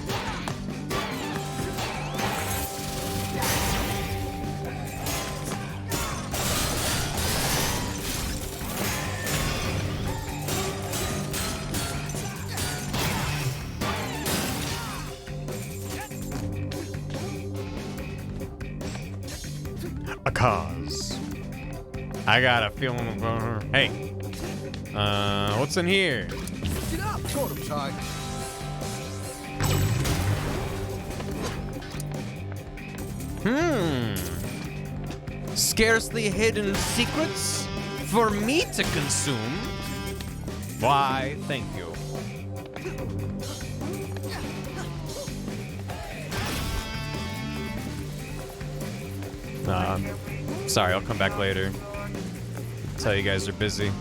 A cause. I got a feeling about her. Hey. What's in here? Get up, totem tie. Scarcely hidden secrets for me to consume. Why, thank you. Sorry, I'll come back later. Tell you guys are busy.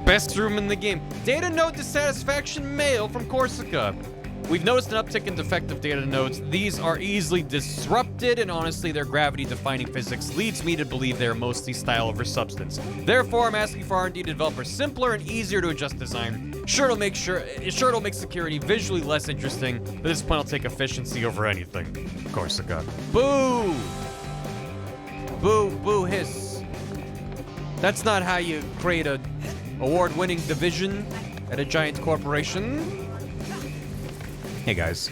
Best room in the game. Data node dissatisfaction mail from Corsica. We've noticed an uptick in defective data nodes. These are easily disrupted, and honestly, their gravity-defying physics leads me to believe they are mostly style over substance. Therefore, I'm asking for R&D to develop a simpler and easier to adjust design. Sure, it'll make security visually less interesting, but at this point, I'll take efficiency over anything. Corsica. Boo! Boo, boo, hiss. That's not how you create a award-winning division at a giant corporation. Hey guys.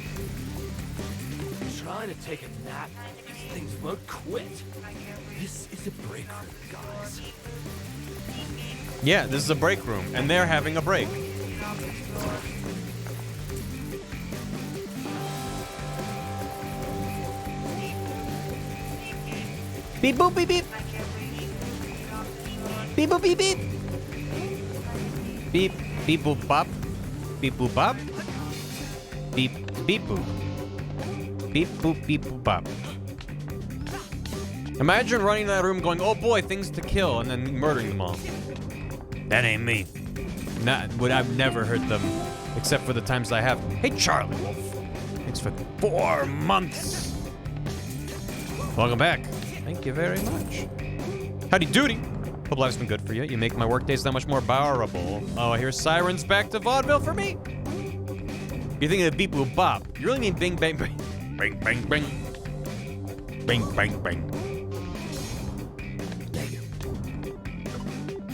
Trying to take a nap is things won't quit. This is a break room, guys. Yeah, this is a break room, and they're having a break. Beep boop beep beep. Beep boop beep beep. Beep beep boop bop. Beep boop bop. Beep beep boop. Beep boop beep boop bop. Imagine running that room going, oh boy, things to kill, and then murdering them all. That ain't me. I've never heard them, except for the times I have. Hey, Charlie Wolf. Thanks for 4 months. Welcome back. Thank you very much. Howdy doody. Hope life's been good for you. You make my workdays that much more bearable. Oh, I hear sirens back to vaudeville for me. You're thinking of beep boop bop. You really mean bing bang bang. Bing bang bang. Bing bang bang.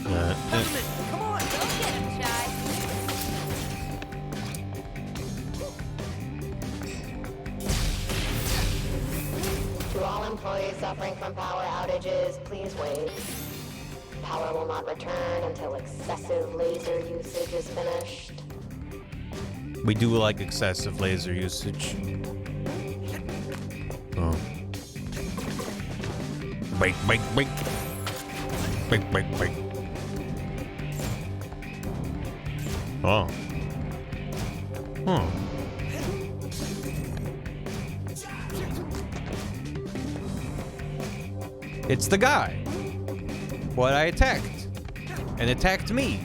Come on, go get him, Shy. To all employees suffering from power outages, please wait. Power will not return until excessive laser usage is finished. We do like excessive laser usage. Oh. Bake, bake, bake. Bake, bake, bake. Oh. Oh. It's the guy. What I attacked. And attacked me.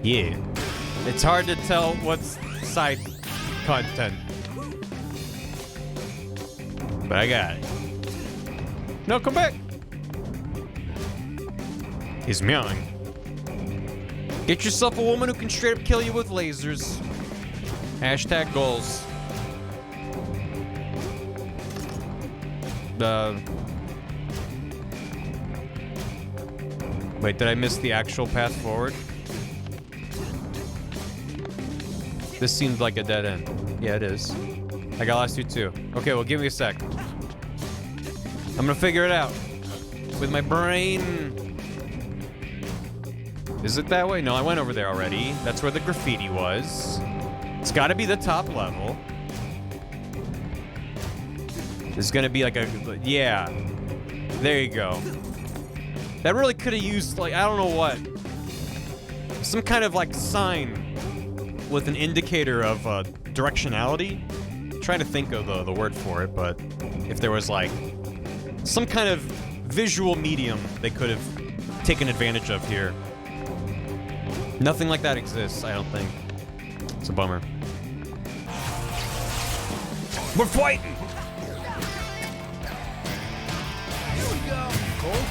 Yeah. It's hard to tell what's side content. But I got it. No, come back. He's meowing. Get yourself a woman who can straight up kill you with lasers. Hashtag goals. Wait, did I miss the actual path forward? This seems like a dead end. Yeah, it is. I got last two too. Okay, well, give me a sec. I'm gonna figure it out. With my brain. Is it that way? No, I went over there already. That's where the graffiti was. It's gotta be the top level. There's gonna be like a... Yeah. There you go. That really could have used, like, I don't know what. Some kind of, like, sign with an indicator of directionality. I'm trying to think of the word for it, but if there was, like, some kind of visual medium they could have taken advantage of here. Nothing like that exists, I don't think. It's a bummer. We're fighting! Here we go. Cole.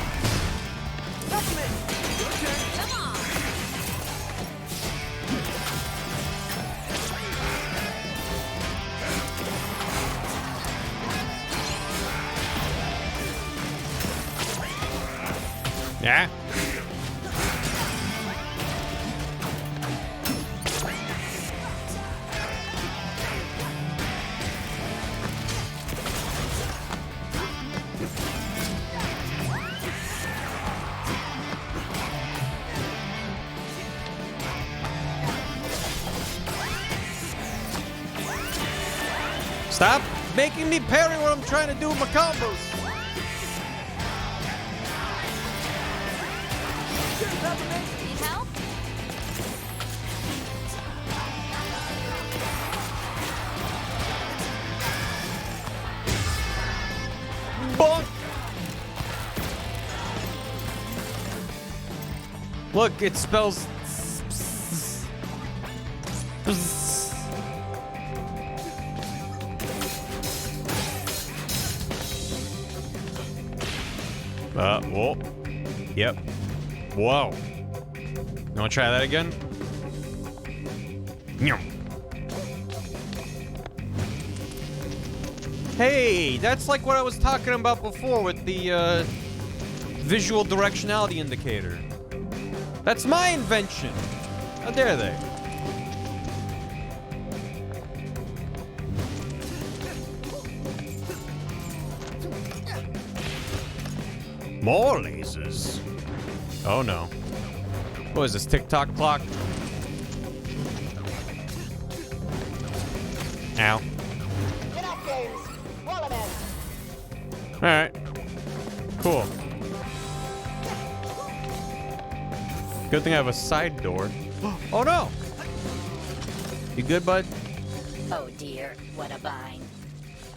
Supplement. Your turn. Come on. Yeah? Stop making me parry when I'm trying to do my combos. Need help? Bonk. Look, it spells... Whoa. Yep. Whoa. You wanna try that again? Nyum. Hey, that's like what I was talking about before with the visual directionality indicator. That's my invention. How dare they? More lasers. Oh no. What is this, TikTok clock? Ow. Get up, James. Wall him in. Alright. Cool. Good thing I have a side door. Oh no! You good, bud? Oh dear, what a bind.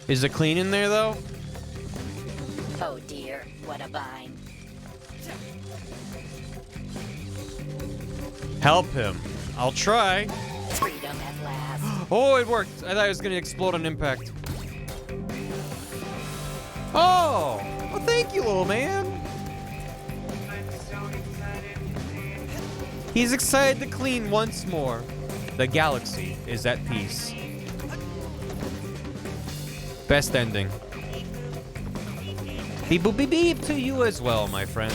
Is it clean in there though? Oh dear, what a bind. Help him. I'll try. Freedom at last. Oh, it worked. I thought it was gonna explode on impact. Oh! Well, thank you, little man. He's excited to clean once more. The galaxy is at peace. Best ending. Beep boop beep beep to you as well, my friend.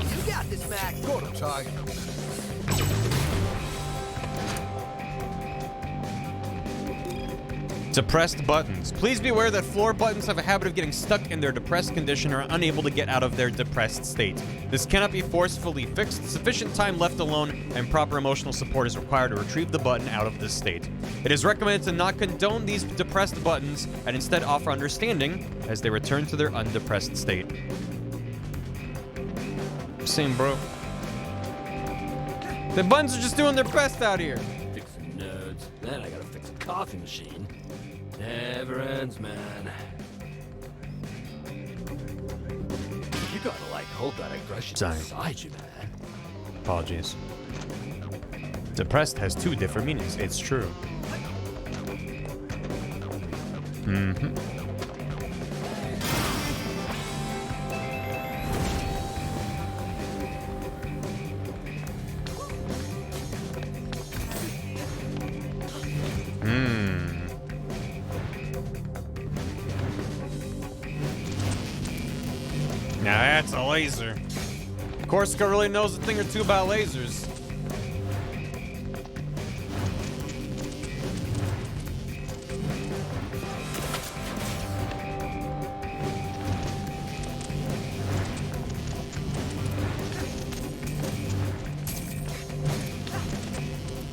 You got this, Mac. Got him, Ty. Depressed buttons. Please be aware that floor buttons have a habit of getting stuck in their depressed condition or are unable to get out of their depressed state. This cannot be forcefully fixed. Sufficient time left alone and proper emotional support is required to retrieve the button out of this state. It is recommended to not condone these depressed buttons and instead offer understanding as they return to their undepressed state. Same, bro. The buttons are just doing their best out here. Fixing nodes. Then I gotta fix a coffee machine. Never ends, man. You gotta, like, hold that aggression Sorry. inside you, man. Apologies. Depressed has two different meanings. It's true. Mm-hmm. Now that's a laser. Corsica really knows a thing or two about lasers.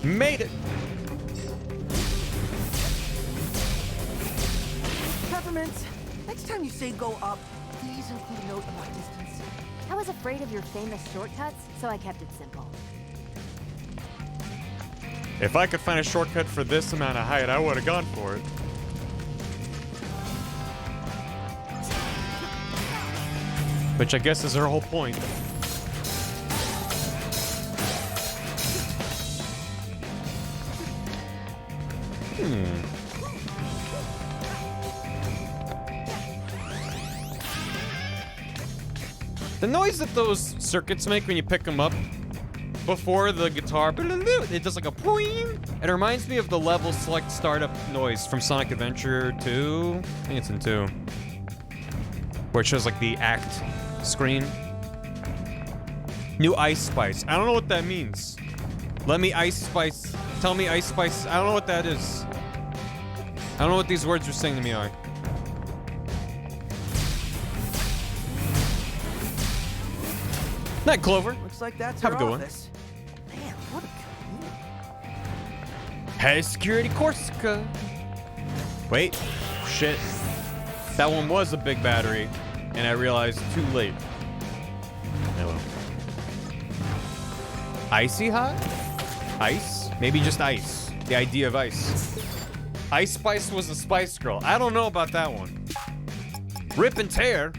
Made it! Peppermint, next time you say go up, please include a note about distance. I was afraid of your famous shortcuts, so I kept it simple. If I could find a shortcut for this amount of height, I would have gone for it. Which I guess is her whole point. The noise that those circuits make when you pick them up before the guitar, it does like a boing. It reminds me of the level select startup noise from Sonic Adventure 2. I think it's in 2. Where it shows like the act screen. New Ice Spice. I don't know what that means. Let me Ice Spice. Tell me Ice Spice. I don't know what that is. I don't know what these words you're saying to me are. Night, Clover. Looks like that's Have her a good one. office. Man, what a commute. Hey, Security Corsica. Wait. Shit. That one was a big battery, and I realized too late. Hello. Icy hot? Ice? Maybe just ice. The idea of ice. Ice Spice was a Spice Girl. I don't know about that one. Rip and tear.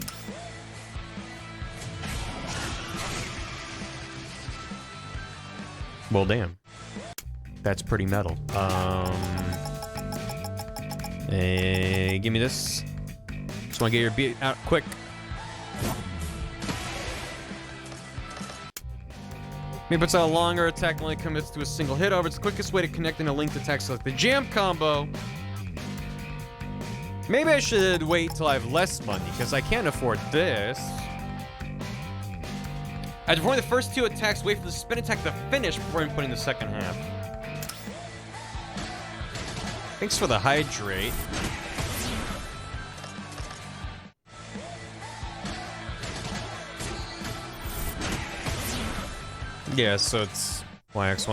Well, damn. That's pretty metal. Give me this. Just want to get your beat out quick. Maybe it's a longer attack only commits to a single hit. However, it's the quickest way to connect in a linked attack, so like the jam combo. Maybe I should wait till I have less money, because I can't afford this. After performing the first 2 attacks, wait for the spin attack to finish before inputting the second half. Thanks for the hydrate. Yeah, so it's wax.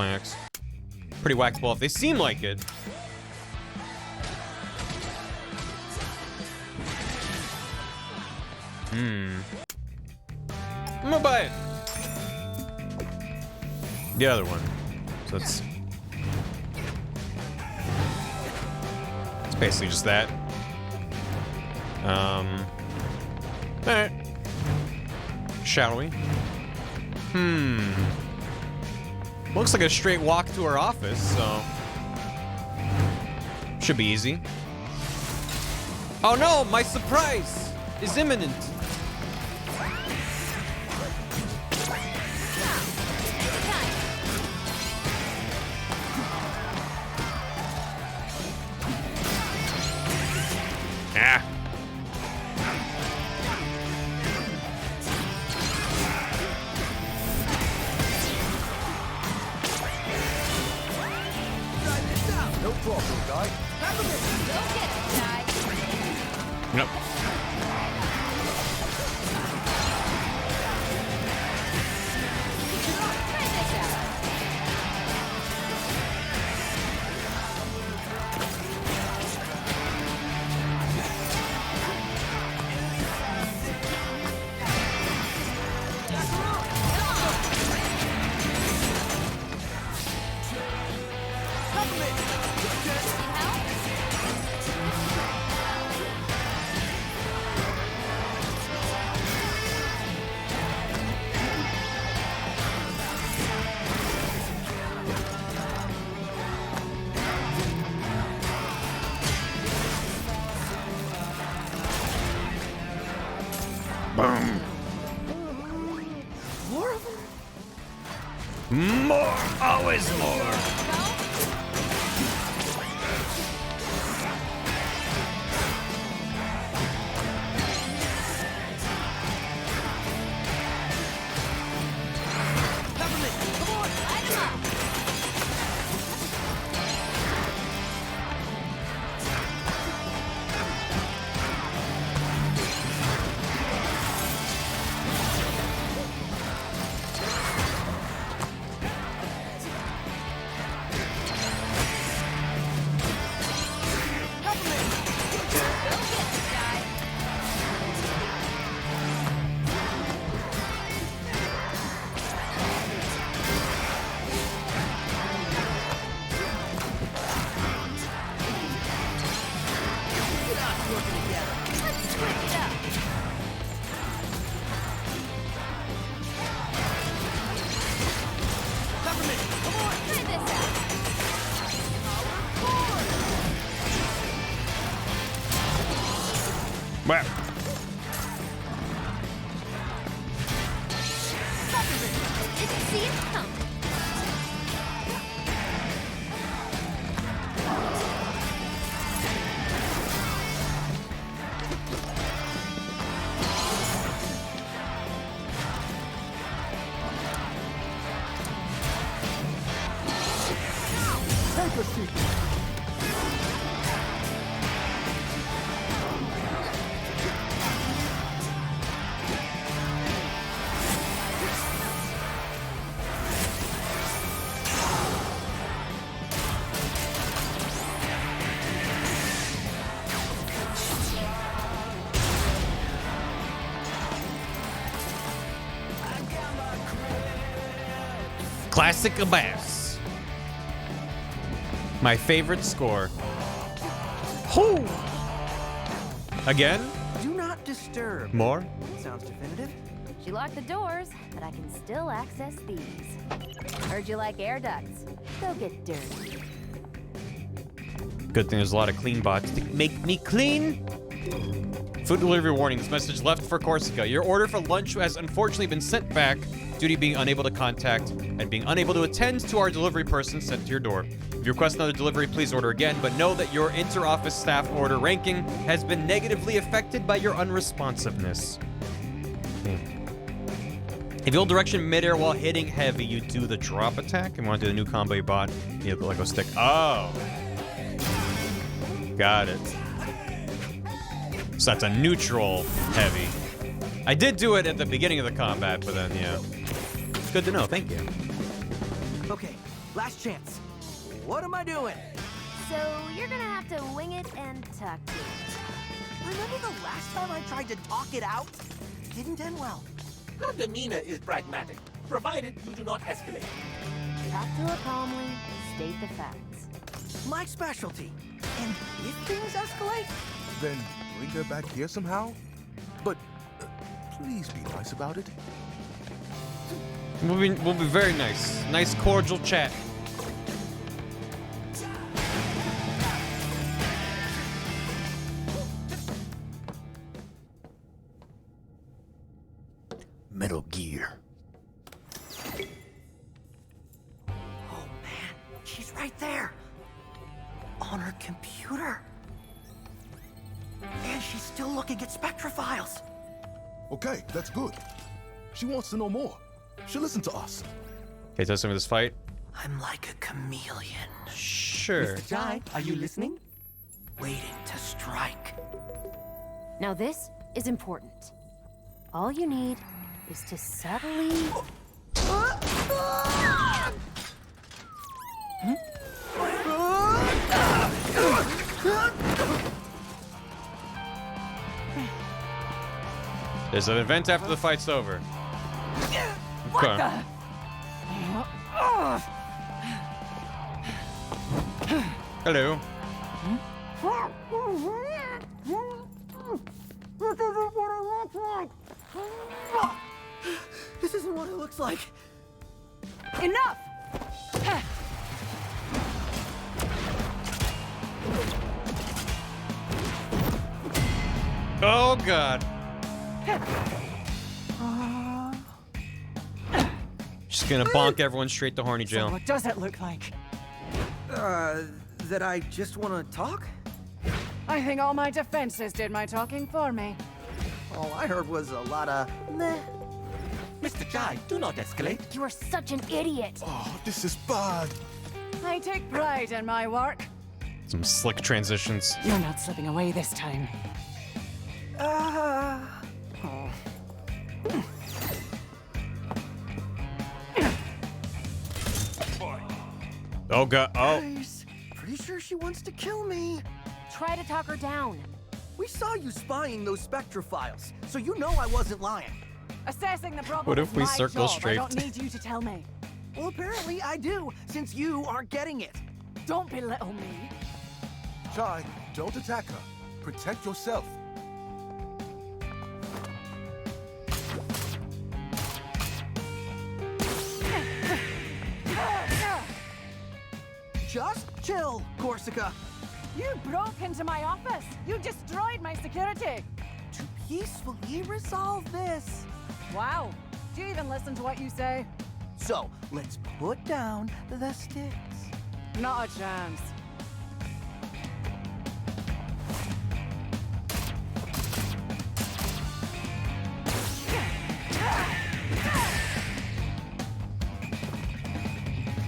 Pretty whackable if they seem like it. I'm gonna buy it. The other one. So it's basically just that. Alright. Shall we? Looks like a straight walk to our office, so should be easy. Oh no, my surprise is imminent. Ah. No problem, guy. Yep. Boom. More of them? More, always more. Well. Didn't see it come. Take a seat. Classic Abass. My favorite score. Whoo! Again? Do not disturb. More? Sounds definitive. She locked the doors, but I can still access these. Heard you like air ducts. Go get dirty. Good thing there's a lot of clean bots to make me clean. Food delivery warning. This message left for Corsica. Your order for lunch has unfortunately been sent back due to being unable to contact and being unable to attend to our delivery person sent to your door. If you request another delivery, please order again, but know that your inter-office staff order ranking has been negatively affected by your unresponsiveness. If you hold direction midair while hitting heavy, you do the drop attack. And want to do the new combo you bought, you have the Lego stick. Oh. Got it. So that's a neutral heavy. I did do it at the beginning of the combat, but then, yeah. Good to know, thank you. Okay, last chance. What am I doing? So you're gonna have to wing it and talk to it. Remember the last time I tried to talk it out? Didn't end well. Her demeanor is pragmatic, provided you do not escalate. Talk to her calmly, state the facts. My specialty. And if things escalate, Then bring her back here somehow? But please be nice about it. We'll be very nice. Nice cordial chat. Metal Gear. oh man, she's right there. On her computer. And she's still looking at Spectra files. Okay, that's good. She wants to know more. She'll listen to us. Okay, tell us some of this fight. I'm like a chameleon. Sure. Mr. Jai, are you listening? Waiting to strike. Now this is important. All you need is to subtly... There's an event after the fight's over. What Okay. the? Hello. This isn't what it looks like. Enough! Oh god. Just gonna bonk everyone straight to horny So jail. what does it look like? That I just want to talk? I think all my defenses did my talking for me. All I heard was a lot of meh. Mr. Jai, do not escalate. You are such an idiot. Oh, this is bad. I take pride in my work. Some slick transitions. You're not slipping away this time. Oh god. Oh. Guys, pretty sure she wants to kill me. Try to talk her down. We saw you spying those Spectra files, so you know I wasn't lying. Assessing the problem What if is we my circle job. I strafed? don't need you to tell me. Well, apparently I do, since you aren't getting it. Don't belittle me. Chai, don't attack her. Protect yourself. Just chill, Corsica. You broke into my office. You destroyed my security. To peacefully resolve this. Wow. Do you even listen to what you say? So, let's put down the sticks. Not a chance.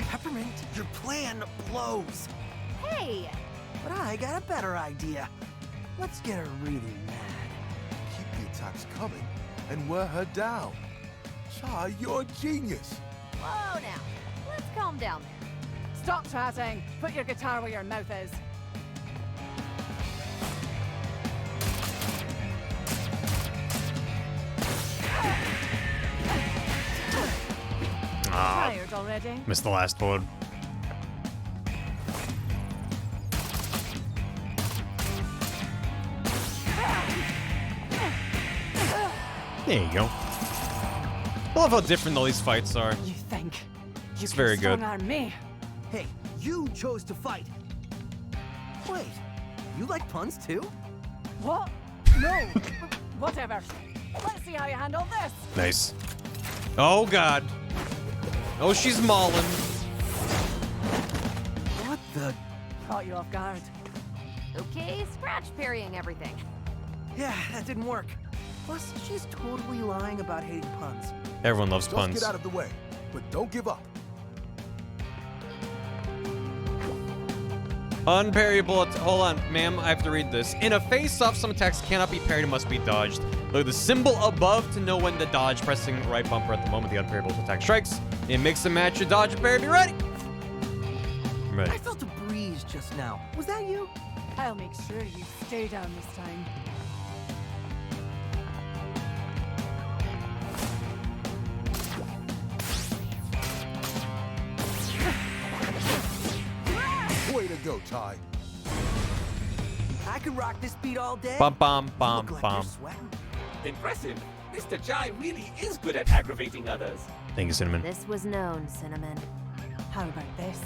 Peppermint, your plan blows. Hey! But I got a better idea. Let's get her really mad. Keep the attacks coming and wear her down. Chai, you're a genius. Whoa now. Let's calm down there. Stop chatting. Put your guitar where your mouth is. Tired already? Missed the last one. There you go. I love how different all these fights are. You think you It's can very good. strong-arm me? Hey, you chose to fight. Wait, you like puns too? What? No! Whatever. Let's see how you handle this. Nice. Oh, God. Oh, she's mauling. What the? Caught you off guard. Okay, scratch parrying everything. Yeah, that didn't work. Plus, she's totally lying about hating puns. Everyone loves Just puns. get out of the way, but don't give up. Unparry bullets. Hold on, ma'am. I have to read this. In a face-off, some attacks cannot be parried and must be dodged. Look at the symbol above to know when to dodge. Pressing right bumper at the moment the unparry bullet attack strikes. It makes a match to dodge and parry. Be ready. I'm ready. I felt a breeze just now. Was that you? I'll make sure you stay down this time. Way to go, Ty. I could rock this beat all day. Bum, bum, bum, Look like bum. you're sweating. Impressive. Mr. Jai really is good at aggravating others. Thank you, Cinnamon. This was known, Cinnamon. How about this?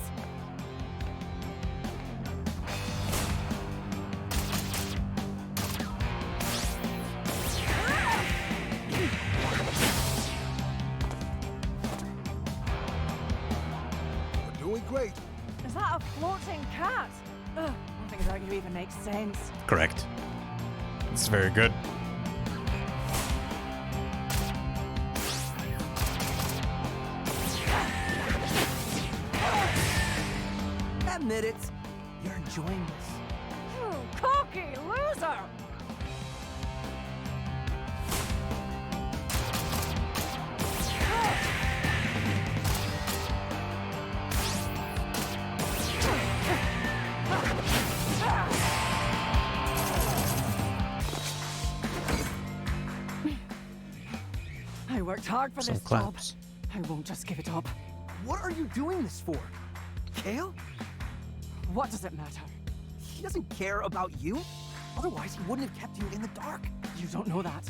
You're doing great. Is that a floating cat? Ugh, I don't think that even makes sense. Correct. It's very good. Admit it. You're enjoying this. You cocky loser! I worked hard for Some this claps. job. I won't just give it up. What are you doing this for? Kale? What does it matter? He doesn't care about you. Otherwise, he wouldn't have kept you in the dark. You don't know that.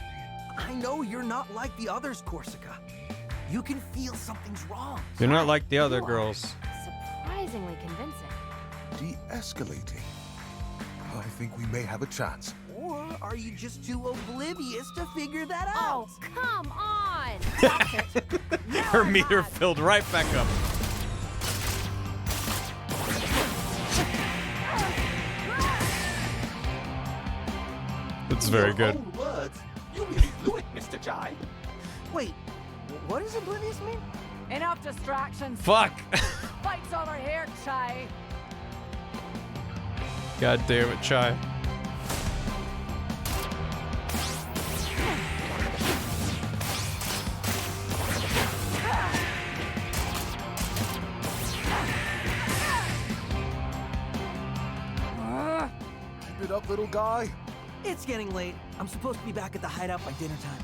I know you're not like the others, Corsica. You can feel something's wrong. You're not like the other You are girls. Surprisingly convincing. De-escalating. I think we may have a chance. Or are you just too oblivious to figure that out? Oh, come on! Her meter filled right back up. That's very In your good. own words, you really blew it, Mr. Jai. Wait, what does oblivious mean? Enough distractions. Fuck. Fights over here, Chai. God damn it, Chai. Keep it up, little guy. It's getting late. I'm supposed to be back at the hideout by dinner time.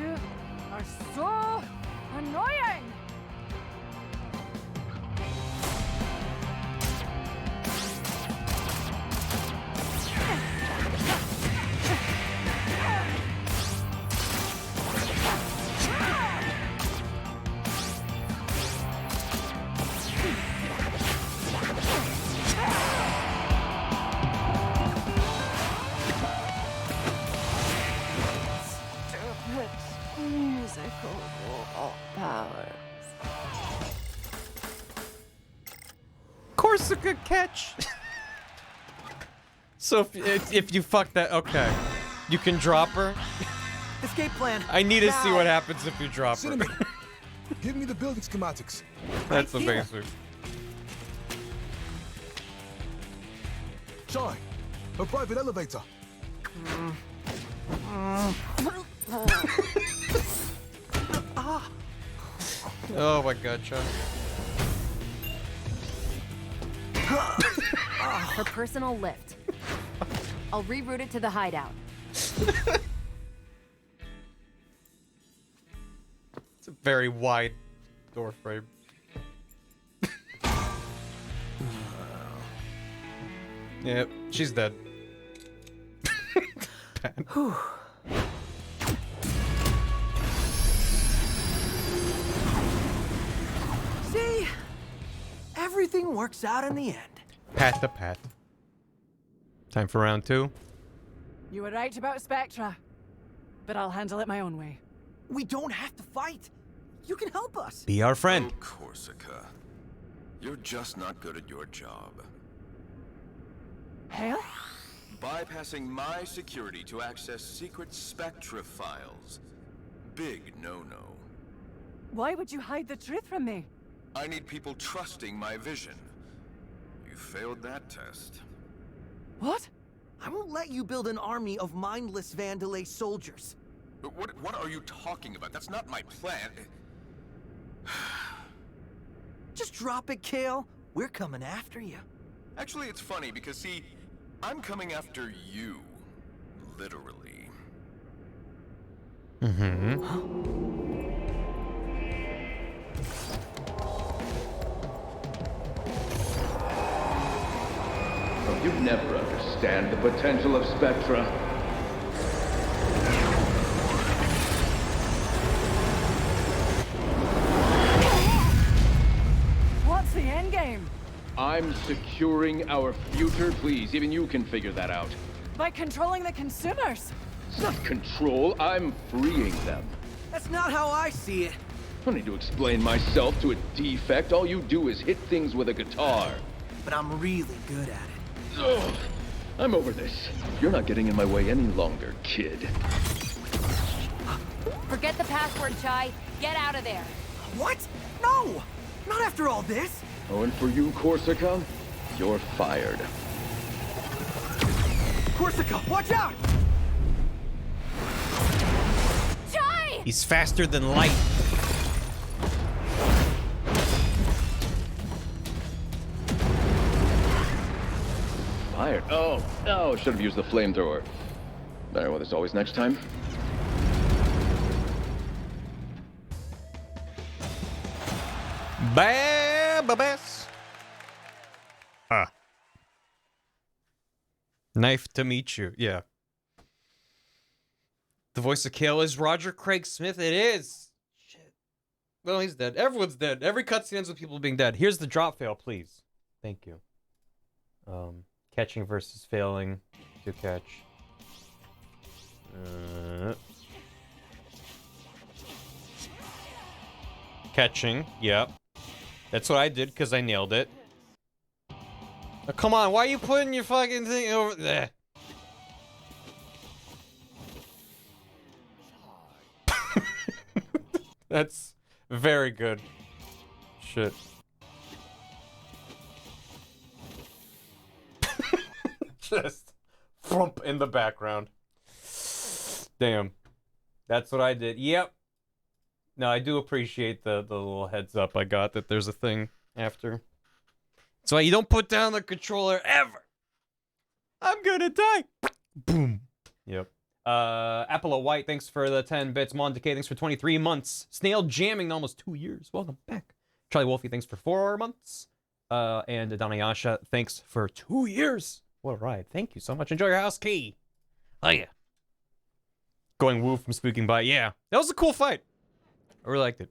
You are so annoying. Musical powers. Corsica catch. So if you fuck that, okay, you can drop her. Escape plan. I need to now. see what happens if you drop her. Cinnamon, give me the building schematics. That's Right here. amazing. Jai, a private elevator. Oh my god, Chai. Her personal lift. I'll reroute it to the hideout. It's a very wide door frame. Yep, she's dead. Whew. See? Everything works out in the end. Pat the pat. Time for round 2. You were right about Spectra, but I'll handle it my own way. We don't have to fight. You can help us. Be our friend. Oh, Corsica. You're just not good at your job. Hell? Bypassing my security to access secret Spectra files. Big no-no. Why would you hide the truth from me? I need people trusting my vision. You failed that test. What? I won't let you build an army of mindless Vandalay soldiers. What are you talking about? That's not my plan. Just drop it, Kale. We're coming after you. Actually, it's funny because, see, I'm coming after you. Literally. Oh, you'd never understand the potential of Spectra. What's the endgame? I'm securing our future. Please, even you can figure that out. By controlling the consumers. It's not control, I'm freeing them. That's not how I see it. I don't need to explain myself to a defect. All you do is hit things with a guitar. But I'm really good at it. Ugh. I'm over this. You're not getting in my way any longer, kid. Forget the password, Chai. Get out of there. What? No! Not after all this! Oh, and for you, Corsica, you're fired. Corsica, watch out! Chai! He's faster than light. Fired? Oh, should have used the flamethrower. Alright, well, there's always next time. Babas. Nice to meet you. Yeah. The voice of Kale is Roger Craig Smith. It is. Shit. Well, he's dead. Everyone's dead. Every cutscene ends with people being dead. Here's the drop fail, please. Thank you. Catching versus failing to catch. Catching. Yep. That's what I did because I nailed it. Oh, come on, why are you putting your fucking thing over there? That's very good. Shit. Just frump in the background. Damn. That's what I did. Yep. No, I do appreciate the little heads up I got that there's a thing after. That's why you don't put down the controller ever. I'm gonna die. Boom. Yep. Apple of White, thanks for the 10 bits. Mon Decay, thanks for 23 months. Snail Jamming, almost 2 years. Welcome back. Charlie Wolfie, thanks for 4 months. And Donayasha, thanks for 2 years. What a ride. Thank you so much. Enjoy your house key. Oh, yeah. Going woo from spooking by. Yeah, that was a cool fight. I really liked it.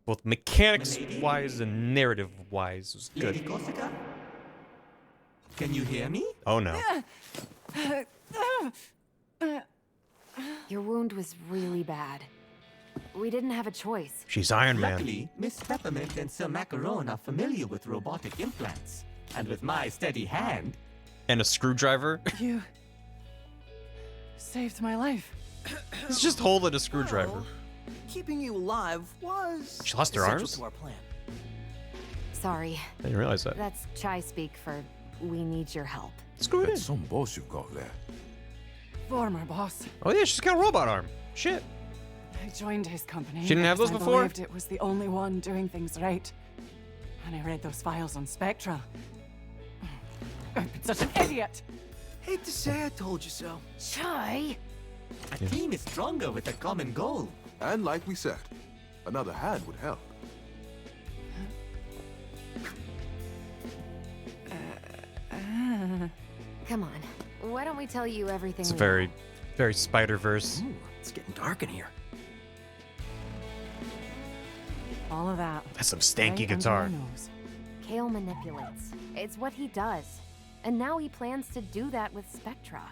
Both mechanics-wise and narrative-wise. It was good. Lady Corsica? Can you hear me? Oh, no. Your wound was really bad. We didn't have a choice. She's Iron Man. Luckily, Miss Peppermint and Sir Macaron are familiar with robotic implants. And with my steady hand... And a screwdriver. You... saved my life. He's just holding a screwdriver. Well, keeping you alive was... She lost her essential arms? to our plan. Sorry. I didn't realize that. That's Chai speak for we need your help. Screw it in. Some boss you've got there. Former boss. Oh, yeah, she's got a robot arm. Shit. I joined his company. She didn't have those because before? I believed it was the only one doing things right. And I read those files on Spectra. I've been such an idiot. Hate to say I told you so. Chai! A team is stronger with a common goal. And like we said, another hand would help. Come on. Why don't we tell you everything? It's we very, know? very Spider-Verse. Ooh, it's getting dark in here. All of that. That's some stanky right under guitar. our nose. Kale manipulates. It's what he does. And now he plans to do that with Spectra.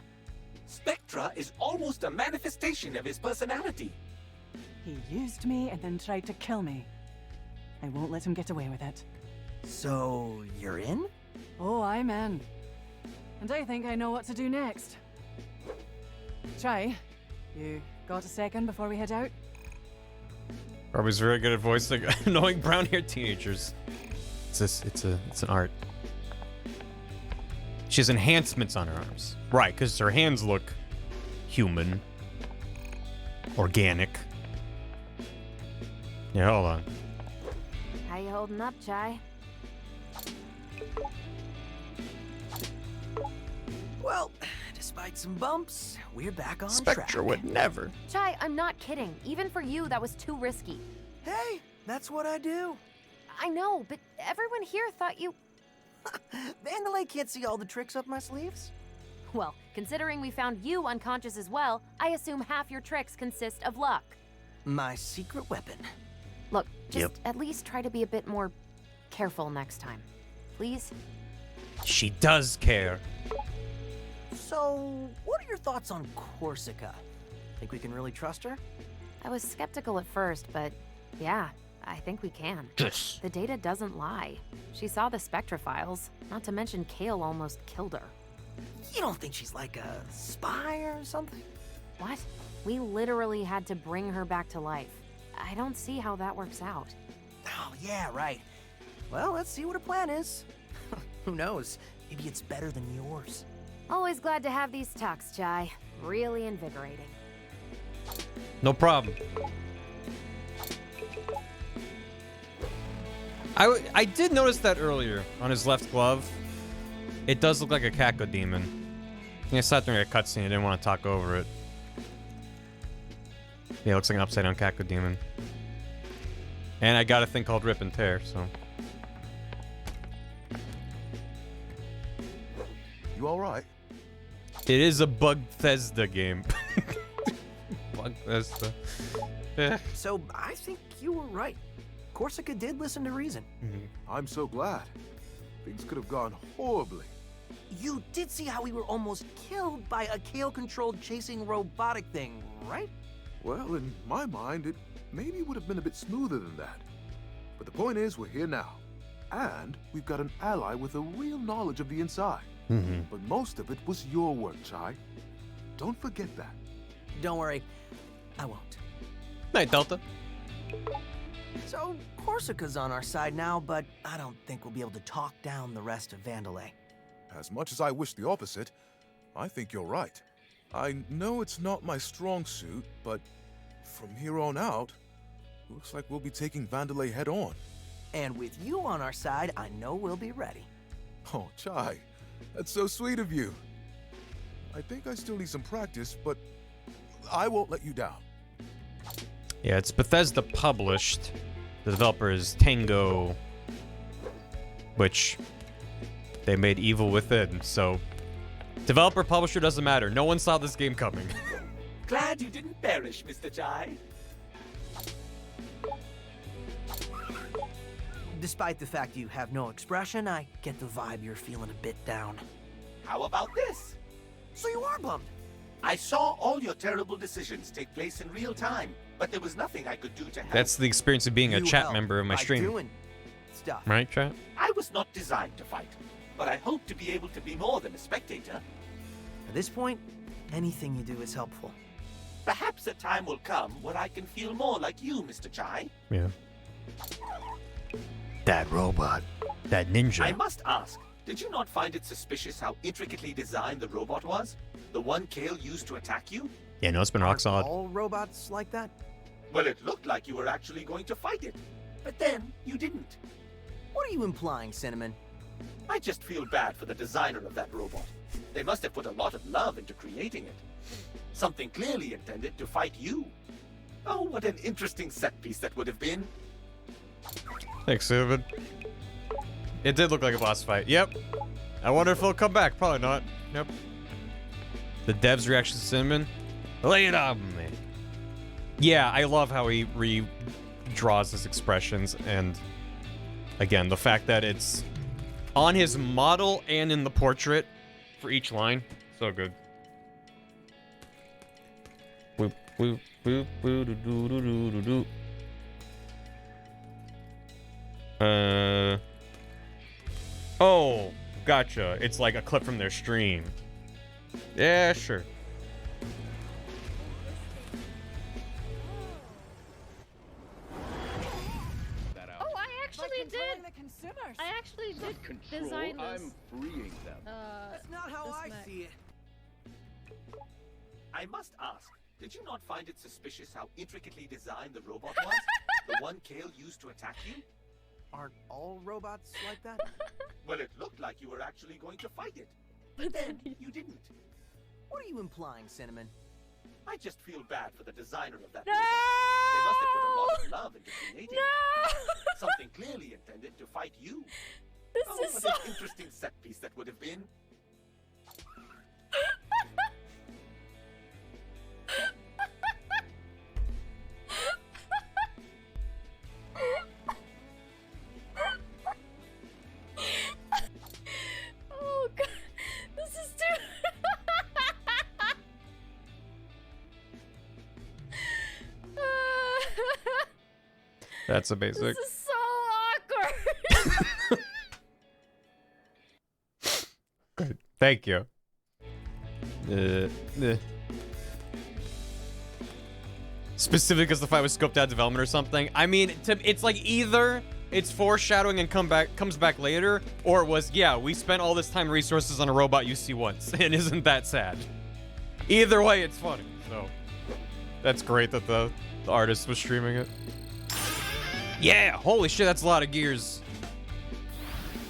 Spectra is almost a manifestation of his personality. He used me and then tried to kill me. I won't let him get away with it. So, you're in? Oh, I'm in. And I think I know what to do next. Try. You got a second before we head out? Robbie's very good at voicing annoying brown-haired teenagers. It's an art. She has enhancements on her arms. Right, because her hands look human. Organic. Yeah, hold on. How you holding up, Chai? Well, despite some bumps, we're back on Spectra track. would never. Chai, I'm not kidding. Even for you, that was too risky. Hey, that's what I do. I know, but everyone here thought you... Vandalay can't see all the tricks up my sleeves. Well, considering we found you unconscious as well, I assume half your tricks consist of luck. My secret weapon. Look, just at least try to be a bit more careful next time. Please? She does care. So, what are your thoughts on Corsica? Think we can really trust her? I was skeptical at first, but yeah, I think we can. Yes. The data doesn't lie. She saw the Spectra files, not to mention Kale almost killed her. You don't think she's like a spy or something? What? We literally had to bring her back to life. I don't see how that works out. Oh, yeah, right. Well, let's see what her plan is. Who knows? Maybe it's better than yours. Always glad to have these talks, Chai. Really invigorating. No problem. I did notice that earlier on his left glove. It does look like a Kako demon. I sat during a cutscene. I didn't want to talk over it. Yeah, it looks like an upside down Kako demon. And I got a thing called Rip and Tear, so. You alright? It is a Bugthesda game. Bugthesda. So, I think you were right. Corsica did listen to reason. I'm so glad. Things could have gone horribly. You did see how we were almost killed by a Kale-controlled chasing robotic thing, right? Well, in my mind, it maybe would have been a bit smoother than that. But the point is, we're here now. And we've got an ally with a real knowledge of the inside. But most of it was your work, Chai. Don't forget that. Don't worry, I won't. Night, Delta. So, Corsica's on our side now, but I don't think we'll be able to talk down the rest of Vandalay. As much as I wish the opposite, I think you're right. I know it's not my strong suit, but from here on out, looks like we'll be taking Vandalay head on. And with you on our side, I know we'll be ready. Oh, Chai, that's so sweet of you. I think I still need some practice, but I won't let you down. Yeah, it's Bethesda published. The developer is Tango, which they made Evil Within, so developer publisher doesn't matter. No one saw this game coming. Glad you didn't perish, Mr. Chai. Despite the fact you have no expression, I get the vibe you're feeling a bit down. How about this? So you are bummed? I saw all your terrible decisions take place in real time, but there was nothing I could do to help. That's the experience of being a You chat help member of my by stream. doing stuff. Right, chat? I was not designed to fight, but I hope to be able to be more than a spectator. At this point, anything you do is helpful. Perhaps a time will come when I can feel more like you, Mr. Chai. Yeah. That robot. That ninja. I must ask, did you not find it suspicious how intricately designed the robot was? The one Kale used to attack you? Yeah, no, it's been rock solid. All robots like that? Well, it looked like you were actually going to fight it. But then, you didn't. What are you implying, Cinnamon? I just feel bad for the designer of that robot. They must have put a lot of love into creating it. Something clearly intended to fight you. Oh, what an interesting set piece that would have been. Thanks, Cinnamon. It did look like a boss fight. Yep. I wonder if he'll come back. Probably not. Yep. The dev's reaction to Cinnamon. Lay it on me. Yeah, I love how he redraws his expressions, and again, the fact that it's on his model and in the portrait for each line. So good. Boop, boop, boo, doo, doo, doo, doo, doo, doo. Oh, gotcha. It's like a clip from their stream. Yeah, sure. Oh, I actually did. I actually did design this. I'm freeing them. That's not how I see it. I must ask, did you not find it suspicious how intricately designed the robot was? The one Kale used to attack you? Aren't all robots like that? Well, it looked like you were actually going to fight it. But then you didn't. What are you implying, Cinnamon? I just feel bad for the designer of that No! robot. They must have put a lot of love into creating it. Something clearly intended to fight you. This oh, is what so... an interesting set piece that would have been. Oh god, this is too... That's a basic. This is so awkward. Good. Thank you. Specifically because the fight was scoped out development or something. I mean, it's like either it's foreshadowing and comes back later, or it was, yeah, we spent all this time and resources on a robot you see once, and isn't that sad? Either way, it's funny. So that's great that the artist was streaming it. Yeah, holy shit, that's a lot of gears.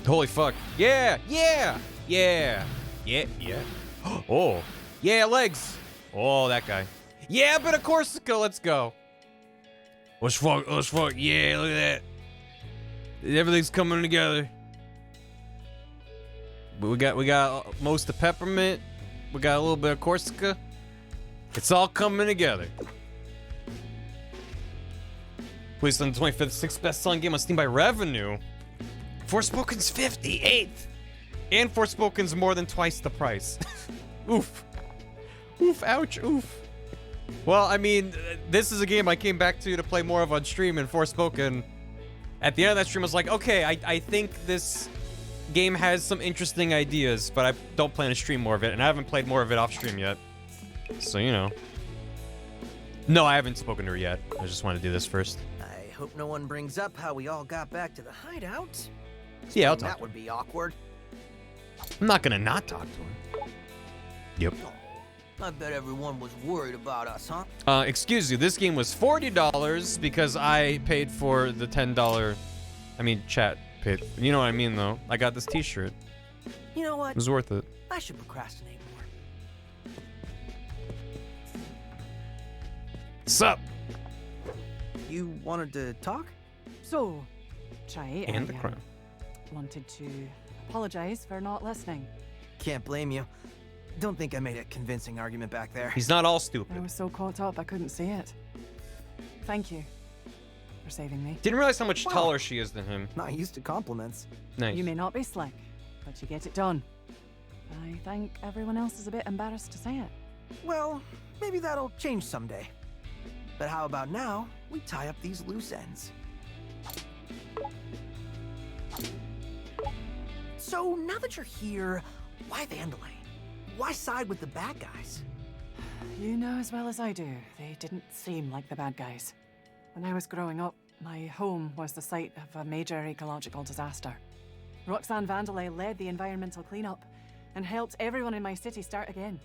Holy fuck. Yeah, yeah, yeah, yeah, yeah. Oh, yeah, legs. Oh, that guy. Yeah, but of Corsica, let's go. Let's fuck, yeah, look at that. Everything's coming together. We got most of peppermint. We got a little bit of Corsica. It's all coming together. Released on the 25th, sixth best-selling game on Steam by revenue. Forspoken's 58th. And Forspoken's more than twice the price. Oof. Oof, ouch, oof. Well, I mean, this is a game I came back to play more of on stream, and Forspoken, at the end of that stream, I was like, okay, I think this game has some interesting ideas, but I don't plan to stream more of it, and I haven't played more of it off stream yet. So, you know. No, I haven't spoken to her yet. I just want to do this first. I hope no one brings up how we all got back to the hideout. Yeah, I'll talk. That would be awkward. I'm not gonna not talk to her. Yep. I bet everyone was worried about us, huh? Excuse you, this game was $40 because I paid for the $10. I mean, chat paid. You know what I mean, though. I got this t-shirt. You know what? It was worth it. I should procrastinate more. Sup? You wanted to talk? So, Chai, And the crown. wanted to apologize for not listening. Can't blame you. Don't think I made a convincing argument back there. He's not all stupid. I was so caught up I couldn't see it. Thank you for saving me. Didn't realize how much taller she is than him. Not used to compliments. Nice. You may not be slick, but you get it done. I think everyone else is a bit embarrassed to say it. Well, maybe that'll change someday. But how about now, we tie up these loose ends. So, now that you're here, why Vandalay? Why side with the bad guys? You know as well as I do, they didn't seem like the bad guys. When I was growing up, my home was the site of a major ecological disaster. Roxanne Vandalay led the environmental cleanup and helped everyone in my city start again.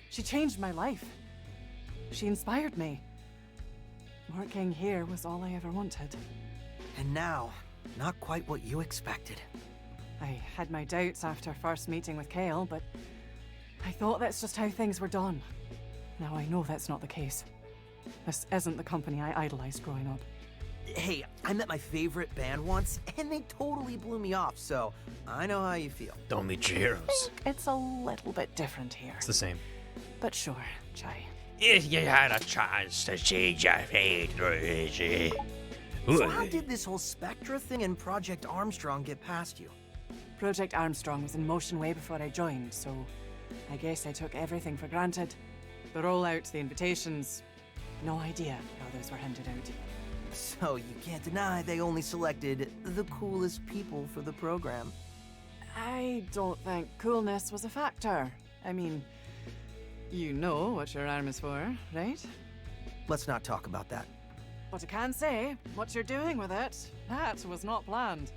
She changed my life. She inspired me. Working here was all I ever wanted. And now, not quite what you expected. I had my doubts after first meeting with Kale, but I thought that's just how things were done. Now I know that's not the case. This isn't the company I idolized growing up. Hey, I met my favorite band once, and they totally blew me off, so I know how you feel. Don't meet your heroes. It's a little bit different here. It's the same. But sure, Chai. If you had a chance to change your fate, So how did this whole Spectra thing and Project Armstrong get past you? Project Armstrong was in motion way before I joined, so I guess I took everything for granted. The rollout, the invitations, No idea how those were handed out. So you can't deny they only selected the coolest people for the program. I don't think coolness was a factor. I mean, you know what your arm is for, right? Let's not talk about that. But I can say, what you're doing with it, that was not planned.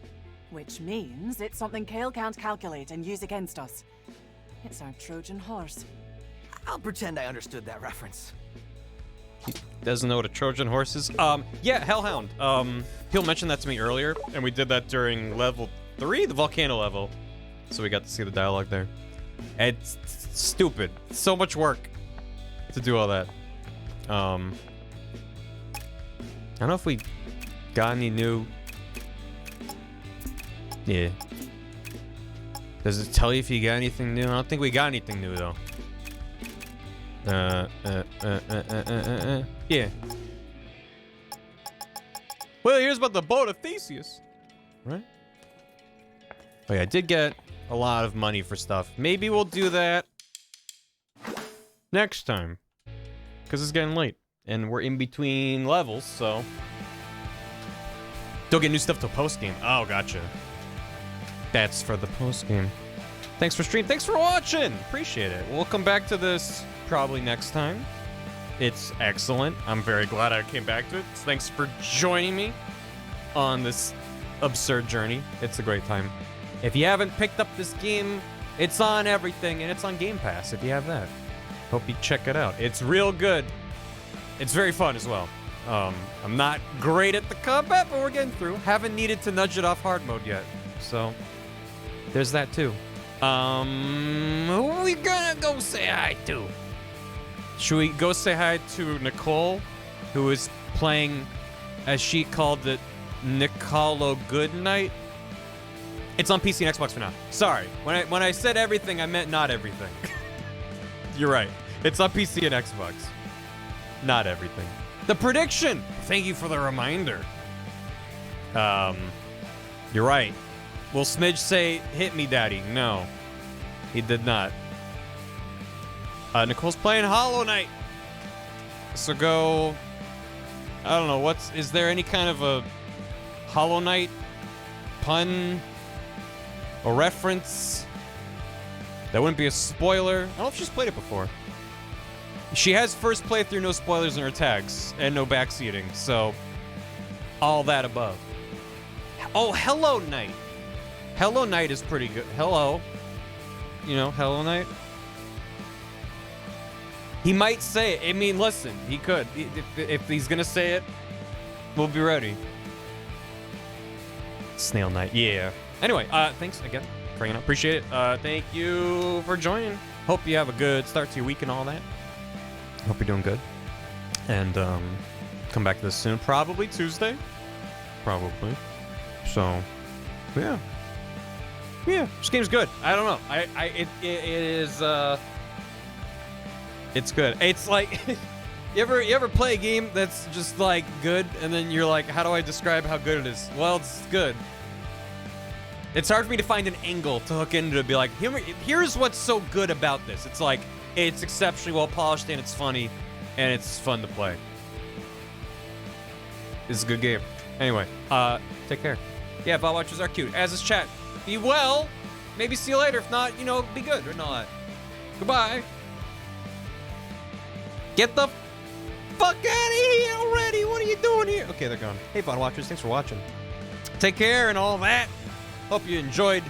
Which means it's something Kale can't calculate and use against us. It's our Trojan horse. I'll pretend I understood that reference. He doesn't know what a Trojan horse is? Yeah, Hellhound. He'll mentioned that to me earlier, and we did that during level 3, the volcano level. So we got to see the dialogue there. It's stupid. So much work to do all that. I don't know if we got any new... Yeah. Does it tell you if you got anything new? I don't think we got anything new, though. Yeah. Well, here's about the boat of Theseus. Right? Oh, yeah, I did get a lot of money for stuff. Maybe we'll do that next time. Because it's getting late. And we're in between levels, so... Don't get new stuff till post-game. Oh, gotcha. That's for the post-game. Thanks for stream. Thanks for watching. Appreciate it. We'll come back to this probably next time. It's excellent. I'm very glad I came back to it. Thanks for joining me on this absurd journey. It's a great time. If you haven't picked up this game, it's on everything, and it's on Game Pass if you have that. Hope you check it out. It's real good. It's very fun as well. I'm not great at the combat, but we're getting through. Haven't needed to nudge it off hard mode yet. So, there's that too. Who are we gonna go say hi to? Should we go say hi to Nicole, who is playing, as she called it, Nicolo Goodnight? It's on PC and Xbox for now. Sorry, when I said everything, I meant not everything. You're right. It's on PC and Xbox. Not everything. The prediction! Thank you for the reminder. You're right. Will Smidge say, hit me, daddy? No. He did not. Nicole's playing Hollow Knight. So go... I don't know, is there any kind of a Hollow Knight pun or reference? That wouldn't be a spoiler. I don't know if she's played it before. She has first playthrough, no spoilers in her tags, and no backseating, so all that above. Oh, Hello Knight. Hello Knight is pretty good. Hello. You know, Hello Knight. He might say it. I mean, listen, he could. If he's gonna say it, we'll be ready. Snail Knight, yeah. Anyway, thanks again for hanging out. Appreciate it. Thank you for joining. Hope you have a good start to your week and all that. Hope you're doing good. And come back to this soon. Probably Tuesday. Probably. So, yeah. Yeah, this game's good. I don't know. It is it's good. It's like you ever play a game that's just like good and then you're like, how do I describe how good it is? Well, it's good. It's hard for me to find an angle to hook into to be like, here's what's so good about this. It's like it's exceptionally well polished and it's funny and it's fun to play. It's a good game. Anyway, take care. Yeah, bot watchers are cute. As is chat. Be well. Maybe see you later. If not, you know, be good and all that. Goodbye. Get the fuck out of here already. What are you doing here? Okay, they're gone. Hey, bot watchers. Thanks for watching. Take care and all that. Hope you enjoyed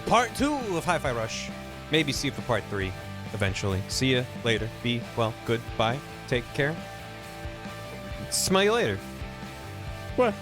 part 2 of Hi-Fi Rush. Maybe see you for part 3 eventually. See you later. Be well. Goodbye. Take care. Smell you later. What?